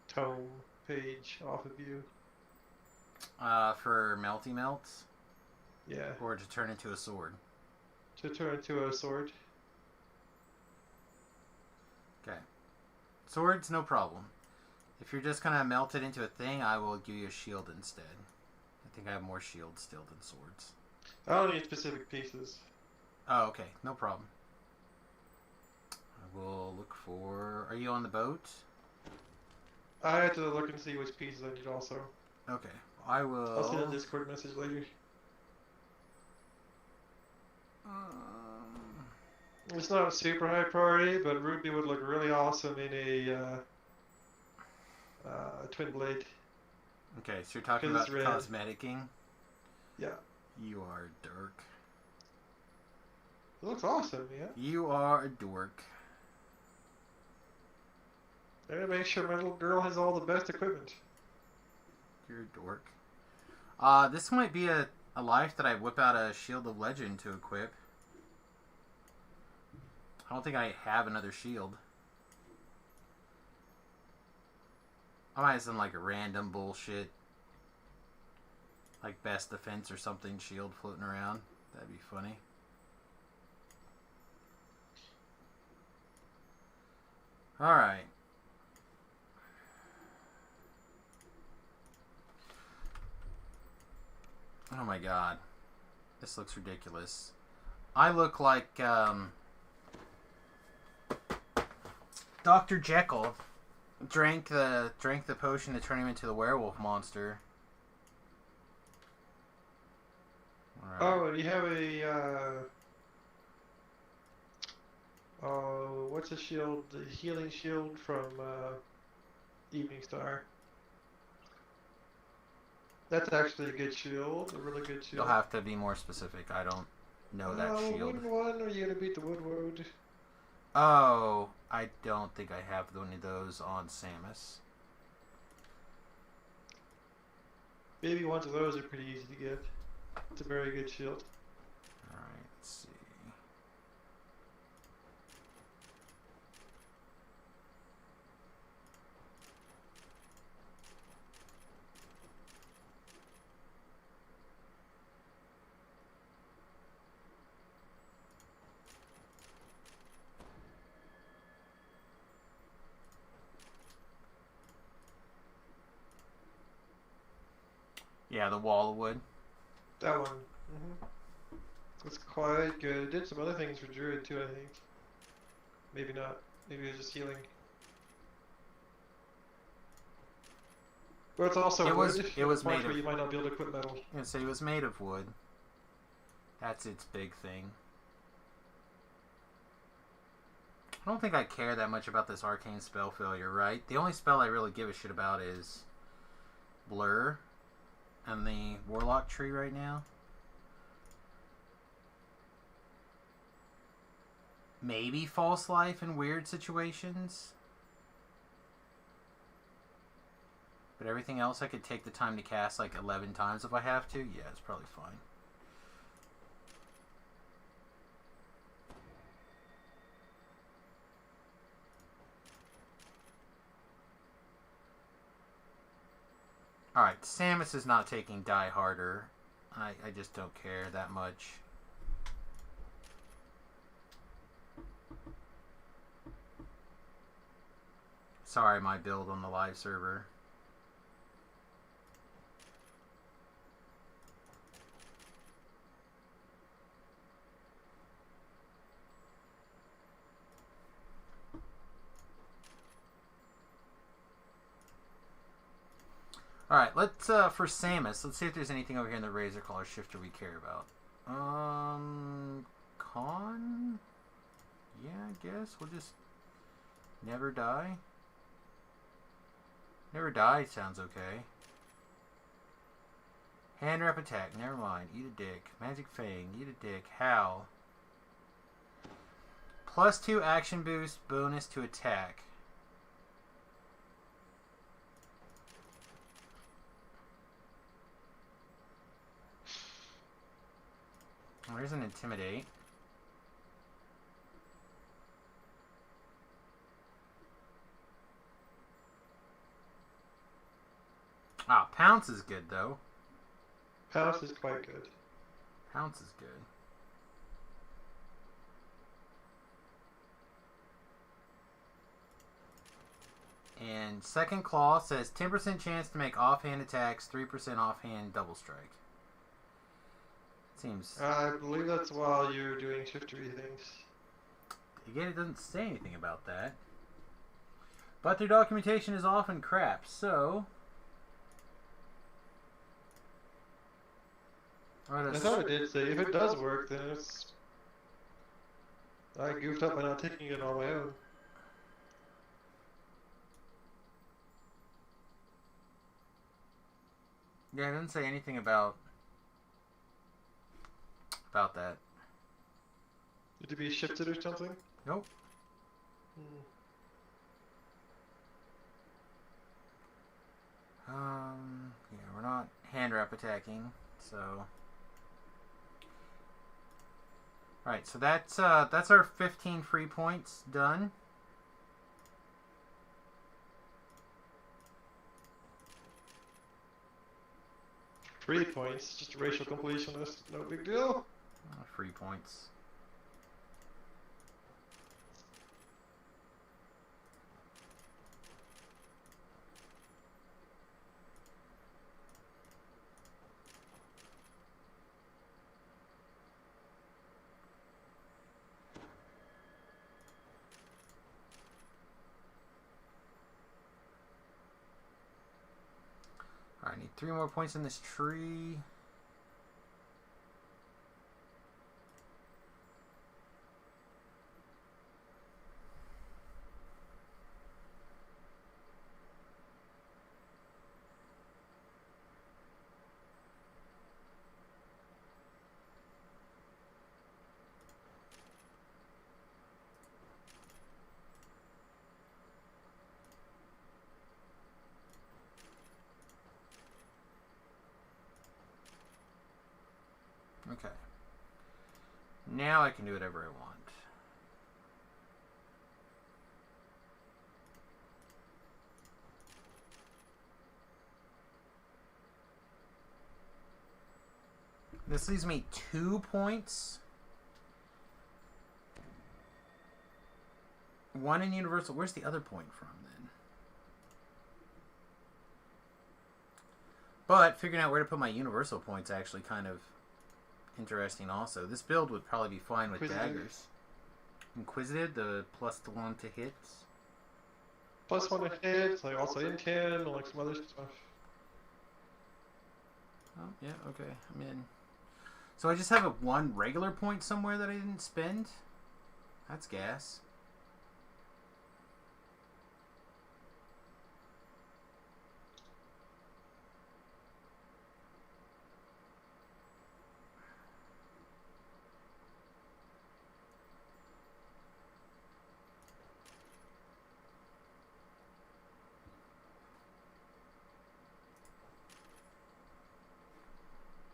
tome page off of you. For melty melts? Yeah. Or to turn into a sword? To turn into a sword. Okay. Swords, no problem. If you're just gonna melt it into a thing, I will give you a shield instead. I think I have more shields still than swords. I don't need specific pieces. Oh, okay. No problem. I will look for... Are you on the boat? I have to look and see which pieces I need also. Okay. I will... I'll send a Discord message later. It's not a super high priority, but Ruby would look really awesome in a twin blade. Okay, so you're talking about cosmeticing? Yeah. You are a dork. It looks awesome, yeah. You are a dork. I gotta make sure my little girl has all the best equipment. You're a dork. This might be a life that I whip out a Shield of Legend to equip. I don't think I have another shield. I might have some like random bullshit. Like best defense or something shield floating around. That'd be funny. Alright. Oh my god. This looks ridiculous. I look like, Dr. Jekyll drank the potion to turn him into the werewolf monster. All right. Oh, you have a what's the shield? The healing shield from Evening Star. That's actually a good shield, a really good shield. You'll have to be more specific. I don't know that shield. Wooden one, or you gonna beat the Woodward? Oh, I don't think I have any of those on Samus. Maybe ones of those are pretty easy to get. It's a very good shield. Alright, let's see. Yeah, the wall of wood. That one. It's quite good. It did some other things for Druid too, I think. Maybe not. Maybe it was just healing. But it's also wood. It was made where of. you might not be able to equip metal. Yeah, so it was made of wood. That's its big thing. I don't think I care that much about this arcane spell failure, right? The only spell I really give a shit about is Blur and the Warlock tree right now. Maybe False Life in weird situations. But everything else I could take the time to cast like 11 times if I have to. Yeah, it's probably fine. Alright, Samus is not taking Die Harder. I just don't care that much. Sorry, my build on the live server. Alright, let's, for Samus, let's see if there's anything over here in the Razor Collar Shifter we care about. Con? Yeah, I guess. We'll just never die. Never die sounds okay. Hand wrap attack, never mind. Eat a dick. Magic Fang, eat a dick. Howl. +2 action boost, bonus to attack. There's an Intimidate. Ah, Pounce is good though. Pounce is quite good. Pounce is good. And Second Claw says 10% chance to make offhand attacks, 3% offhand double strike. Seems. I believe that's while you're doing shiftery things. Again, it doesn't say anything about that. But their documentation is often crap, so. I thought it did say if it does work, then it's. I goofed up by not taking it on my own. Yeah, it doesn't say anything about that. Did it be shifted or something? Nope. Yeah, we're not hand wrap attacking, so. Alright, so that's our 15 free points done. Free points, just a racial completionist, no big deal. Free points. Alright, I need 3 more points in this tree. Okay. Now I can do whatever I want. This leaves me 2 points. 1 in Universal. Where's the other point from then? But figuring out where to put my Universal points actually kind of interesting also. This build would probably be fine with daggers. Inquisitive, the +1 to hits. +1 to hits, like also in can, like some other stuff. Oh, yeah, okay. I'm in. So I just have a 1 regular point somewhere that I didn't spend? That's gas.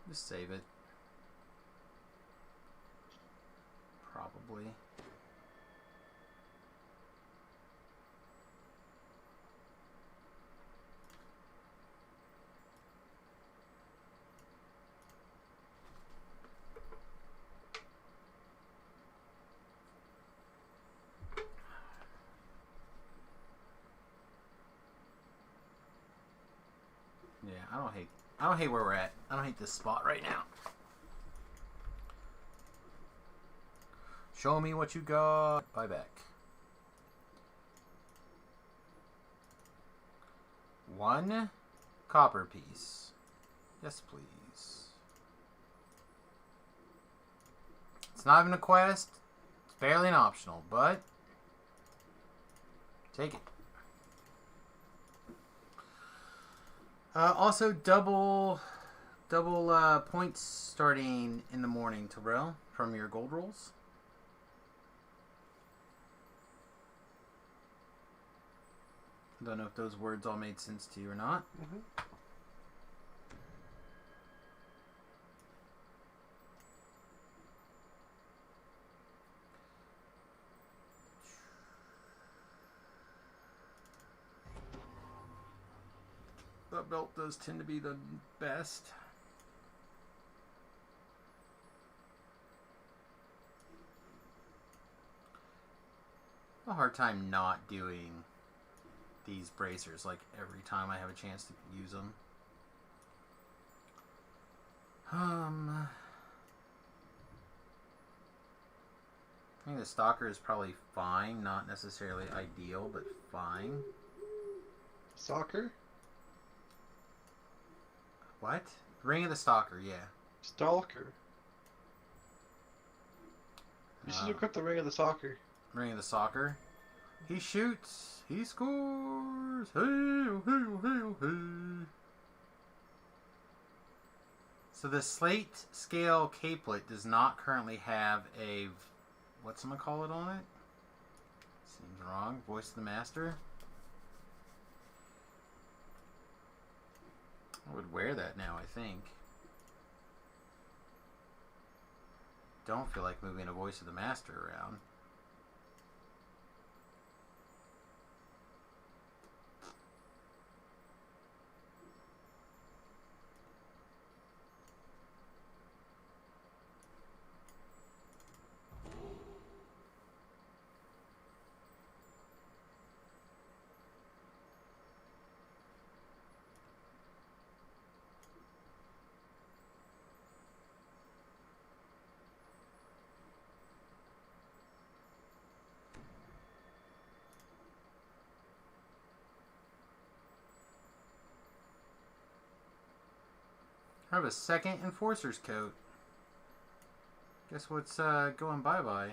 Just save it. Probably. Yeah, I don't hate where we're at. I don't hate this spot right now. Show me what you got. Buy back. 1 copper piece. Yes, please. It's not even a quest. It's barely an optional, but take it. Also, double points starting in the morning, Terrell, from your gold rolls. Don't know if those words all made sense to you or not. That belt does tend to be the best. A hard time not doing these bracers like every time I have a chance to use them. I think the stalker is probably fine, not necessarily ideal, but fine. Stalker? What? Ring of the Stalker, yeah. Stalker. You should equip the Ring of the Stalker. Ring of the Stalker. He shoots. He scores. Hey, oh, hey, oh, hey, oh, hey. So the slate scale capelet does not currently have a whatchamacallit on it. Seems wrong. Voice of the Master. I would wear that now, I think. Don't feel like moving a Voice of the Master around. I have a second Enforcer's coat. Guess what's going bye-bye?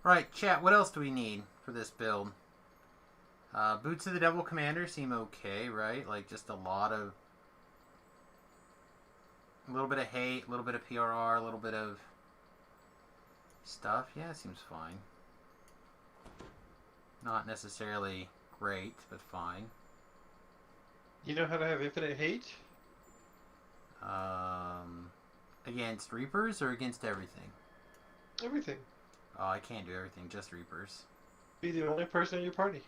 Right, chat, what else do we need for this build? Boots of the Devil Commander seem okay, right? Like, just a lot of A little bit of hate, a little bit of PRR, a little bit of stuff. Yeah, it seems fine. Not necessarily great, but fine. You know how to have infinite hate? Against Reapers or against everything? Everything. Oh, I can't do everything, just Reapers. Be the only person in your party.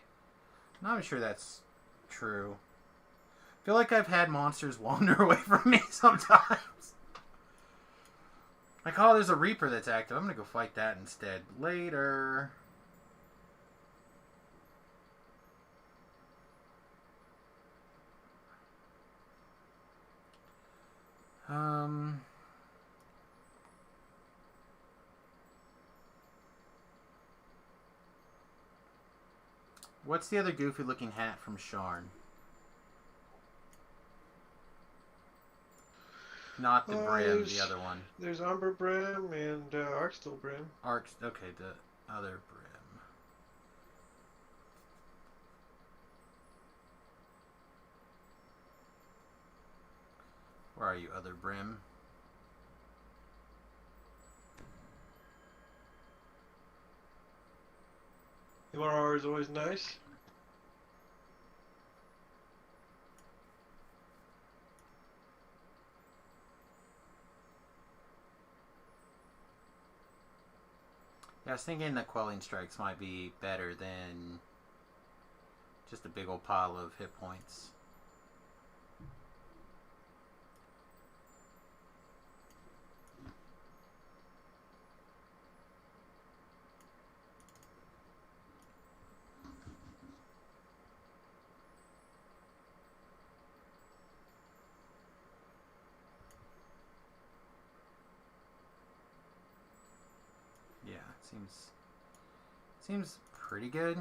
Not sure that's true. I feel like I've had monsters wander away from me sometimes. Like, oh, there's a Reaper that's active. I'm gonna go fight that instead later. What's the other goofy looking hat from Sharn? Not the Brim, the other one. There's Umber Brim and Arksteel Brim. Okay, the other Brim. Where are you, other Brim? URR is always nice. Yeah, I was thinking the Quelling Strikes might be better than just a big old pile of hit points. Seems pretty good.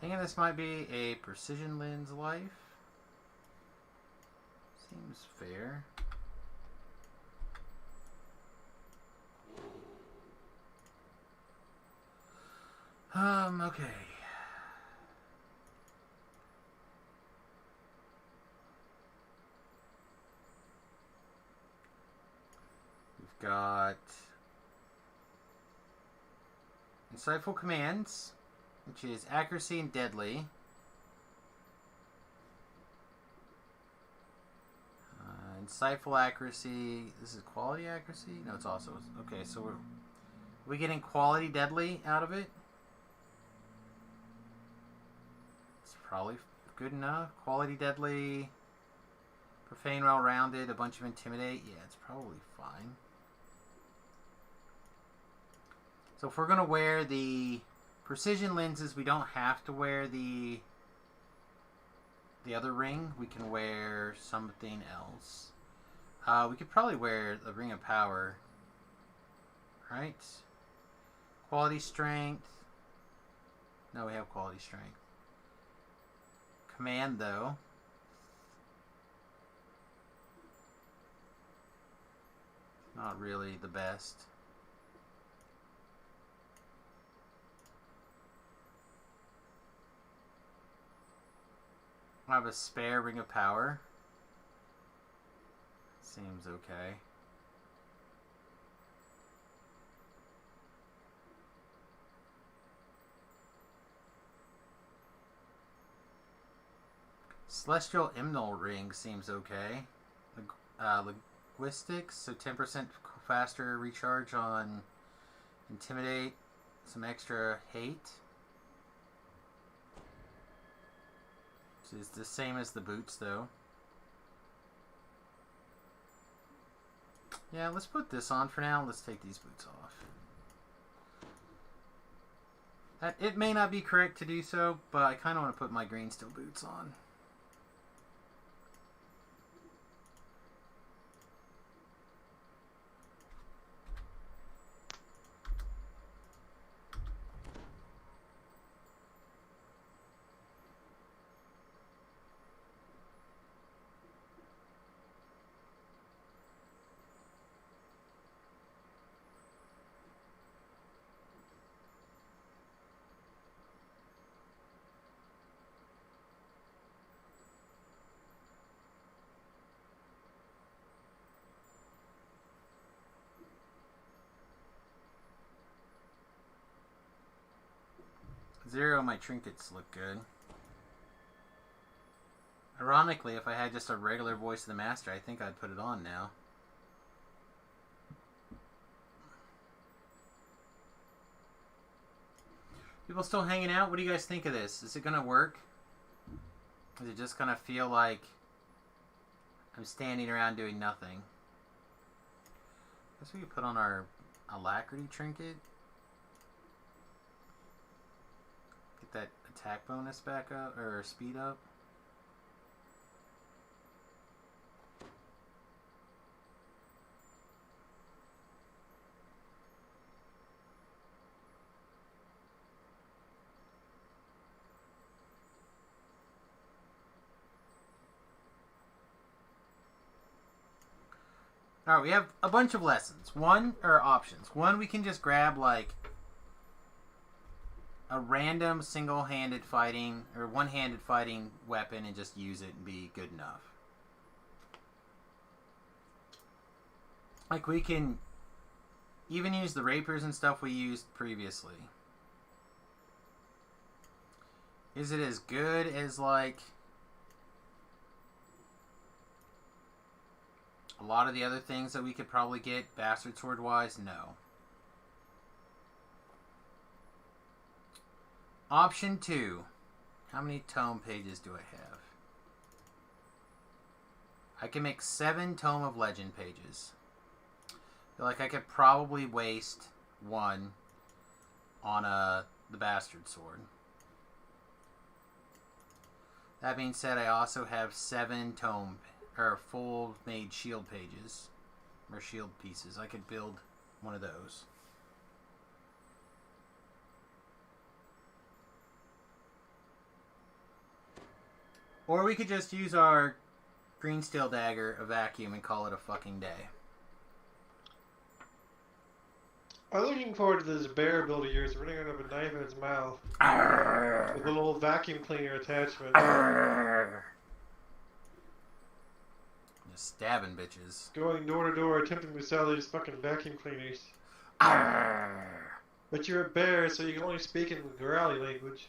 Thinking this might be a precision lens life. Seems fair. Okay. Got insightful commands, which is accuracy and deadly. Insightful accuracy. This is quality accuracy? No, it's also okay. So we're getting quality deadly out of it. It's probably good enough. Quality deadly, profane, well-rounded, a bunch of intimidate. Yeah, it's probably fine. So if we're going to wear the precision lenses, we don't have to wear the other ring. We can wear something else. We could probably wear the Ring of Power. Right? Quality Strength. No, we have Quality Strength. Command, though. Not really the best. I have a spare Ring of Power. Seems okay. Celestial Hymnal Ring seems okay. Linguistics, so 10% faster recharge on Intimidate, some extra hate. Which is the same as the boots, though. Yeah, let's put this on for now. Let's take these boots off. It may not be correct to do so, but I kind of want to put my green steel boots on. 0, my trinkets look good. Ironically, if I had just a regular Voice of the Master, I think I'd put it on now. People still hanging out? What do you guys think of this? Is it going to work? Is it just going to feel like I'm standing around doing nothing? I guess we could put on our Alacrity trinket. Get that attack bonus back up, or speed up. Alright, we have a bunch of lessons. Options. One, we can just grab, like, a random single-handed fighting, or one-handed fighting weapon and just use it and be good enough. Like, we can even use the rapiers and stuff we used previously. Is it as good as, like, a lot of the other things that we could probably get Bastard Sword wise? No. Option 2. How many tome pages do I have? I can make 7 Tome of Legend pages. I feel like I could probably waste 1 on the Bastard Sword. That being said, I also have 7 full made shield pages, or shield pieces. I could build one of those. Or we could just use our green steel dagger, a vacuum, and call it a fucking day. I'm looking forward to this bear build of yours running around with a knife in its mouth. Arrgh. With a little vacuum cleaner attachment. Arrgh. Just stabbing bitches. Going door to door attempting to sell these fucking vacuum cleaners. Arrgh. But you're a bear, so you can only speak in growly language.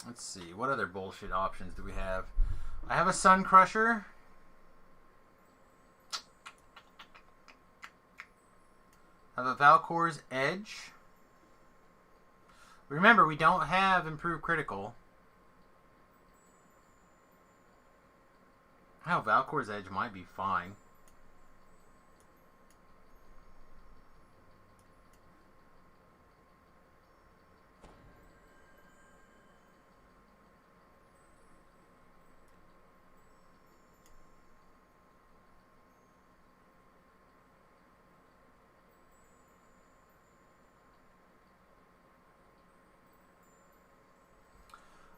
Let's see, what other bullshit options do we have? I have a Sun Crusher. I have a Valkor's Edge. Remember, we don't have Improved Critical. Oh, Valkor's Edge might be fine.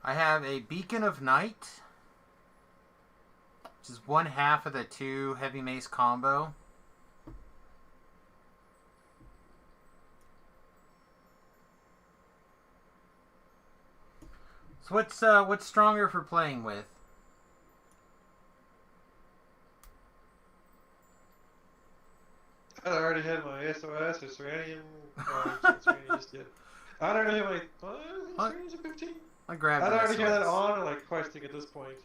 I have a Beacon of Night, which is 1/2 of the 2 Heavy Mace combo. So what's stronger for playing with? I already had my SOS or Serenian. Oh, I can't Serenian just yet. I don't know my Serenian's a 15. I grabbed I'd it. already had that on or like questing at this point.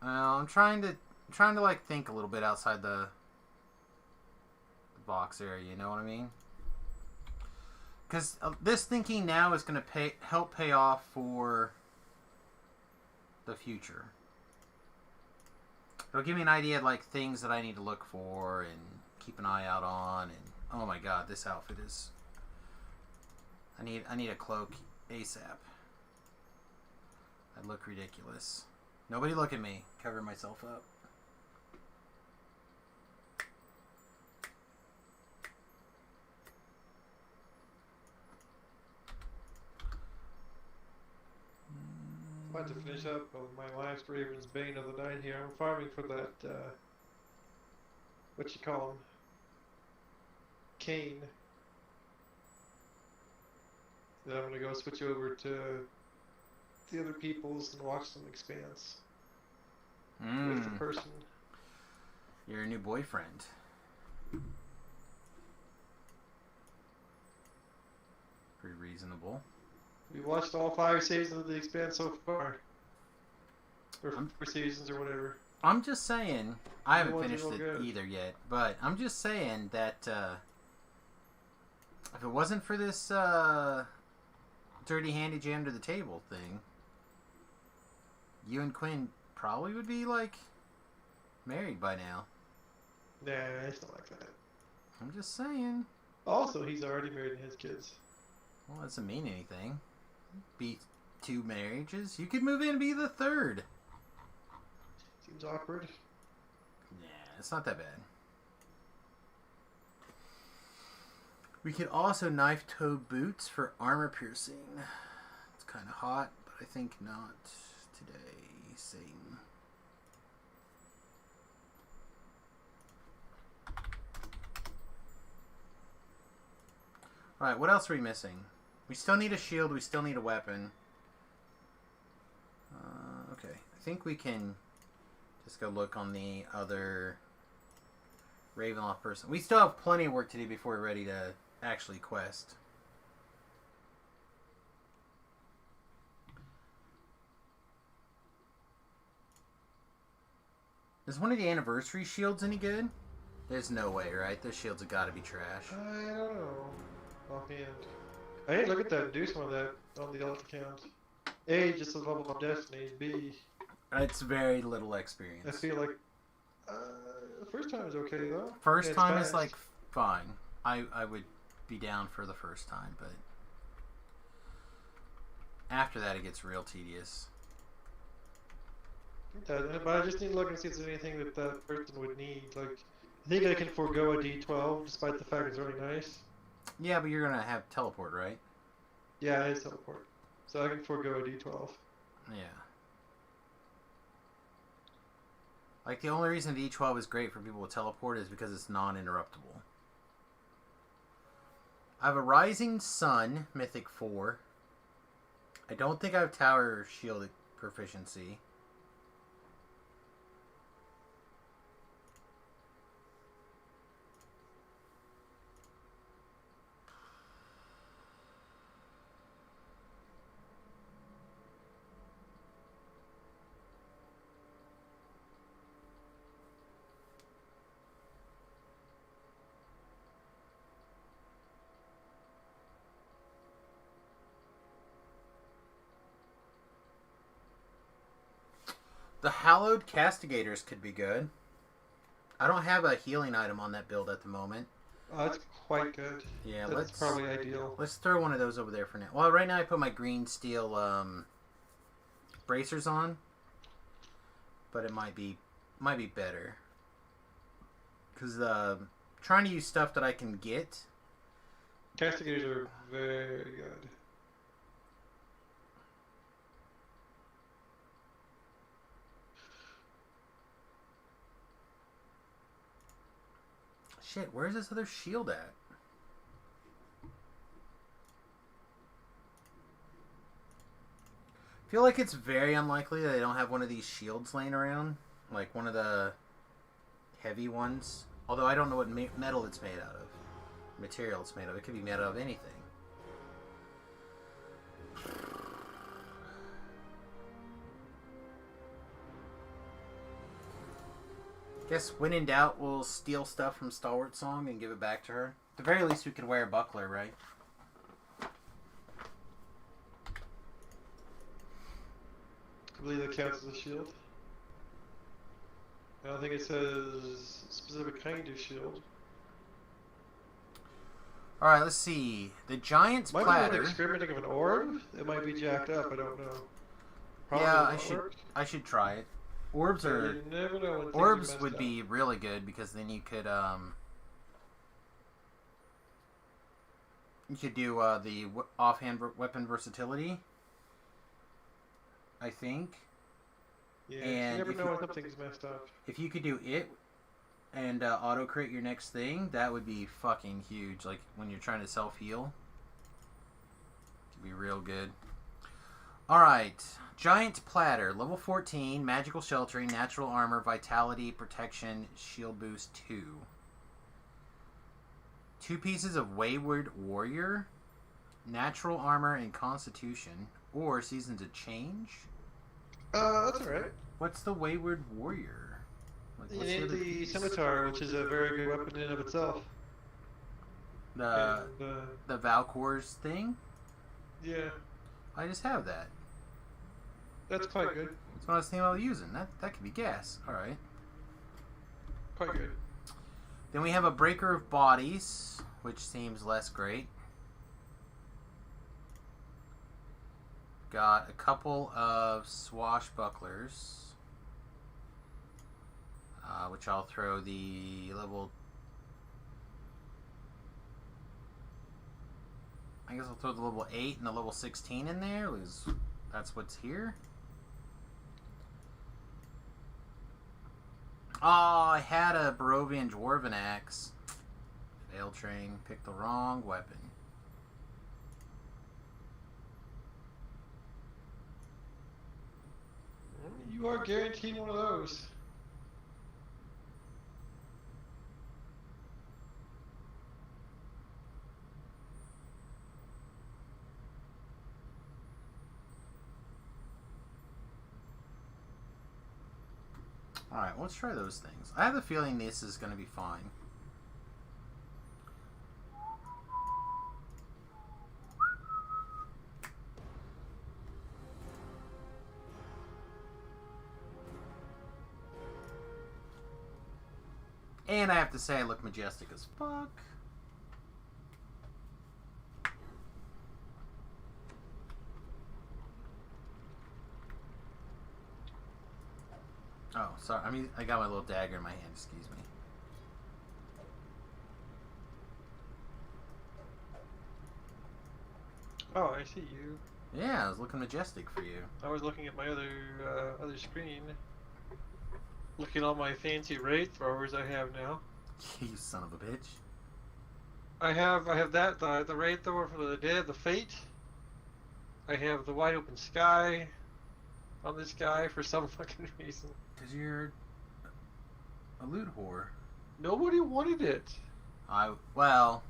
I'm trying to like think a little bit outside the box area. You know what I mean? Because this thinking now is going to help pay off for the future. It'll give me an idea of like things that I need to look for and keep an eye out on. And oh my god, this outfit is. I need a cloak ASAP. I look ridiculous. Nobody look at me. Cover myself up. I'm about to finish up on my last Raven's Bane of the night here. I'm farming for that, what you call him? Kane. Then I'm gonna go switch over to the other people's and watch some Expanse. With the person. Your new boyfriend. reasonable. We watched all 5 seasons of The Expanse so far. Or 4 seasons or whatever. I'm just saying, I haven't ones are finished real it good. either yet, but I'm just saying that if it wasn't for this dirty handy jam to the table thing, you and Quinn probably would be, like, married by now. Nah, it's not like that. I'm just saying. Also, he's already married and has kids. Well, that doesn't mean anything. Be 2 marriages. You could move in and be the 3rd. Seems awkward. Yeah, it's not that bad. We could also knife-toe boots for armor piercing. It's kind of hot, but I think not today. Same. Alright, what else are we missing? We still need a shield. We still need a weapon. Okay. I think we can just go look on the other Ravenloft person. We still have plenty of work to do before we're ready to actually quest. Is one of the anniversary shields any good? There's no way, right? Those shields have got to be trash. I don't know. Offhand. I didn't look at that and do some of that on the alt account. A, just a level of Destiny. B, It's very little experience. I feel like the first time is okay though. First Yeah, it's time is fast. like fine. I would be down for the first time, but after that it gets real tedious. But I just need to look and see if there's anything that that person would need. Like, I think I can forego a D12 despite the fact it's really nice. Yeah, but you're gonna have teleport, right? Yeah, it is teleport. So I can forego a D12. Yeah. Like, the only reason D12 is great for people with teleport is because it's non-interruptible. I have a Rising Sun, Mythic 4. I don't think I have Tower Shield proficiency. The Hallowed Castigators could be good. I don't have a healing item on that build at the moment. Oh, that's quite good. Yeah, That's probably ideal. Let's throw one of those over there for now. Well, right now I put my green steel bracers on, but it might be better because trying to use stuff that I can get. Castigators are very good. Shit, where's this other shield at? I feel like it's very unlikely that they don't have one of these shields laying around. Like one of the heavy ones. Although I don't know what metal it's made out of. Material it's made of. It could be made out of anything. Guess when in doubt, we'll steal stuff from Stalwart Song and give it back to her. At the very least, we could wear a buckler, right? I believe that counts as a shield. I don't think it says specific kind of shield. Alright, let's see. The Giant's Might Platter. be an experimenting of an orb. It might be jacked up. I don't know. Probably Yeah, won't I should try it. Orbs Yeah, are you never know when things are orbs messed would up. be really good because then you could do the offhand weapon versatility. I think. Yeah, And you never if know you- when something's messed up. If you could do it and auto crit your next thing, that would be fucking huge. Like when you're trying to self heal, could be real good. All right, Giant Platter, level 14, magical sheltering, natural armor, vitality, protection, shield boost 2. 2 pieces of Wayward Warrior, natural armor and constitution, or seasons of change. That's alright. What's the Wayward Warrior? Like, You what's need other the piece? scimitar, which is a very good weapon in and of itself. The And, Valkor's thing? yeah, I just have that. that's quite good. That's what I was thinking about using. That could be gas. Alright. Quite good. Then we have a Breaker of Bodies, which seems less great. Got a couple of Swashbucklers, which I'll throw the level... I guess I'll throw the level 8 and the level 16 in there, because that's what's here. Oh, I had a Barovian Dwarven Axe. Fail train. Picked the wrong weapon. You are guaranteed one of those. Alright, let's try those things. I have a feeling this is going to be fine. And I have to say I look majestic as fuck. Oh, sorry. I mean, I got my little dagger in my hand. Excuse me. Oh, I see you. Yeah, I was looking majestic for you. I was looking at my other screen, looking at all my fancy raid throwers I have now. You son of a bitch. I have that the raid thrower for the Dead, the Fate. I have the Wide Open Sky on this guy for some fucking reason. Cause you're a loot whore. Nobody wanted it. Well.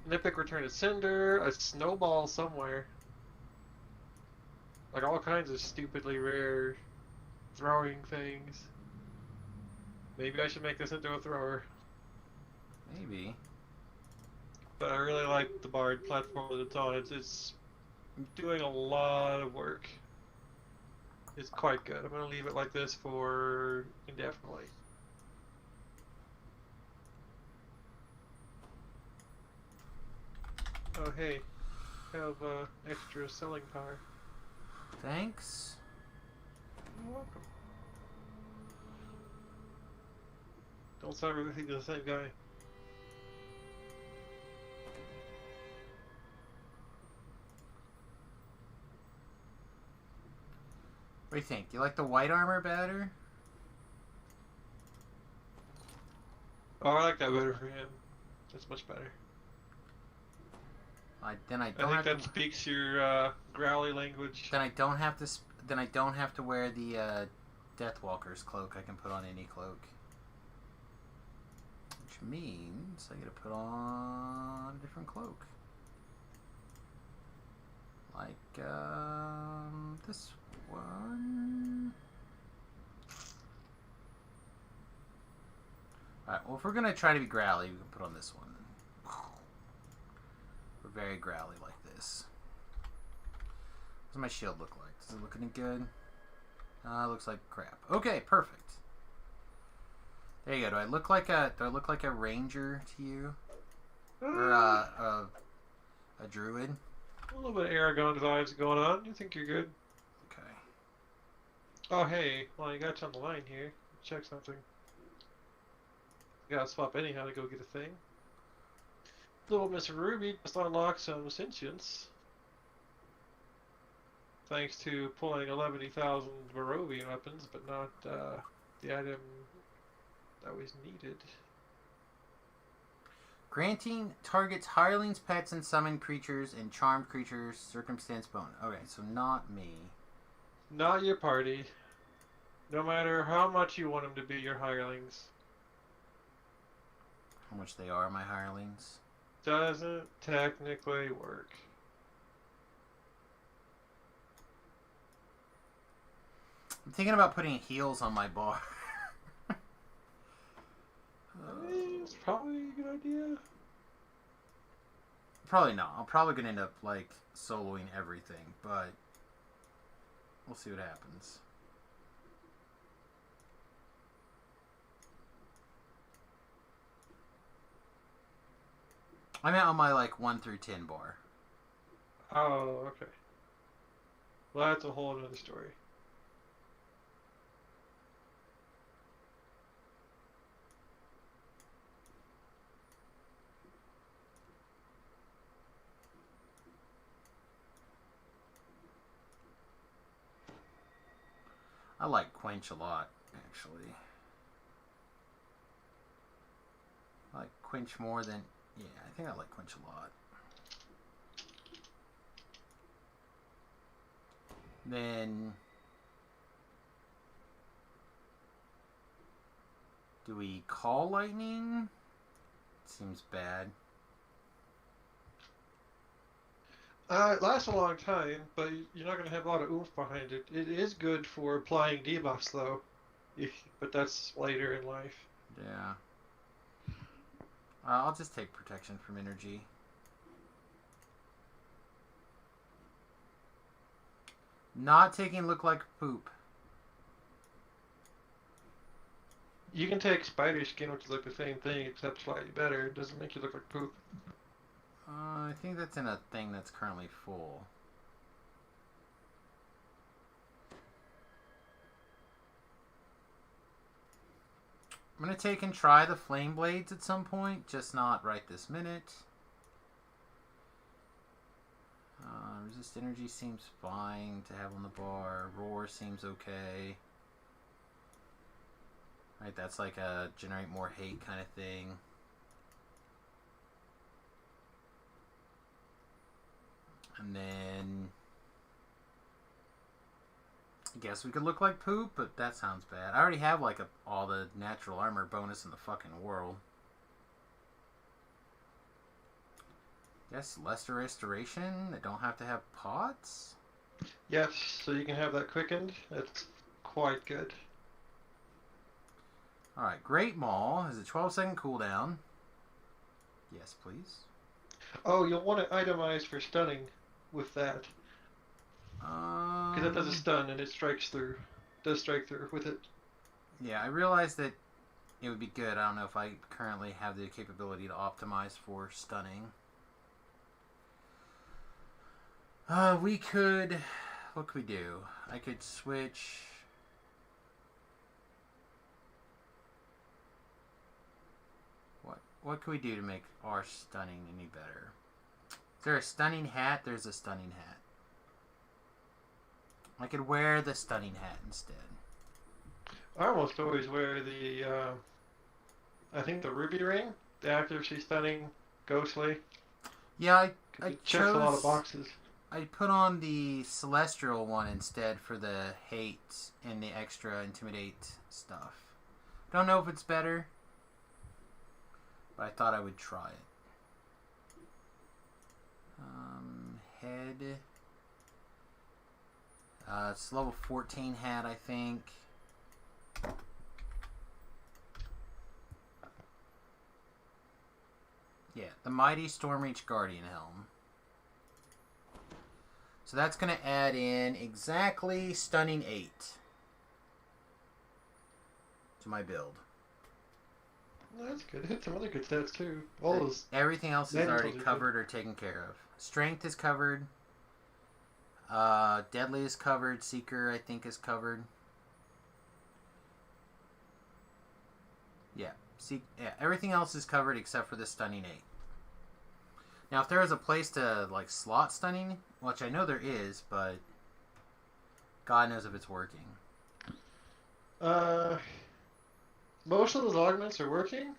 An Epic Return to Cinder, a Snowball somewhere. Like all kinds of stupidly rare throwing things. Maybe I should make this into a thrower. Maybe. But I really like the Bard platform that it's on. It's doing a lot of work. It's quite good. I'm going to leave it like this for indefinitely. Oh hey, have extra selling power. Thanks. You're welcome. Don't sound everything to the same guy. What do you think? You like the white armor better? Oh, I like that better for him. That's much better. I think that speaks your growly language. Then I don't have to. Then I don't have to wear the Deathwalker's cloak. I can put on any cloak, which means I get to put on a different cloak, like this one. All right. Well, if we're gonna try to be growly, we can put on this one. We're very growly like this. What does my shield look like? Does it look any good? It looks like crap. Okay, perfect. There you go. Do I look like a ranger to you, or a druid? A little bit of Aragon vibes going on. You think you're good? Okay. Oh hey, well you got you on the line here. Check something. You gotta swap anyhow to go get a thing. Little Miss Ruby just unlocked some sentience. Thanks to pulling 11,000 Barovian weapons, but not the item that was needed. Granting targets hirelings, pets, and summoned creatures and charmed creatures circumstance bonus. Okay, so not me. Not your party. No matter how much you want them to be your hirelings. How much they are, my hirelings? Doesn't technically work. thinking about putting heals on my bar. It's probably a good idea. Probably not. I'm probably gonna end up like soloing everything, but we'll see what happens. I'm at on my like 1 through 10 bar. Oh, okay. Well, that's a whole other story. I like Quench a lot, actually. I like Quench more than... Yeah, I think I like Quench a lot. Then... do we call Lightning? Seems bad. It lasts a long time, but you're not going to have a lot of oomph behind it. It is good for applying debuffs, though, but that's later in life. Yeah. I'll just take protection from energy. Not taking look like poop. You can take spider skin, which is like the same thing, except slightly better. It doesn't make you look like poop. I think that's in a thing that's currently full. I'm going to take and try the Flame Blades at some point, just not right this minute. Resist Energy seems fine to have on the bar. Roar seems okay. Right, that's like a generate more hate kind of thing. And then I guess we could look like poop, but that sounds bad. I already have like all the natural armor bonus in the fucking world. Guess lesser restoration. They don't have to have pots. Yes, so you can have that quickened. That's quite good. Alright, Great Maul has a 12-second cooldown. Yes, please. Oh, you'll want to itemize for stunning with that. Because that does a stun and it strikes through. Does strike through with it. Yeah, I realized that it would be good. I don't know if I currently have the capability to optimize for stunning. We could... what could we do? I could switch... What can we do to make our stunning any better? Is there a stunning hat? There's a stunning hat. I could wear the stunning hat instead. I almost always wear the, I think the ruby ring. The accuracy stunning ghostly. Yeah, I checks chose... a lot of boxes. I put on the celestial one instead for the hate and the extra intimidate stuff. Don't know if it's better, but I thought I would try it. Head. It's level 14 hat, I think. Yeah, the Mighty Stormreach Guardian Helm. So that's going to add in exactly Stunning 8 to my build. That's good. Hit some other good stats too. All those. Everything else is already covered or taken care of. Strength is covered. Deadly is covered. Seeker, I think, is covered. Yeah. Yeah. Everything else is covered except for the Stunning 8. Now, if there is a place to like slot stunning, which I know there is, but God knows if it's working. Most of those augments are working.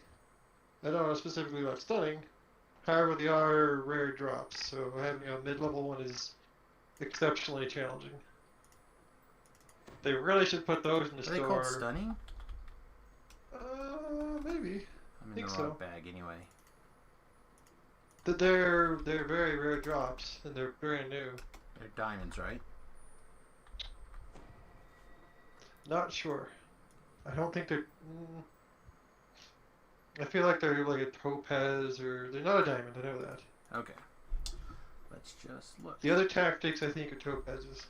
I don't know specifically about stunning. However, they are rare drops, so having a mid-level one is exceptionally challenging. They really should put those in the store. Are they called stunning? Maybe. I'm in think the wrong so. bag anyway. They're very rare drops, and they're brand new. They're diamonds, right? Not sure. I don't think they're. I feel like they're like a topaz or they're not a diamond. I know that. Okay. Let's just look. The other tactics I think are topazes.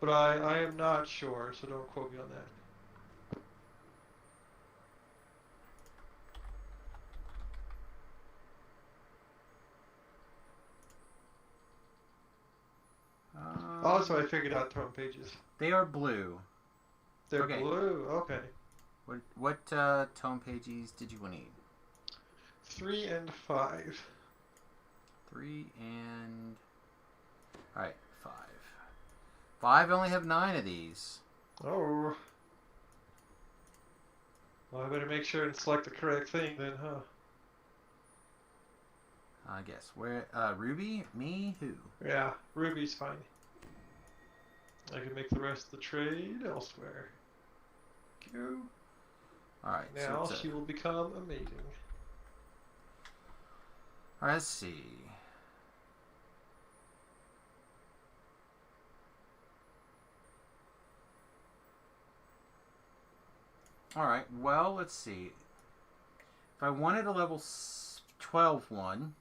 But I am not sure, so don't quote me on that. Also, I figured out tone pages. They are blue. They're Okay. blue. Okay. What tone pages did you need? 3 and 5. 3 and... Alright, 5. 5 only have 9 of these. Oh. Well, I better make sure and select the correct thing then, huh? I guess. Where, Ruby? Me? Who? Yeah, Ruby's fine. I can make the rest of the trade elsewhere. Go. Alright, Now so she will become amazing. Alright, let's see. Alright, well, let's see. If I wanted a level 12 one,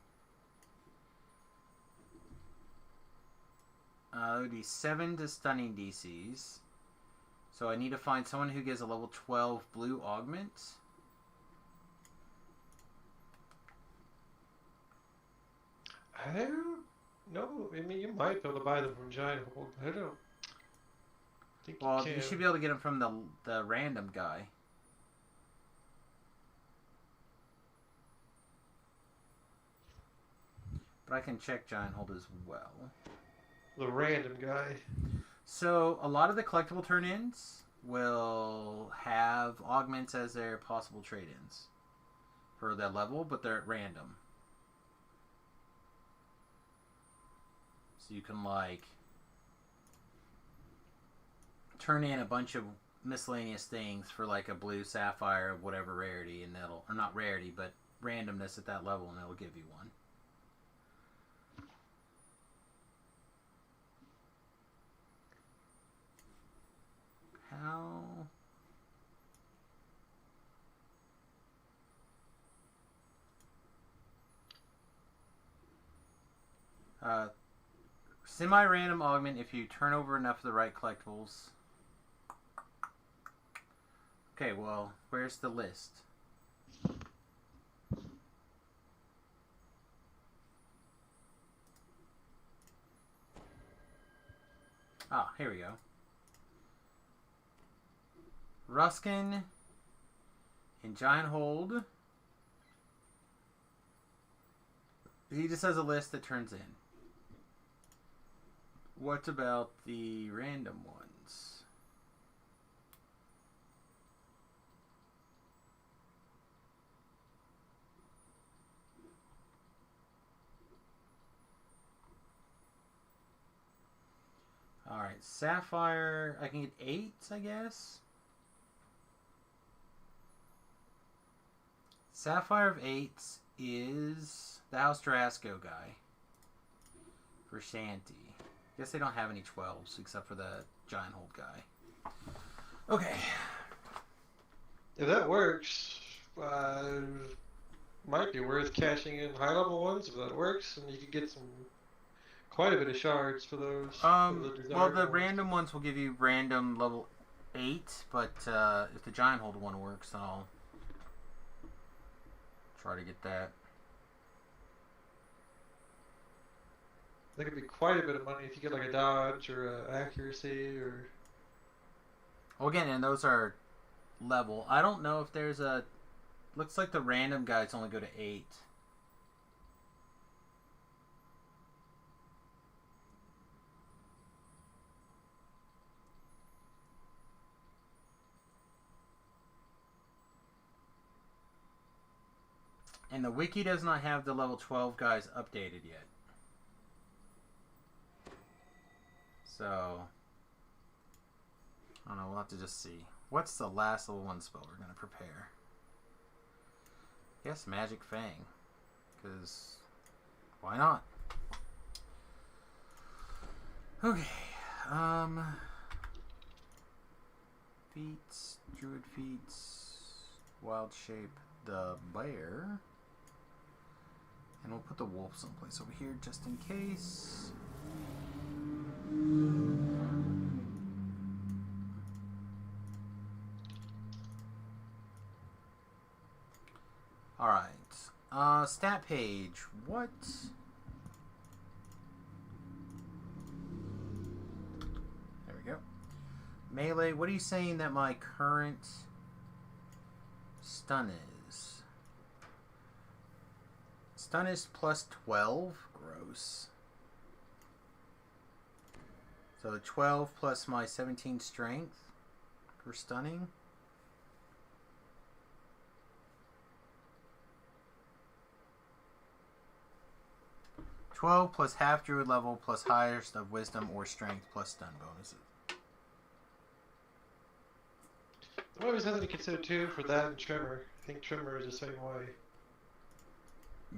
it would be 7 to stunning DCs. So I need to find someone who gives a level 12 blue augment. I don't know. I mean, you might be able to buy them from Giant Hold. I don't think Well, you you can. should be able to get them from the random guy. But I can check Giant Hold as well. The random guy. So, a lot of the collectible turn-ins will have augments as their possible trade-ins for that level, but they're at random. So you can, like, turn in a bunch of miscellaneous things for, like, a blue sapphire of whatever rarity, and that'll, or not rarity, but randomness at that level, and it'll give you one. How? Semi-random augment if you turn over enough of the right collectibles. Okay, well, where's the list? Ah, here we go. Ruskin in Giant Hold. He just has a list that turns in. What about the random ones? Alright, Sapphire, I can get 8, I guess. Sapphire of 8 is the House Drasco guy for Shanty. Guess they don't have any 12s except for the Giant Hold guy. Okay. If that works, might be worth cashing in high level ones if that works, and you could get some quite a bit of shards for those. Well, the random ones will give you random level 8, but if the Giant Hold one works, then I'll try to get that. That could be quite a bit of money if you get like a dodge or a accuracy or. Well, again, and those are level. I don't know if there's a. Looks like the random guides only go to 8. And the wiki does not have the level 12 guys updated yet. So, I don't know, we'll have to just see. What's the last level 1 spell we're going to prepare? I guess Magic Fang. Because, why not? Okay, feats, druid feats, wild shape the bear. And we'll put the wolf someplace over here just in case. Alright. Stat page. What? There we go. Melee, what are you saying that my current stun is? Stun is plus 12? Gross. So 12 plus my 17 strength for stunning. $12 plus half druid level plus highest of wisdom or strength plus stun bonuses. There might be something to consider too for that and Tremor. I think Tremor is the same way.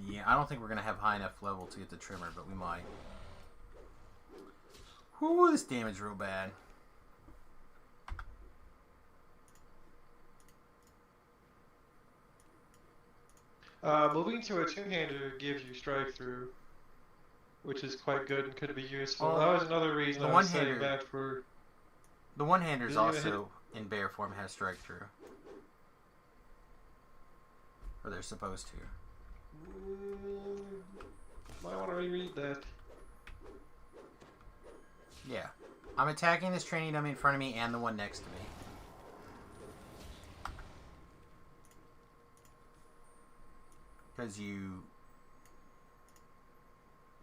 Yeah, I don't think we're going to have high enough level to get the Tremor, but we might. Whoo, this damage real bad. Moving to a two-hander gives you strike through, which is quite good and could be useful. Well, that was another reason I was saying that for... The one-handers also, in bear form, has strike through. Or they're supposed to. Might want to reread that. Yeah. I'm attacking this training dummy in front of me and the one next to me.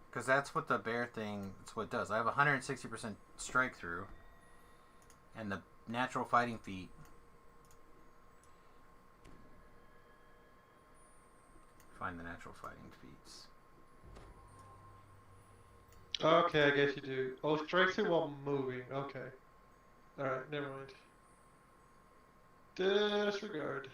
Because that's what the bear thing, that's what it does. I have 160% strike through. And the natural fighting feat. Find the natural fighting feats. Okay, I guess you do. Oh, strike through while moving. Okay. Alright, never mind. Disregard.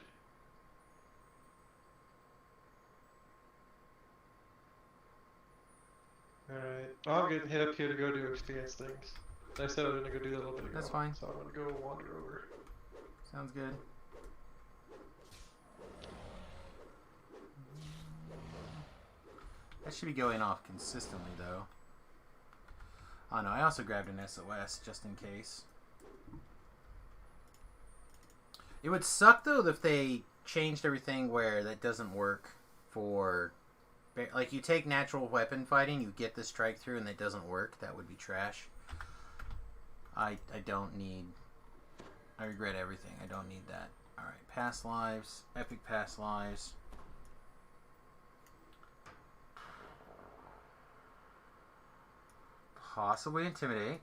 Alright. I'm getting hit up here to go do experience things. I said I was going to go do that a little bit ago. That's fine. So I'm going to go wander over. Sounds good. That should be going off consistently, though. Oh no, I also grabbed an SOS just in case. It would suck, though, if they changed everything where that doesn't work for... Like, you take natural weapon fighting, you get the strike through, and that doesn't work. That would be trash. I don't need... I regret everything. I don't need that. Alright, past lives. Epic past lives. Possibly intimidate.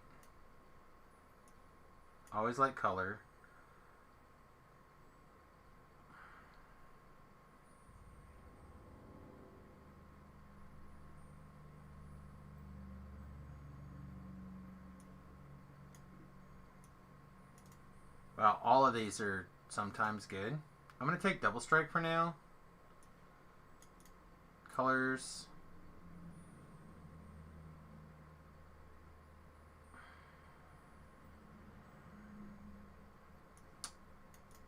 Always like color. Well, all of these are sometimes good. I'm going to take double strike for now. Colors.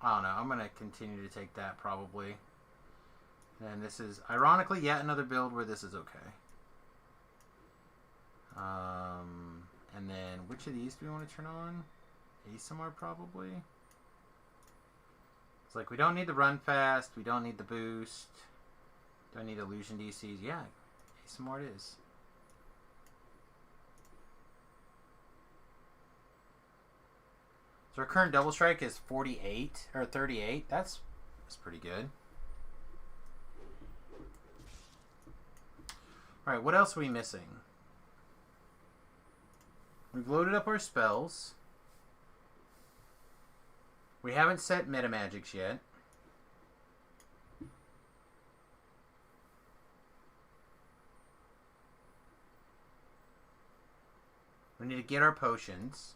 I don't know. I'm going to continue to take that probably. And this is, ironically, yet another build where this is okay. And then, which of these do we want to turn on? ASMR probably. It's like, we don't need the run fast. We don't need the boost. Don't need illusion DCs. Yeah, ASMR it is. So our current double strike is 48 or 38. That's pretty good. All right, what else are we missing? We've loaded up our spells. We haven't set meta magics yet. We need to get our potions.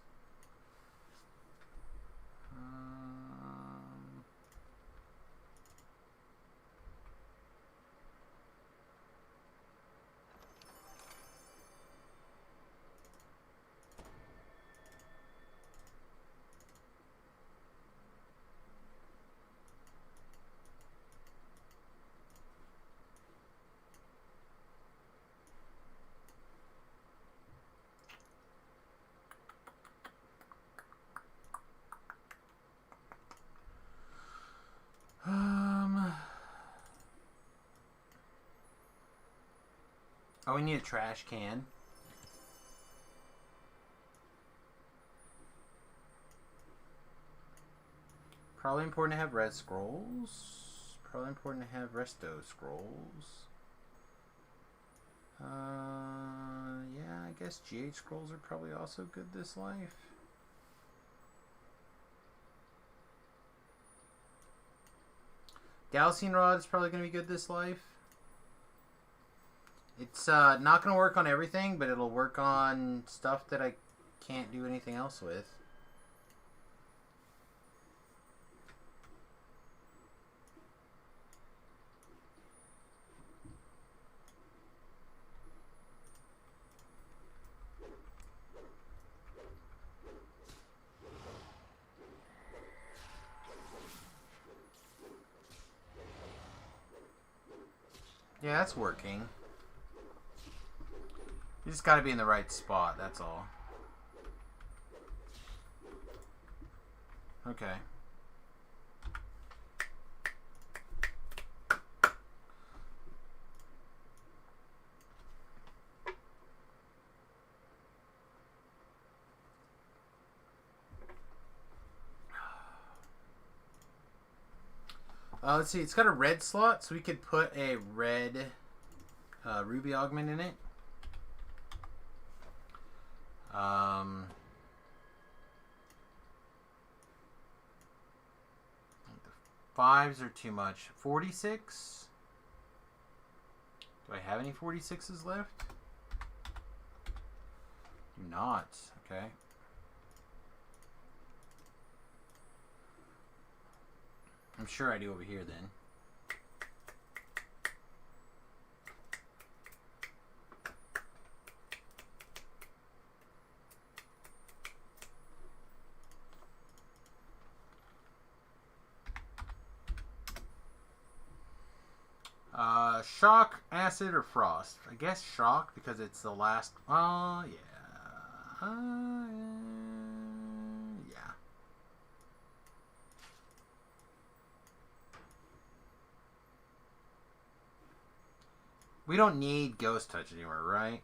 Oh, we need a trash can. Probably important to have red scrolls. Probably important to have resto scrolls. Yeah, I guess GH scrolls are probably also good this life. Galaxian Rod is probably going to be good this life. It's not going to work on everything, but it'll work on stuff that I can't do anything else with. Yeah, that's working. You just gotta be in the right spot, that's all. Okay. Let's see, it's got a red slot, so we could put a red ruby augment in it. The 5s are too much. 46? Do I have any 46s left? Do not. Okay. I'm sure I do over here then. Shock, acid, or frost? I guess shock because it's the last. Oh, yeah. Yeah. We don't need Ghost Touch anymore, right?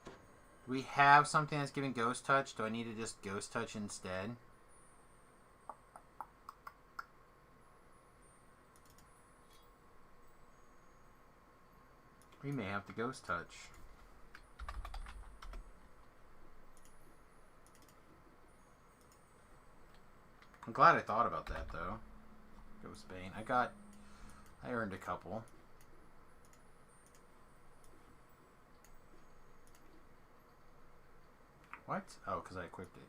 Do we have something that's giving Ghost Touch? Do I need to just Ghost Touch instead? We may have to Ghost Touch. I'm glad I thought about that, though. Ghost Bane. I earned a couple. What? Oh, because I equipped it.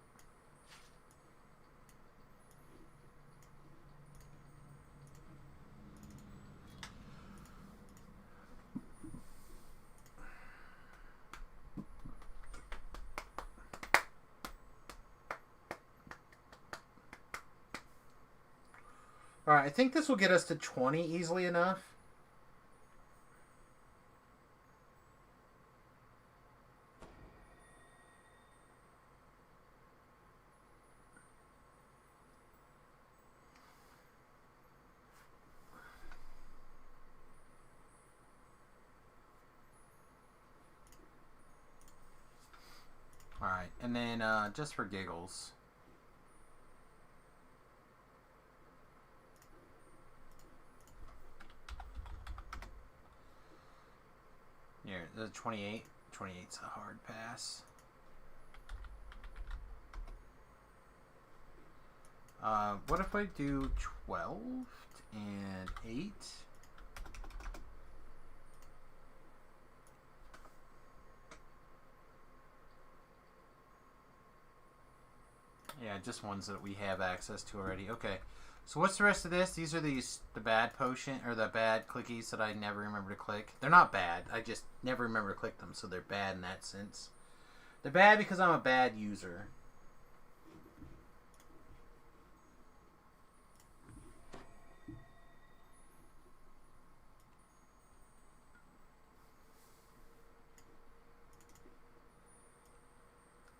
Alright, I think this will get us to 20 easily enough. Alright, and then just for giggles. Here, the 28. 28's a hard pass. What if I do 12 and 8? Yeah, just ones that we have access to already. Okay. So what's the rest of this? These are the bad potion, or the bad clickies that I never remember to click. They're not bad. I just never remember to click them, so they're bad in that sense. They're bad because I'm a bad user.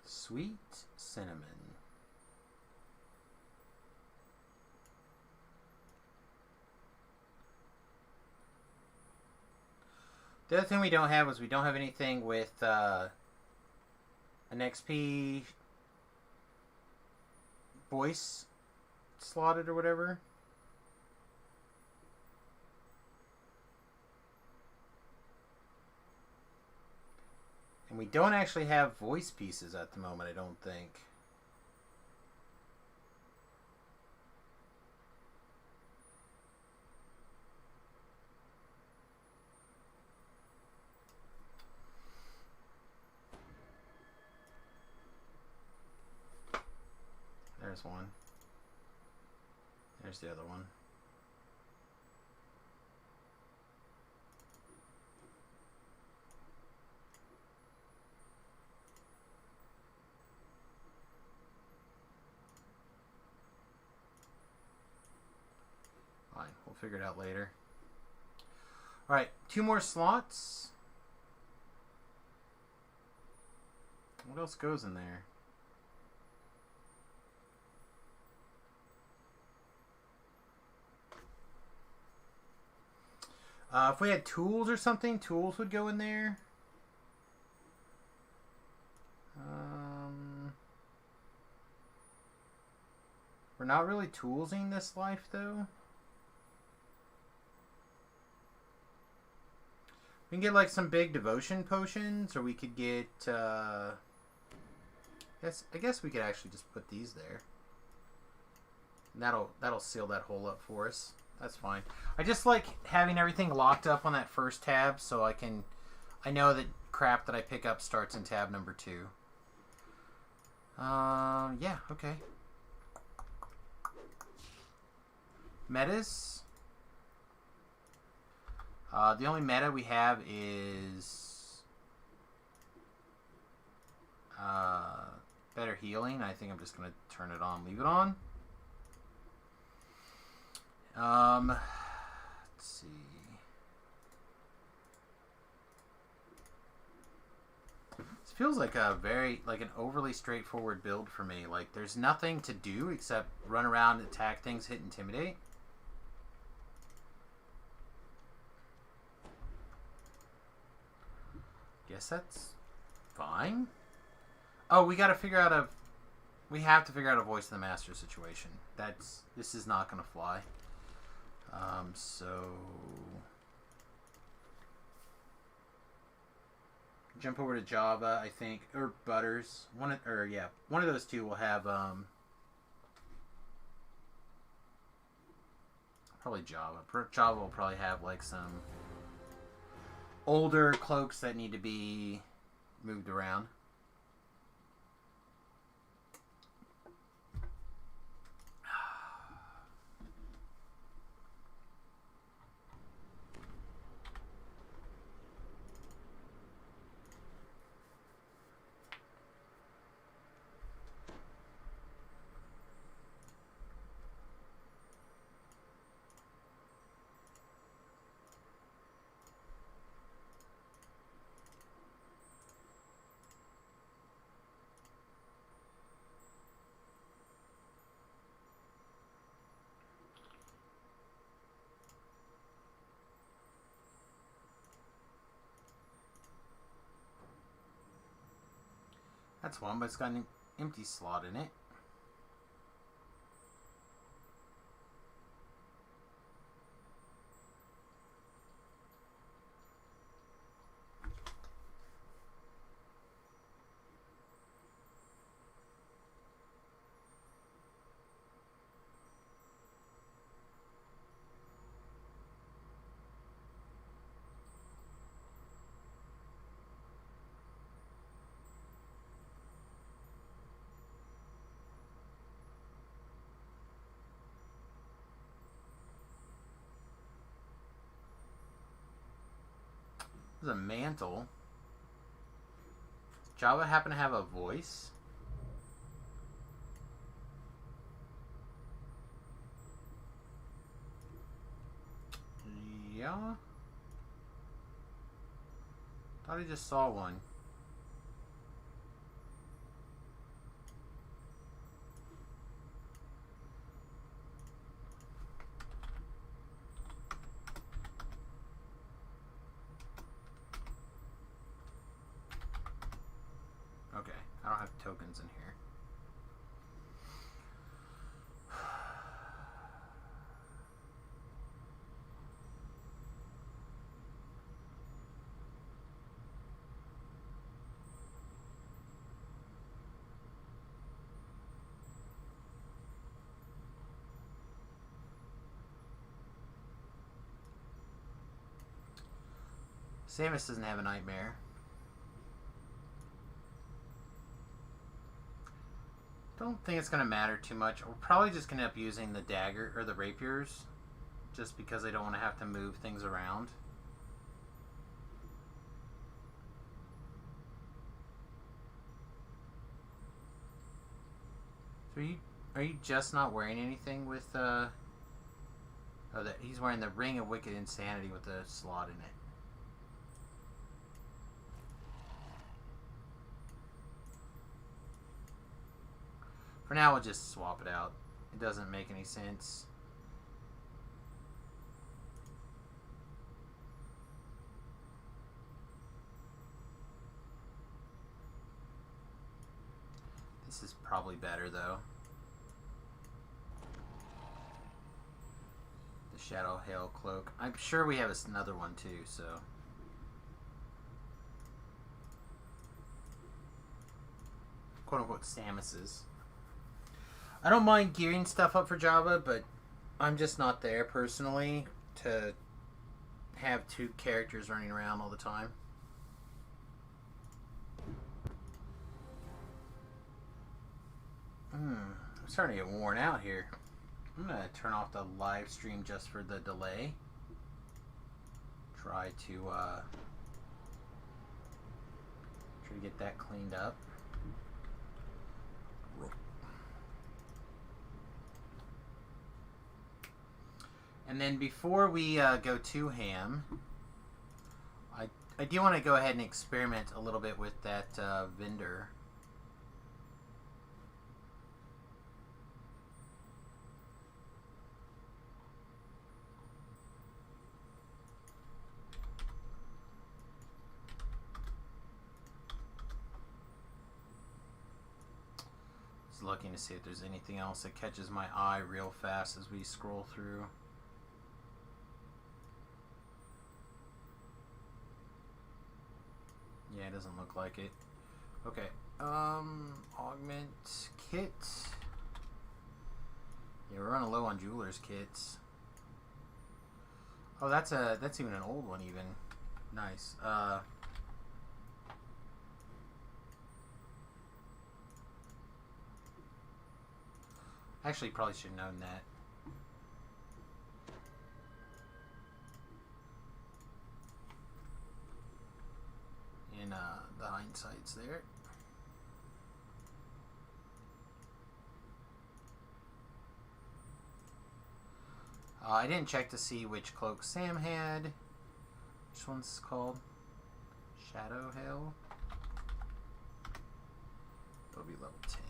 Sweet cinnamon. The other thing we don't have is we don't have anything with an XP voice slotted or whatever. And we don't actually have voice pieces at the moment, I don't think. There's one. There's the other one. Fine, we'll figure it out later. Alright, 2 more slots. What else goes in there? If we had tools or something, tools would go in there. We're not really toolsing this life, though. We can get, like, some big devotion potions, or we could get, I guess we could actually just put these there. And that'll seal that hole up for us. That's fine. I just like having everything locked up on that first tab, so I know that crap that I pick up starts in tab number 2. Yeah, okay. Metas. The only meta we have is better healing. I think I'm just going to turn it on, leave it on. Let's see. This feels like an overly straightforward build for me. Like, there's nothing to do except run around, attack things, hit intimidate. Guess that's fine. Oh, we have to figure out a voice of the master situation. This is not going to fly. So jump over to Java, I think, or Butters. One of those two will have probably Java. Java will probably have like some older cloaks that need to be moved around. That's one, but it's got an empty slot in it. There's a mantle. Does Java happen to have a voice? Yeah. Thought I just saw one. tokens in here. Samus doesn't have a nightmare. Don't think it's going to matter too much. We're probably just going to end up using the dagger or the rapiers just because I don't want to have to move things around. So are you just not wearing anything with oh, that he's wearing the Ring of Wicked Insanity with a slot in it. For now, we'll just swap it out. It doesn't make any sense. This is probably better, though. The Shadow Hail Cloak. I'm sure we have another one, too, so... quote-unquote Samus's. I don't mind gearing stuff up for Java, but I'm just not there personally to have two characters running around all the time. I'm starting to get worn out here. I'm going to turn off the live stream just for the delay. Try to get that cleaned up. And then before we go too ham, I do want to go ahead and experiment a little bit with that vendor. Just looking to see if there's anything else that catches my eye real fast as we scroll through. Yeah, it doesn't look like it. Okay. Augment kit. Yeah, we're running low on jeweler's kits. Oh, that's even an old one even. Nice. Actually probably should have known that. In the hindsight's there. I didn't check to see which cloak Sam had. Which one's called? Shadow Hail. It'll be level 10.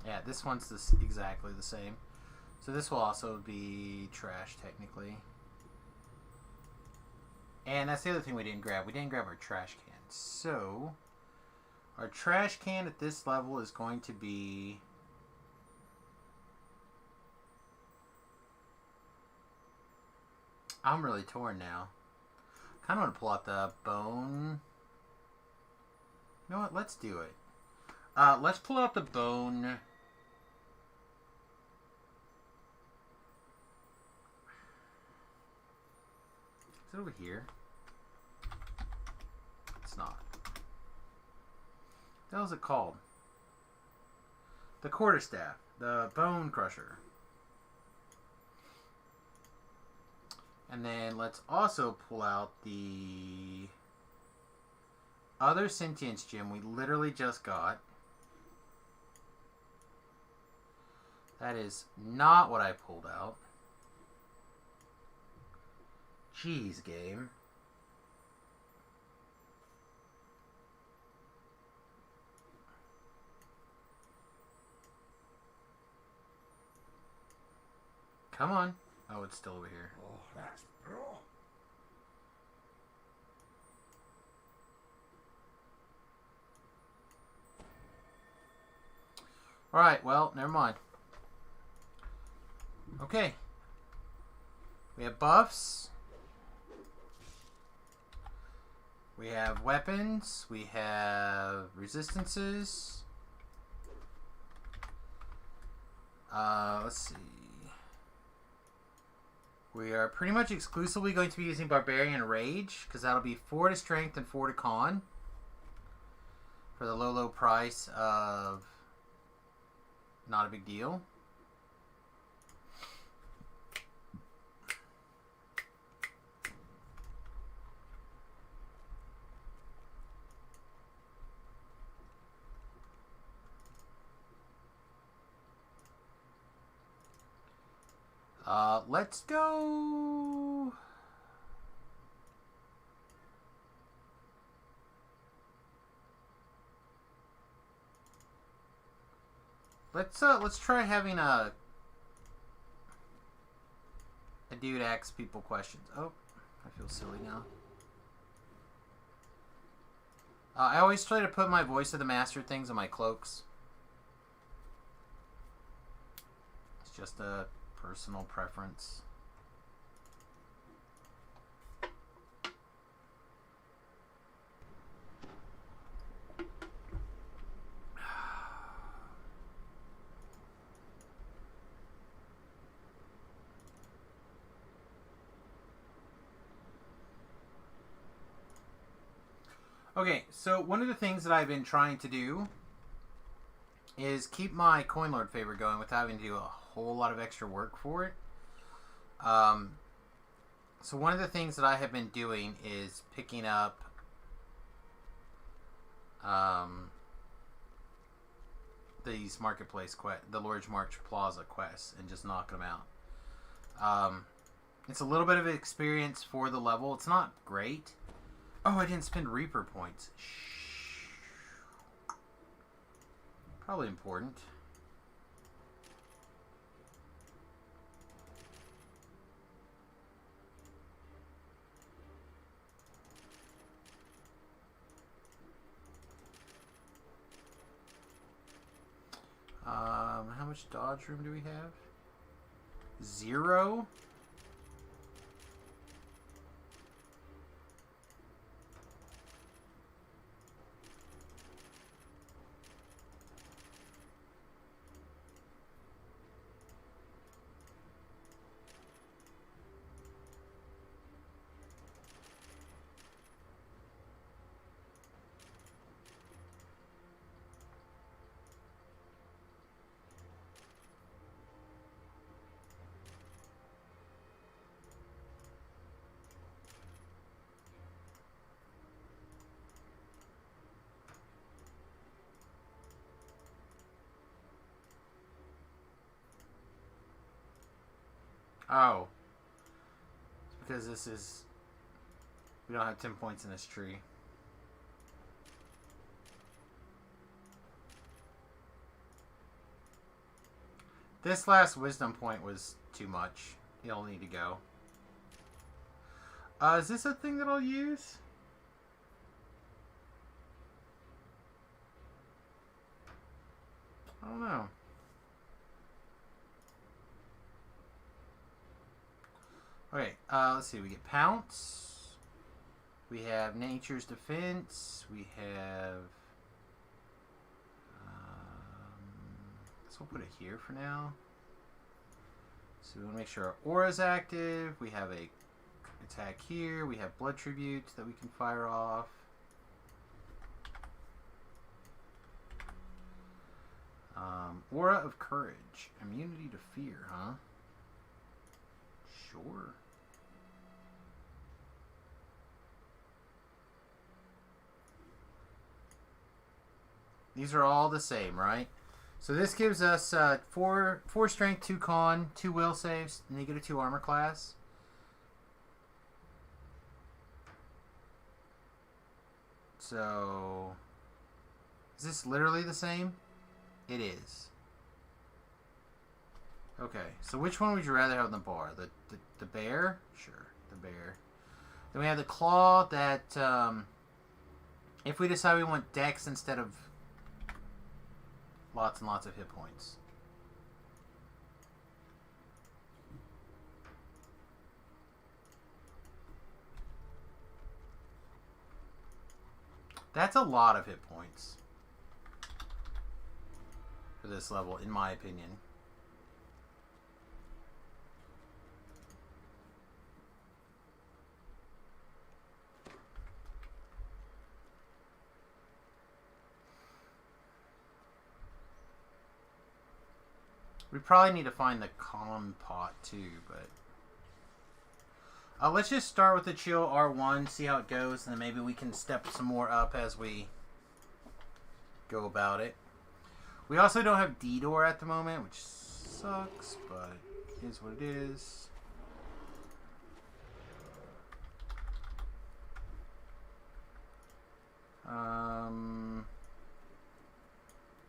Yeah, this one's exactly the same. So this will also be trash, technically. And that's the other thing we didn't grab. We didn't grab our trash can. So, our trash can at this level is going to be... I'm really torn now. Kind of want to pull out the bone. You know what? Let's do it. Let's pull out the bone... Is it over here? It's not. What the hell is it called? The quarterstaff. The bone crusher. And then let's also pull out the other sentience gem we literally just got. That is not what I pulled out. Jeez, game. Come on. Oh, it's still over here. Oh, that's bro. Alright, well, never mind. Okay. We have buffs. We have weapons. We have resistances. Let's see. We are pretty much exclusively going to be using Barbarian Rage, because that'll be 4 to Strength and 4 to Con. For the low, low price of not a big deal. Let's go. Let's try having a dude ask people questions. Oh, I feel silly now. I always try to put my voice of the master things on my cloaks. It's just a personal preference. Okay, so one of the things that I've been trying to do is keep my Coin Lord favor going without having to do a whole lot of extra work for it. So one of the things that I have been doing is picking up these marketplace the Lord's March Plaza quests and just knocking them out. It's a little bit of an experience for the level. It's not great. Oh, I didn't spend Reaper points. Shh. Probably important. How much dodge room do we have? 0. Oh. It's because this is... We don't have 10 points in this tree. This last wisdom point was too much. You'll need to go. Is this a thing that I'll use? I don't know. Okay, let's see. We get Pounce. We have Nature's Defense. We have... so we'll put it here for now. So we want to make sure our aura's active. We have a attack here. We have Blood Tribute that we can fire off. Aura of Courage. Immunity to fear, huh? Sure. These are all the same, right? So this gives us 4 strength, 2 con, 2 will saves, -2 armor class. So is this literally the same? It is. Okay, so which one would you rather have on the bar? The bear? Sure, the bear. Then we have the claw that, if we decide we want dex instead of lots and lots of hit points. That's a lot of hit points for this level, in my opinion. We probably need to find the column pot too, but let's just start with the chill R1, see how it goes, and then maybe we can step some more up as we go about it. We also don't have D-Door at the moment, which sucks, but it is what it is.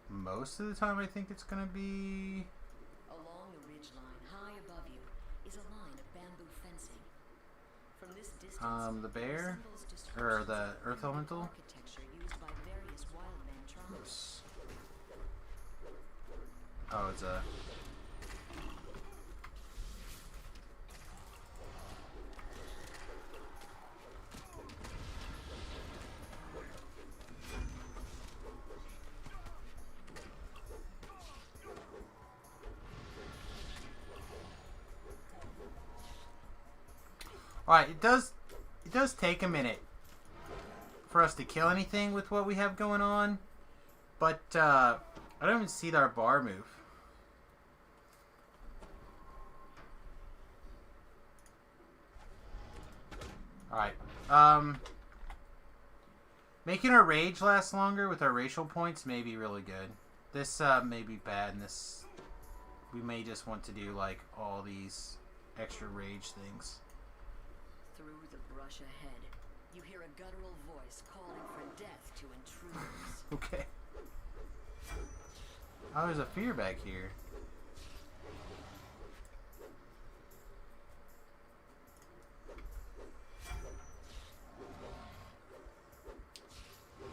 Most of the time I think it's going to be... Along the ridge line, high above you, is a line of bamboo fencing. From this distance, the bear? Or the earth elemental? architecture used by various wildman tribes. Oh, it's a... Alright, it does take a minute for us to kill anything with what we have going on, but I don't even see our bar move. Alright, making our rage last longer with our racial points may be really good. This may be bad, and this we may just want to do like all these extra rage things. Through the brush ahead, you hear a guttural voice calling for death to intruders. Okay. Oh, there's a fear back here.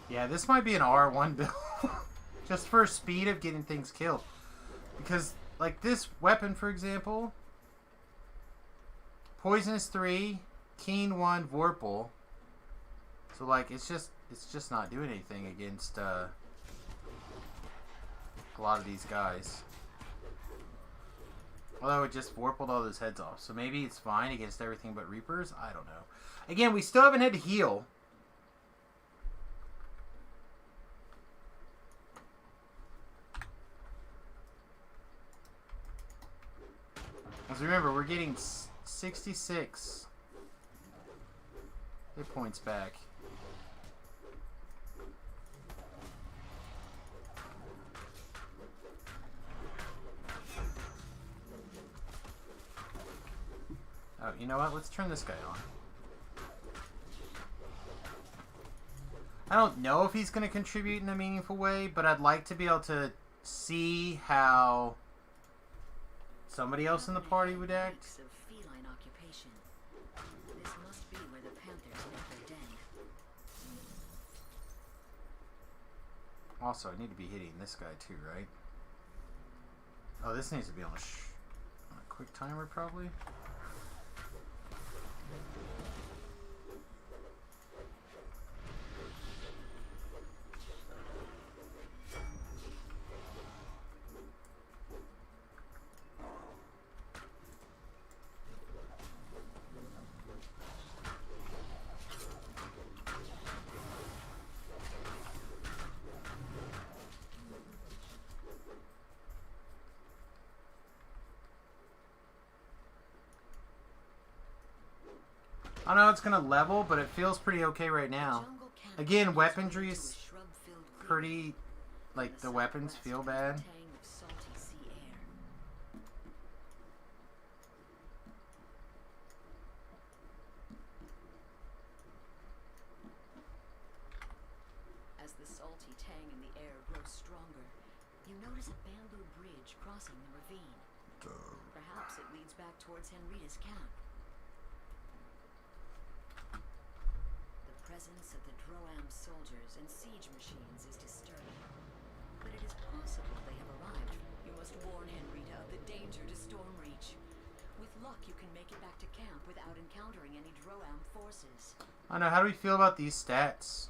Yeah, this might be an R1 build. Just for speed of getting things killed. Because, like, this weapon, for example... Poisonous 3, Keen 1, Vorpal. So, like, it's just not doing anything against, a lot of these guys. Although it just Vorpaled all those heads off. So maybe it's fine against everything but Reapers? I don't know. Again, we still haven't had to heal. Because remember, we're getting 66 hit points back. Oh, you know what? Let's turn this guy on. I don't know if he's going to contribute in a meaningful way, but I'd like to be able to see how somebody else in the party would act. Of feline occupation. This must be where the panthers make their den. Also, I need to be hitting this guy too, right? Oh, this needs to be on a quick timer, probably. I don't know how it's going to level, but it feels pretty okay right now. Again, weaponry is pretty, like, the weapons feel bad. As the salty tang in the air grows stronger, you notice a bamboo bridge crossing the ravine. Perhaps it leads back towards Henrita's camp. The presence of the Droam soldiers and siege machines is disturbing, but It is possible they have arrived. You must warn Henrita of the danger to Stormreach. With luck, you can make it back to camp without encountering any Droam forces. I know. How do we feel about these stats?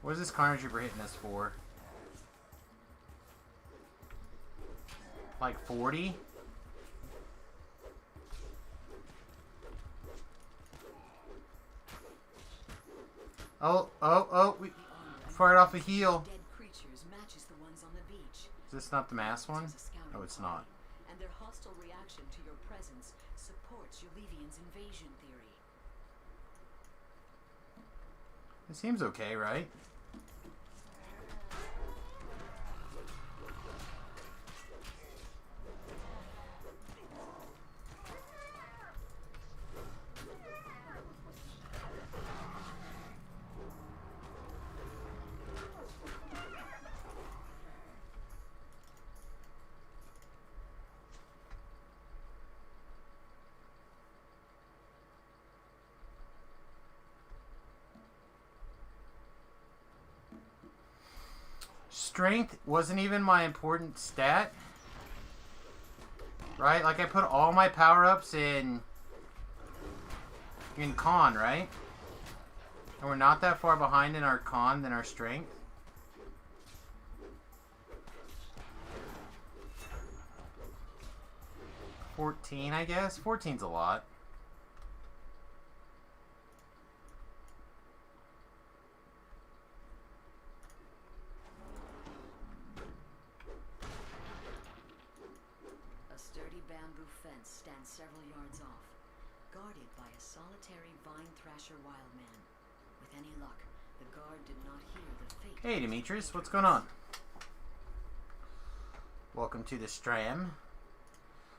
What is this Carnage Reaper hitting us for? Like 40? Oh, we fired off a heal. Dead creatures matches the ones on the beach. Is this not the mass one? Oh, it's not. And their hostile reaction to your presence supports Yulivian's invasion theory. It seems okay, right? Strength wasn't even my important stat. Right? Like I put all my power-ups in con, right? And we're not that far behind in our con than our strength. $14, I guess. 14's a lot. Stands several yards off, guarded by a solitary vine thrasher wildman. With any luck, the guard did not hear the fate. Hey, Demetrius, what's going on? Welcome to the stream.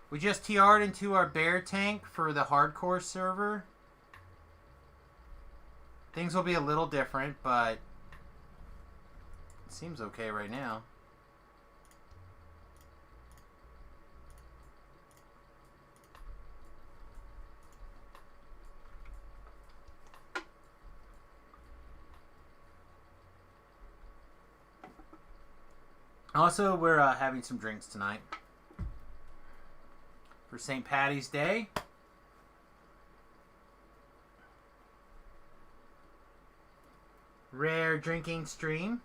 We just TR'd into our bear tank for the hardcore server. Things will be a little different, but it seems okay right now. Also, we're having some drinks tonight for St. Patty's Day. Rare drinking stream.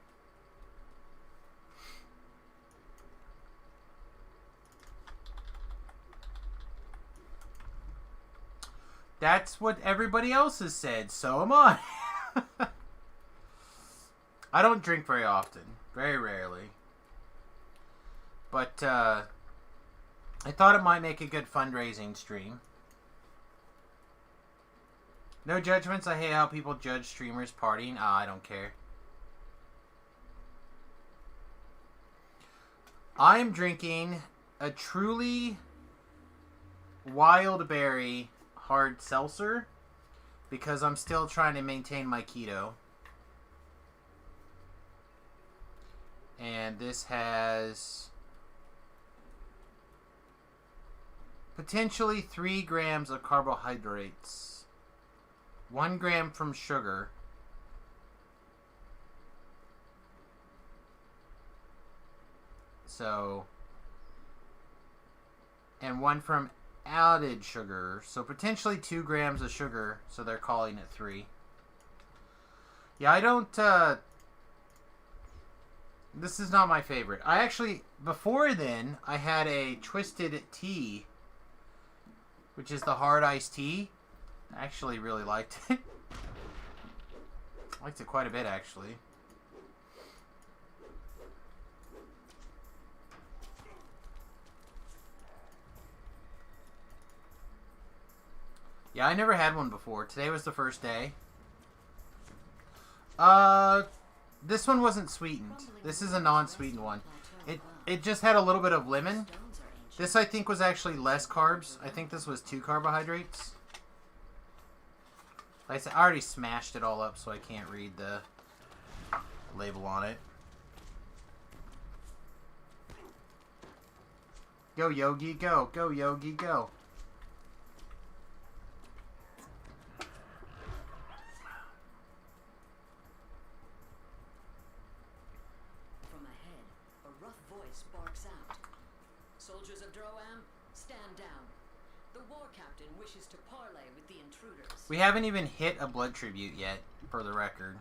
That's what everybody else has said, so am I. I don't drink very often. Very rarely. But, I thought it might make a good fundraising stream. No judgments. I hate how people judge streamers partying. I don't care. I am drinking a truly wild berry hard seltzer because I'm still trying to maintain my keto. And this has potentially 3 grams of carbohydrates, 1 gram from sugar, so, and 1 from added sugar, so potentially 2 grams of sugar, so they're calling it 3. Yeah, I don't, this is not my favorite. I actually, before then, I had a Twisted Tea, which is the hard iced tea. I actually really liked it. I liked it quite a bit, actually. Yeah, I never had one before. Today was the first day. This one wasn't sweetened. This is a non-sweetened one. It just had a little bit of lemon. This, I think, was actually less carbs. I think this was 2 carbohydrates. Like I said, I already smashed it all up, so I can't read the label on it. Go, Yogi, go. Go, Yogi, go. From ahead, a rough voice barks out. Soldiers of Droam, stand down. The war captain wishes to parley with the intruders. We haven't even hit a blood tribute yet, for the record.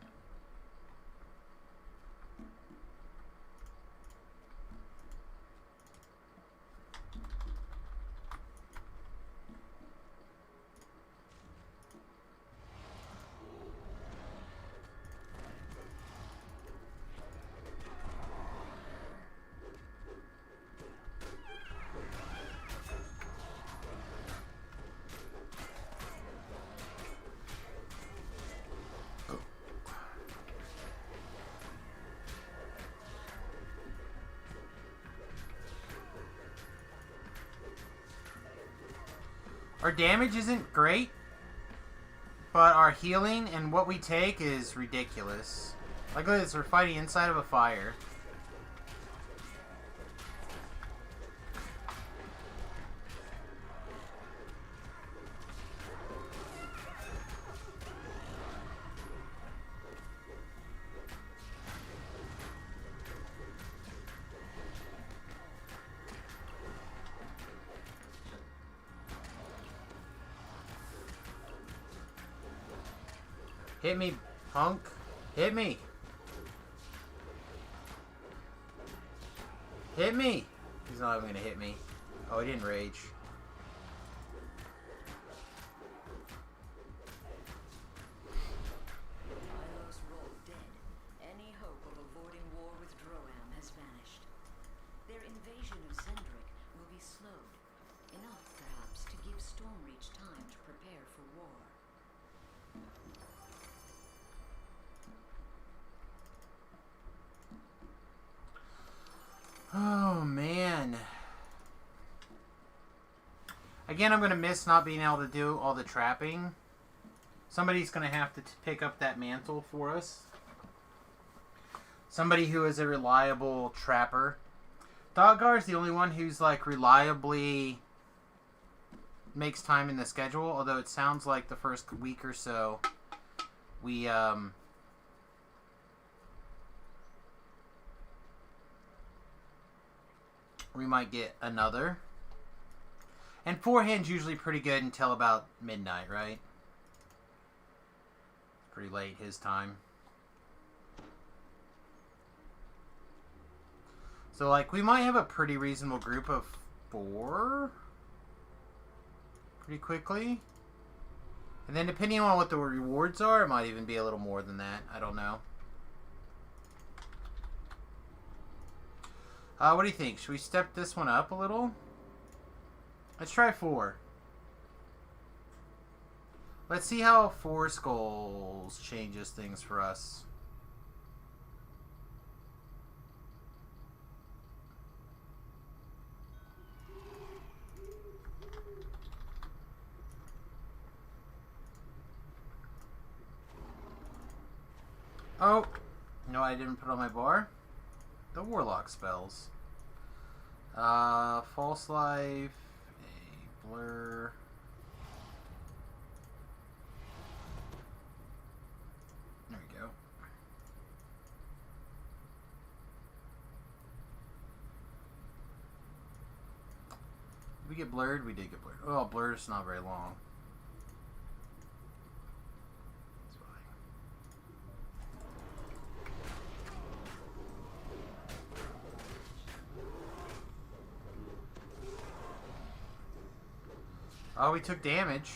Our damage isn't great, but our healing and what we take is ridiculous. Like look at this, we're fighting inside of a fire. Hit me, punk. Hit me. Hit me. He's not even gonna hit me. Oh, he didn't rage. Milos rolled dead. Any hope of avoiding war with Droam has vanished. Their invasion of Zendrick will be slowed. Enough, perhaps, to give Stormreach time to prepare for war. Oh, man. Again, I'm going to miss not being able to do all the trapping. Somebody's going to have to pick up that mantle for us. Somebody who is a reliable trapper. Doggar's the only one who's, like, reliably makes time in the schedule. Although it sounds like the first week or so we might get another. And forehand's usually pretty good until about midnight, right? Pretty late his time. So, like, we might have a pretty reasonable group of 4 pretty quickly. And then depending on what the rewards are, it might even be a little more than that. I don't know. What do you think? Should we step this one up a little? Let's try 4. Let's see how 4 skulls changes things for us. Oh, no, I didn't put on my bar. The Warlock spells. False Life, a Blur. There we go. Did we get blurred? We did get blurred. Oh, blurred is not very long. Oh, we took damage.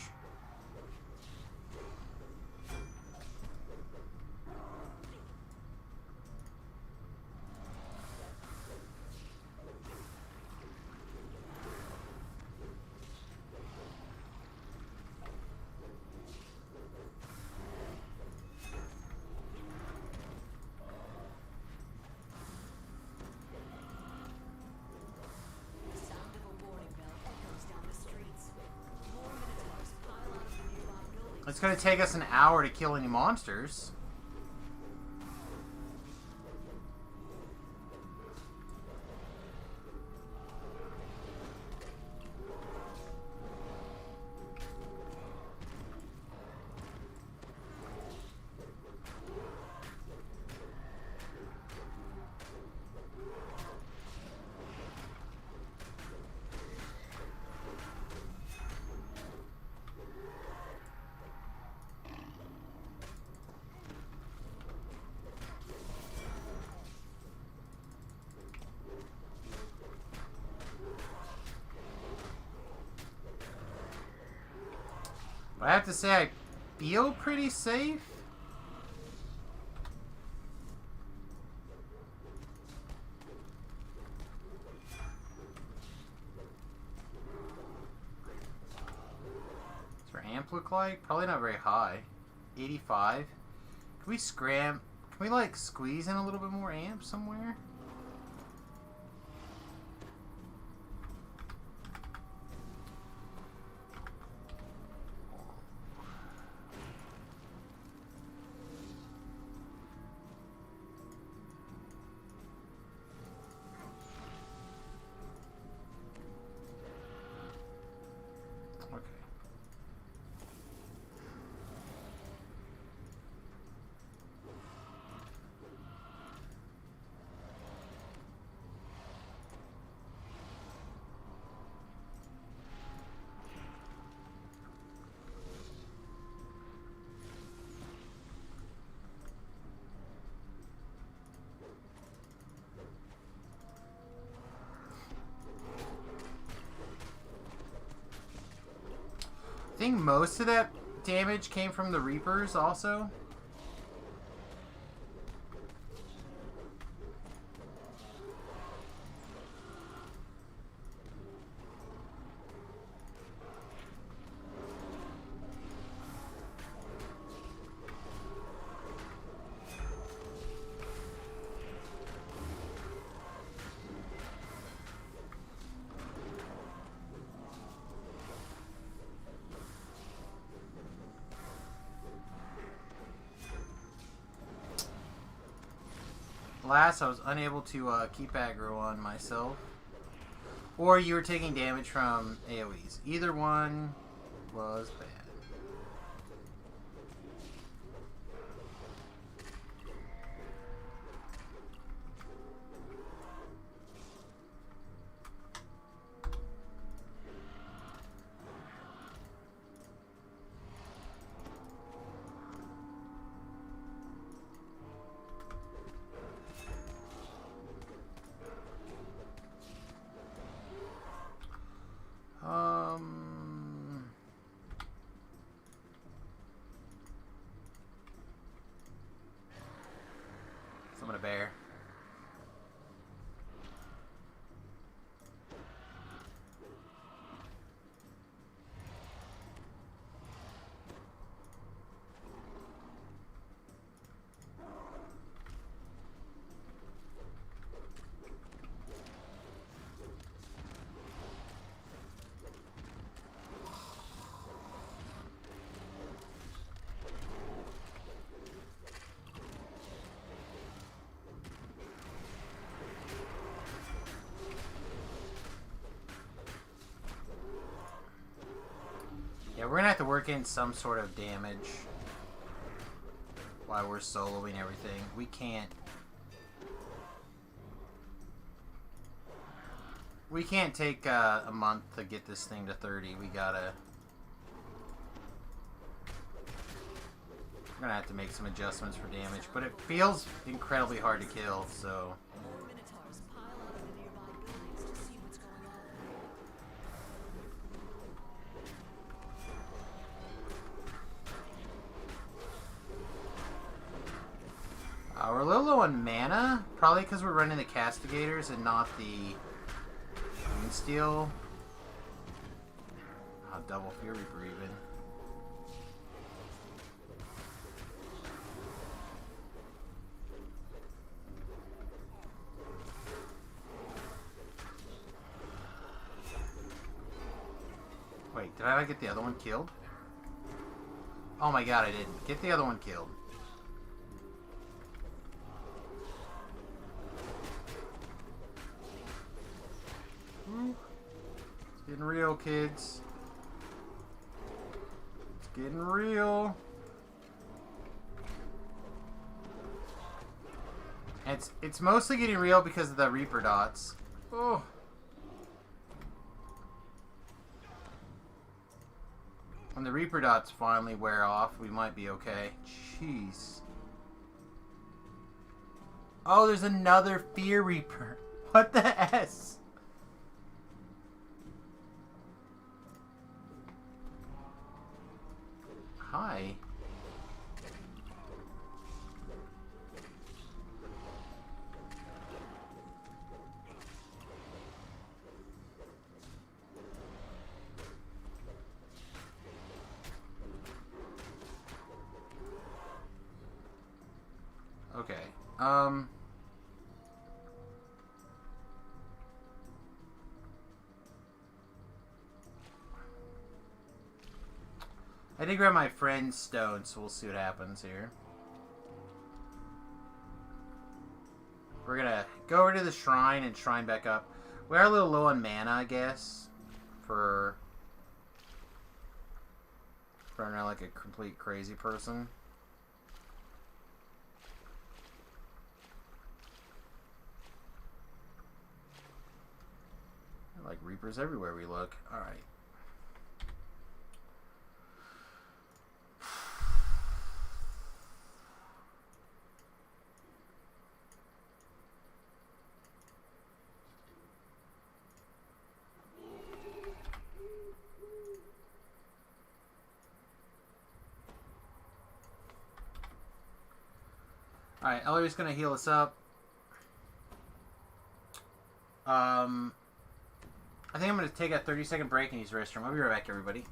It's going to take us an hour to kill any monsters. But I have to say, I feel pretty safe. What's our amp look like? Probably not very high. 85. Can we scram? Can we like squeeze in a little bit more amp somewhere? I think most of that damage came from the Reapers also. Last, I was unable to keep aggro on myself. Or you were taking damage from AoEs. Either one was bad. Summon a bear. Yeah, we're gonna have to work in some sort of damage while we're soloing everything. We can't take a month to get this thing to 30. We're gonna have to make some adjustments for damage, but it feels incredibly hard to kill, so. We're a little low on mana, probably because we're running the Castigators and not the Moonsteel. Double Fear Reaper even. Wait, did I not get the other one killed? Oh my god, I didn't. Get the other one killed. It's getting real, kids. It's getting real. And it's mostly getting real because of the Reaper dots. Oh. When the Reaper dots finally wear off, we might be okay. Jeez. Oh, there's another Fear Reaper. What the S? Hi. Okay. I did grab my friend's stone, so we'll see what happens here. We're gonna go over to the shrine and shrine back up. We are a little low on mana, I guess, for running around like a complete crazy person. There are like reapers everywhere we look. All right. Alright, Ellery's gonna heal us up. I think I'm gonna take a 30-second break and use the restroom. I'll be right back, everybody.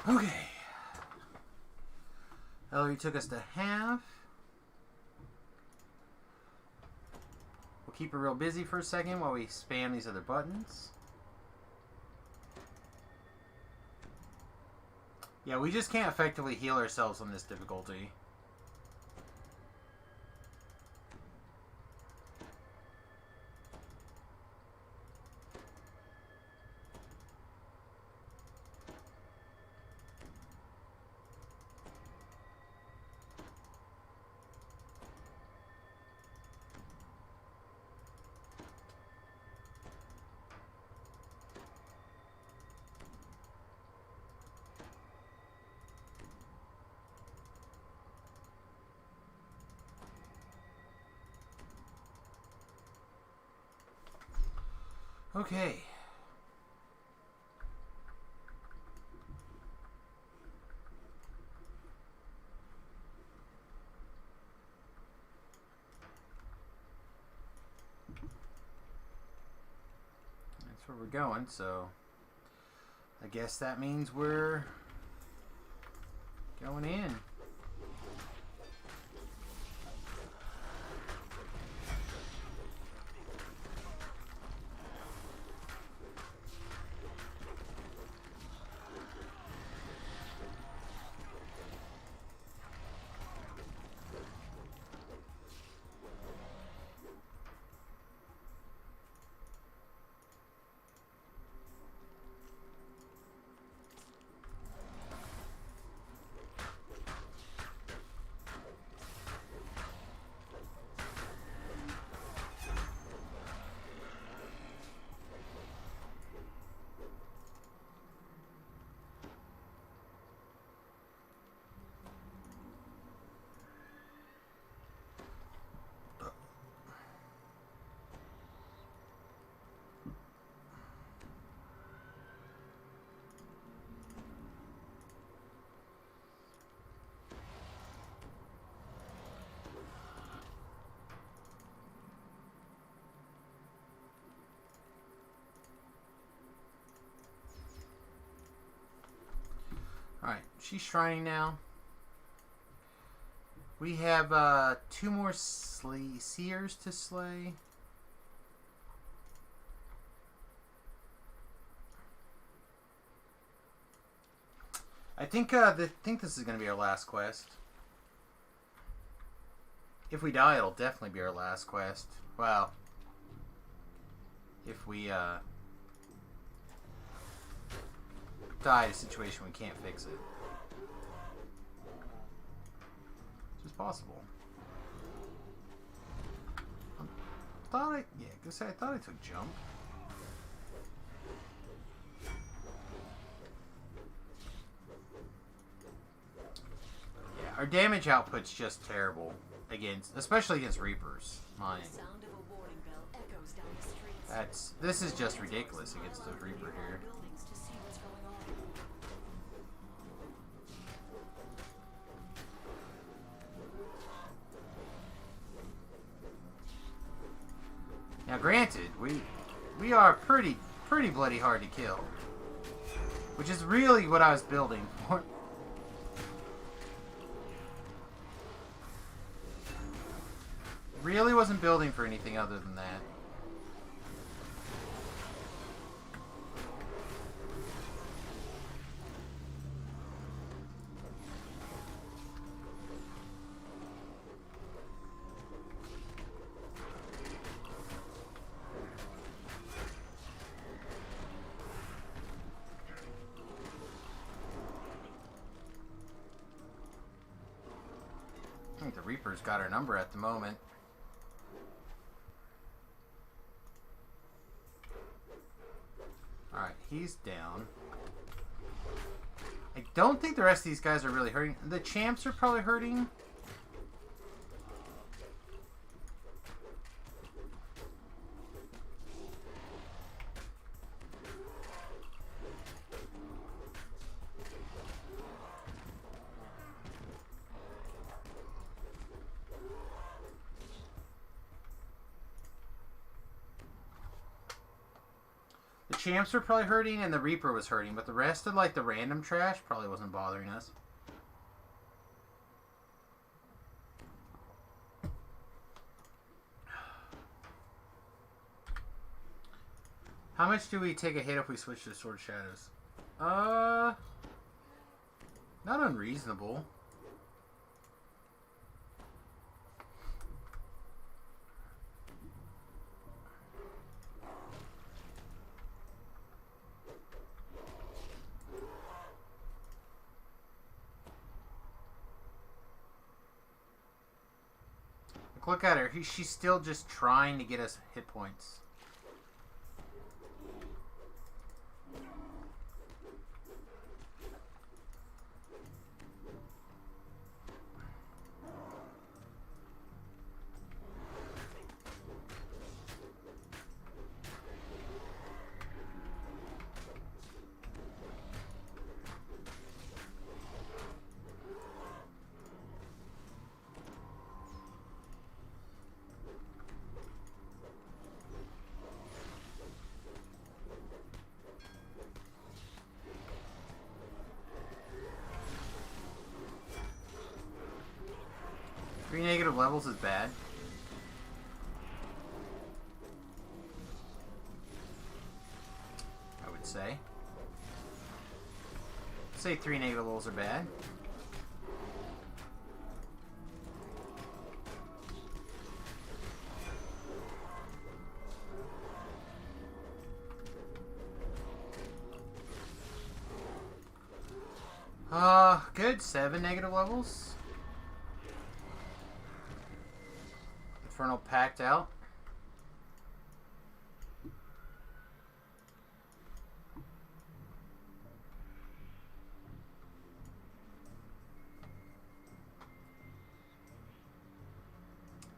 Okay. Ellery took us to half. We'll keep her real busy for a second while we spam these other buttons. Yeah, we just can't effectively heal ourselves on this difficulty. Okay. That's where we're going, so I guess that means we're going in. Alright, she's shrining now. We have 2 more seers to slay. I think this is going to be our last quest. If we die, it'll definitely be our last quest. Well, if we die in a situation we can't fix it. It's just possible. I thought I took jump. Yeah, our damage output's just terrible especially against Reapers. This is just ridiculous against the Reaper here. Now, granted, we are pretty bloody hard to kill, which is really what I was building for. Really wasn't building for anything other than that. I think the Reaper's got our number at the moment. Alright, he's down. I don't think the rest of these guys are really hurting. The champs are probably hurting. Champs were probably hurting and the Reaper was hurting, but the rest of like the random trash probably wasn't bothering us. How much do we take a hit if we switch to Sword Shadows? Not unreasonable. Look at her. She's still just trying to get us hit points. Three negative levels is bad. I would say. Say 3 negative levels are bad. Good. 7 negative levels. Infernal packed out.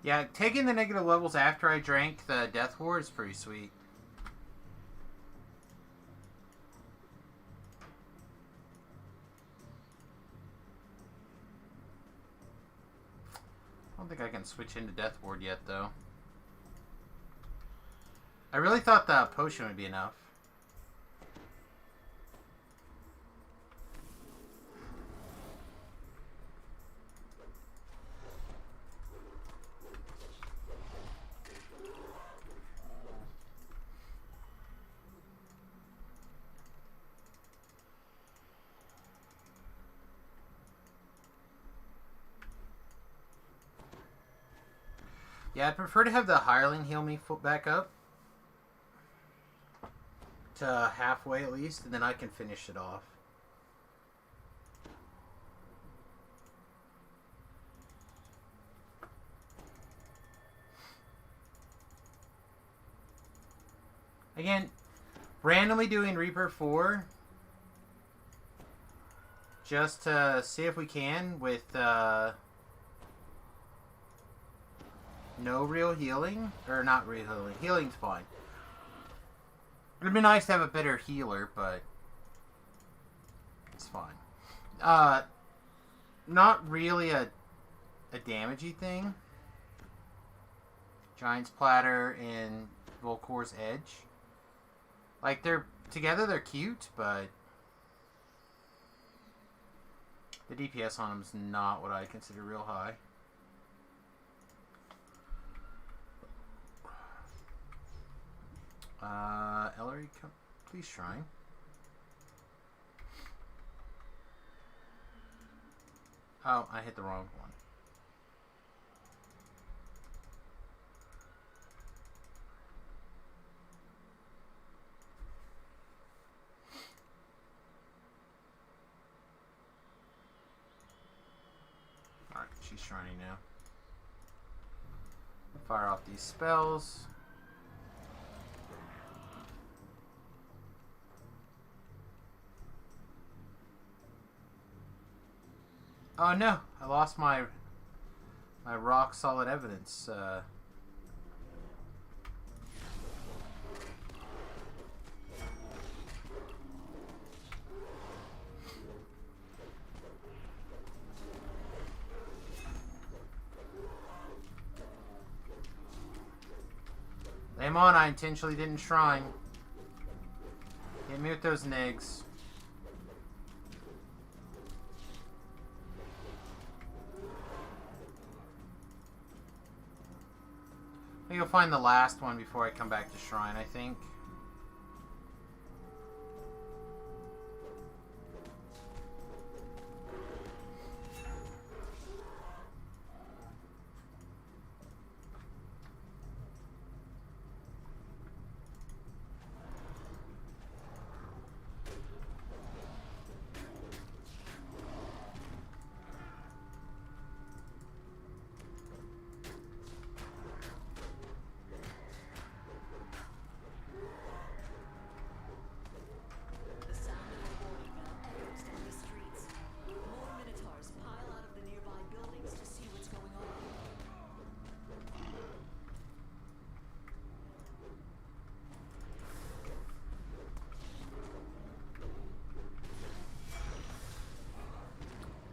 Yeah, taking the negative levels after I drank the Death Ward is pretty sweet. I don't think I can switch into Death Ward yet, though. I really thought the potion would be enough. Yeah, I'd prefer to have the hireling heal me foot back up to halfway at least, and then I can finish it off. Again, randomly doing Reaper 4 just to see if we can with no real healing. Or not real healing. Healing's fine. It'd be nice to have a better healer, but it's fine. Not really a damagey thing. Giant's Platter and Volcor's Edge. Like, they're together, they're cute, but the DPS on them's not what I consider real high. Ellery, come, please, Shrine. Oh, I hit the wrong one. Alright, she's shrining now. Fire off these spells. Oh no, I lost my rock solid evidence. Lame on, I intentionally didn't shrine. Hit me with those nigs. I think I'll find the last one before I come back to shrine, I think.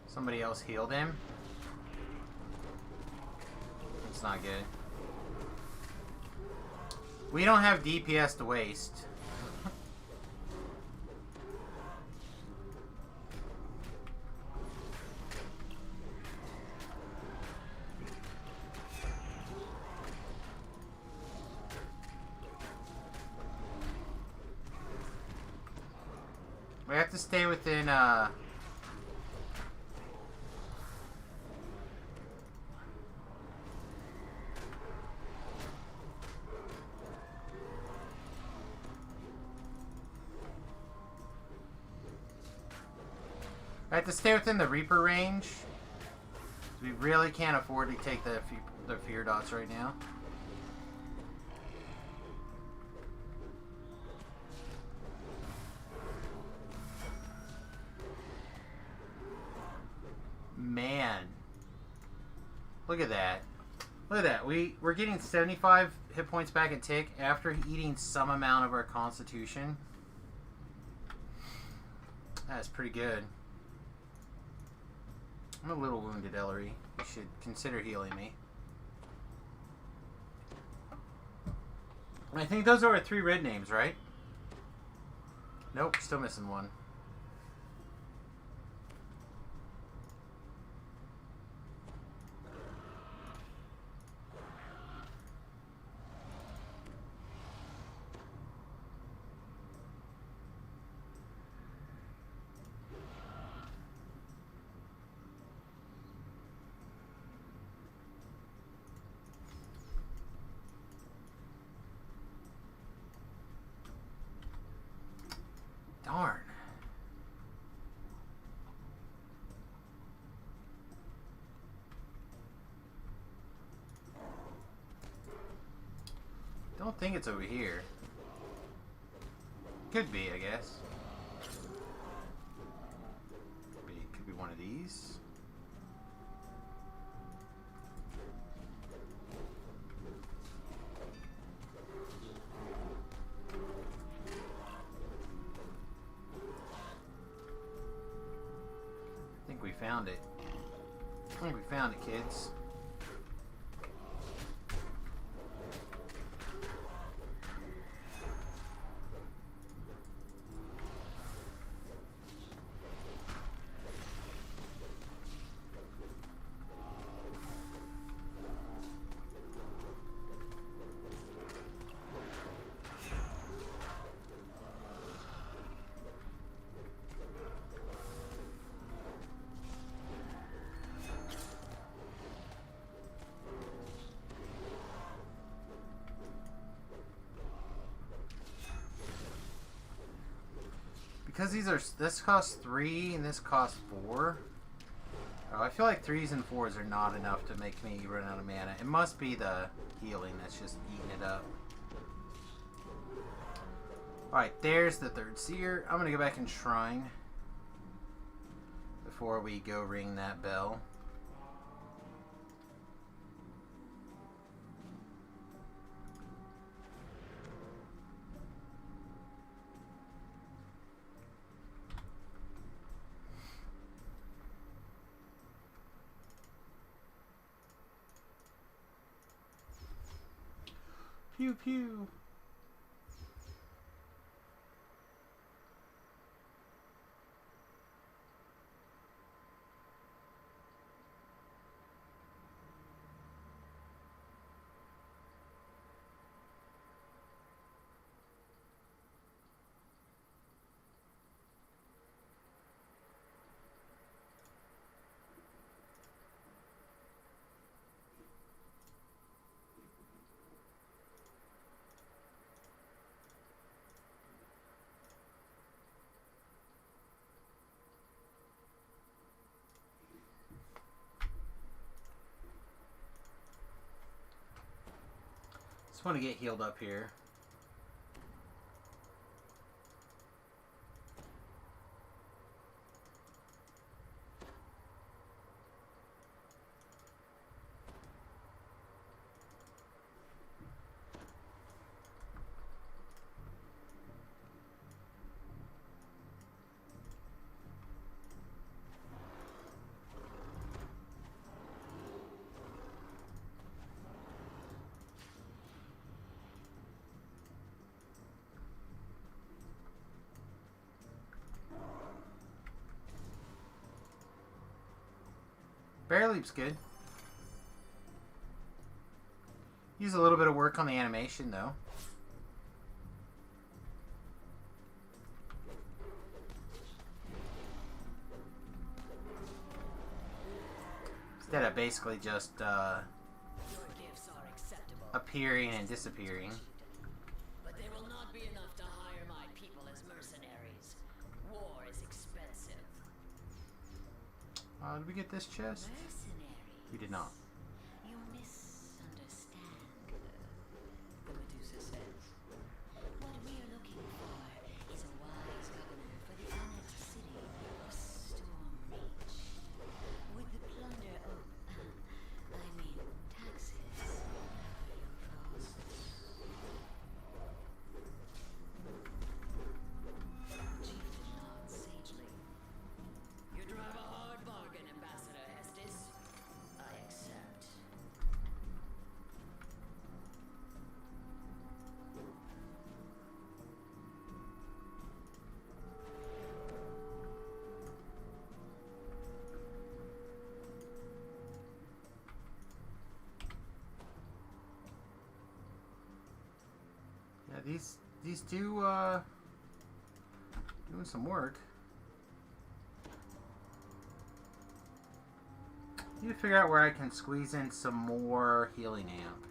Somebody else healed him. It's not good. We don't have DPS to waste. We have to stay within, I have to stay within the Reaper range. We really can't afford to take the fear dots right now. Man. Look at that. Look at that. We're getting 75 hit points back a tick after eating some amount of our constitution. That's pretty good. I'm a little wounded, Ellery. You should consider healing me. I think those are our 3 red names, right? Nope, still missing one. Darn. Don't think it's over here. Could be, I guess. Could be one of these. I think we found it. I think we found it, kids. Because this costs 3 and this costs 4. Oh, I feel like 3s and 4s are not enough to make me run out of mana. It must be the healing that's just eating it up. Alright, there's the 3rd seer. I'm gonna go back and shrine before we go ring that bell. Pew pew. Just want to get healed up here. Bear Leap's good. Use a little bit of work on the animation, though. Instead of basically just appearing and disappearing. But there will not be enough to hire my people as mercenaries. War is expensive. Did we get this chest? We did not. You misunderstand, the Medusa says. What we are looking for is a wise governor for the annexed city of Stormreach. With the plunder of, taxes, your costs. Chieftain nods sagely. You drive a hard bargain, Ambassador Hestis. I accept. Yeah, these two doing some work. Need to figure out where I can squeeze in some more healing amp.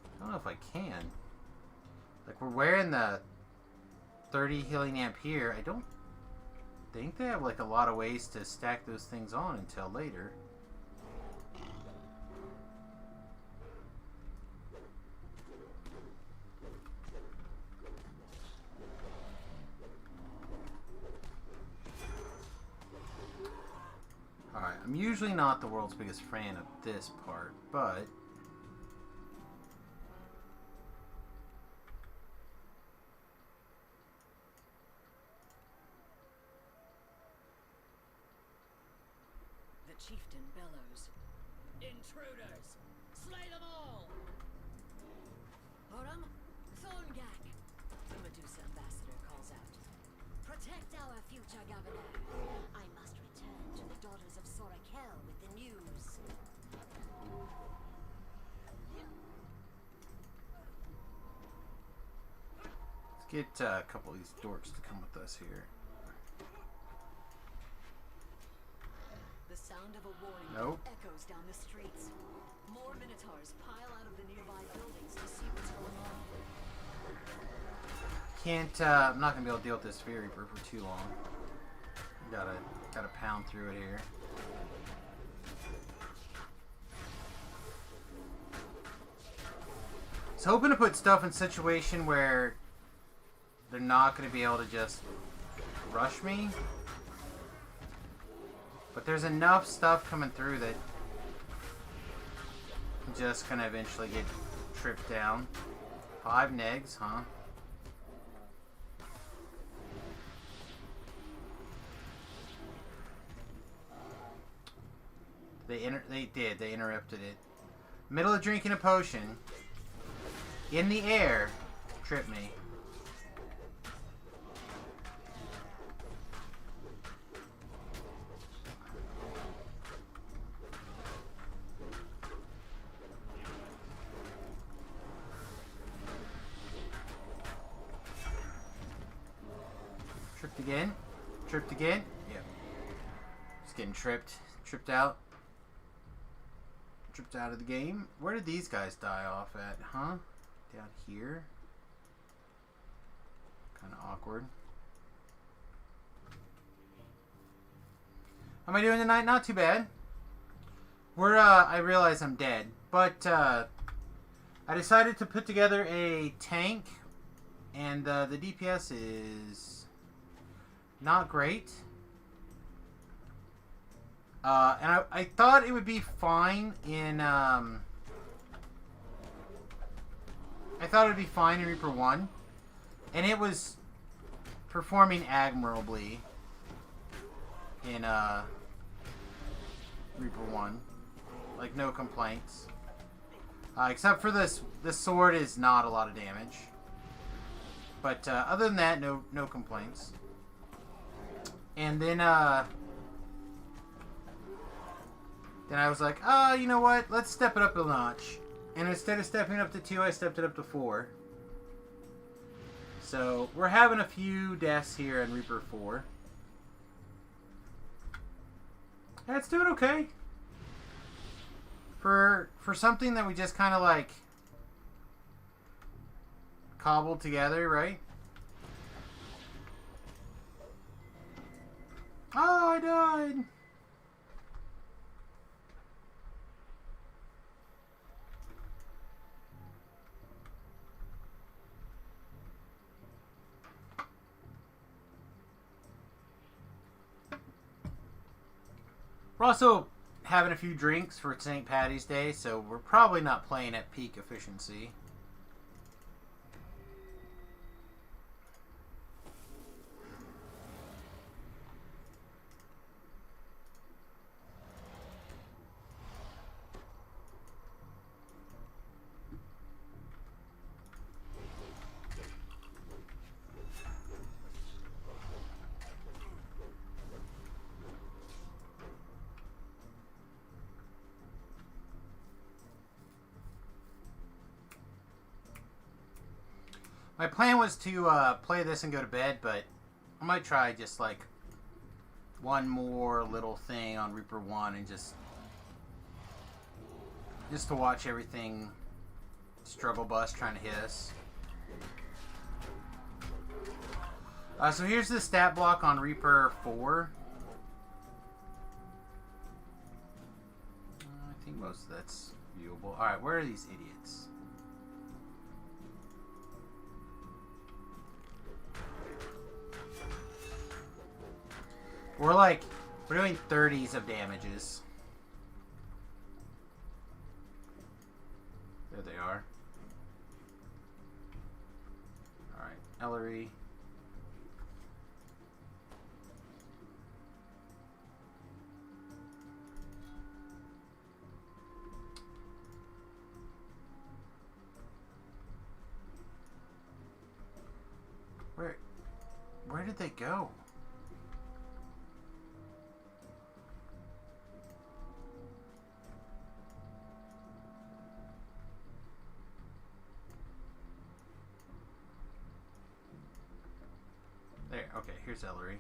I don't know if I can. Like, we're wearing the 30 healing amp here. I don't think they have like a lot of ways to stack those things on until later. Alright, I'm usually not the world's biggest fan of this part, but The chieftain bellows. Intruders! Slay them all! Oram, Thorngak! The Medusa ambassador calls out. Protect our future governor. I must return to the daughters of Sorakel with the news. let's get a couple of these dorks to come with us here. The sound of a warning Nope. echoes down the streets. More minotaurs pile out of the nearby buildings to see what's going on. Can't, I'm not gonna be able to deal with this Fear Reaper for too long. Gotta pound through it here. I was hoping to put stuff in a situation where they're not gonna be able to just rush me. But there's enough stuff coming through that I'm just gonna eventually get tripped down. 5 negs, huh? They interrupted it. Middle of drinking a potion. In the air. Trip me. Tripped again. Tripped again. Yep. Just getting tripped. Tripped out. Tripped out of the game. Where did these guys die off at, huh? Down here. Kind of awkward. How am I doing tonight? Not too bad. We're, I realize I'm dead. But, I decided to put together a tank. And, the DPS is not great. And I thought it would be fine in, I thought it would be fine in Reaper 1. And it was performing admirably in, Reaper 1. Like, no complaints. Except for this sword is not a lot of damage. But, other than that, no complaints. And then I was like, oh, you know what? Let's step it up a notch. And instead of stepping up to 2, I stepped it up to 4. So, we're having a few deaths here in Reaper 4. Yeah, it's doing okay. For something that we just kind of like cobbled together, right? Oh, I died. We're also having a few drinks for St. Patty's Day, so we're probably not playing at peak efficiency. My plan was to play this and go to bed, but I might try just like one more little thing on Reaper 1 and just to watch everything struggle bus trying to hit us. So here's the stat block on Reaper 4. I think most of that's viewable. Alright, where are these idiots? We're doing 30s of damages. There they are. Alright, Ellery. Where did they go? There, okay, here's Ellery.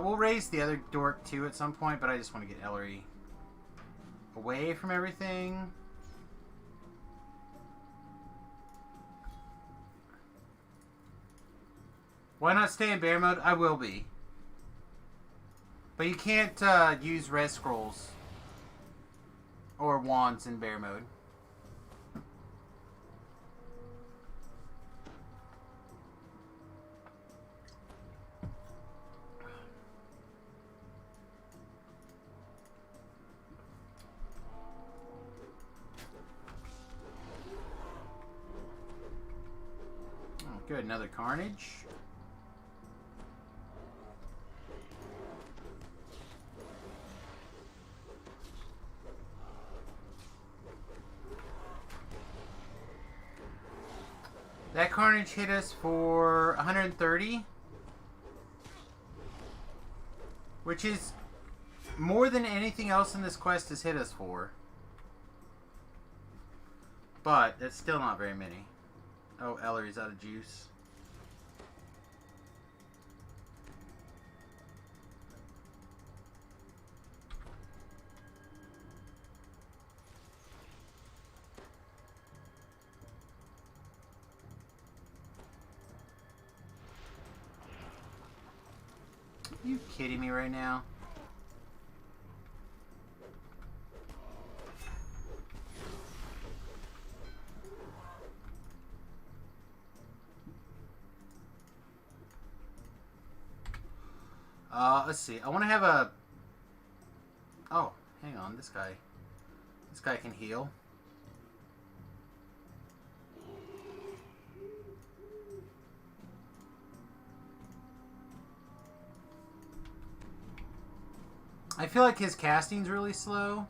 We'll raise the other dork too at some point, but I just want to get Ellery away from everything. Why not stay in bear mode? I will be. But you can't use res scrolls or wands in bear mode. Good, another Carnage. That Carnage hit us for 130. Which is more than anything else in this quest has hit us for. But that's still not very many. Oh, Ellery's out of juice. Are you kidding me right now? Let's see. I want to have a... Oh, hang on. This guy can heal. I feel like his casting's really slow.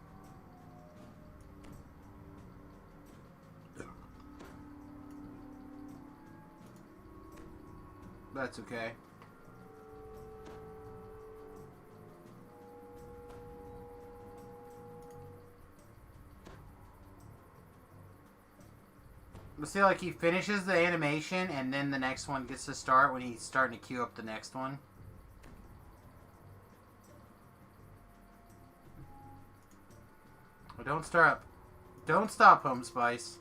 That's okay. But see, like, he finishes the animation and then the next one gets to start when he's starting to queue up the next one. Well, don't stop. Don't stop, Home Spice.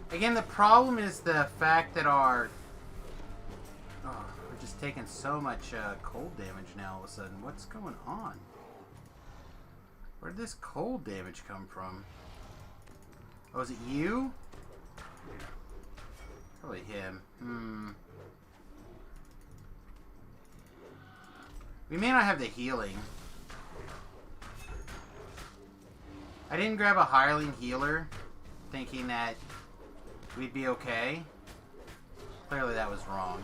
Again, the problem is the fact that our... Oh, we're just taking so much cold damage now all of a sudden. What's going on? Where did this cold damage come from? Oh, is it you? Probably him. We may not have the healing. I didn't grab a hireling healer thinking that we'd be okay. Clearly that was wrong.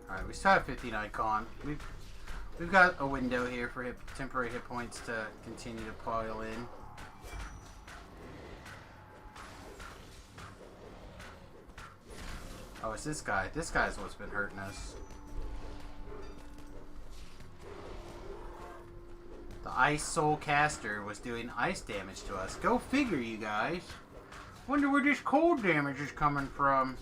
Alright, we still have 59 con. We've got a window here for temporary hit points to continue to pile in. Oh, it's this guy. This guy's what's been hurting us. The Ice Soul Caster was doing ice damage to us. Go figure, you guys. Wonder where this cold damage is coming from.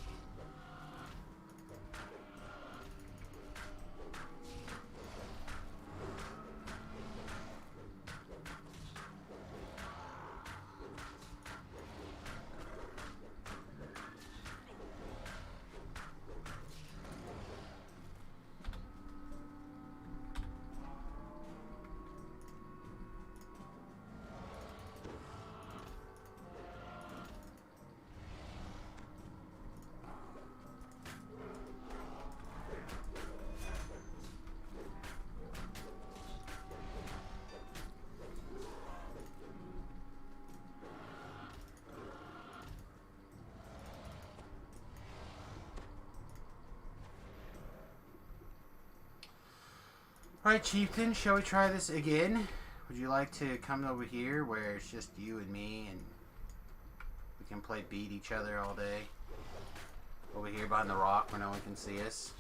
Alright, Chieftain, shall we try this again? Would you like to come over here where it's just you and me and we can beat each other all day? Over here behind the rock where no one can see us.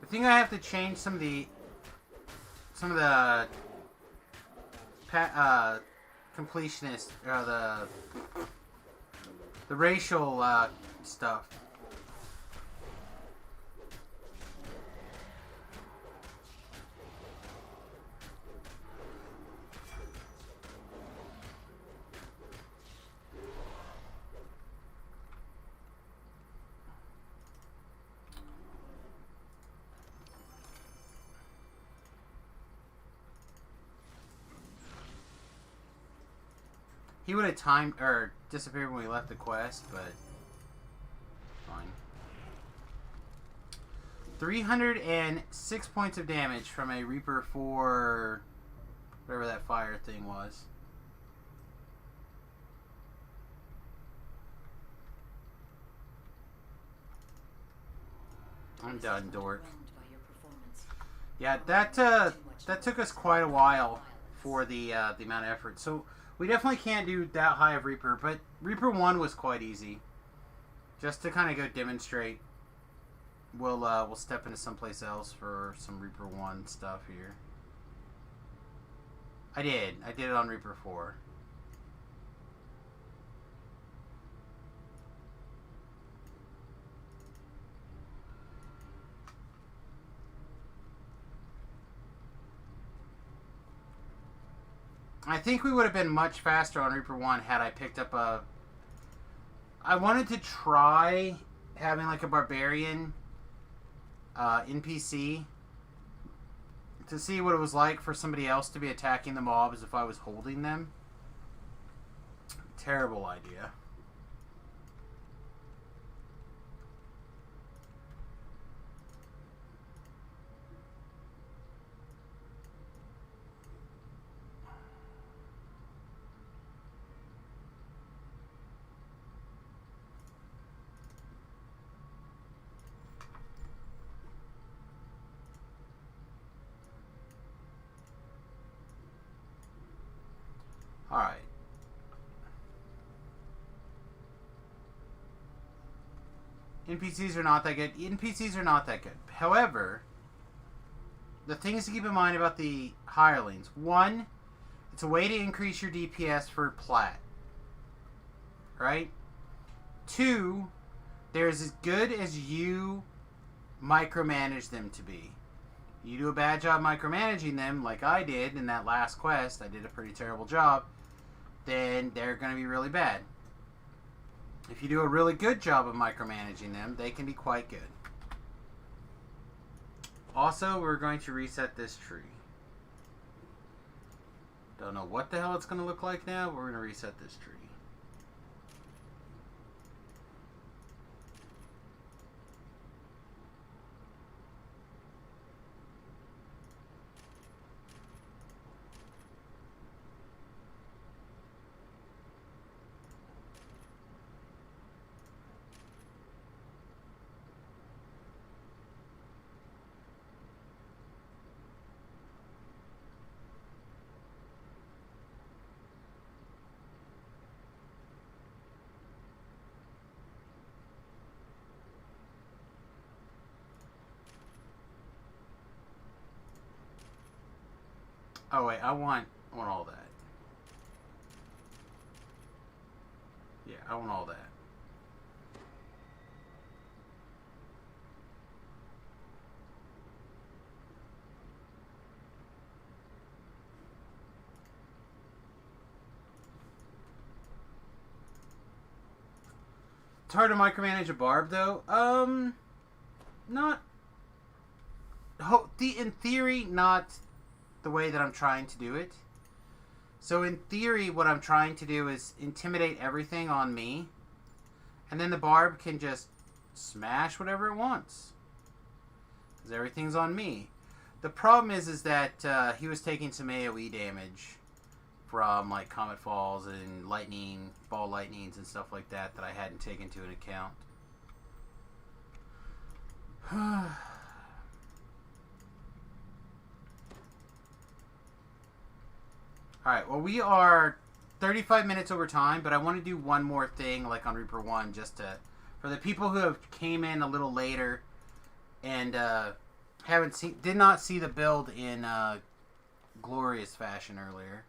I think I have to change some of the completionist or the racial stuff. He would have timed or disappeared when we left the quest, but fine. 306 points of damage from a Reaper for whatever that fire thing was. I'm done, dork. Yeah, that took us quite a while for the amount of effort. So we definitely can't do that high of Reaper, but Reaper 1 was quite easy. Just to kind of go demonstrate, we'll step into someplace else for some Reaper 1 stuff here. I did it on Reaper 4. I think we would have been much faster on Reaper 1 had I picked up a... I wanted to try having like a Barbarian NPC to see what it was like for somebody else to be attacking the mobs if I was holding them. Terrible idea. Alright. NPCs are not that good. NPCs are not that good. However, the things to keep in mind about the hirelings. One, it's a way to increase your DPS for plat. Right? Two, they're as good as you micromanage them to be. You do a bad job micromanaging them, like I did in that last quest, I did a pretty terrible job, then they're going to be really bad. If you do a really good job of micromanaging them, they can be quite good. Also, we're going to reset this tree. Don't know what the hell it's going to look like now, but we're going to reset this tree. Oh wait, I want all that. Yeah, I want all that. It's hard to micromanage a barb though. Not in theory, not the way that I'm trying to do it. So in theory, what I'm trying to do is intimidate everything on me, and then the barb can just smash whatever it wants, because everything's on me. The problem is that he was taking some AoE damage from like Comet Falls and lightning, ball lightnings and stuff like that I hadn't taken into account. Alright, well we are 35 minutes over time, but I want to do one more thing like on Reaper 1 just to, for the people who have came in a little later and did not see the build in glorious fashion earlier.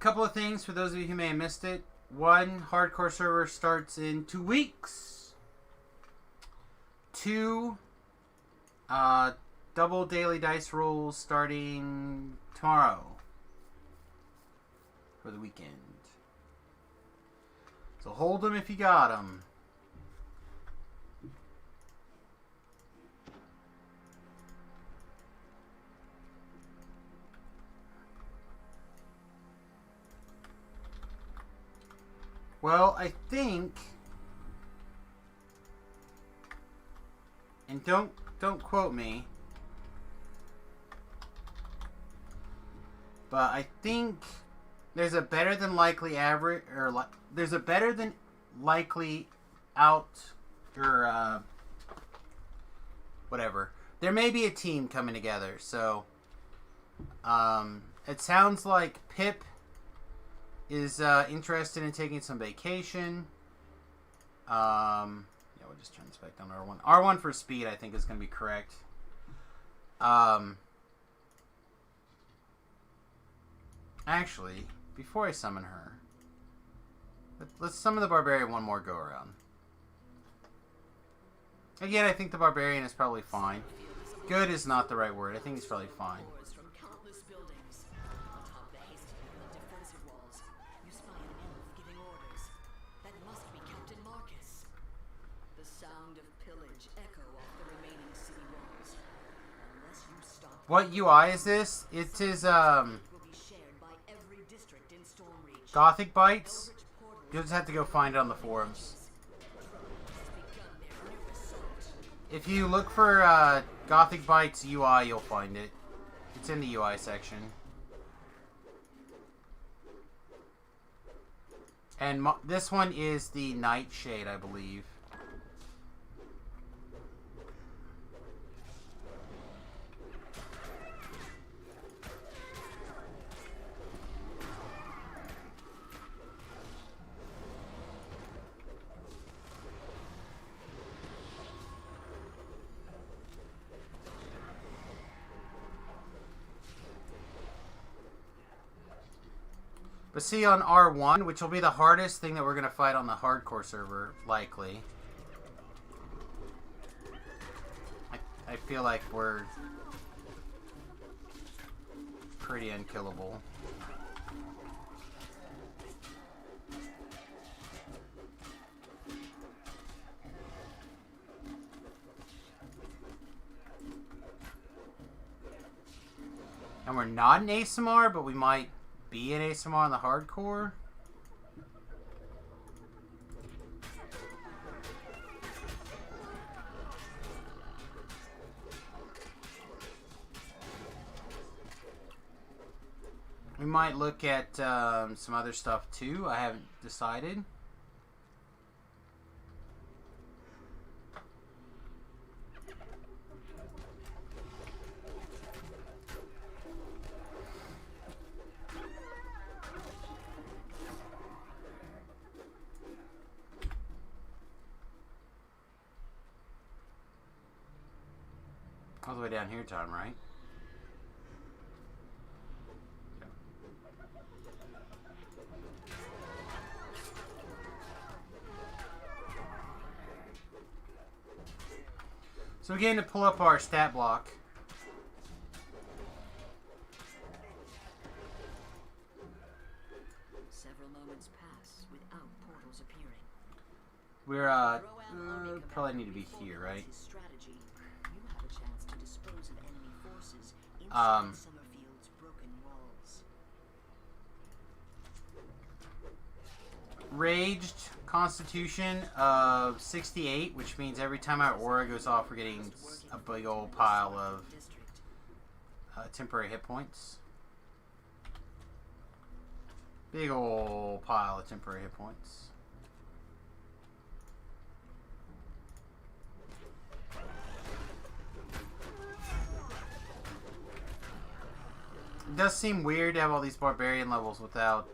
Couple of things for those of you who may have missed it. One, hardcore server starts in 2 weeks. 2, double daily dice rolls starting tomorrow for the weekend. So hold them if you got them. Well, I think, and don't quote me, but I think there's a better than likely average, or there's a better than likely out, or whatever. There may be a team coming together, so it sounds like Pip is interested in taking some vacation. Yeah, we'll just turn this back down to R1. R1 for speed, I think, is going to be correct. Actually, before I summon her, let's summon the Barbarian one more go around. Again, I think the Barbarian is probably fine. Good is not the right word. I think he's probably fine. What UI is this? It is, Gothic Bites? You'll just have to go find it on the forums. If you look for, Gothic Bites UI, you'll find it. It's in the UI section. And this one is the Nightshade, I believe. But see, on R1, which will be the hardest thing that we're going to fight on the hardcore server, likely. I feel like we're pretty unkillable. And we're not an ASMR, but we might be an ASMR on the hardcore. We might look at some other stuff too. I haven't decided. All the way down here, Tom, right? So again, to pull up our stat block. Several moments pass without portals appearing. We're probably need to be here, right? Strategy. You have a chance to dispose of enemy forces inside Summerfield's broken walls. Raged Constitution of 68, which means every time our aura goes off, we're getting a big old pile of temporary hit points. Big old pile of temporary hit points. It does seem weird to have all these barbarian levels without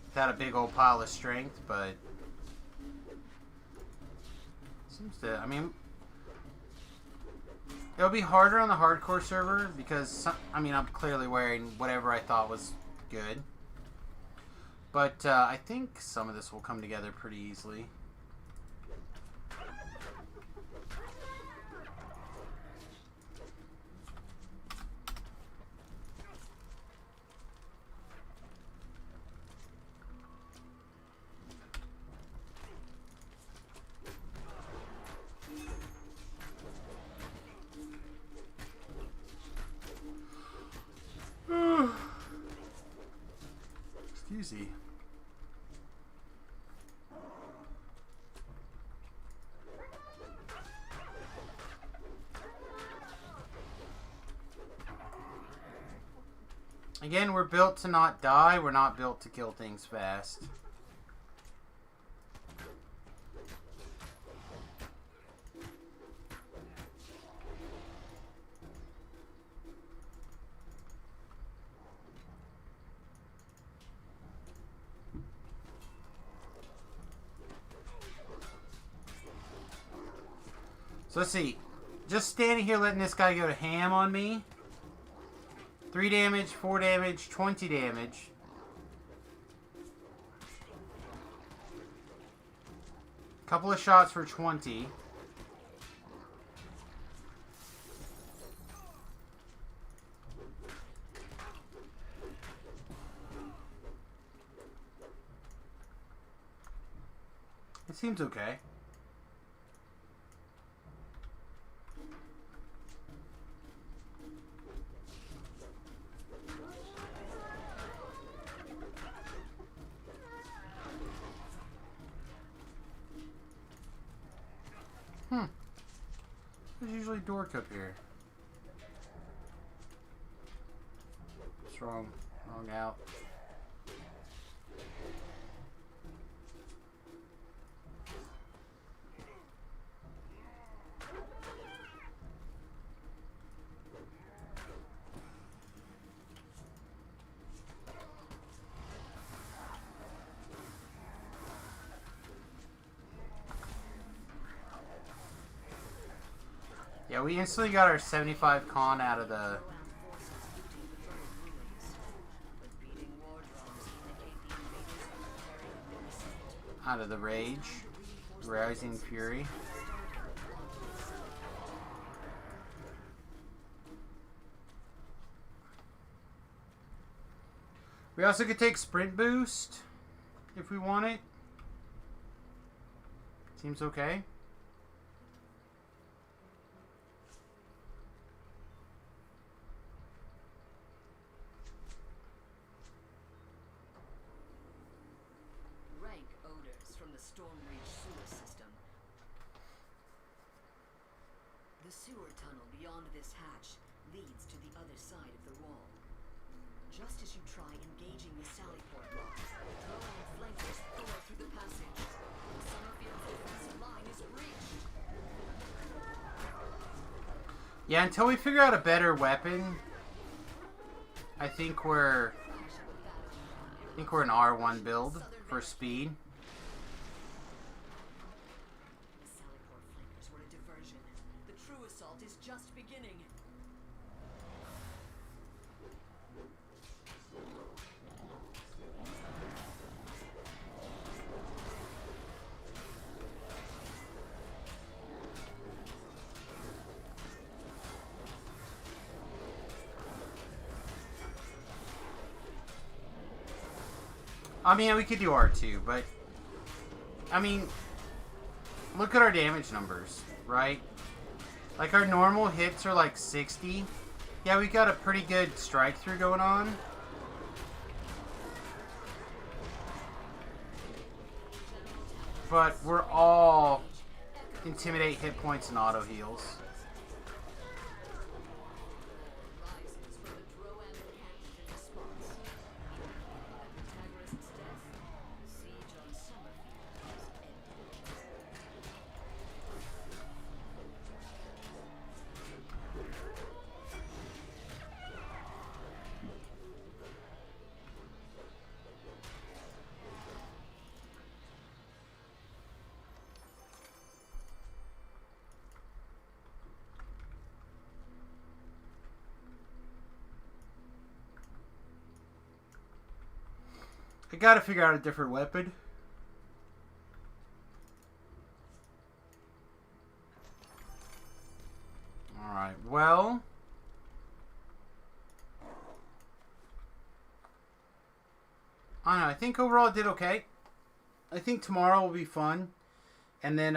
without a big old pile of strength, but seems to, I mean, it'll be harder on the hardcore server because, I mean, I'm clearly wearing whatever I thought was good. But I think some of this will come together pretty easily. Excuse me. Again, we're built to not die. We're not built to kill things fast. So let's see. Just standing here letting this guy go to ham on me. 3 damage, 4 damage, 20 damage. Couple of shots for 20. It seems okay. There's usually dork up here. What's wrong? Wrong out. Yeah, we instantly got our 75 con out of the rage, rising fury. We also could take sprint boost if we want it. Seems okay. Rank odors from the Stormreach sewer system. The sewer tunnel beyond this hatch leads to the other side of the wall. Just as you try engaging the Sallyport lock, drone flankers pour through the passage. Summerfield's defensive line is breached. Yeah, until we figure out a better weapon, I think we're an R1 build for speed. The Sallyport flankers were a diversion. The true assault is just beginning. I mean, we could do R2, but I mean, look at our damage numbers, right? Like, our normal hits are like 60. Yeah, we got a pretty good strike through going on. But we're all intimidate hit points and auto heals. I gotta figure out a different weapon. Alright, well, I don't know, I think overall it did okay. I think tomorrow will be fun. And then,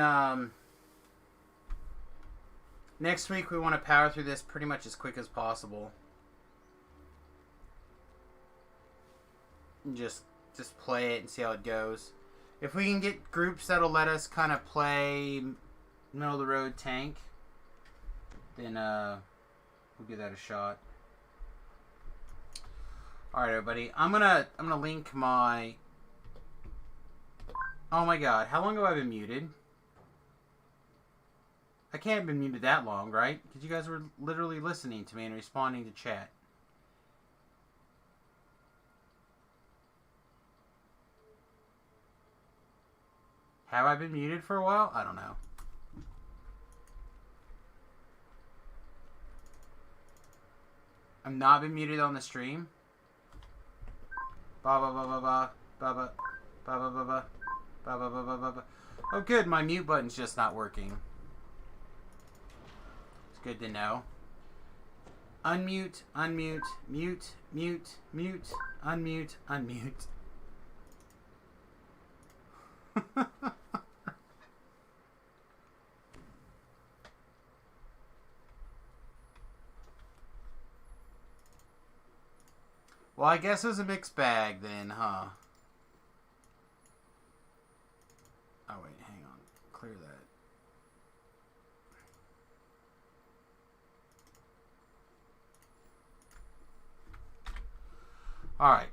next week we want to power through this pretty much as quick as possible. And just play it and see how it goes. If we can get groups that'll let us kind of play middle of the road tank, then we'll give that a shot. All right, everybody. I'm gonna link my. Oh my God! How long have I been muted? I can't have been muted that long, right? Because you guys were literally listening to me and responding to chat. Have I been muted for a while? I don't know. I've not been muted on the stream. Ba ba ba ba ba ba ba ba ba ba ba ba ba ba ba ba. Oh, good. My mute button's just not working. It's good to know. Unmute, unmute, mute, mute, mute, unmute, unmute. Well, I guess it was a mixed bag then, huh? Oh, wait, hang on. Clear that. Alright.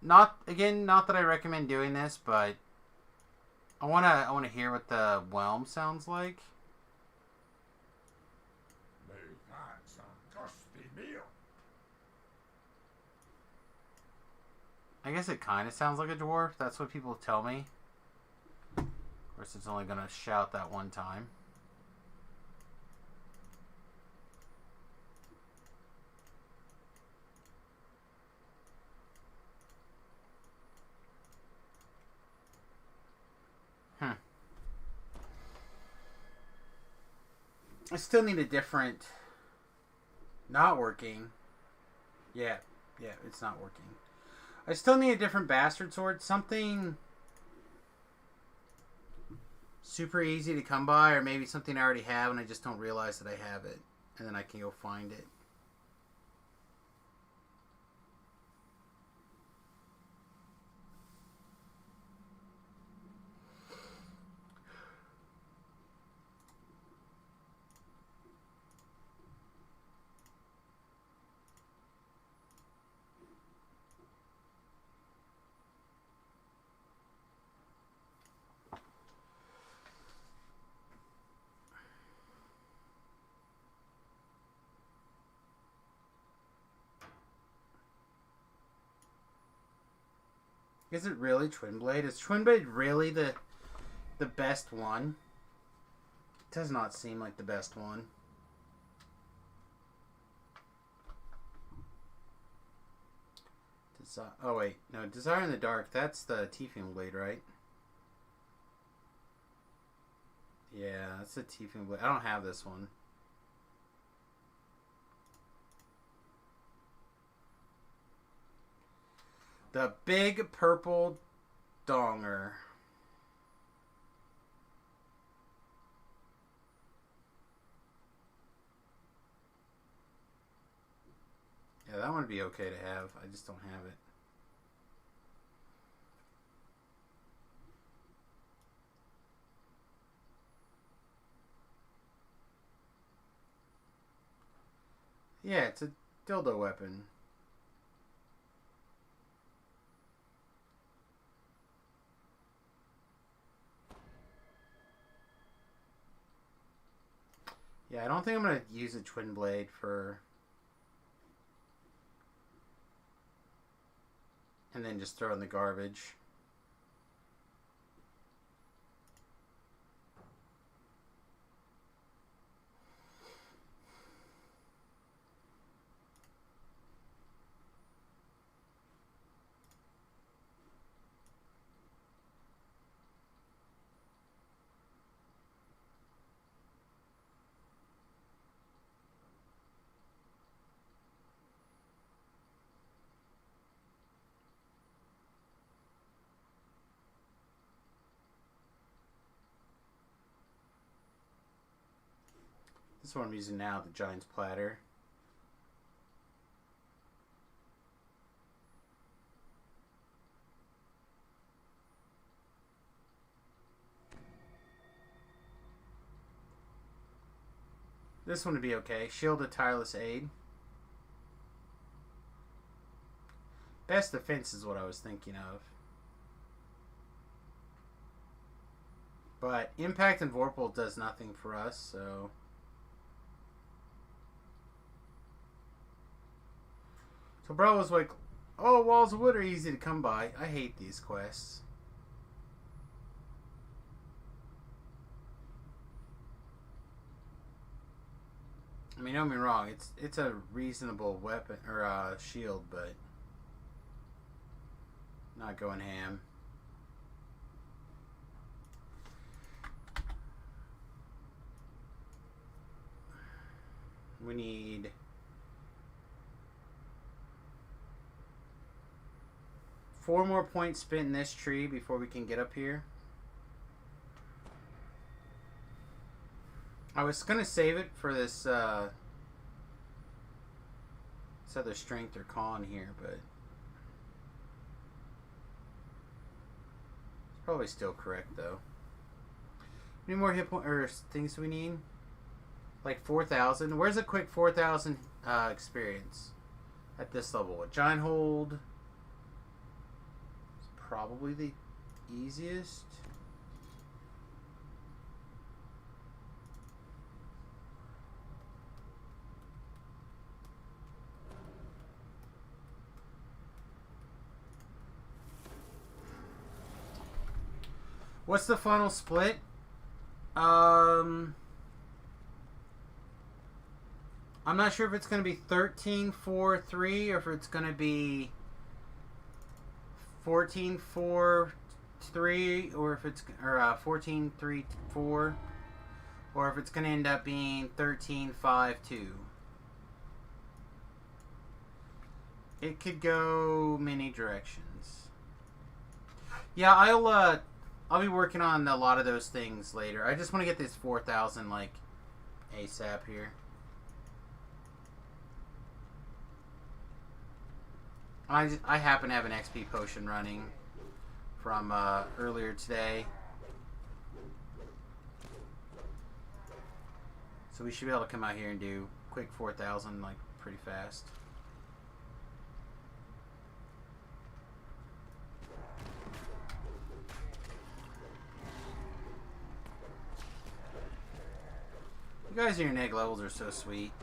Not that I recommend doing this, but I wanna hear what the whelm sounds like. May find some gusty meal. I guess it kind of sounds like a dwarf. That's what people tell me. Of course, it's only gonna shout that one time. I still need a different... Not working. Yeah, it's not working. I still need a different bastard sword. Something super easy to come by, or maybe something I already have and I just don't realize that I have it. And then I can go find it. Is it really Twin Blade? Is Twin Blade really the best one? It does not seem like the best one. Oh wait, no, Desire in the Dark, that's the Tiefling Blade, right? Yeah, that's the Tiefling Blade. I don't have this one. The big purple donger. Yeah, that one would be okay to have. I just don't have it. Yeah, it's a dildo weapon. Yeah, I don't think I'm going to use a Twin Blade for... And then just throw in the garbage. This one I'm using now, the Giant's Platter. This one would be okay. Shield of Tireless Aid. Best Defense is what I was thinking of. But Impact and Vorpal does nothing for us, so... So bro was like, oh, walls of wood are easy to come by. I hate these quests. I mean, don't get me wrong, it's a reasonable weapon, or shield, but not going ham. We need... 4 more points spent in this tree before we can get up here. I was going to save it for this other strength or con here, but it's probably still correct though. How many more hit points or things do we need? Like 4,000. Where's a quick 4,000 experience at this level? A giant hold. probably the easiest. What's the final split? I'm not sure if it's going to be 13-4-3 or if it's going to be 14-4-3 or if it's 14-3-4 or if it's going to end up being 13-5-2. It could go many directions. Yeah, I'll be working on a lot of those things later. I just want to get this 4,000 like ASAP here. I happen to have an XP potion running from earlier today. So we should be able to come out here and do quick 4,000 like pretty fast. You guys and your neg levels are so sweet.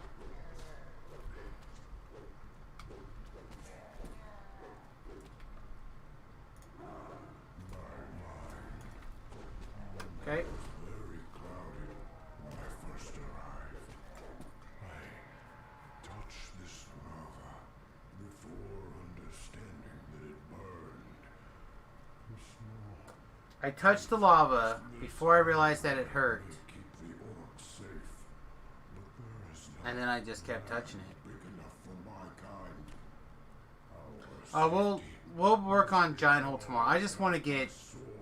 Okay. It was very cloudy when I first arrived. I touched this lava before understanding that it burned. I touched the lava before I realized that it hurt. Keep the orc safe, but there is And then I just kept touching it. big enough for my kind. We'll work on Giant Hole tomorrow. I just want to get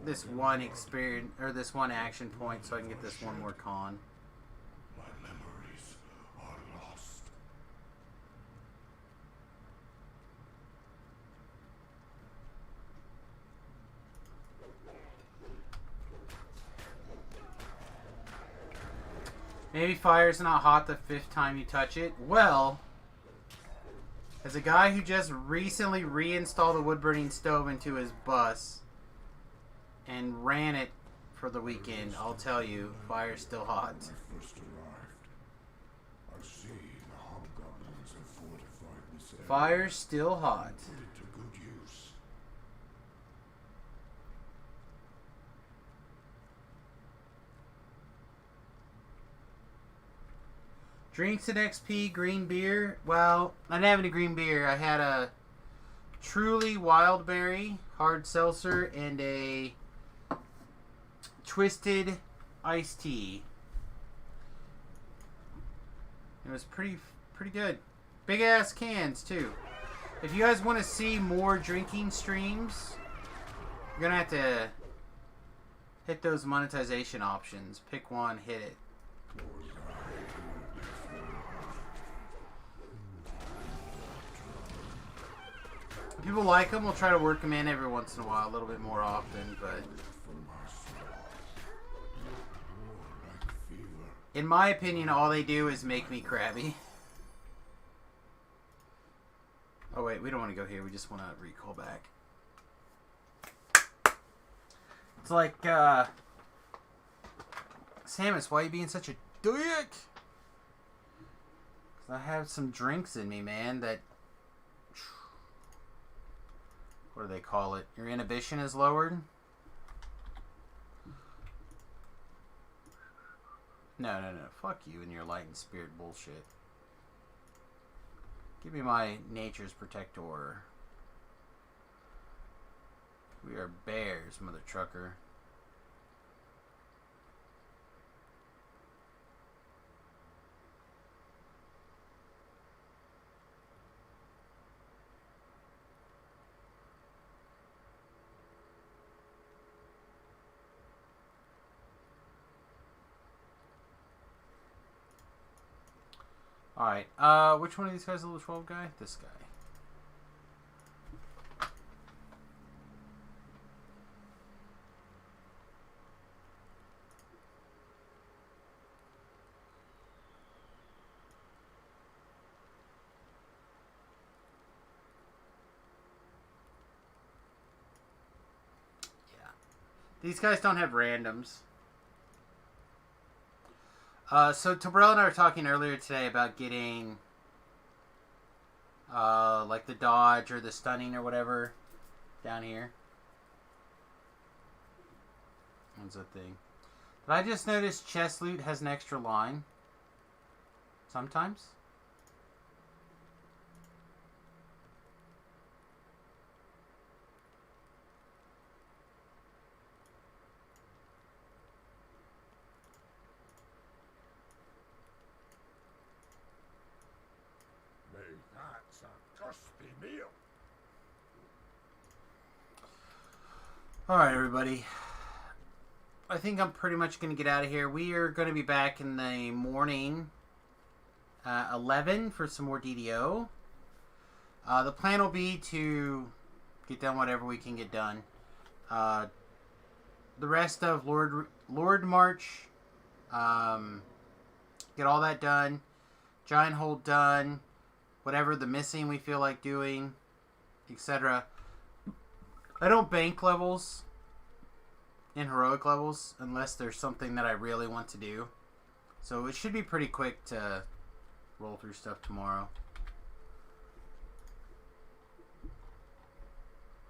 this one experience or this one action point so I can get this one more con. My memories are lost. Maybe fire's not hot the 5th time you touch it. Well, as a guy who just recently reinstalled a wood-burning stove into his bus and ran it for the weekend, I'll tell you, fire's still hot. When I first arrived, I see the hobgoblins have fortified this area. Fire's still hot. Put it to good use. Drinks and XP, green beer. Well, I didn't have any green beer. I had a Truly Wild Berry hard seltzer and a Twisted iced tea. It was pretty good. Big ass cans too. If you guys want to see more drinking streams, you're gonna have to hit those monetization options. Pick one, hit it. If people like them, we'll try to work them in every once in a while, a little bit more often, but in my opinion, all they do is make me crabby. Oh wait, we don't want to go here, we just want to recall back. It's like, Samus, why are you being such a dick? 'Cause I have some drinks in me, man, that... What do they call it? Your inhibition is lowered? No. Fuck you and your light and spirit bullshit. Give me my nature's protector. We are bears, mother trucker. Alright, which one of these guys is the level 12 guy? This guy. These guys don't have randoms. So Tobrell and I were talking earlier today about getting like the dodge or the stunning or whatever down here. That's a thing. But I just noticed chest loot has an extra line. Sometimes. That's a trusty meal. Alright, everybody. I think I'm pretty much going to get out of here. We are going to be back in the morning, 11 for some more DDO. The plan will be to get done whatever we can get done. The rest of Lord March, get all that done. Giant Hold done. Whatever the missing we feel like doing, etc. I don't bank levels in heroic levels unless there's something that I really want to do. So it should be pretty quick to roll through stuff tomorrow.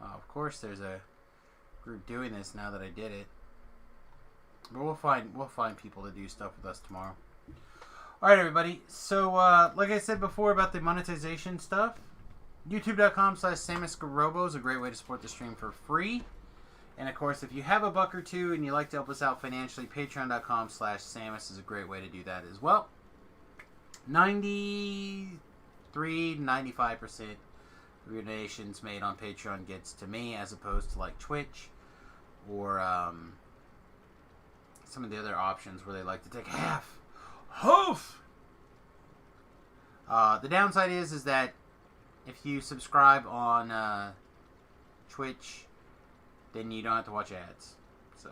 Of course there's a group doing this now that I did it. But we'll find people to do stuff with us tomorrow. Alright, everybody. So, like I said before about the monetization stuff, youtube.com/SamusGarobo is a great way to support the stream for free. And, of course, if you have a buck or two and you like to help us out financially, patreon.com/Samus is a great way to do that as well. 93-95% of your donations made on Patreon gets to me, as opposed to, like, Twitch or some of the other options where they like to take half. The downside is that if you subscribe on Twitch, then you don't have to watch ads. So,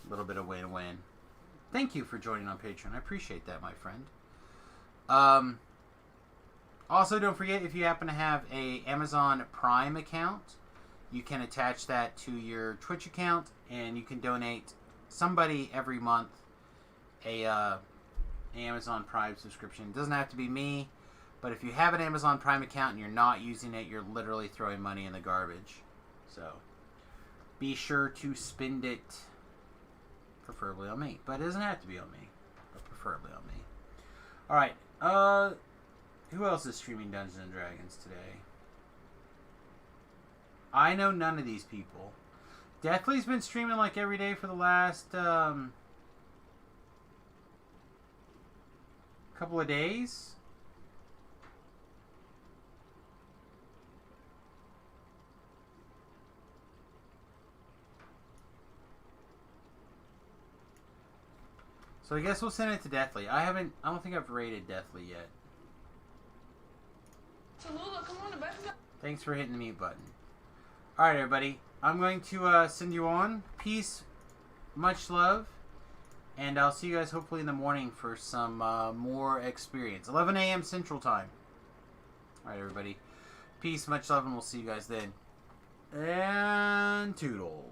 a little bit of win-win. Thank you for joining on Patreon. I appreciate that, my friend. Also, don't forget, if you happen to have a Amazon Prime account, you can attach that to your Twitch account, and you can donate somebody every month a Amazon Prime subscription. It doesn't have to be me, but if you have an Amazon Prime account and you're not using it, you're literally throwing money in the garbage. So be sure to spend it, preferably on me, but it doesn't have to be on me, but preferably on me. Alright, who else is streaming Dungeons and Dragons today? I know none of these people. Deathly's been streaming like every day for the last couple of days. So I guess we'll send it to Deathly. I don't think I've rated Deathly yet. Thanks for hitting the mute button. Alright, everybody. I'm going to send you on. Peace. Much love. And I'll see you guys hopefully in the morning for some more experience. 11 a.m. Central Time. Alright, everybody. Peace, much love, and we'll see you guys then. And toodle.